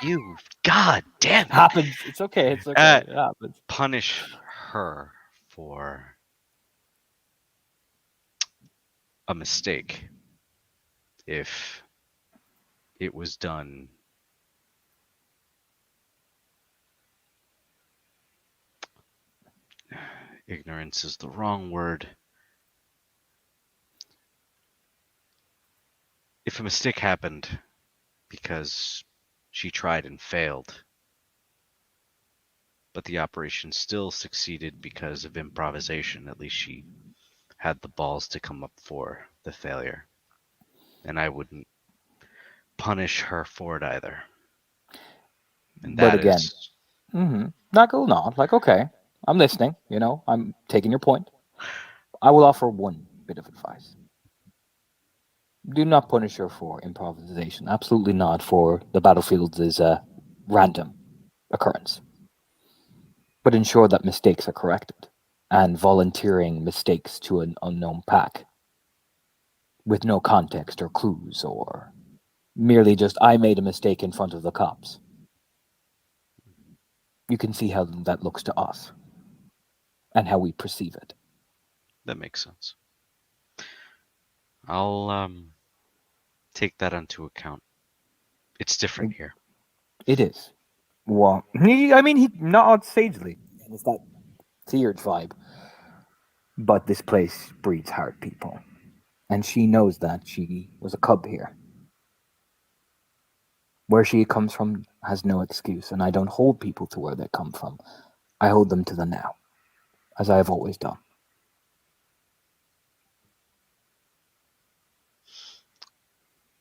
You, God damn it! Happens. It's okay. It's okay. It happens. Punish her for a mistake if it was done ignorance is the wrong word. If a mistake happened because she tried and failed, but the operation still succeeded because of improvisation, at least she had the balls to come up for the failure. And I wouldn't punish her for it either. And But that again, is Naga will nod, like, okay, I'm listening, I'm taking your point. I will offer one bit of advice. Do not punish her for improvisation. Absolutely not, for the battlefield is a random occurrence. But ensure that mistakes are corrected, and volunteering mistakes to an unknown pack with no context or clues, or merely just, I made a mistake in front of the cops. You can see how that looks to us and how we perceive it. that makes sense. I'll take that into account. It's different here. It is. Well, he nods sagely. And it's that tiered vibe. But this place breeds hard people. And she knows that. She was a cub here. Where she comes from has no excuse, and I don't hold people to where they come from. I hold them to the now, as I have always done.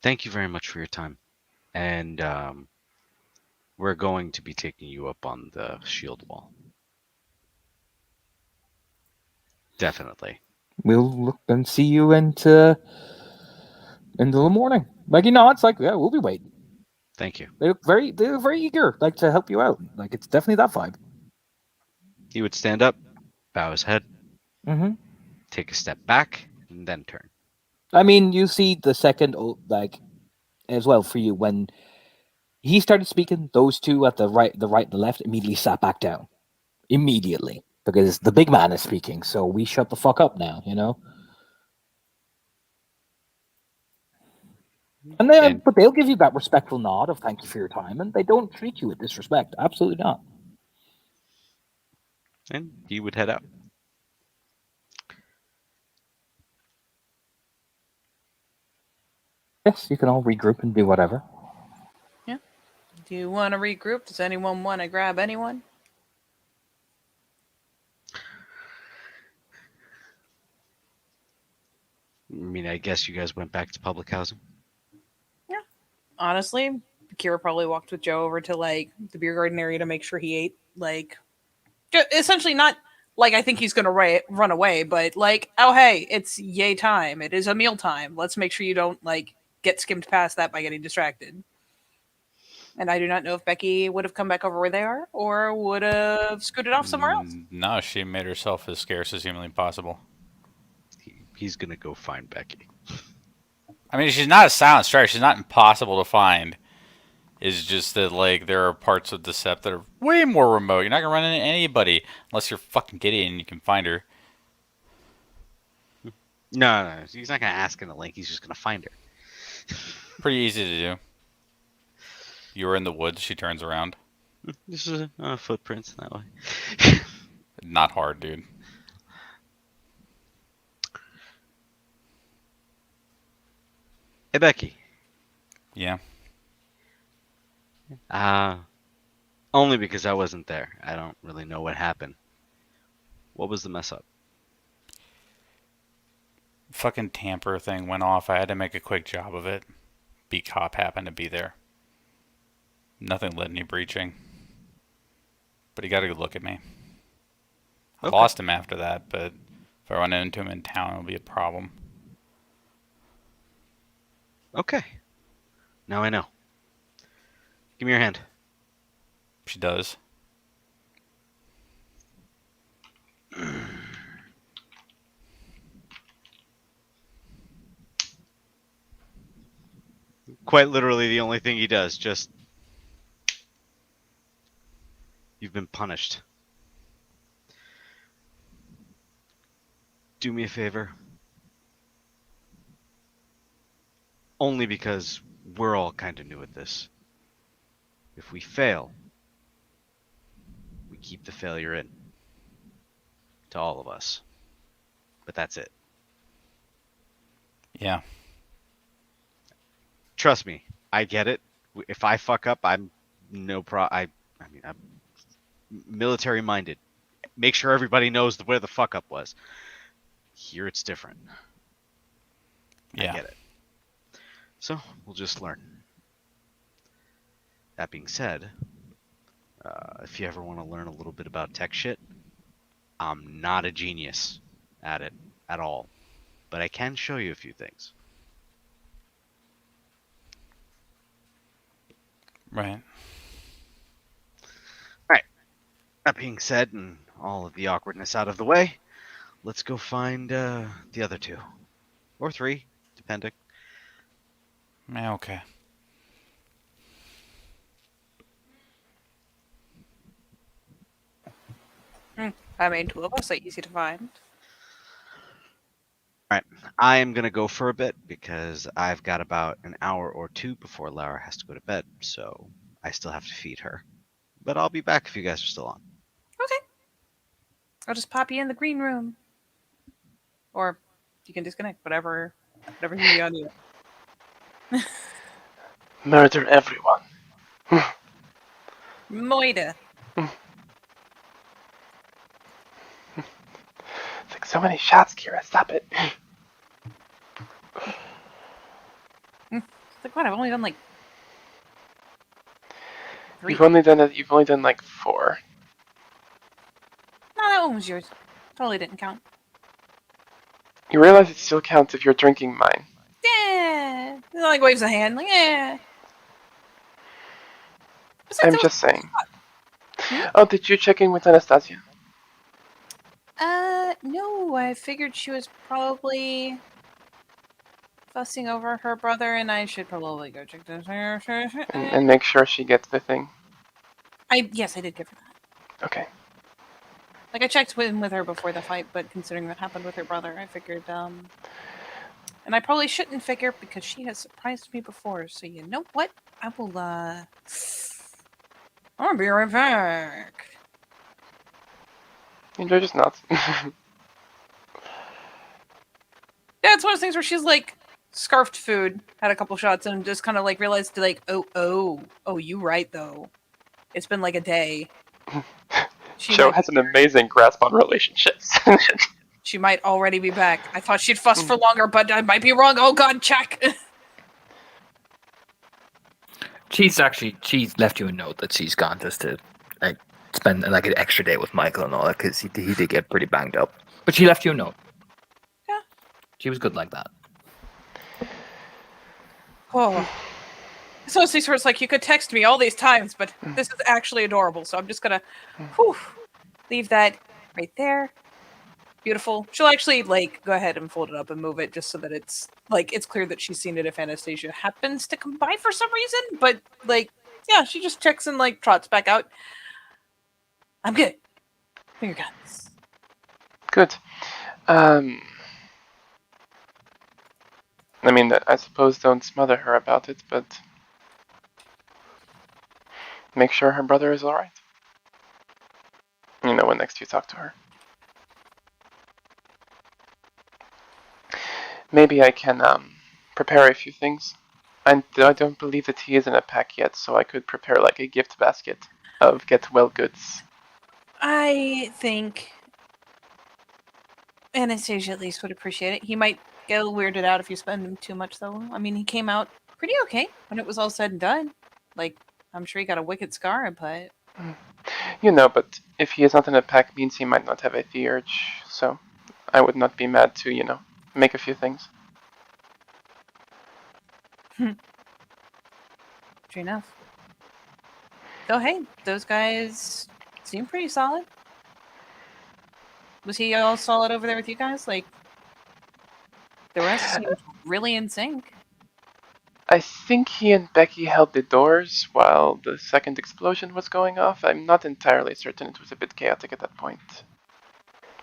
Thank you very much for your time. And we're going to be taking you up on the shield wall. Definitely. We'll look and see you into the morning. Like, it's like, yeah, we'll be waiting. Thank you. They look very eager, like, to help you out. Like, it's definitely that vibe. He would stand up, bow his head, take a step back, and then turn. I mean, you see the second, like, as well for you, when he started speaking, those two at the right and the left immediately sat back down. Immediately. Because the big man is speaking, so we shut the fuck up now, And but they'll give you that respectful nod of thank you for your time, and they don't treat you with disrespect. Absolutely not. And he would head out. Yes, you can all regroup and do whatever. Yeah. Do you want to regroup? Does anyone want to grab anyone? I mean, I guess you guys went back to public housing. Yeah. Honestly, Kira probably walked with Joe over to like the beer garden area to make sure he ate. Like, essentially not like I think he's going to run away, but like, oh hey, it's yay time. It is a meal time. Let's make sure you don't like get skimmed past that by getting distracted. And I do not know if Becky would have come back over where they are or would have scooted off somewhere else. No, she made herself as scarce as humanly possible. He's gonna go find Becky. I mean, she's not a silent strike. She's not impossible to find. It's just that, like, there are parts of the Sept that are way more remote. You're not going to run into anybody unless you're fucking Gideon and you can find her. No, he's not gonna ask in the link. He's just gonna find her. Pretty easy to do. You were in the woods. She turns around. This is footprints that way. Not hard, dude. Hey, Becky. Yeah. Only because I wasn't there. I don't really know what happened. What was the mess up? Fucking tamper thing went off. I had to make a quick job of it. B cop happened to be there. Nothing led any breaching. But he got a good look at me. I Okay. lost him after that, but if I run into him in town, it'll be a problem. Okay. Now I know. Give me your hand. She does. Quite literally the only thing he does. Just... You've been punished. Do me a favor. Only because we're all kind of new at this. If we fail, we keep the failure in. To all of us. But that's it. Yeah. Trust me, I get it. If I fuck up, I'm no I mean, I'm military minded. Make sure everybody knows where the fuck up was. Here it's different. Yeah. I get it. So we'll just learn. That being said, if you ever want to learn a little bit about tech shit, I'm not a genius at it at all, but I can show you a few things. Right. That being said, and all of the awkwardness out of the way, let's go find the other two. Or three, depending. Yeah, okay. I mean, two of us are easy to find. Alright, I am going to go for a bit because I've got about an hour or two before Lara has to go to bed, so I still have to feed her. But I'll be back if you guys are still on. Okay. I'll just pop you in the green room. Or you can disconnect, whatever you on you. Murder everyone. Moida. It's like so many shots, Kira. Stop it. It's like what? I've only done like 3. You've only done like 4. No, that one was yours. Totally didn't count. You realize it still counts if you're drinking mine. Yeah. He like waves a hand, like yeah. Besides, I'm that was- just saying. Oh, did you check in with Anastasia? No. I figured she was probably fussing over her brother, and I should probably go check this. And make sure she gets the thing. Yes, I did give her that. Okay. Like I checked in with her before the fight, but considering what happened with her brother, I figured. And I probably shouldn't figure because she has surprised me before. So you know what? I will. I'll be right back. Enjoy just nuts. Yeah, it's one of those things where she's like scarfed food, had a couple shots, and just kind of like realized like, oh, you right though. It's been like a day. Joe has an amazing grasp on relationships. She might already be back. I thought she'd fuss for longer, but I might be wrong. Oh god, check. She's left you a note that she's gone just to like spend like an extra day with Michael and all that because he did get pretty banged up. But she left you a note. Yeah. She was good like that. Oh. So it's like, you could text me all these times, but this is actually adorable. So I'm just gonna, leave that right there. Beautiful. She'll actually like go ahead and fold it up and move it just so that it's like it's clear that she's seen it if Anastasia happens to come by for some reason. But like, yeah, she just checks and like trots back out. I'm good. Finger guns. Good. I mean, I suppose don't smother her about it, but make sure her brother is alright. You know, when next you talk to her. Maybe I can prepare a few things. I don't believe that he is in a pack yet, so I could prepare like a gift basket of get well goods. I think Anastasia at least would appreciate it. He might get a little weirded out if you spend him too much, though. I mean, he came out pretty okay when it was all said and done. Like, I'm sure he got a wicked scar, but You know, but if he is not in a pack means he might not have a theurge, so I would not be mad to, you know, make a few things. true enough. So hey, those guys seem pretty solid. Was he all solid over there with you guys? Like, the rest seemed really in sync. I think he and Becky held the doors while the second explosion was going off. I'm not entirely certain, it was a bit chaotic at that point.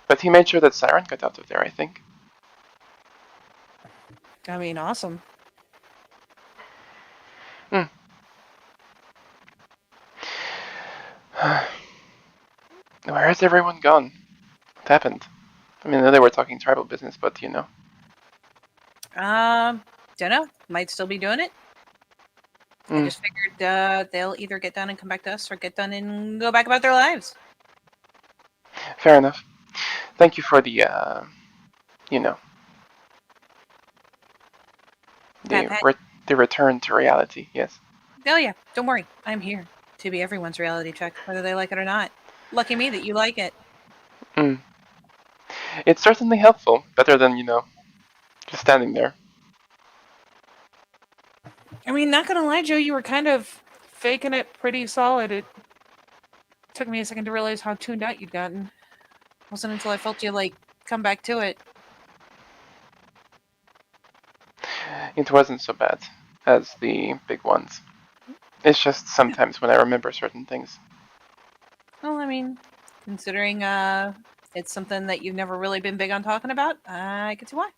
But he made sure that Siren got out of there, I think. I mean, awesome. Where has everyone gone? What happened? I mean, I know they were talking tribal business, but you know. Don't know. Might still be doing it. I just figured they'll either get done and come back to us or get done and go back about their lives. Fair enough. Thank you for the, you know, the return to reality, yes. Oh yeah, don't worry. I'm here to be everyone's reality check, whether they like it or not. Lucky me that you like it. It's certainly helpful. Better than, you know, just standing there. I mean, not gonna lie, Joe, you were kind of faking it pretty solid. It took me a second to realize how tuned out you'd gotten. It wasn't until I felt you, like, come back to it. It wasn't so bad as the big ones. It's just sometimes when I remember certain things. Well, I mean, considering it's something that you've never really been big on talking about, I can see why.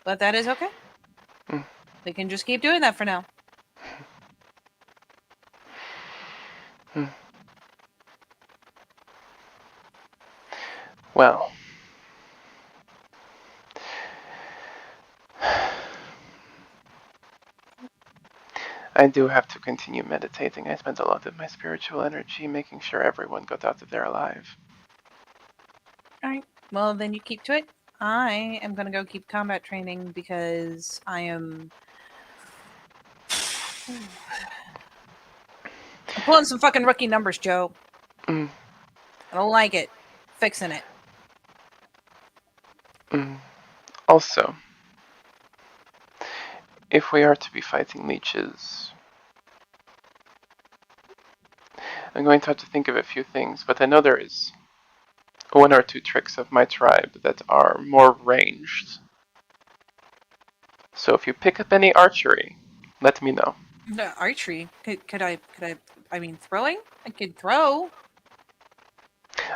But that is okay. We can just keep doing that for now. Well, I do have to continue meditating. I spent a lot of my spiritual energy making sure everyone got out of there alive. Alright, well then you keep to it. I am gonna go keep combat training because I am... I'm pulling some fucking rookie numbers, Joe. I don't like it. Fixing it. Also, if we are to be fighting leeches, I'm going to have to think of a few things, but I know there is one or two tricks of my tribe that are more ranged. So if you pick up any archery, let me know. No, archery? Could I, I mean, throwing? I could throw.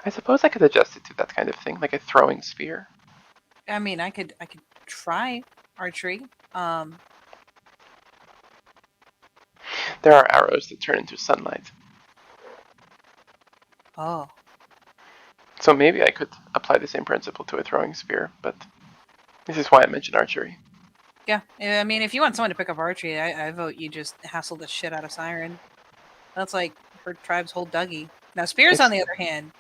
I suppose I could adjust it to that kind of thing, like a throwing spear. I mean, I could try archery. There are arrows that turn into sunlight. Oh. So maybe I could apply the same principle to a throwing spear, but this is why I mentioned archery. Yeah, I mean, if you want someone to pick up archery, I vote you just hassle the shit out of Siren. That's like her tribe's whole Dougie. Now, spears, on the other hand,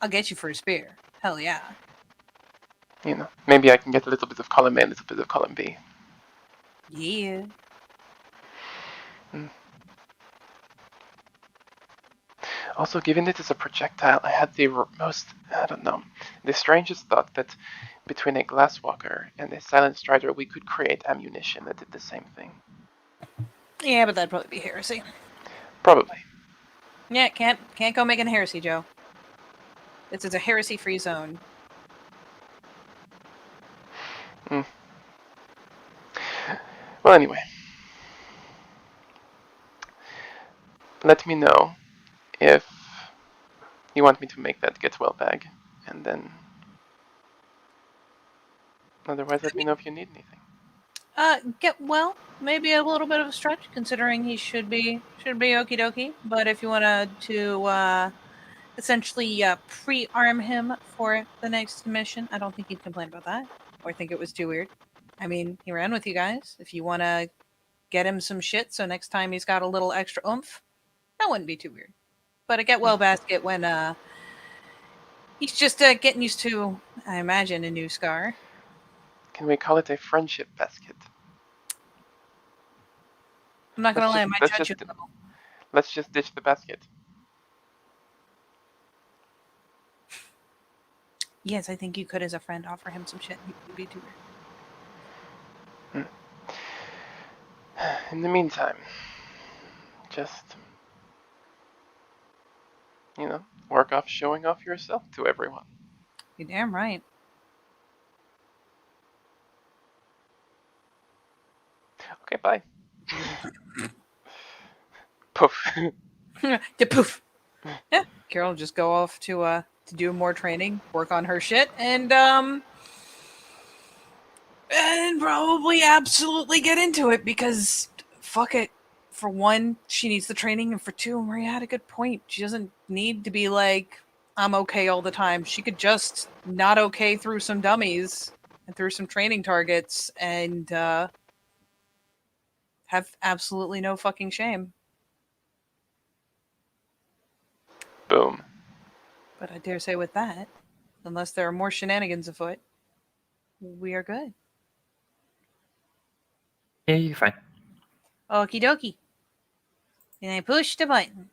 I'll get you for a spear. Hell yeah. You know, maybe I can get a little bit of column A, a little bit of column B. Yeah. Also, given it is a projectile, I had the the strangest thought that between a Glasswalker and a Silent Strider, we could create ammunition that did the same thing. Yeah, but that'd probably be heresy. Probably. Yeah, can't go making heresy, Joe. This is a heresy-free zone. Well, anyway. Let me know if you want me to make that get well bag, and then otherwise let me know if you need anything. Get well. Maybe a little bit of a stretch, considering he should be okie dokie. But if you wanted to essentially pre-arm him for the next mission, I don't think he'd complain about that or think it was too weird. I mean, he ran with you guys. If you want to get him some shit, so next time he's got a little extra oomph, that wouldn't be too weird. But a get well basket when he's just getting used to, I imagine, a new scar. Can we call it a friendship basket? I'm not gonna lie, I might let's judge just you a little. let's just ditch the basket. Yes, I think you could, as a friend, offer him some shit. He wouldn't be too weird. In the meantime, just work off showing off yourself to everyone. You're damn right. Okay, bye. Poof. Yeah, poof. Yeah, Carol will just go off to do more training, work on her shit, and probably absolutely get into it because fuck it. For one, she needs the training, and for two, Maria had a good point. She doesn't need to be like, I'm okay all the time. She could just not okay through some dummies and through some training targets and have absolutely no fucking shame. Boom. But I dare say with that, unless there are more shenanigans afoot, we are good. Yeah, you're fine. Okie dokie. And I push the button.